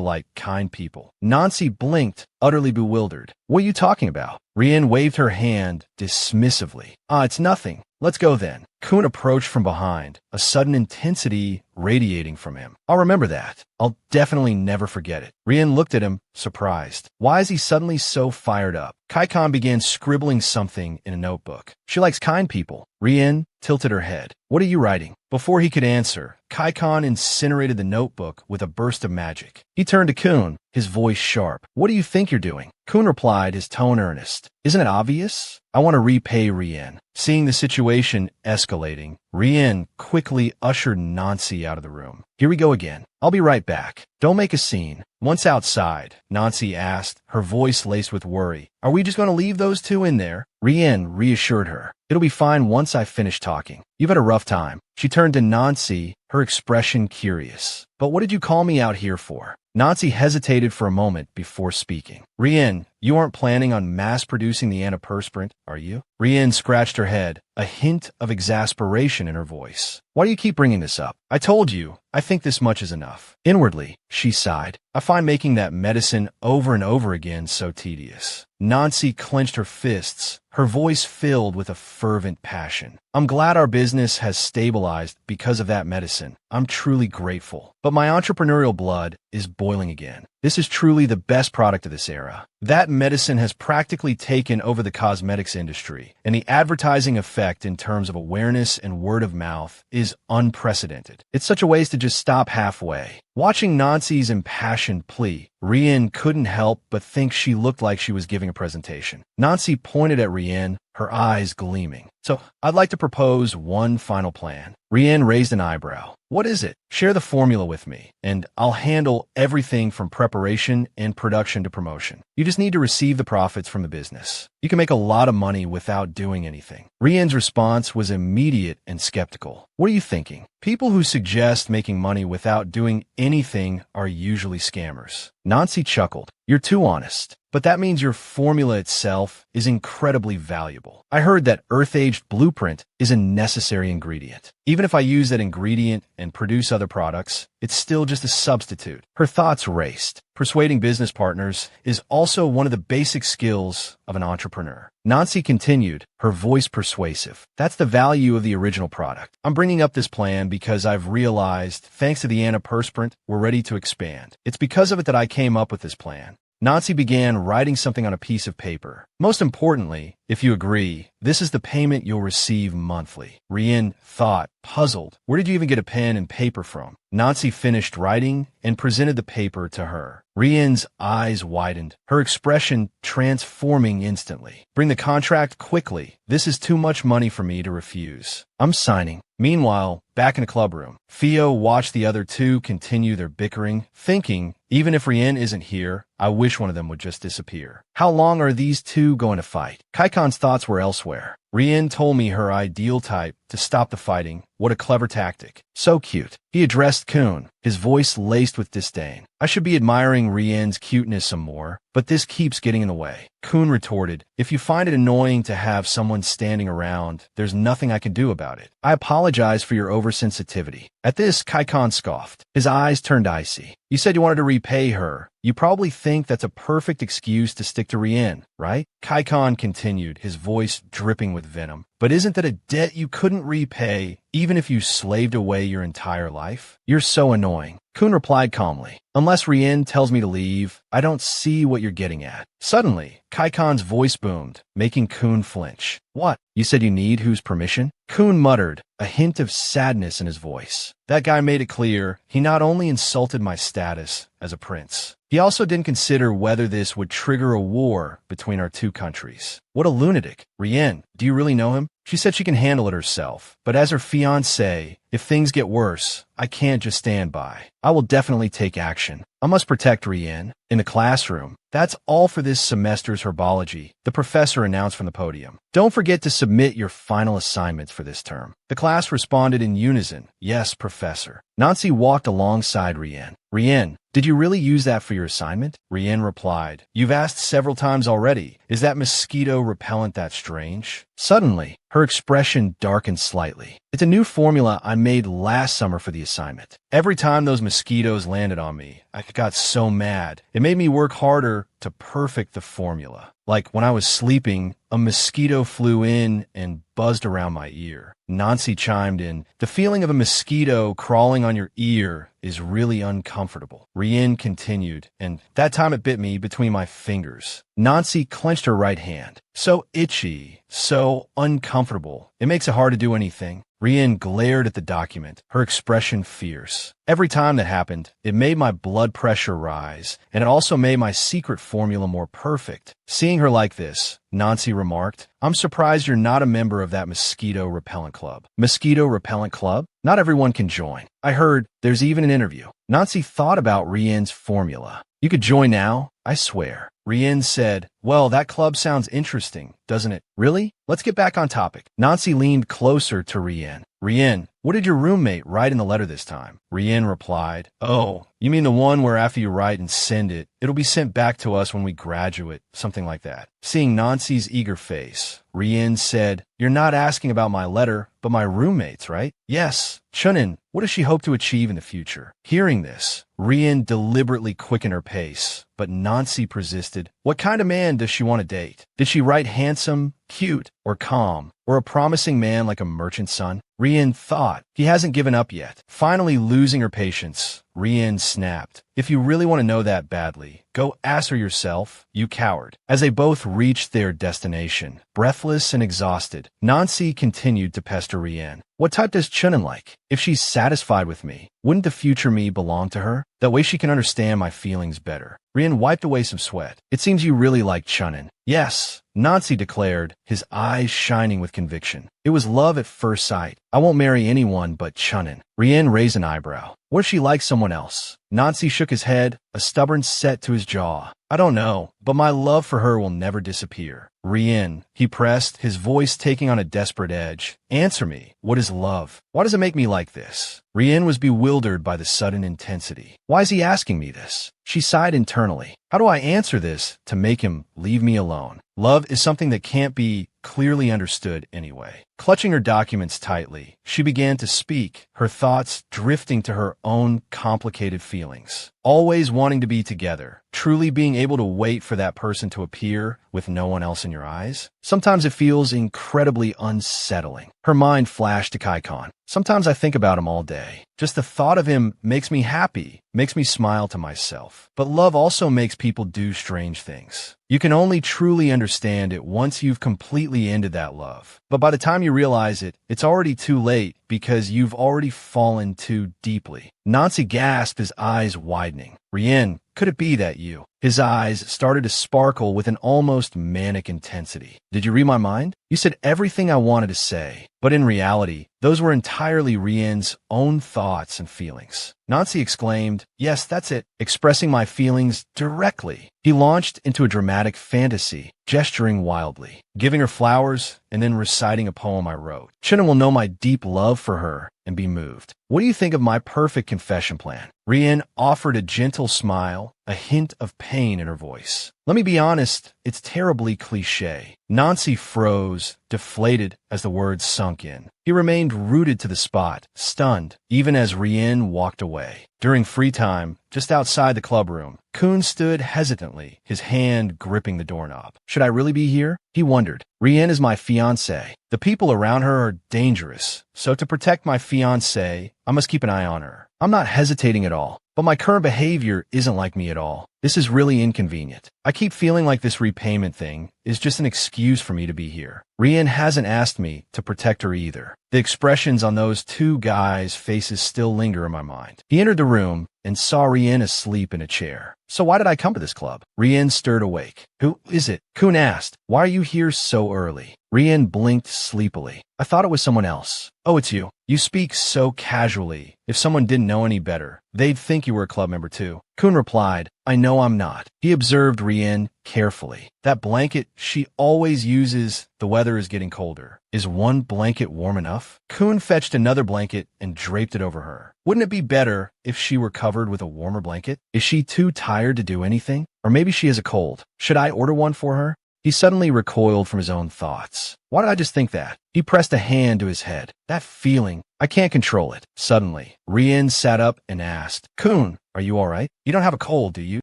like kind people. Nancy blinked, utterly bewildered. What are you talking about? Rienne waved her hand dismissively. It's nothing. Let's go then. Coon approached from behind, a sudden intensity radiating from him. I'll remember that. I'll definitely never forget it. Rienne looked at him, surprised. Why is he suddenly so fired up? Karcion began scribbling something in a notebook. She likes kind people. Rienne tilted her head. What are you writing? Before he could answer, Karcion incinerated the notebook with a burst of magic. He turned to Coon, his voice sharp. What do you think you're doing? Kun replied, his tone earnest. Isn't it obvious? I want to repay Rienne. Seeing the situation escalating, Rienne quickly ushered Nancy out of the room. Here we go again. I'll be right back. Don't make a scene. Once outside, Nancy asked, her voice laced with worry. Are we just going to leave those two in there? Rienne reassured her. It'll be fine once I finish talking. You've had a rough time. She turned to Nancy, her expression curious. But what did you call me out here for? Nancy hesitated for a moment before speaking. Rienne, you aren't planning on mass-producing the antiperspirant, are you? Rienne scratched her head, a hint of exasperation in her voice. Why do you keep bringing this up? I told you, I think this much is enough. Inwardly, she sighed. I find making that medicine over and over again so tedious. Nancy clenched her fists, her voice filled with a fervent passion. I'm glad our business has stabilized because of that medicine. I'm truly grateful. But my entrepreneurial blood is boiling again. This is truly the best product of this era. That medicine has practically taken over the cosmetics industry, and the advertising effect in terms of awareness and word of mouth is unprecedented. It's such a waste to just stop halfway. Watching Nancy's impassioned plea, Rienne couldn't help but think she looked like she was giving a presentation. Nancy pointed at Rienne, her eyes gleaming. So, I'd like to propose one final plan. Rienne raised an eyebrow. What is it? Share the formula with me, and I'll handle everything from preparation and production to promotion. You just need to receive the profits from the business. You can make a lot of money without doing anything. Rienne's response was immediate and skeptical. What are you thinking? People who suggest making money without doing anything are usually scammers. Nancy chuckled. You're too honest. But that means your formula itself is incredibly valuable. I heard that Earth-aged blueprint is a necessary ingredient. Even if I use that ingredient and produce other products, it's still just a substitute. Her thoughts raced. Persuading business partners is also one of the basic skills of an entrepreneur. Nancy continued, her voice persuasive. That's the value of the original product. I'm bringing up this plan because I've realized, thanks to the antiperspirant, we're ready to expand. It's because of it that I came up with this plan. Nancy began writing something on a piece of paper. Most importantly, if you agree, this is the payment you'll receive monthly. Rienne thought, puzzled. Where did you even get a pen and paper from? Nancy finished writing and presented the paper to her. Rienne's eyes widened, her expression transforming instantly. Bring the contract quickly. This is too much money for me to refuse. I'm signing. Meanwhile, back in the club room, Theo watched the other two continue their bickering, thinking, even if Rienne isn't here, I wish one of them would just disappear. How long are these two going to fight? Kaikon's thoughts were elsewhere. Rienne told me her ideal type to stop the fighting. What a clever tactic. So cute. He addressed Coon, his voice laced with disdain. I should be admiring Rienne's cuteness some more, but this keeps getting in the way. Coon retorted, if you find it annoying to have someone standing around, there's nothing I can do about it. I apologize for your oversensitivity. At this, Kaikon scoffed. His eyes turned icy. You said you wanted to repay her. You probably think that's a perfect excuse to stick to Rienne, right? Kaikon continued, his voice dripping with venom. But isn't that a debt you couldn't repay, even if you slaved away your entire life? You're so annoying. Coon replied calmly. Unless Rienne tells me to leave, I don't see what you're getting at. Suddenly, Kaikon's voice boomed, making Coon flinch. What? You said you need whose permission? Coon muttered, a hint of sadness in his voice. That guy made it clear he not only insulted my status as a prince, he also didn't consider whether this would trigger a war between our two countries. What a lunatic. Rienne, do you really know him? She said she can handle it herself, but as her fiancé, if things get worse, I can't just stand by. I will definitely take action. I must protect Rienne. In the classroom, that's all for this semester's herbology, the professor announced from the podium. Don't forget to submit your final assignments for this term. The class responded in unison, yes, professor. Nancy walked alongside Rienne. Rienne, did you really use that for your assignment? Rienne replied, you've asked several times already. Is that mosquito repellent that strange? Suddenly, her expression darkened slightly. It's a new formula I made last summer for the assignment. Every time those mosquitoes landed on me, I got so mad. It made me work harder to perfect the formula. Like when I was sleeping, a mosquito flew in and buzzed around my ear. Nancy chimed in, the feeling of a mosquito crawling on your ear is really uncomfortable. Rienne continued, and that time it bit me between my fingers. Nancy clenched her right hand. So itchy, so uncomfortable. It makes it hard to do anything. Rienne glared at the document, her expression fierce. Every time that happened, it made my blood pressure rise, and it also made my secret formula more perfect. Seeing her like this, Nancy remarked, "I'm surprised you're not a member of that mosquito repellent club." Mosquito repellent club? Not everyone can join. I heard there's even an interview. Nancy thought about Rienne's formula. You could join now, I swear. Rienne said, "Well, that club sounds interesting, doesn't it?" "Really? Let's get back on topic." Nancy leaned closer to Rienne. "Rienne, what did your roommate write in the letter this time?" Rienne replied, "Oh, you mean the one where after you write and send it, it'll be sent back to us when we graduate, something like that." Seeing Nancy's eager face, Rienne said, "You're not asking about my letter, but my roommates, right?" "Yes. Chunin, what does she hope to achieve in the future?" Hearing this, Rienne deliberately quickened her pace, but Nancy persisted. "What kind of man does she want to date? Did she write handsome, cute, or calm, or a promising man like a merchant's son?" Rienne thought. He hasn't given up yet. Finally losing her patience, Rienne snapped, "If you really want to know that badly, go ask her yourself, you coward." As they both reached their destination, breathless and exhausted, Nancy continued to pester Rienne. "What type does Chunin like? If she's satisfied with me, wouldn't the future me belong to her? That way she can understand my feelings better." Rienne wiped away some sweat. "It seems you really like Chunin." "Yes," Nancy declared, his eyes shining with conviction. "It was love at first sight. I won't marry anyone but Chunin." Rienne raised an eyebrow. "What if she likes someone else?" Nancy shook his head, a stubborn set to his jaw. "I don't know, but my love for her will never disappear." "Rienne," he pressed, his voice taking on a desperate edge. "Answer me. What is love? Why does it make me like this?" Rienne was bewildered by the sudden intensity. Why is he asking me this? She sighed internally. How do I answer this to make him leave me alone? Love is something that can't be clearly understood anyway. Clutching her documents tightly, she began to speak, her thoughts drifting to her own complicated feelings. Always wanting to be together, truly being able to wait for that person to appear with no one else in your eyes. Sometimes it feels incredibly unsettling. Her mind flashed to Karcion. Sometimes I think about him all day. Just the thought of him makes me happy, makes me smile to myself. But love also makes people do strange things. You can only truly understand it once you've completely ended that love. But by the time you realize it, it's already too late because you've already fallen too deeply. Nancy gasped, his eyes widening. Rienne, could it be that you? His eyes started to sparkle with an almost manic intensity. Did you read my mind? You said everything I wanted to say, but in reality, those were entirely Rienne's own thoughts and feelings. Nancy exclaimed, "Yes, that's it, expressing my feelings directly." He launched into a dramatic fantasy, gesturing wildly, giving her flowers and then reciting a poem I wrote. Chunin will know my deep love for her and be moved. What do you think of my perfect confession plan? Rienne offered a gentle smile, a hint of pain in her voice. Let me be honest, it's terribly cliché. Nancy froze, deflated as the words sunk in. He remained rooted to the spot, stunned, even as Rienne walked away. During free time, just outside the clubroom, Coon stood hesitantly, his hand gripping the doorknob. Should I really be here? He wondered. Rienne is my fiancée. The people around her are dangerous, so to protect my fiancée, I must keep an eye on her. I'm not hesitating at all, but my current behavior isn't like me at all. This is really inconvenient. I keep feeling like this repayment thing is just an excuse for me to be here. Rienne hasn't asked me to protect her either. The expressions on those two guys' faces still linger in my mind. He entered the room and saw Rienne asleep in a chair. So why did I come to this club? Rienne stirred awake. Who is it? Coon asked. Why are you here so early? Rienne blinked sleepily. I thought it was someone else. Oh, it's you. You speak so casually. If someone didn't know any better, they'd think you were a club member too. Coon replied, I know I'm not. He observed Rienne carefully. That blanket she always uses, the weather is getting colder. Is one blanket warm enough? Coon fetched another blanket and draped it over her. Wouldn't it be better if she were covered with a warmer blanket? Is she too tired to do anything? Or maybe she has a cold. Should I order one for her? He suddenly recoiled from his own thoughts. Why did I just think that? He pressed a hand to his head. That feeling, I can't control it. Suddenly, Rienne sat up and asked, Coon, Are you all right? You don't have a cold, do you?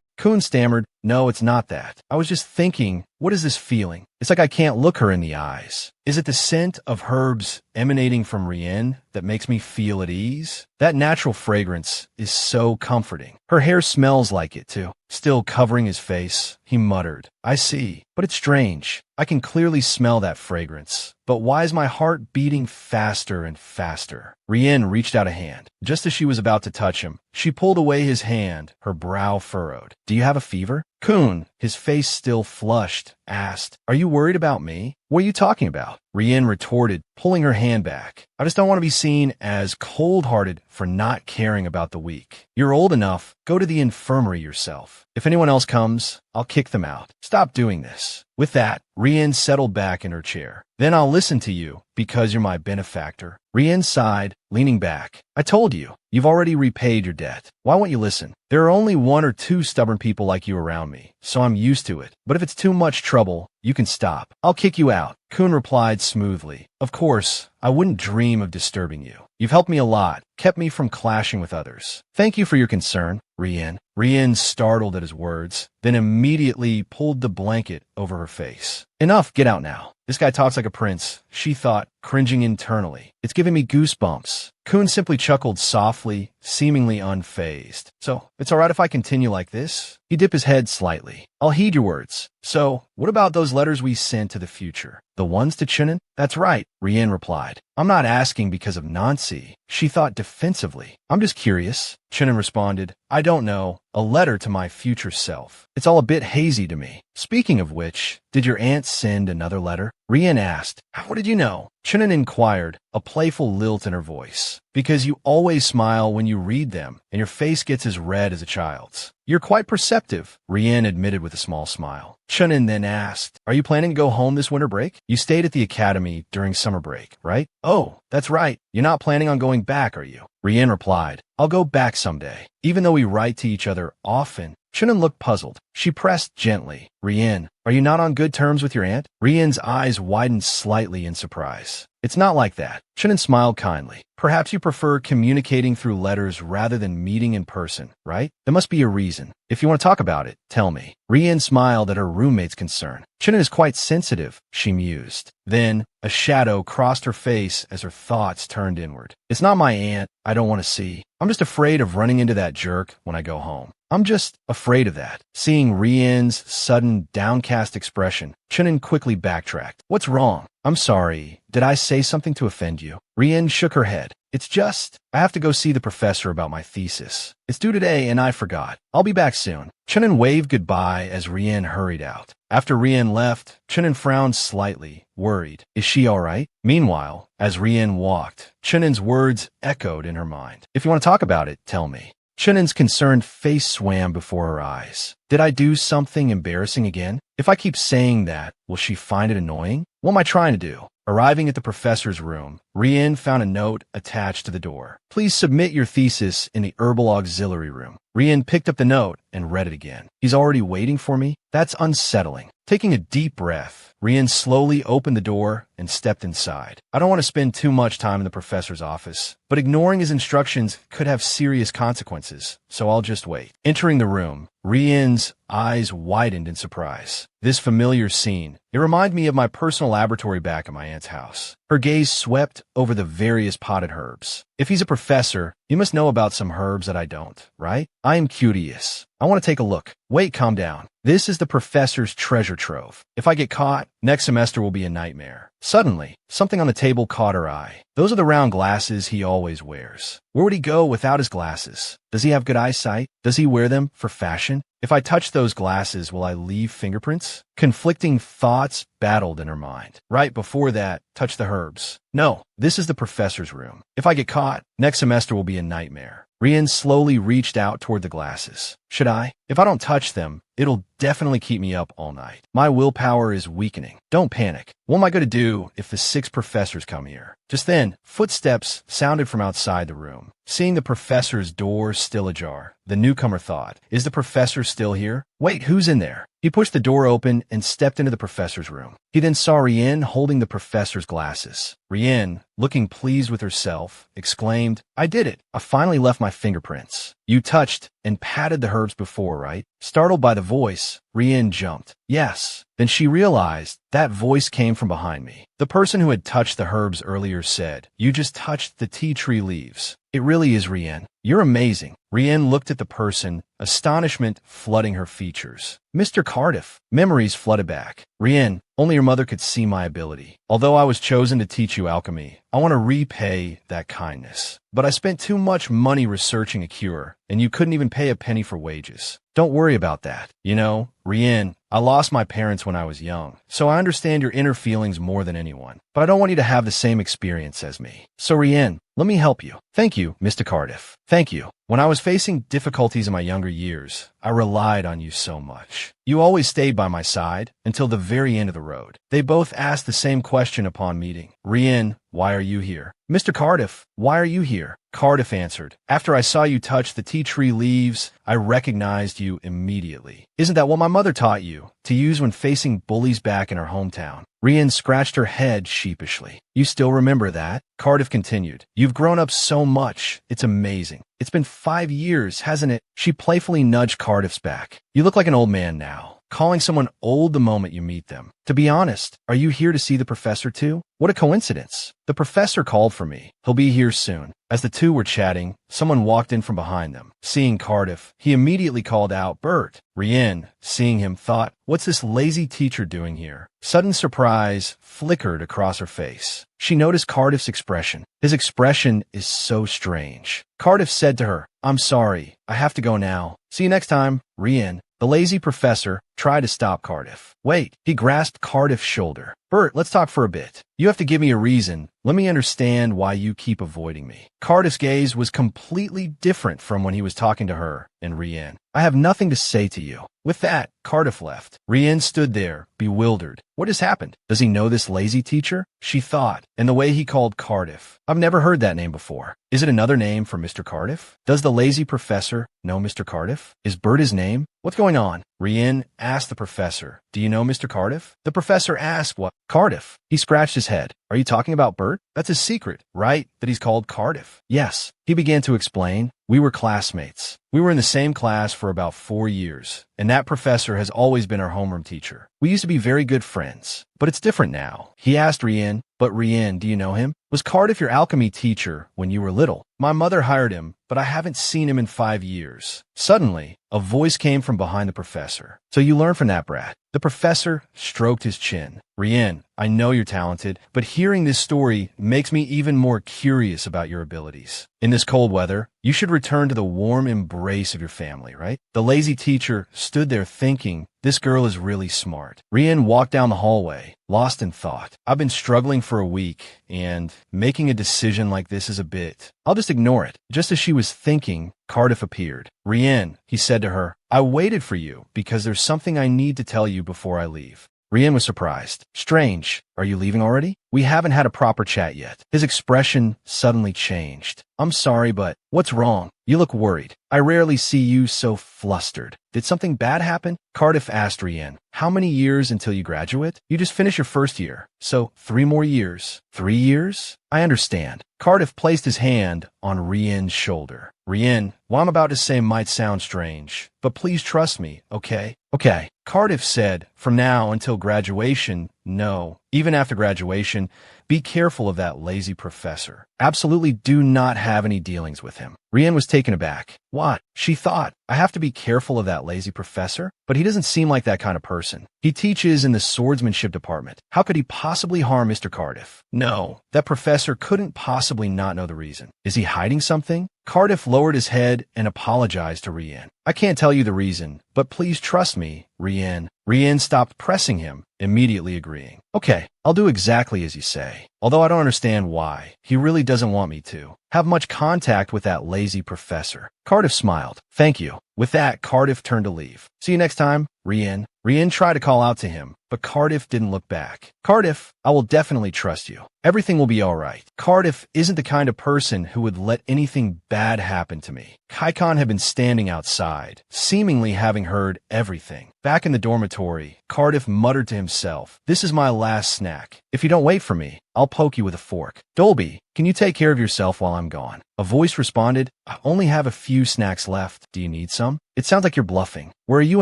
Coon stammered, no, it's not that. I was just thinking, what is this feeling? It's like I can't look her in the eyes. Is it the scent of herbs emanating from Rienne that makes me feel at ease? That natural fragrance is so comforting. Her hair smells like it, too. Still covering his face, he muttered, I see, but it's strange. I can clearly smell that fragrance. But why is my heart beating faster and faster? Rienne reached out a hand. Just as she was about to touch him, she pulled away his hand, her brow furrowed. Do you have a fever? Coon, his face still flushed, asked, Are you worried about me? What are you talking about? Rienne retorted, pulling her hand back. I just don't want to be seen as cold-hearted for not caring about the weak. You're old enough. Go to the infirmary yourself. If anyone else comes, I'll kick them out. Stop doing this. With that, Rienne settled back in her chair. Then I'll listen to you, because you're my benefactor. Rienne sighed, leaning back. I told you, you've already repaid your debt. Why won't you listen? There are only 1 or 2 stubborn people like you around me, so I'm used to it. But if it's too much trouble, you can stop. I'll kick you out. Coon replied smoothly. Of course, I wouldn't dream of disturbing you. You've helped me a lot, kept me from clashing with others. Thank you for your concern, Rienne. Rienne startled at his words, then immediately pulled the blanket over her face. Enough, get out now. This guy talks like a prince, she thought, cringing internally. It's giving me goosebumps. Coon simply chuckled softly, seemingly unfazed. So, it's alright if I continue like this? He dipped his head slightly. I'll heed your words. So, what about those letters we sent to the future? The ones to Chunin? That's right, Rienne replied. I'm not asking because of Nancy. She thought defensively. I'm just curious. Chunin responded, I don't know. A letter to my future self. It's all a bit hazy to me. Speaking of which, did your aunt send another letter? Rienne asked. How did you know? Chunin inquired, a playful lilt in her voice. Because you always smile when you read them, and your face gets as red as a child's. You're quite perceptive, Rienne admitted with a small smile. Chunin then asked, Are you planning to go home this winter break? You stayed at the academy during summer break, right? Oh, that's right. You're not planning on going back, are you? Rienne replied, I'll go back someday. Even though we write to each other often, Chunin looked puzzled. She pressed gently. Rienne, are you not on good terms with your aunt? Rienne's eyes widened slightly in surprise. It's not like that. Chunin smiled kindly. Perhaps you prefer communicating through letters rather than meeting in person, right? There must be a reason. If you want to talk about it, tell me. Rienne smiled at her roommate's concern. Chunin is quite sensitive, she mused. Then, a shadow crossed her face as her thoughts turned inward. It's not my aunt I don't want to see. I'm just afraid of running into that jerk when I go home. I'm just afraid of that. Seeing Rienne's sudden, downcast expression, Chunin quickly backtracked. What's wrong? I'm sorry. Did I say something to offend you? Rienne shook her head. It's just, I have to go see the professor about my thesis. It's due today and I forgot. I'll be back soon. Chunin waved goodbye as Rienne hurried out. After Rienne left, Chunin frowned slightly, worried. Is she all right? Meanwhile, as Rienne walked, Chunin's words echoed in her mind. If you want to talk about it, tell me. Chunin's concerned face swam before her eyes. Did I do something embarrassing again? If I keep saying that, will she find it annoying? What am I trying to do? Arriving at the professor's room, Rienne found a note attached to the door. Please submit your thesis in the herbal auxiliary room. Rienne picked up the note and read it again. He's already waiting for me? That's unsettling. Taking a deep breath, Rienne slowly opened the door and stepped inside. I don't want to spend too much time in the professor's office, but ignoring his instructions could have serious consequences, so I'll just wait. Entering the room, Rienne's eyes widened in surprise. This familiar scene, it reminded me of my personal laboratory back at my aunt's house. Her gaze swept over the various potted herbs. If he's a professor, he must know about some herbs that I don't, right? I am curious. I want to take a look. Wait, calm down. This is the professor's treasure trove. If I get caught, next semester will be a nightmare. Suddenly, something on the table caught her eye. Those are the round glasses he always wears. Where would he go without his glasses? Does he have good eyesight? Does he wear them for fashion? If I touch those glasses, will I leave fingerprints? Conflicting thoughts battled in her mind. Right before that, touch the herbs. No, this is the professor's room. If I get caught, next semester will be a nightmare. Rienne slowly reached out toward the glasses. Should I? If I don't touch them, it'll definitely keep me up all night. My willpower is weakening. Don't panic. What am I going to do if the 6 professors come here? Just then, footsteps sounded from outside the room. Seeing the professor's door still ajar, the newcomer thought, is the professor still here? Wait, who's in there? He pushed the door open and stepped into the professor's room. He then saw Rienne holding the professor's glasses. Rienne, looking pleased with herself, exclaimed, I did it. I finally left my fingerprints. You touched and patted the herbs before, right? Startled by the voice, Rienne jumped. Yes. Then she realized that voice came from behind me. The person who had touched the herbs earlier said, "You just touched the tea tree leaves." It really is, Rienne. You're amazing. Rienne looked at the person, astonishment flooding her features. Mr. Cardiff. Memories flooded back. Rienne, only your mother could see my ability. Although I was chosen to teach you alchemy, I want to repay that kindness. But I spent too much money researching a cure, and you couldn't even pay a penny for wages. Don't worry about that. You know, Rienne, I lost my parents when I was young, so I understand your inner feelings more than anyone. But I don't want you to have the same experience as me. So Rienne, let me help you. Thank you, Mr. Cardiff. Thank you. When I was facing difficulties in my younger years, I relied on you so much. You always stayed by my side until the very end of the road. They both asked the same question upon meeting. Rienne, why are you here? Mr. Cardiff, why are you here? Cardiff answered, after I saw you touch the tea tree leaves, I recognized you immediately. Isn't that what my mother taught you to use when facing bullies back in her hometown? Rienne scratched her head sheepishly. You still remember that? Cardiff continued. You've grown up so much. It's amazing. It's been 5 years, hasn't it? She playfully nudged Cardiff's back. You look like an old man now, calling someone old the moment you meet them. To be honest, are you here to see the professor too? What a coincidence. The professor called for me. He'll be here soon. As the two were chatting, someone walked in from behind them. Seeing Cardiff, he immediately called out, Bert. Rienne, seeing him, thought, what's this lazy teacher doing here? Sudden surprise flickered across her face. She noticed Cardiff's expression. His expression is so strange. Cardiff said to her, I'm sorry, I have to go now. See you next time, Rienne. The lazy professor tried to stop Cardiff. Wait, he grasped Cardiff's shoulder. Bert, let's talk for a bit. You have to give me a reason. Let me understand why you keep avoiding me. Cardiff's gaze was completely different from when he was talking to her and Rienne. I have nothing to say to you. With that, Cardiff left. Rienne stood there, bewildered. What has happened? Does he know this lazy teacher? She thought, and the way he called Cardiff. I've never heard that name before. Is it another name for Mr. Cardiff? Does the lazy professor know Mr. Cardiff? Is Bert his name? What's going on? Rienne asked the professor. Do you know Mr. Cardiff? The professor asked what? Cardiff. He scratched his head. Are you talking about Bert? That's his secret, right? That he's called Cardiff. Yes. He began to explain. We were classmates. We were in the same class for about 4 years, and that professor has always been our homeroom teacher. We used to be very good friends, but it's different now. He asked Rienne, but Rienne, do you know him? Was Cardiff your alchemy teacher when you were little? My mother hired him, but I haven't seen him in 5 years. Suddenly, a voice came from behind the professor. So you learned from that brat. The professor stroked his chin. Rienne, I know you're talented, but hearing this story makes me even more curious about your abilities. In this cold weather, you should return to the warm embrace of your family, right? The lazy teacher stood there thinking, this girl is really smart. Rienne walked down the hallway, lost in thought. I've been struggling for a week, and making a decision like this is a bit. I'll just ignore it. Just as she was thinking, Cardiff appeared. Rienne, he said to her, I waited for you because there's something I need to tell you before I leave. Rienne was surprised. Strange. Are you leaving already? We haven't had a proper chat yet. His expression suddenly changed. I'm sorry, but what's wrong? You look worried. I rarely see you so flustered. Did something bad happen? Cardiff asked Rienne. How many years until you graduate? You just finished your first year. So 3 more years. 3 years? I understand. Cardiff placed his hand on Rienne's shoulder. Rienne, what I'm about to say might sound strange, but please trust me, okay? Okay. Cardiff said, from now until graduation, no. Even after graduation, be careful of that lazy professor. Absolutely do not have any dealings with him. Rienne was taken aback. What? She thought, I have to be careful of that lazy professor? But he doesn't seem like that kind of person. He teaches in the swordsmanship department. How could he possibly harm Mr. Cardiff? No, that professor couldn't possibly not know the reason. Is he hiding something? Cardiff lowered his head and apologized to Rienne. I can't tell you the reason, but please trust me, Rienne. Rienne stopped pressing him, immediately agreeing. Okay, I'll do exactly as you say. Although I don't understand why. He really doesn't want me to have much contact with that lazy professor. Cardiff smiled. Thank you. With that, Cardiff turned to leave. See you next time, Rienne. Rienne tried to call out to him, but Cardiff didn't look back. Cardiff, I will definitely trust you. Everything will be all right. Cardiff isn't the kind of person who would let anything bad happen to me. Karcion had been standing outside. inside, seemingly having heard everything. Back in the dormitory, Cardiff muttered to himself, "This is my last snack. If you don't wait for me, I'll poke you with a fork. Dolby, can you take care of yourself while I'm gone?" A voice responded, "I only have a few snacks left. Do you need some? It sounds like you're bluffing. Where are you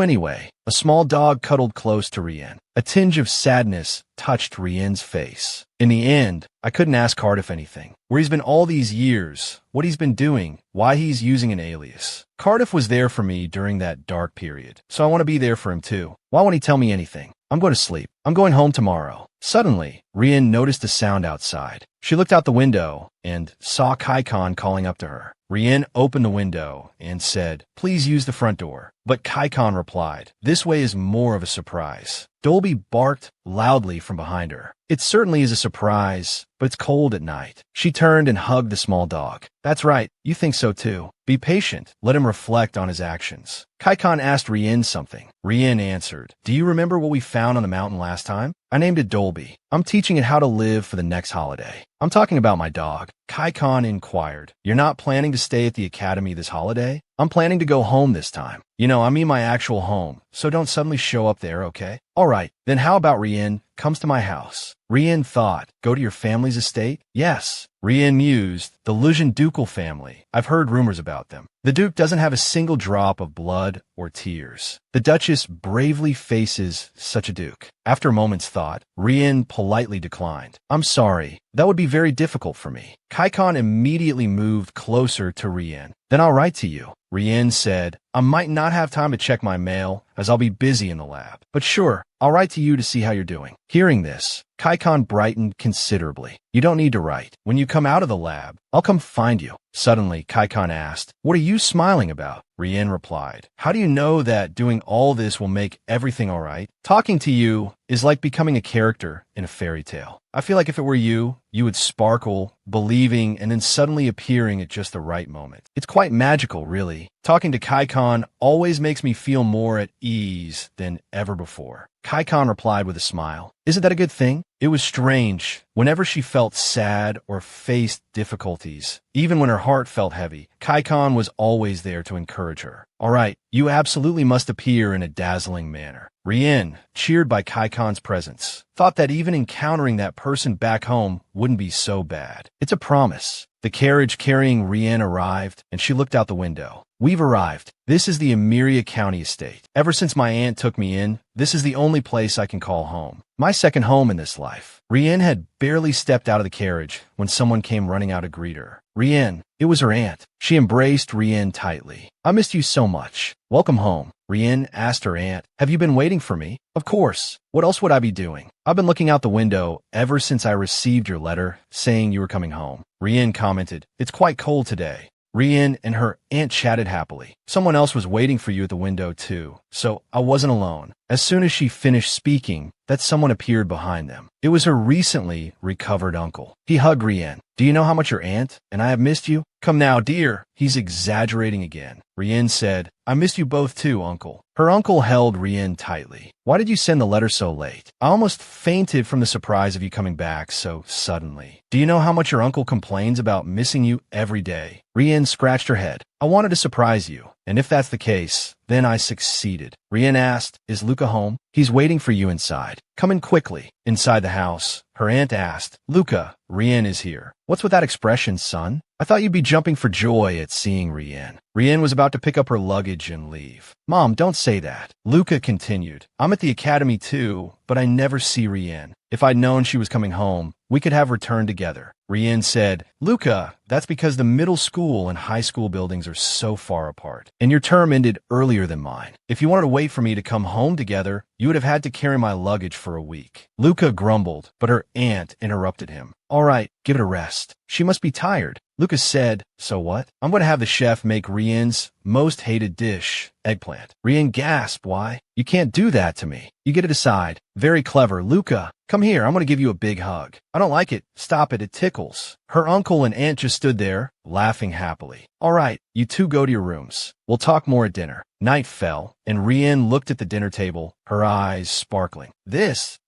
anyway?" A small dog cuddled close to Rienne. A tinge of sadness touched Rienne's face. In the end, I couldn't ask Cardiff anything. Where he's been all these years, what he's been doing, why he's using an alias. Cardiff was there for me during that dark period, so I want to be there for him too. Why won't he tell me anything? I'm going to sleep. I'm going home tomorrow. Suddenly, Rienne noticed a sound outside. She looked out the window and saw Karcion calling up to her. Rienne opened the window and said, "Please use the front door." But Karcion replied, "This way is more of a surprise." Dolby barked loudly from behind her. "It certainly is a surprise, but it's cold at night." She turned and hugged the small dog. "That's right, you think so too. Be patient. Let him reflect on his actions." Karcion asked Rienne something. Rienne answered, "Do you remember what we found on the mountain last time? I named it Dolby. I'm teaching it how to live for the next holiday." "I'm talking about my dog." Karcion inquired, "You're not planning to stay at the academy this holiday?" "I'm planning to go home this time. I mean my actual home, so don't suddenly show up there, okay?" "All right, then how about Rienne comes to my house?" Rienne thought, "Go to your family's estate?" "Yes." Rienne mused, "The Lusian ducal family. I've heard rumors about them. The Duke doesn't have a single drop of blood or tears. The Duchess bravely faces such a Duke." After a moment's thought, Rienne politely declined. "I'm sorry. That would be very difficult for me." Karcion immediately moved closer to Rienne. "Then I'll write to you." Rienne said, "I might not have time to check my mail, as I'll be busy in the lab. But sure, I'll write to you to see how you're doing." Hearing this, Karcion brightened considerably. "You don't need to write. When you come out of the lab, I'll come find you." Suddenly, Karcion asked, "What are you smiling about?" Rienne replied, "How do you know that doing all this will make everything all right? Talking to you is like becoming a character in a fairy tale. I feel like if it were you, you would sparkle, believing, and then suddenly appearing at just the right moment. It's quite magical, really. Talking to Karcion always makes me feel more at ease than ever before." Karcion replied with a smile, "Isn't that a good thing?" It was strange. Whenever she felt sad or faced difficulties, even when her heart felt heavy, Karcion was always there to encourage her. "All right, you absolutely must appear in a dazzling manner." Rienne, cheered by Karcion's presence, thought that even encountering that person back home wouldn't be so bad. "It's a promise." The carriage carrying Rienne arrived, and she looked out the window. "We've arrived. This is the Emiria County estate. Ever since my aunt took me in, this is the only place I can call home. My second home in this life." Rienne had barely stepped out of the carriage when someone came running out to greet her. Rienne, it was her aunt. She embraced Rienne tightly. "I missed you so much. Welcome home." Rienne asked her aunt, "Have you been waiting for me?" "Of course. What else would I be doing? I've been looking out the window ever since I received your letter saying you were coming home." Rienne commented, "It's quite cold today." Rienne and her aunt chatted happily. "Someone else was waiting for you at the window too, so I wasn't alone." As soon as she finished speaking, that someone appeared behind them. It was her recently recovered uncle. He hugged Rienne. "Do you know how much your aunt and I have missed you?" "Come now, dear." He's exaggerating again. Rienne said, "I missed you both too, uncle." Her uncle held Rienne tightly. "Why did you send the letter so late? I almost fainted from the surprise of you coming back so suddenly. Do you know how much your uncle complains about missing you every day?" Rienne scratched her head. "I wanted to surprise you, and if that's the case, then I succeeded." Rienne asked, "Is Luca home?" "He's waiting for you inside. Come in quickly." Inside the house, her aunt asked, "Luca, Rienne is here." "What's with that expression, son? I thought you'd be jumping for joy at seeing Rienne." Rienne was about to pick up her luggage and leave. "Mom, don't say that." Luca continued, "I'm at the academy too, but I never see Rienne. If I'd known she was coming home, we could have returned together." Rienne said, "Luca, that's because the middle school and high school buildings are so far apart, and your term ended earlier than mine. If you wanted to wait for me to come home together, you would have had to carry my luggage for a week." Luca grumbled, but her aunt interrupted him. "All right, give it a rest. She must be tired." Luca said, "So what? I'm going to have the chef make Rienne's most hated dish, eggplant." Rienne gasped, "Why? You can't do that to me. You get to decide." "Very clever. Luca, come here. I'm going to give you a big hug." "I don't like it. Stop it. It tickles." Her uncle and aunt just stood there, laughing happily. "All right, you two go to your rooms. We'll talk more at dinner." Night fell, and Rienne looked at the dinner table, her eyes sparkling.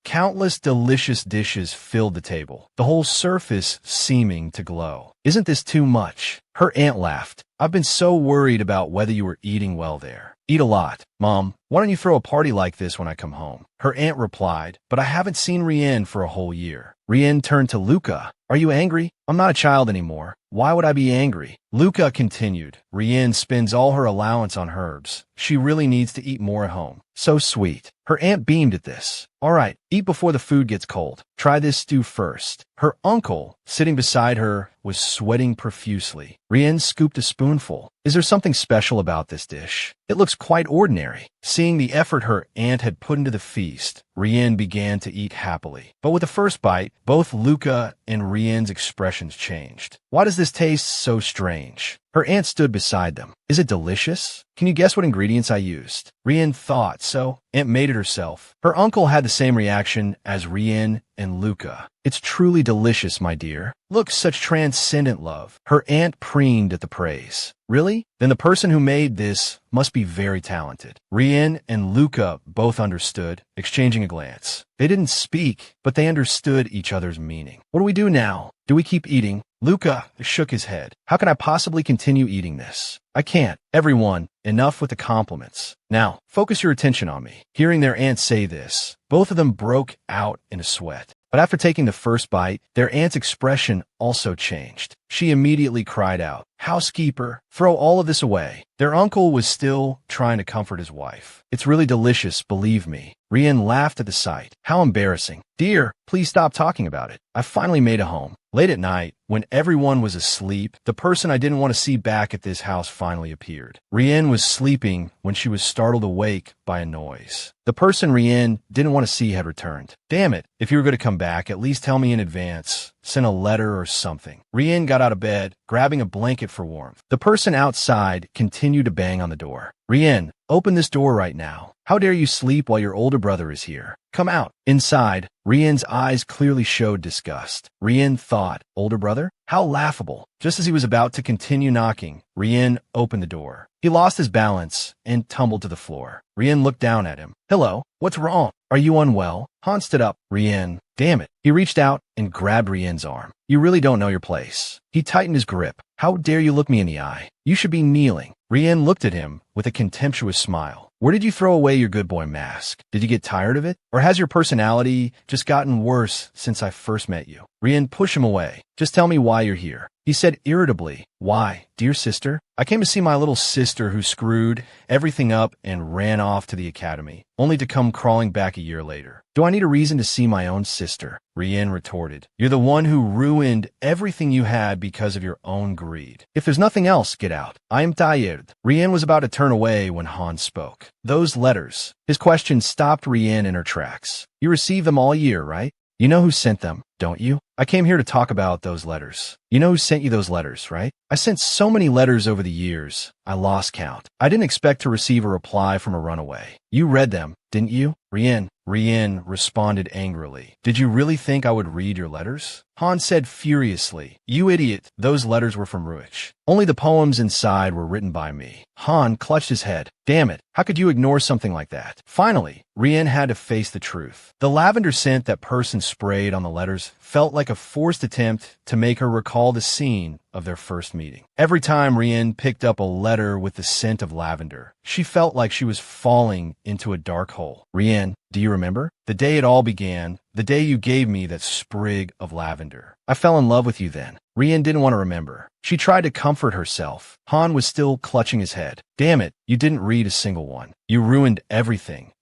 Countless delicious dishes filled the table, the whole surface seeming to glow. "Isn't this too much?" Her aunt laughed. I've been so worried about whether you were eating well there. Eat a lot. Mom, why don't you throw a party like this when I come home? Her aunt replied, but I haven't seen Rienne for a whole year. Rienne turned to Luca. Are you angry? I'm not a child anymore. Why would I be angry? Luca continued. Rienne spends all her allowance on herbs. She really needs to eat more at home. So sweet. Her aunt beamed at this. All right, eat before the food gets cold. Try this stew first. Her uncle, sitting beside her, was sweating profusely. Rienne scooped a spoonful. Is there something special about this dish? It looks quite ordinary. Seeing the effort her aunt had put into the feast, Rienne began to eat happily. But with the first bite, both Luca and Rienne's expressions changed. Why does this taste so strange? Her aunt stood beside them. Is it delicious? Can you guess what ingredients I used? Rienne thought, so Aunt made it herself. Her uncle had the same reaction as Rienne and Luca. It's truly delicious, my dear. Look, such transcendent love. Her aunt preened at the praise. Really? Then the person who made this must be very talented. Rienne and Luca both understood, exchanging a glance. They didn't speak, but they understood each other's meaning. What do we do now? Do we keep eating? Luca shook his head. How can I possibly continue eating this? I can't. Everyone, enough with the compliments. Now, focus your attention on me. Hearing their aunt say this, both of them broke out in a sweat. But after taking the first bite, their aunt's expression also changed. She immediately cried out, Housekeeper, throw all of this away. Their uncle was still trying to comfort his wife. It's really delicious, believe me. Rienne laughed at the sight. How embarrassing. Dear, please stop talking about it. I finally made a home. Late at night, when everyone was asleep, the person I didn't want to see back at this house finally appeared. Rienne was sleeping when she was startled awake by a noise. The person Rienne didn't want to see had returned. Damn it, if you were going to come back, at least tell me in advance. Send a letter or something. Rienne got out of bed, grabbing a blanket for warmth. The person outside continued to bang on the door. Rienne, open this door right now. How dare you sleep while your older brother is here? Come out. Inside, Rienne's eyes clearly showed disgust. Rienne thought, older brother? How laughable. Just as he was about to continue knocking, Rienne opened the door. He lost his balance and tumbled to the floor. Rienne looked down at him. Hello, what's wrong? Are you unwell? Han stood up. Rienne, damn it. He reached out and grabbed Rienne's arm. You really don't know your place. He tightened his grip. How dare you look me in the eye? You should be kneeling. Rienne looked at him with a contemptuous smile. Where did you throw away your good boy mask? Did you get tired of it? Or has your personality just gotten worse since I first met you? Rienne pushed him away. Just tell me why you're here. He said irritably, Why, dear sister? I came to see my little sister who screwed everything up and ran off to the academy, only to come crawling back a year later. Do I need a reason to see my own sister? Rienne retorted. You're the one who ruined everything you had because of your own greed. If there's nothing else, get out. I am tired. Rienne was about to turn away when Han spoke. Those letters. His question stopped Rienne in her tracks. You received them all year, right? You know who sent them, don't you? I came here to talk about those letters. You know who sent you those letters, right? I sent so many letters over the years, I lost count. I didn't expect to receive a reply from a runaway. You read them, didn't you? Rienne responded angrily. Did you really think I would read your letters? Han said furiously. You idiot, those letters were from Ruich. Only the poems inside were written by me. Han clutched his head. Damn it, how could you ignore something like that? Finally, Rienne had to face the truth. The lavender scent that person sprayed on the letters felt like a forced attempt to make her recall the scene of their first meeting. Every time Rienne picked up a letter with the scent of lavender, she felt like she was falling into a dark hole. Rienne, do you remember? The day it all began, the day you gave me that sprig of lavender. I fell in love with you then. Rienne didn't want to remember. She tried to comfort herself. Han was still clutching his head. Damn it, you didn't read a single one. You ruined everything.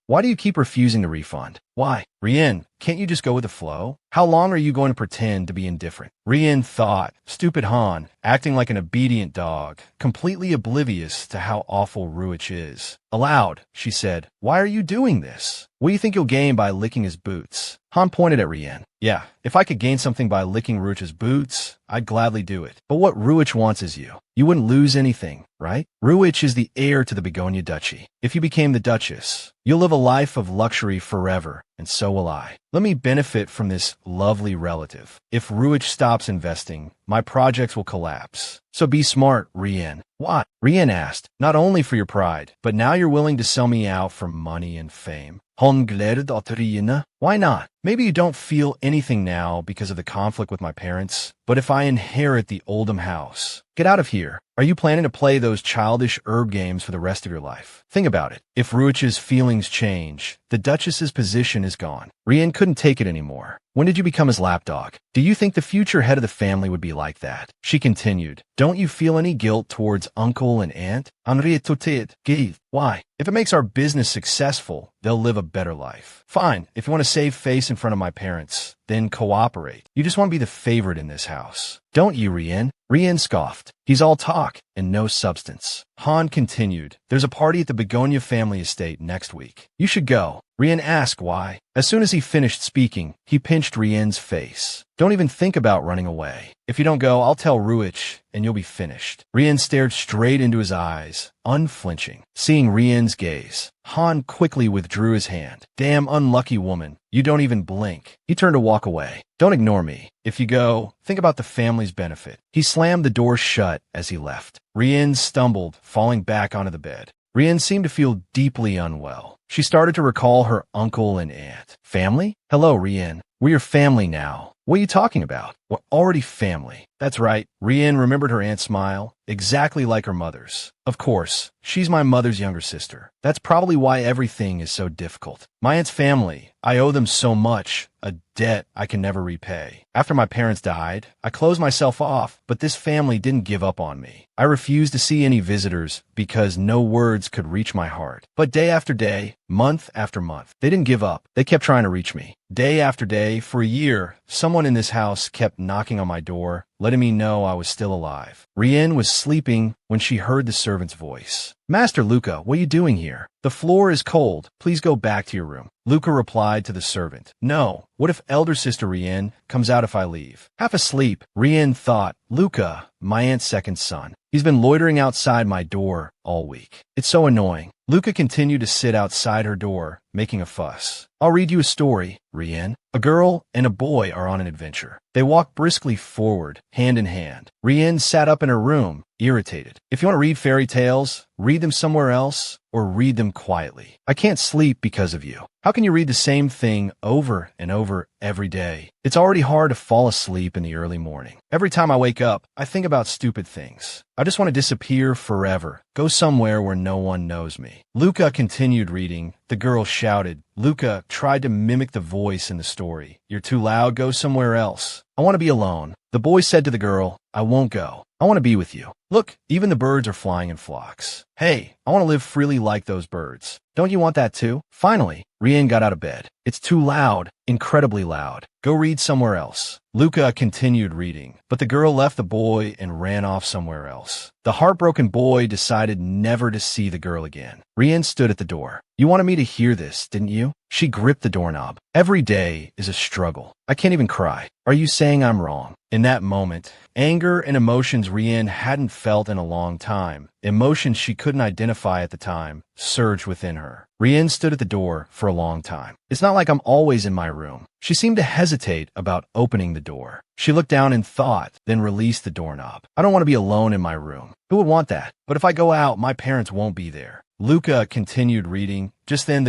Why do you keep refusing to refund? Why? Rienne, can't you just go with the flow? How long are you going to pretend to be indifferent? Rienne thought, stupid Han, acting like an obedient dog, completely oblivious to how awful Ruich is. Aloud, she said, why are you doing this? What do you think you'll gain by licking his boots? Han pointed at Rienne. Yeah, if I could gain something by licking Ruich's boots, I'd gladly do it. But what Ruich wants is you. You wouldn't lose anything, right? Ruich is the heir to the Begonia Duchy. If you became the Duchess, you'll live a life of luxury forever, and so will I. Let me benefit from this lovely relative. If Ruich stops investing, my projects will collapse. So be smart, Rienne. Why? Rienne asked, not only for your pride, but now you're willing to sell me out for money and fame. Hon gled åt Rienne. Why not? Maybe you don't feel anything now because of the conflict with my parents, but if I inherit the Oldham house, get out of here. Are you planning to play those childish herb games for the rest of your life? Think about it. If Ruich's feelings change, the Duchess's position is gone. Rienne couldn't take it anymore. When did you become his lapdog? Do you think the future head of the family would be like that? She continued. Don't you feel any guilt towards uncle and aunt? Why? If it makes our business successful, they'll live a better life. Fine, if you want to save face in front of my parents, then cooperate. You just want to be the favorite in this house. Don't you, Rienne? Rienne scoffed. He's all talk and no substance. Han continued. There's a party at the Begonia family estate next week. You should go. Rienne asked why. As soon as he finished speaking, he pinched Rienne's face. Don't even think about running away. If you don't go, I'll tell Ruich, and you'll be finished. Rienne stared straight into his eyes, unflinching. Seeing Rienne's gaze, Han quickly withdrew his hand. Damn unlucky woman. You don't even blink. He turned to walk away. Don't ignore me. If you go, think about the family's benefit. He slammed the door shut as he left. Rienne stumbled, falling back onto the bed. Rienne seemed to feel deeply unwell. She started to recall her uncle and aunt. Family? Hello, Rienne. We're your family now. What are you talking about? We're already family. That's right. Rienne remembered her aunt's smile, exactly like her mother's. Of course, she's my mother's younger sister. That's probably why everything is so difficult. My aunt's family, I owe them so much, a debt I can never repay. After my parents died, I closed myself off, but this family didn't give up on me. I refused to see any visitors because no words could reach my heart. But day after day, month after month, they didn't give up. They kept trying to reach me. Day after day, for a year, someone in this house kept knocking on my door, letting me know I was still alive. Rienne was sleeping when she heard the servant's voice. Master Luca, what are you doing here? The floor is cold. Please go back to your room. Luca replied to the servant. No. What if elder sister Rienne comes out if I leave? Half asleep, Rienne thought, Luca, my aunt's second son. He's been loitering outside my door all week. It's so annoying. Luca continued to sit outside her door, making a fuss. I'll read you a story, Rienne. A girl and a boy are on an adventure. They walk briskly forward, hand in hand. Rienne sat up in her room, irritated. If you want to read fairy tales, read them somewhere else, or read them quietly. I can't sleep because of you. How can you read the same thing over and over every day? It's already hard to fall asleep in the early morning. Every time I wake up, I think about stupid things. I just want to disappear forever. Go somewhere where no one knows me. Luca continued reading. The girl shouted. Luca tried to mimic the voice in the story. You're too loud, go somewhere else. I want to be alone. The boy said to the girl, I won't go. I want to be with you. Look, even the birds are flying in flocks. Hey, I want to live freely like those birds. Don't you want that too? Finally, Rienne got out of bed. It's too loud, incredibly loud. Go read somewhere else. Luca continued reading, but the girl left the boy and ran off somewhere else. The heartbroken boy decided never to see the girl again. Rienne stood at the door. You wanted me to hear this, didn't you? She gripped the doorknob. Every day is a struggle. I can't even cry. Are you saying I'm wrong? In that moment, anger and emotions Rienne hadn't felt in a long time, emotions she couldn't identify at the time, surged within her. Rienne stood at the door for a long time. It's not like I'm always in my room. She seemed to hesitate about opening the door. She looked down in thought, then released the doorknob. I don't want to be alone in my room. Who would want that? But if I go out, my parents won't be there. Luca continued reading. Just then,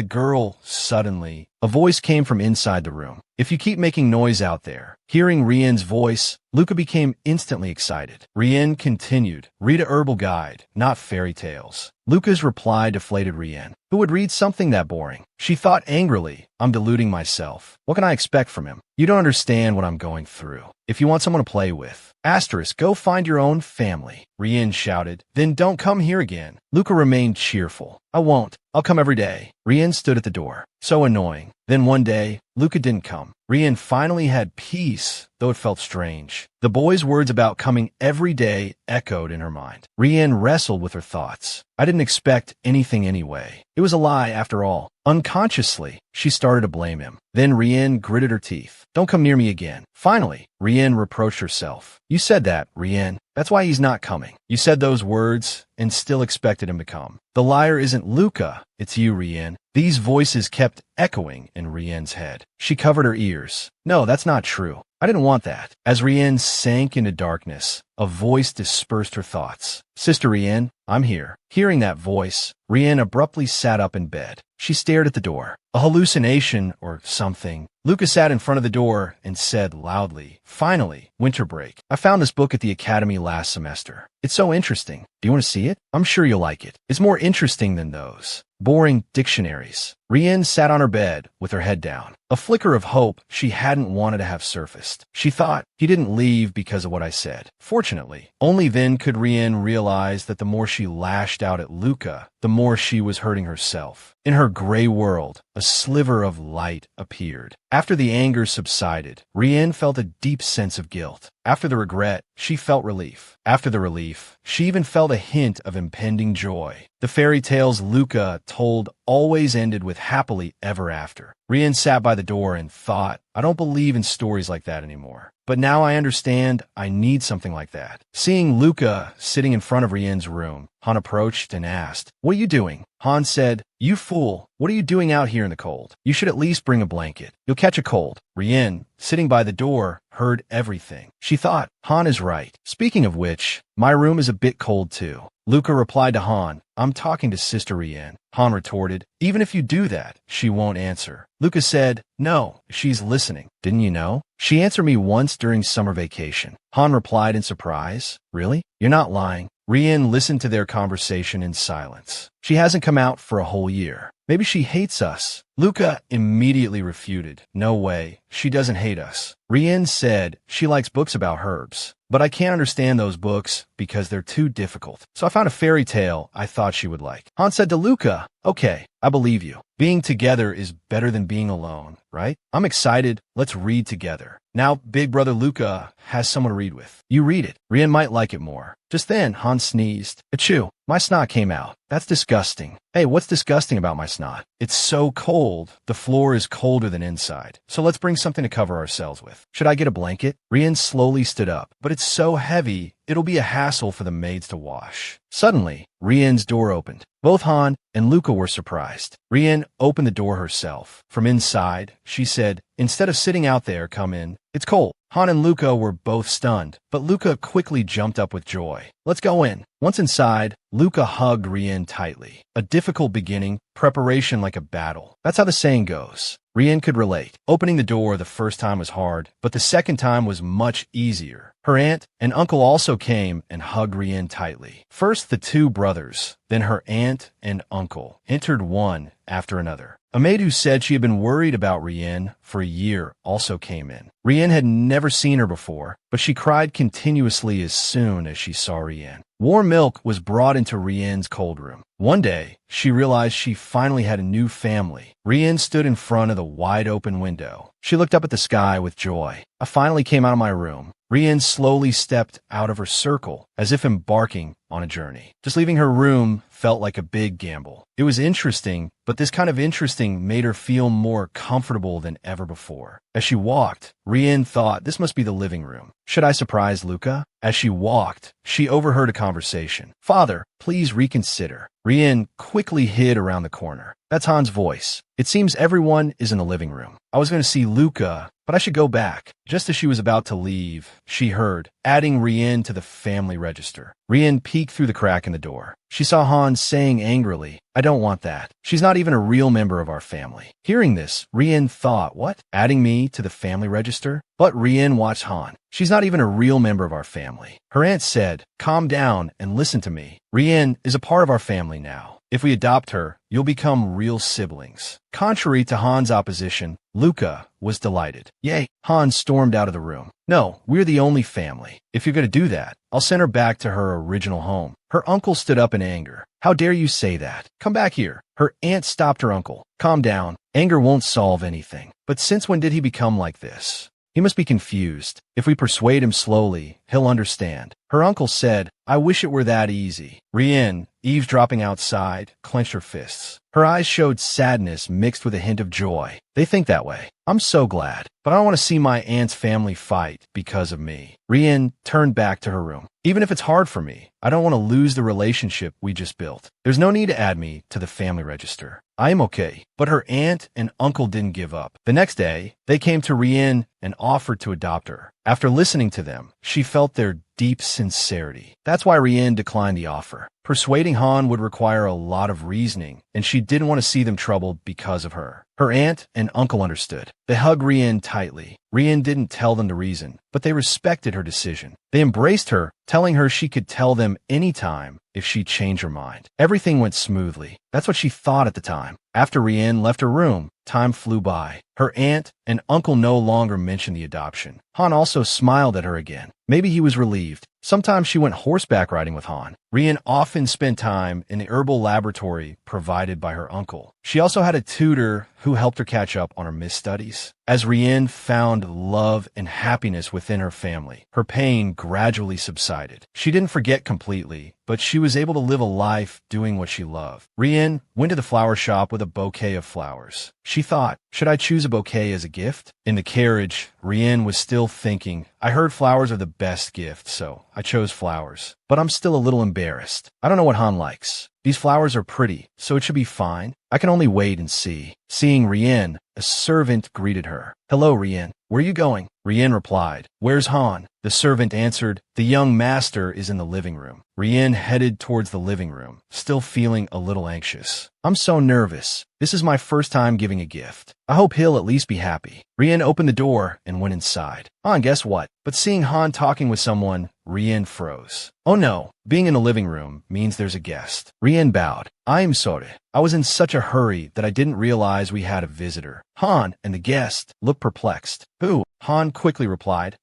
suddenly, a voice came from inside the room. If you keep making noise out there. Hearing Rienne's voice, Luca became instantly excited. Rienne continued, read a herbal guide, not fairy tales. Luca's reply deflated Rienne. Who would read something that boring? She thought angrily, I'm deluding myself. What can I expect from him? You don't understand what I'm going through. If you want someone to play with. Asterisk, go find your own family. Rienne shouted. Then don't come here again. Luca remained cheerful. I won't. I'll come every day. Rienne stood at the door. So annoying. Then one day, Luca didn't come. Rienne finally had peace, though it felt strange. The boy's words about coming every day echoed in her mind. Rienne wrestled with her thoughts. I didn't expect anything anyway. It was a lie after all. Unconsciously, she started to blame him. Then Rienne gritted her teeth. Don't come near me again. Finally, Rienne reproached herself. You said that, Rienne. That's why he's not coming. You said those words and still expected him to come. The liar isn't Luca, it's you, Rienne. These voices kept echoing in Rienne's head. She covered her ears. No, that's not true. I didn't want that. As Rienne sank into darkness, a voice dispersed her thoughts. Sister Rienne, I'm here. Hearing that voice, Rienne abruptly sat up in bed. She stared at the door. A hallucination or something. Luca sat in front of the door and said loudly, "Finally, winter break. I found this book at the academy last semester. It's so interesting. Do you want to see it? I'm sure you'll like it. It's more interesting than those boring dictionaries." Rienne sat on her bed with her head down. A flicker of hope she hadn't wanted to have surfaced. She thought he didn't leave because of what I said. Fortunately, only then could Rienne realize that the more she lashed out at Luca, the more she was hurting herself. In her gray world, a sliver of light appeared. After the anger subsided, Rienne felt a deep sense of guilt. After the regret, she felt relief. After the relief, she even felt a hint of impending joy. The fairy tales Luca told always ended with happily ever after. Rienne sat by the door and thought, I don't believe in stories like that anymore. But now I understand I need something like that. Seeing Luca sitting in front of Rienne's room, Han approached and asked, "What are you doing?" Han said, "You fool, what are you doing out here in the cold? You should at least bring a blanket. You'll catch a cold." Rienne, sitting by the door, heard everything. She thought, Han is right. Speaking of which, my room is a bit cold too. Luca replied to Han, "I'm talking to Sister Rienne." Han retorted, "Even if you do that, she won't answer." Luca said, "No, she's listening. Didn't you know? She answered me once during summer vacation." Han replied in surprise, "Really? You're not lying." Rienne listened to their conversation in silence. "She hasn't come out for a whole year. Maybe she hates us." Luca immediately refuted, "No way, she doesn't hate us." Rienne said she likes books about herbs, but I can't understand those books because they're too difficult. So I found a fairy tale I thought she would like. Han said to Luca, "Okay, I believe you. Being together is better than being alone, right? I'm excited. Let's read together." Now, big brother Luca has someone to read with. You read it. Rienne might like it more. Just then, Han sneezed. Achoo, my snot came out. That's disgusting. Hey, what's disgusting about my snot? It's so cold. The floor is colder than inside. So let's bring something to cover ourselves with. Should I get a blanket? Rienne slowly stood up. But it's so heavy, it'll be a hassle for the maids to wash. Suddenly, Rienne's door opened. Both Han and Luca were surprised. Rienne opened the door herself. From inside, she said, "Instead of sitting out there, come in. It's cold." Han and Luca were both stunned, but Luca quickly jumped up with joy. "Let's go in." Once inside, Luca hugged Rienne tightly. A difficult beginning, preparation like a battle. That's how the saying goes. Rienne could relate. Opening the door the first time was hard, but the second time was much easier. Her aunt and uncle also came and hugged Rienne tightly. First the two brothers, then her aunt and uncle entered one after another. A maid who said she had been worried about Rienne for a year also came in. Rienne had never seen her before, but she cried continuously as soon as she saw Rienne. Warm milk was brought into Rienne's cold room. One day, she realized she finally had a new family. Rienne stood in front of the wide-open window. She looked up at the sky with joy. "I finally came out of my room." Rienne slowly stepped out of her circle, as if embarking on a journey. Just leaving her room felt like a big gamble. It was interesting, but this kind of interesting made her feel more comfortable than ever before. As she walked, Rienne thought this must be the living room. Should I surprise Luca? As she walked, she overheard a conversation. "Father, please reconsider." Rienne quickly hid around the corner. That's Han's voice. "It seems everyone is in the living room. I was going to see Luca, but I should go back." Just as she was about to leave, she heard, "Adding Rienne to the family register." Rienne peeked through the crack in the door. She saw Han saying angrily, "I don't want that. She's not even a real member of our family." Hearing this, Rienne thought, "What? Adding me to the family register?" But Rienne watched Han. "She's not even a real member of our family." Her aunt said, "Calm down and listen to me. Rienne is a part of our family now. If we adopt her, you'll become real siblings." Contrary to Han's opposition, Luca was delighted. "Yay!" Han stormed out of the room. "No, we're the only family. If you're going to do that, I'll send her back to her original home." Her uncle stood up in anger. "How dare you say that? Come back here." Her aunt stopped her uncle. "Calm down. Anger won't solve anything." But since when did he become like this? He must be confused. If we persuade him slowly, he'll understand. Her uncle said, "I wish it were that easy." Rienne, eavesdropping outside, clenched her fists. Her eyes showed sadness mixed with a hint of joy. They think that way. I'm so glad. But I don't want to see my aunt's family fight because of me. Rienne turned back to her room. Even if it's hard for me, I don't want to lose the relationship we just built. There's no need to add me to the family register. I am okay. But her aunt and uncle didn't give up. The next day, they came to Rienne and offered to adopt her. After listening to them, she felt their deep sincerity. That's why Rienne declined the offer. Persuading Han would require a lot of reasoning, and she didn't want to see them troubled because of her. Her aunt and uncle understood. They hugged Rienne tightly. Rienne didn't tell them to reason, but they respected her decision. They embraced her, telling her she could tell them anytime if she changed her mind. Everything went smoothly. That's what she thought at the time. After Rienne left her room, time flew by. Her aunt and uncle no longer mentioned the adoption. Han also smiled at her again. Maybe he was relieved. Sometimes she went horseback riding with Han. Rienne often spent time in the herbal laboratory provided by her uncle. She also had a tutor who helped her catch up on her missed studies. As Rienne found love and happiness within her family, her pain gradually subsided. She didn't forget completely, but she was able to live a life doing what she loved. Rienne went to the flower shop with a bouquet of flowers. She thought, should I choose a bouquet as a gift? In the carriage, Rienne was still thinking, I heard flowers are the best gift, so I chose flowers. But I'm still a little embarrassed. I don't know what Han likes. These flowers are pretty, so it should be fine. I can only wait and see. Seeing Rienne, a servant greeted her. Hello, Rienne. Where are you going? Rienne replied, Where's Han? The servant answered, The young master is in the living room. Rienne headed towards the living room, still feeling a little anxious. I'm so nervous. This is my first time giving a gift. I hope he'll at least be happy. Rienne opened the door and went inside. And guess what? But seeing Han talking with someone, Rienne froze. Oh no, being in the living room means there's a guest. Rienne bowed. I'm sorry. I was in such a hurry that I didn't realize we had a visitor. Han and the guest looked perplexed. Who? Han quickly replied,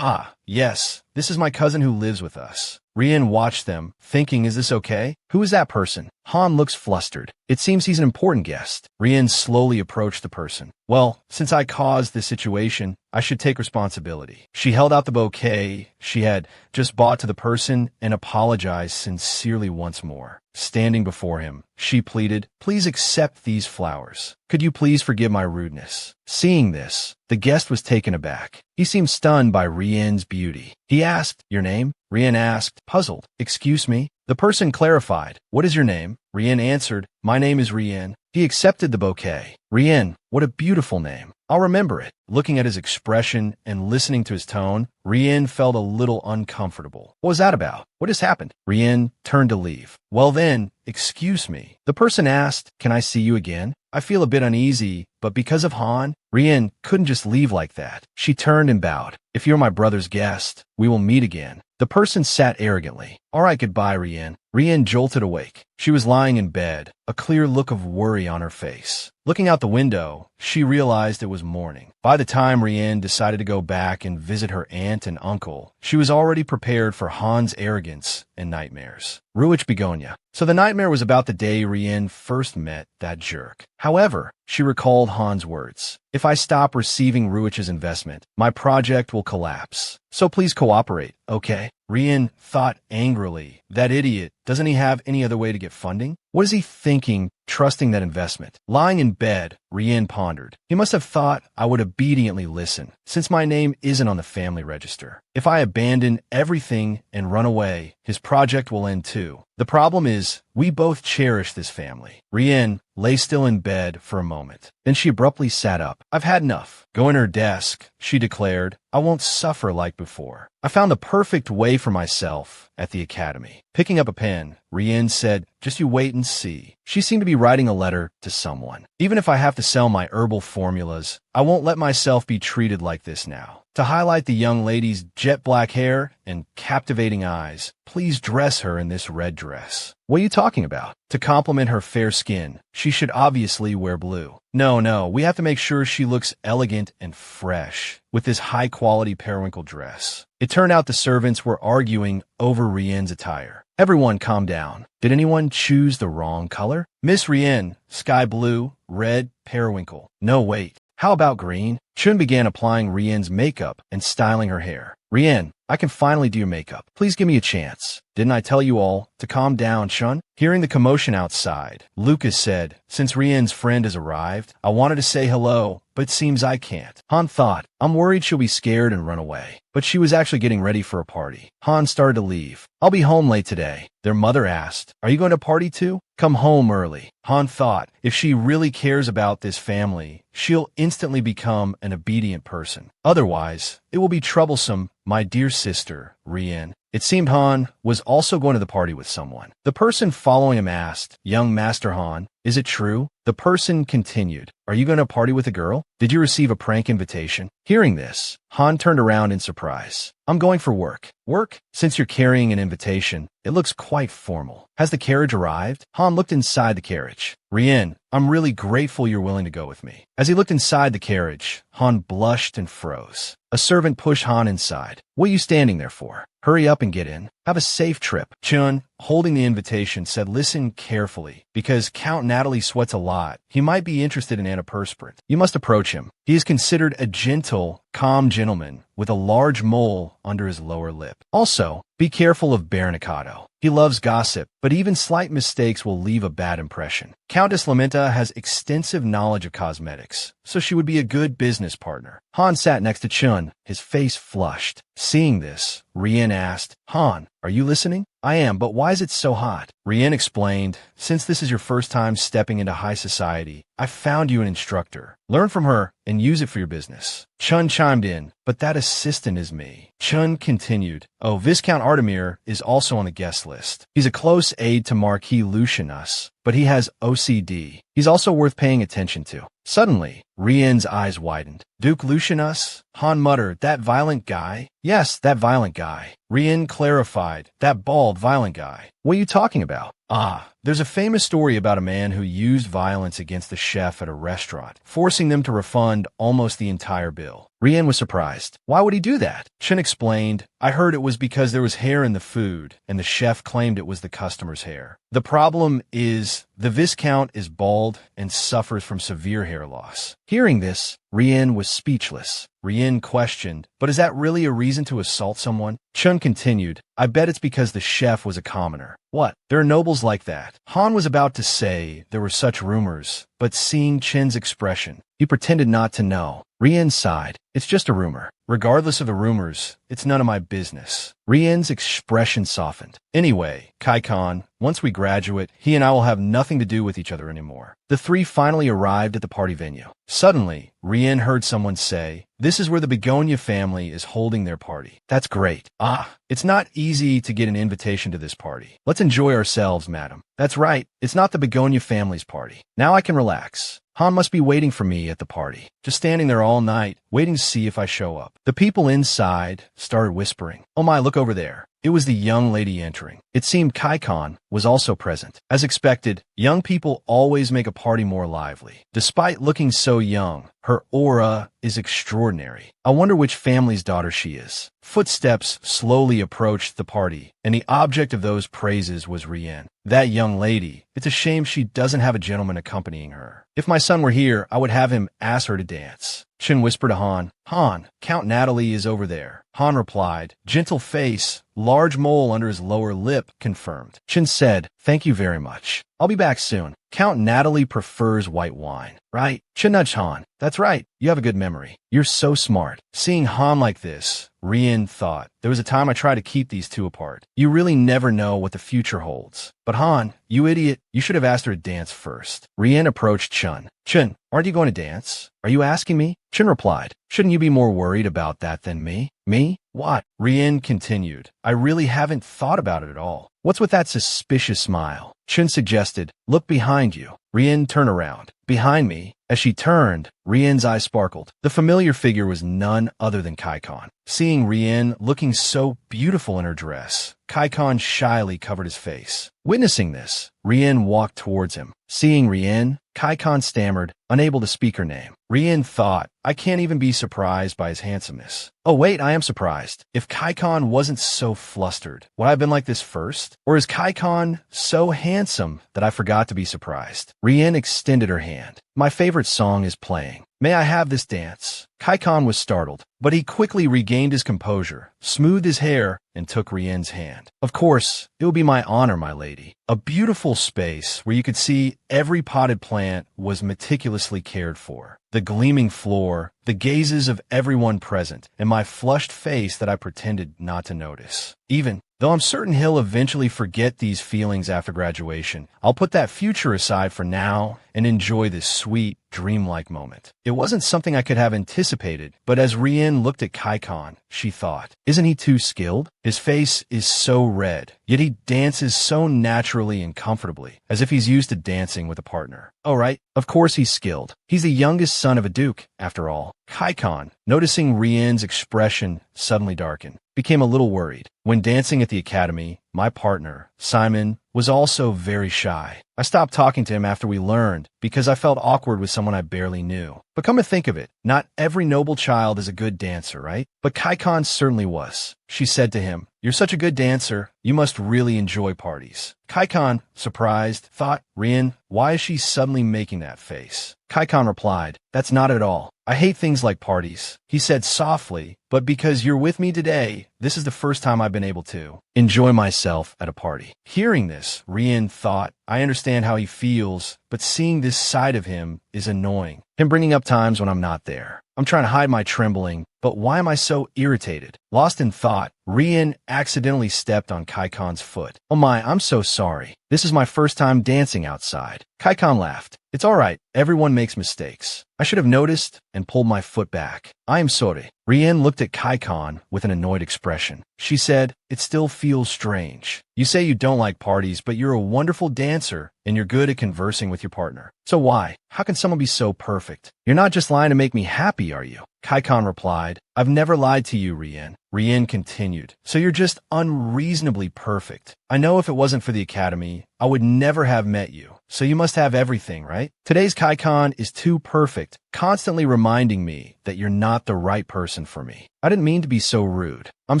yes, this is my cousin who lives with us. Rienne watched them, thinking, is this okay? Who is that person? Han looks flustered. It seems he's an important guest. Rienne slowly approached the person. Well, since I caused this situation, I should take responsibility. She held out the bouquet she had just bought to the person and apologized sincerely once more. Standing before him, she pleaded, Please accept these flowers. Could you please forgive my rudeness? Seeing this, the guest was taken aback. He seemed stunned by Rienne's beauty. He asked, Your name? Rienne asked, puzzled. Excuse me? The person clarified, What is your name? Rienne answered, My name is Rienne. He accepted the bouquet. Rienne, what a beautiful name. I'll remember it. Looking at his expression and listening to his tone, Rienne felt a little uncomfortable. What was that about? What has happened? Rienne turned to leave. Well then, excuse me. The person asked, Can I see you again? I feel a bit uneasy, but because of Han, Rienne couldn't just leave like that. She turned and bowed. If you're my brother's guest, we will meet again. The person sat arrogantly. All right, goodbye, Rienne. Rienne jolted awake. She was lying in bed, a clear look of worry on her face. Looking out the window, she realized it was morning. By the time Rienne decided to go back and visit her aunt and uncle, she was already prepared for Han's arrogance and nightmares. Ruich Begonia. So the nightmare was about the day Rienne first met that jerk. However, she recalled Han's words. If I stop receiving Ruich's investment, my project will collapse. So please cooperate, okay? Rienne thought angrily, that idiot, doesn't he have any other way to get funding? What is he thinking, trusting that investment? Lying in bed, Rienne pondered. He must have thought I would obediently listen, since my name isn't on the family register. If I abandon everything and run away, his project will end too. The problem is, we both cherish this family. Rienne lay still in bed for a moment. Then she abruptly sat up. I've had enough. Go in her desk, she declared. I won't suffer like before. I found the perfect way for myself at the academy. Picking up a pen, Rienne said, just you wait and see. She seemed to be writing a letter to someone. Even if I have to sell my herbal formulas, I won't let myself be treated like this now. To highlight the young lady's jet black hair and captivating eyes, please dress her in this red dress. What are you talking about? To complement her fair skin, she should obviously wear blue. No, we have to make sure she looks elegant and fresh with this high-quality periwinkle dress. It turned out the servants were arguing over Rienne's attire. Everyone calm down. Did anyone choose the wrong color? Miss Rienne, sky blue, red, periwinkle. No, wait. How about green? Chun began applying Rienne's makeup and styling her hair. Rienne, I can finally do your makeup. Please give me a chance. Didn't I tell you all to calm down, Chun? Hearing the commotion outside, Lucas said, since Rienne's friend has arrived, I wanted to say hello, but it seems I can't. Han thought, I'm worried she'll be scared and run away. But she was actually getting ready for a party. Han started to leave. I'll be home late today. Their mother asked, are you going to party too? Come home early. Han thought, if she really cares about this family, she'll instantly become an obedient person. Otherwise, it will be troublesome my dear sister, Rienne. It seemed Han was also going to the party with someone. The person following him asked, young Master Han, is it true? The person continued, are you going to party with a girl? Did you receive a prank invitation? Hearing this, Han turned around in surprise. I'm going for work. Work? Since you're carrying an invitation, it looks quite formal. Has the carriage arrived? Han looked inside the carriage. Rienne, I'm really grateful you're willing to go with me. As he looked inside the carriage, Han blushed and froze. A servant pushed Han inside. What are you standing there for? Hurry up and get in. Have a safe trip. Chun, holding the invitation, said listen carefully, because Count Natalie sweats a lot. He might be interested in antiperspirant. You must approach him. He is considered a gentle, calm gentleman with a large mole under his lower lip. Also, be careful of Baronicado. He loves gossip, but even slight mistakes will leave a bad impression. Countess Lamenta has extensive knowledge of cosmetics, so she would be a good business partner. Han sat next to Chun, his face flushed. Seeing this, Rienne asked, Han, are you listening? I am, but why is it so hot? Rienne explained, since this is your first time stepping into high society, I found you an instructor. Learn from her and use it for your business. Chun chimed in, but that assistant is me. Chun continued, oh, Viscount Artemir is also on the guest list. He's a close aide to Marquis Lucianus, but he has OCD. He's also worth paying attention to. Suddenly, Rienne's eyes widened. Duke Lucianus? Han muttered, that violent guy? Yes, that violent guy. Rienne clarified, that bald, violent guy. What are you talking about? Ah, there's a famous story about a man who used violence against the chef at a restaurant, forcing them to refund almost the entire bill. Rienne was surprised. Why would he do that? Chen explained, I heard it was because there was hair in the food, and the chef claimed it was the customer's hair. The problem is, the Viscount is bald and suffers from severe hair loss. Hearing this, Rienne was speechless. Rienne questioned, but is that really a reason to assault someone? Chun continued, I bet it's because the chef was a commoner. What? There are nobles like that. Han was about to say there were such rumors, but seeing Chen's expression, he pretended not to know. Rienne sighed. It's just a rumor. Regardless of the rumors, it's none of my business. Rienne's expression softened. Anyway, Kaikon, once we graduate, he and I will have nothing to do with each other anymore. The three finally arrived at the party venue. Suddenly, Rienne heard someone say, this is where the Begonia family is holding their party. That's great. Ah, it's not easy to get an invitation to this party. Let's enjoy ourselves, madam. That's right. It's not the Begonia family's party. Now I can relax. Han must be waiting for me at the party, just standing there all night, waiting to see if I show up. The people inside started whispering, oh my, look over there. It was the young lady entering. It seemed Kaikon was also present. As expected, young people always make a party more lively. Despite looking so young, her aura is extraordinary. I wonder which family's daughter she is. Footsteps slowly approached the party, and the object of those praises was Rienne. That young lady, it's a shame she doesn't have a gentleman accompanying her. If my son were here, I would have him ask her to dance. Chen whispered to Han, Han, Count Natalie is over there. Han replied, gentle face, large mole under his lower lip, confirmed. Chen said, thank you very much. I'll be back soon. Count Natalie prefers white wine, right? Chen nudged Han. That's right. You have a good memory. You're so smart. Seeing Han like this, Rienne thought, there was a time I tried to keep these two apart. You really never know what the future holds. But Han, you idiot, you should have asked her to dance first. Rienne approached Chun. Chun, aren't you going to dance? Are you asking me? Chun replied, shouldn't you be more worried about that than me? Me? What? Rienne continued, I really haven't thought about it at all. What's with that suspicious smile? Chun suggested, look behind you. Rienne turned around. Behind me. As she turned, Rienne's eyes sparkled. The familiar figure was none other than Kaikon. Seeing Rienne looking so beautiful in her dress, Kaikon shyly covered his face. Witnessing this, Rienne walked towards him. Seeing Rienne, Kaikon stammered, unable to speak her name. Rienne thought, I can't even be surprised by his handsomeness. Oh wait, I am surprised. If Kaikon wasn't so flustered, would I have been like this first? Or is Kaikon so handsome that I forgot to be surprised? Rienne extended her hand. My favorite song is playing. May I have this dance? Kaikon was startled, but he quickly regained his composure, smoothed his hair, and took Rienne's hand. Of course, it will be my honor, my lady. A beautiful space where you could see every potted plant was meticulously cared for. The gleaming floor, the gazes of everyone present, and my flushed face that I pretended not to notice. Even though I'm certain he'll eventually forget these feelings after graduation, I'll put that future aside for now and enjoy this sweet, dreamlike moment. It wasn't something I could have anticipated, but as Rienne looked at Karcion, she thought, isn't he too skilled? His face is so red, yet he dances so naturally and comfortably, as if he's used to dancing with a partner. Oh right, of course he's skilled. He's the youngest son of a duke, after all. Karcion, noticing Rienne's expression suddenly darken, became a little worried. When dancing at the academy, my partner, Simon, was also very shy. I stopped talking to him after we learned because I felt awkward with someone I barely knew. But come to think of it, not every noble child is a good dancer, right? But Karcion certainly was. She said to him, "You're such a good dancer, you must really enjoy parties." Karcion, surprised, thought, Rienne, why is she suddenly making that face? Karcion replied, "That's not at all. I hate things like parties," he said softly, "but because you're with me today, this is the first time I've been able to enjoy myself at a party." Hearing this, Rienne thought, I understand how he feels, but seeing this side of him is annoying. Him bringing up times when I'm not there. I'm trying to hide my trembling, but why am I so irritated? Lost in thought, Rienne accidentally stepped on Karcion's foot. Oh my, I'm so sorry. This is my first time dancing outside. Karcion laughed. It's all right. Everyone makes mistakes. I should have noticed and pulled my foot back. I am sorry. Rienne looked at Karcion with an annoyed expression. She said, it still feels strange. You say you don't like parties, but you're a wonderful dancer and you're good at conversing with your partner. So why? How can someone be so perfect? You're not just lying to make me happy, are you? Karcion replied, I've never lied to you, Rienne. Rienne continued, so you're just unreasonably perfect. I know if it wasn't for the academy, I would never have met you. So you must have everything, right? Today's Karcion is too perfect, constantly reminding me that you're not the right person for me. I didn't mean to be so rude. I'm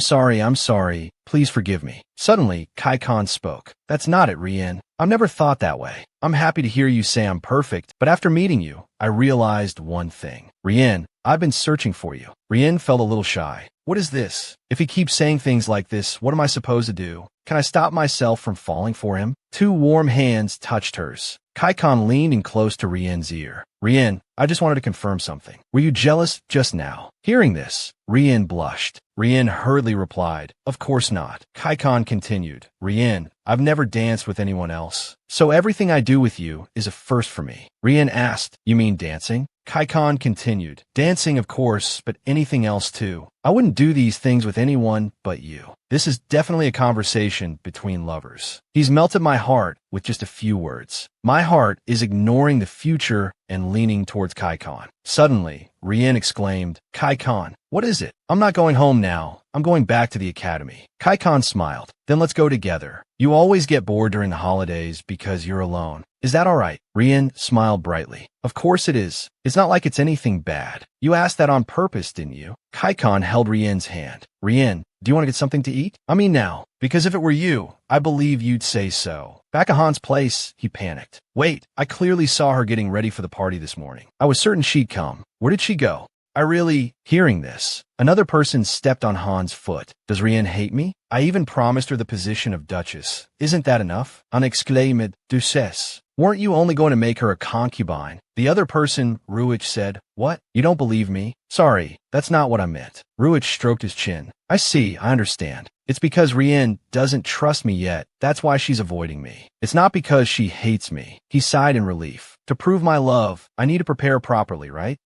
sorry. Please forgive me. Suddenly, Karcion spoke. That's not it, Rienne. I've never thought that way. I'm happy to hear you say I'm perfect, but after meeting you, I realized one thing. Rienne, I've been searching for you. Rienne felt a little shy. What is this? If he keeps saying things like this, what am I supposed to do? Can I stop myself from falling for him? Two warm hands touched hers. Karcion leaned in close to Rienne's ear. Rienne, I just wanted to confirm something. Were you jealous just now? Hearing this, Rienne blushed. Rienne hurriedly replied, of course not. Karcion continued, Rienne, I've never danced with anyone else, so everything I do with you is a first for me. Rienne asked, you mean dancing? Karcion continued, dancing of course, but anything else too. I wouldn't do these things with anyone but you. This is definitely a conversation between lovers. He's melted my heart with just a few words. My heart is ignoring the future and leaning towards Karcion. Suddenly, Rienne exclaimed, Karcion, what is it? I'm not going home now. I'm going back to the academy. Karcion smiled. Then let's go together. You always get bored during the holidays because you're alone. Is that all right? Rienne smiled brightly. Of course it is. It's not like it's anything bad. You asked that on purpose, didn't you? Karcion held Rienne's hand. Rienne, do you want to get something to eat? I mean now, because if it were you, I believe you'd say so. Back at Han's place, he panicked. Wait, I clearly saw her getting ready for the party this morning. I was certain she'd come. Where did she go? Hearing this, another person stepped on Han's foot. Does Rienne hate me? I even promised her the position of Duchess. Isn't that enough? On exclaimed, Duchesse. Weren't you only going to make her a concubine? The other person, Ruich, said, what? You don't believe me? Sorry, that's not what I meant. Ruich stroked his chin. I understand. It's because Rienne doesn't trust me yet. That's why she's avoiding me. It's not because she hates me. He sighed in relief. To prove my love, I need to prepare properly, right?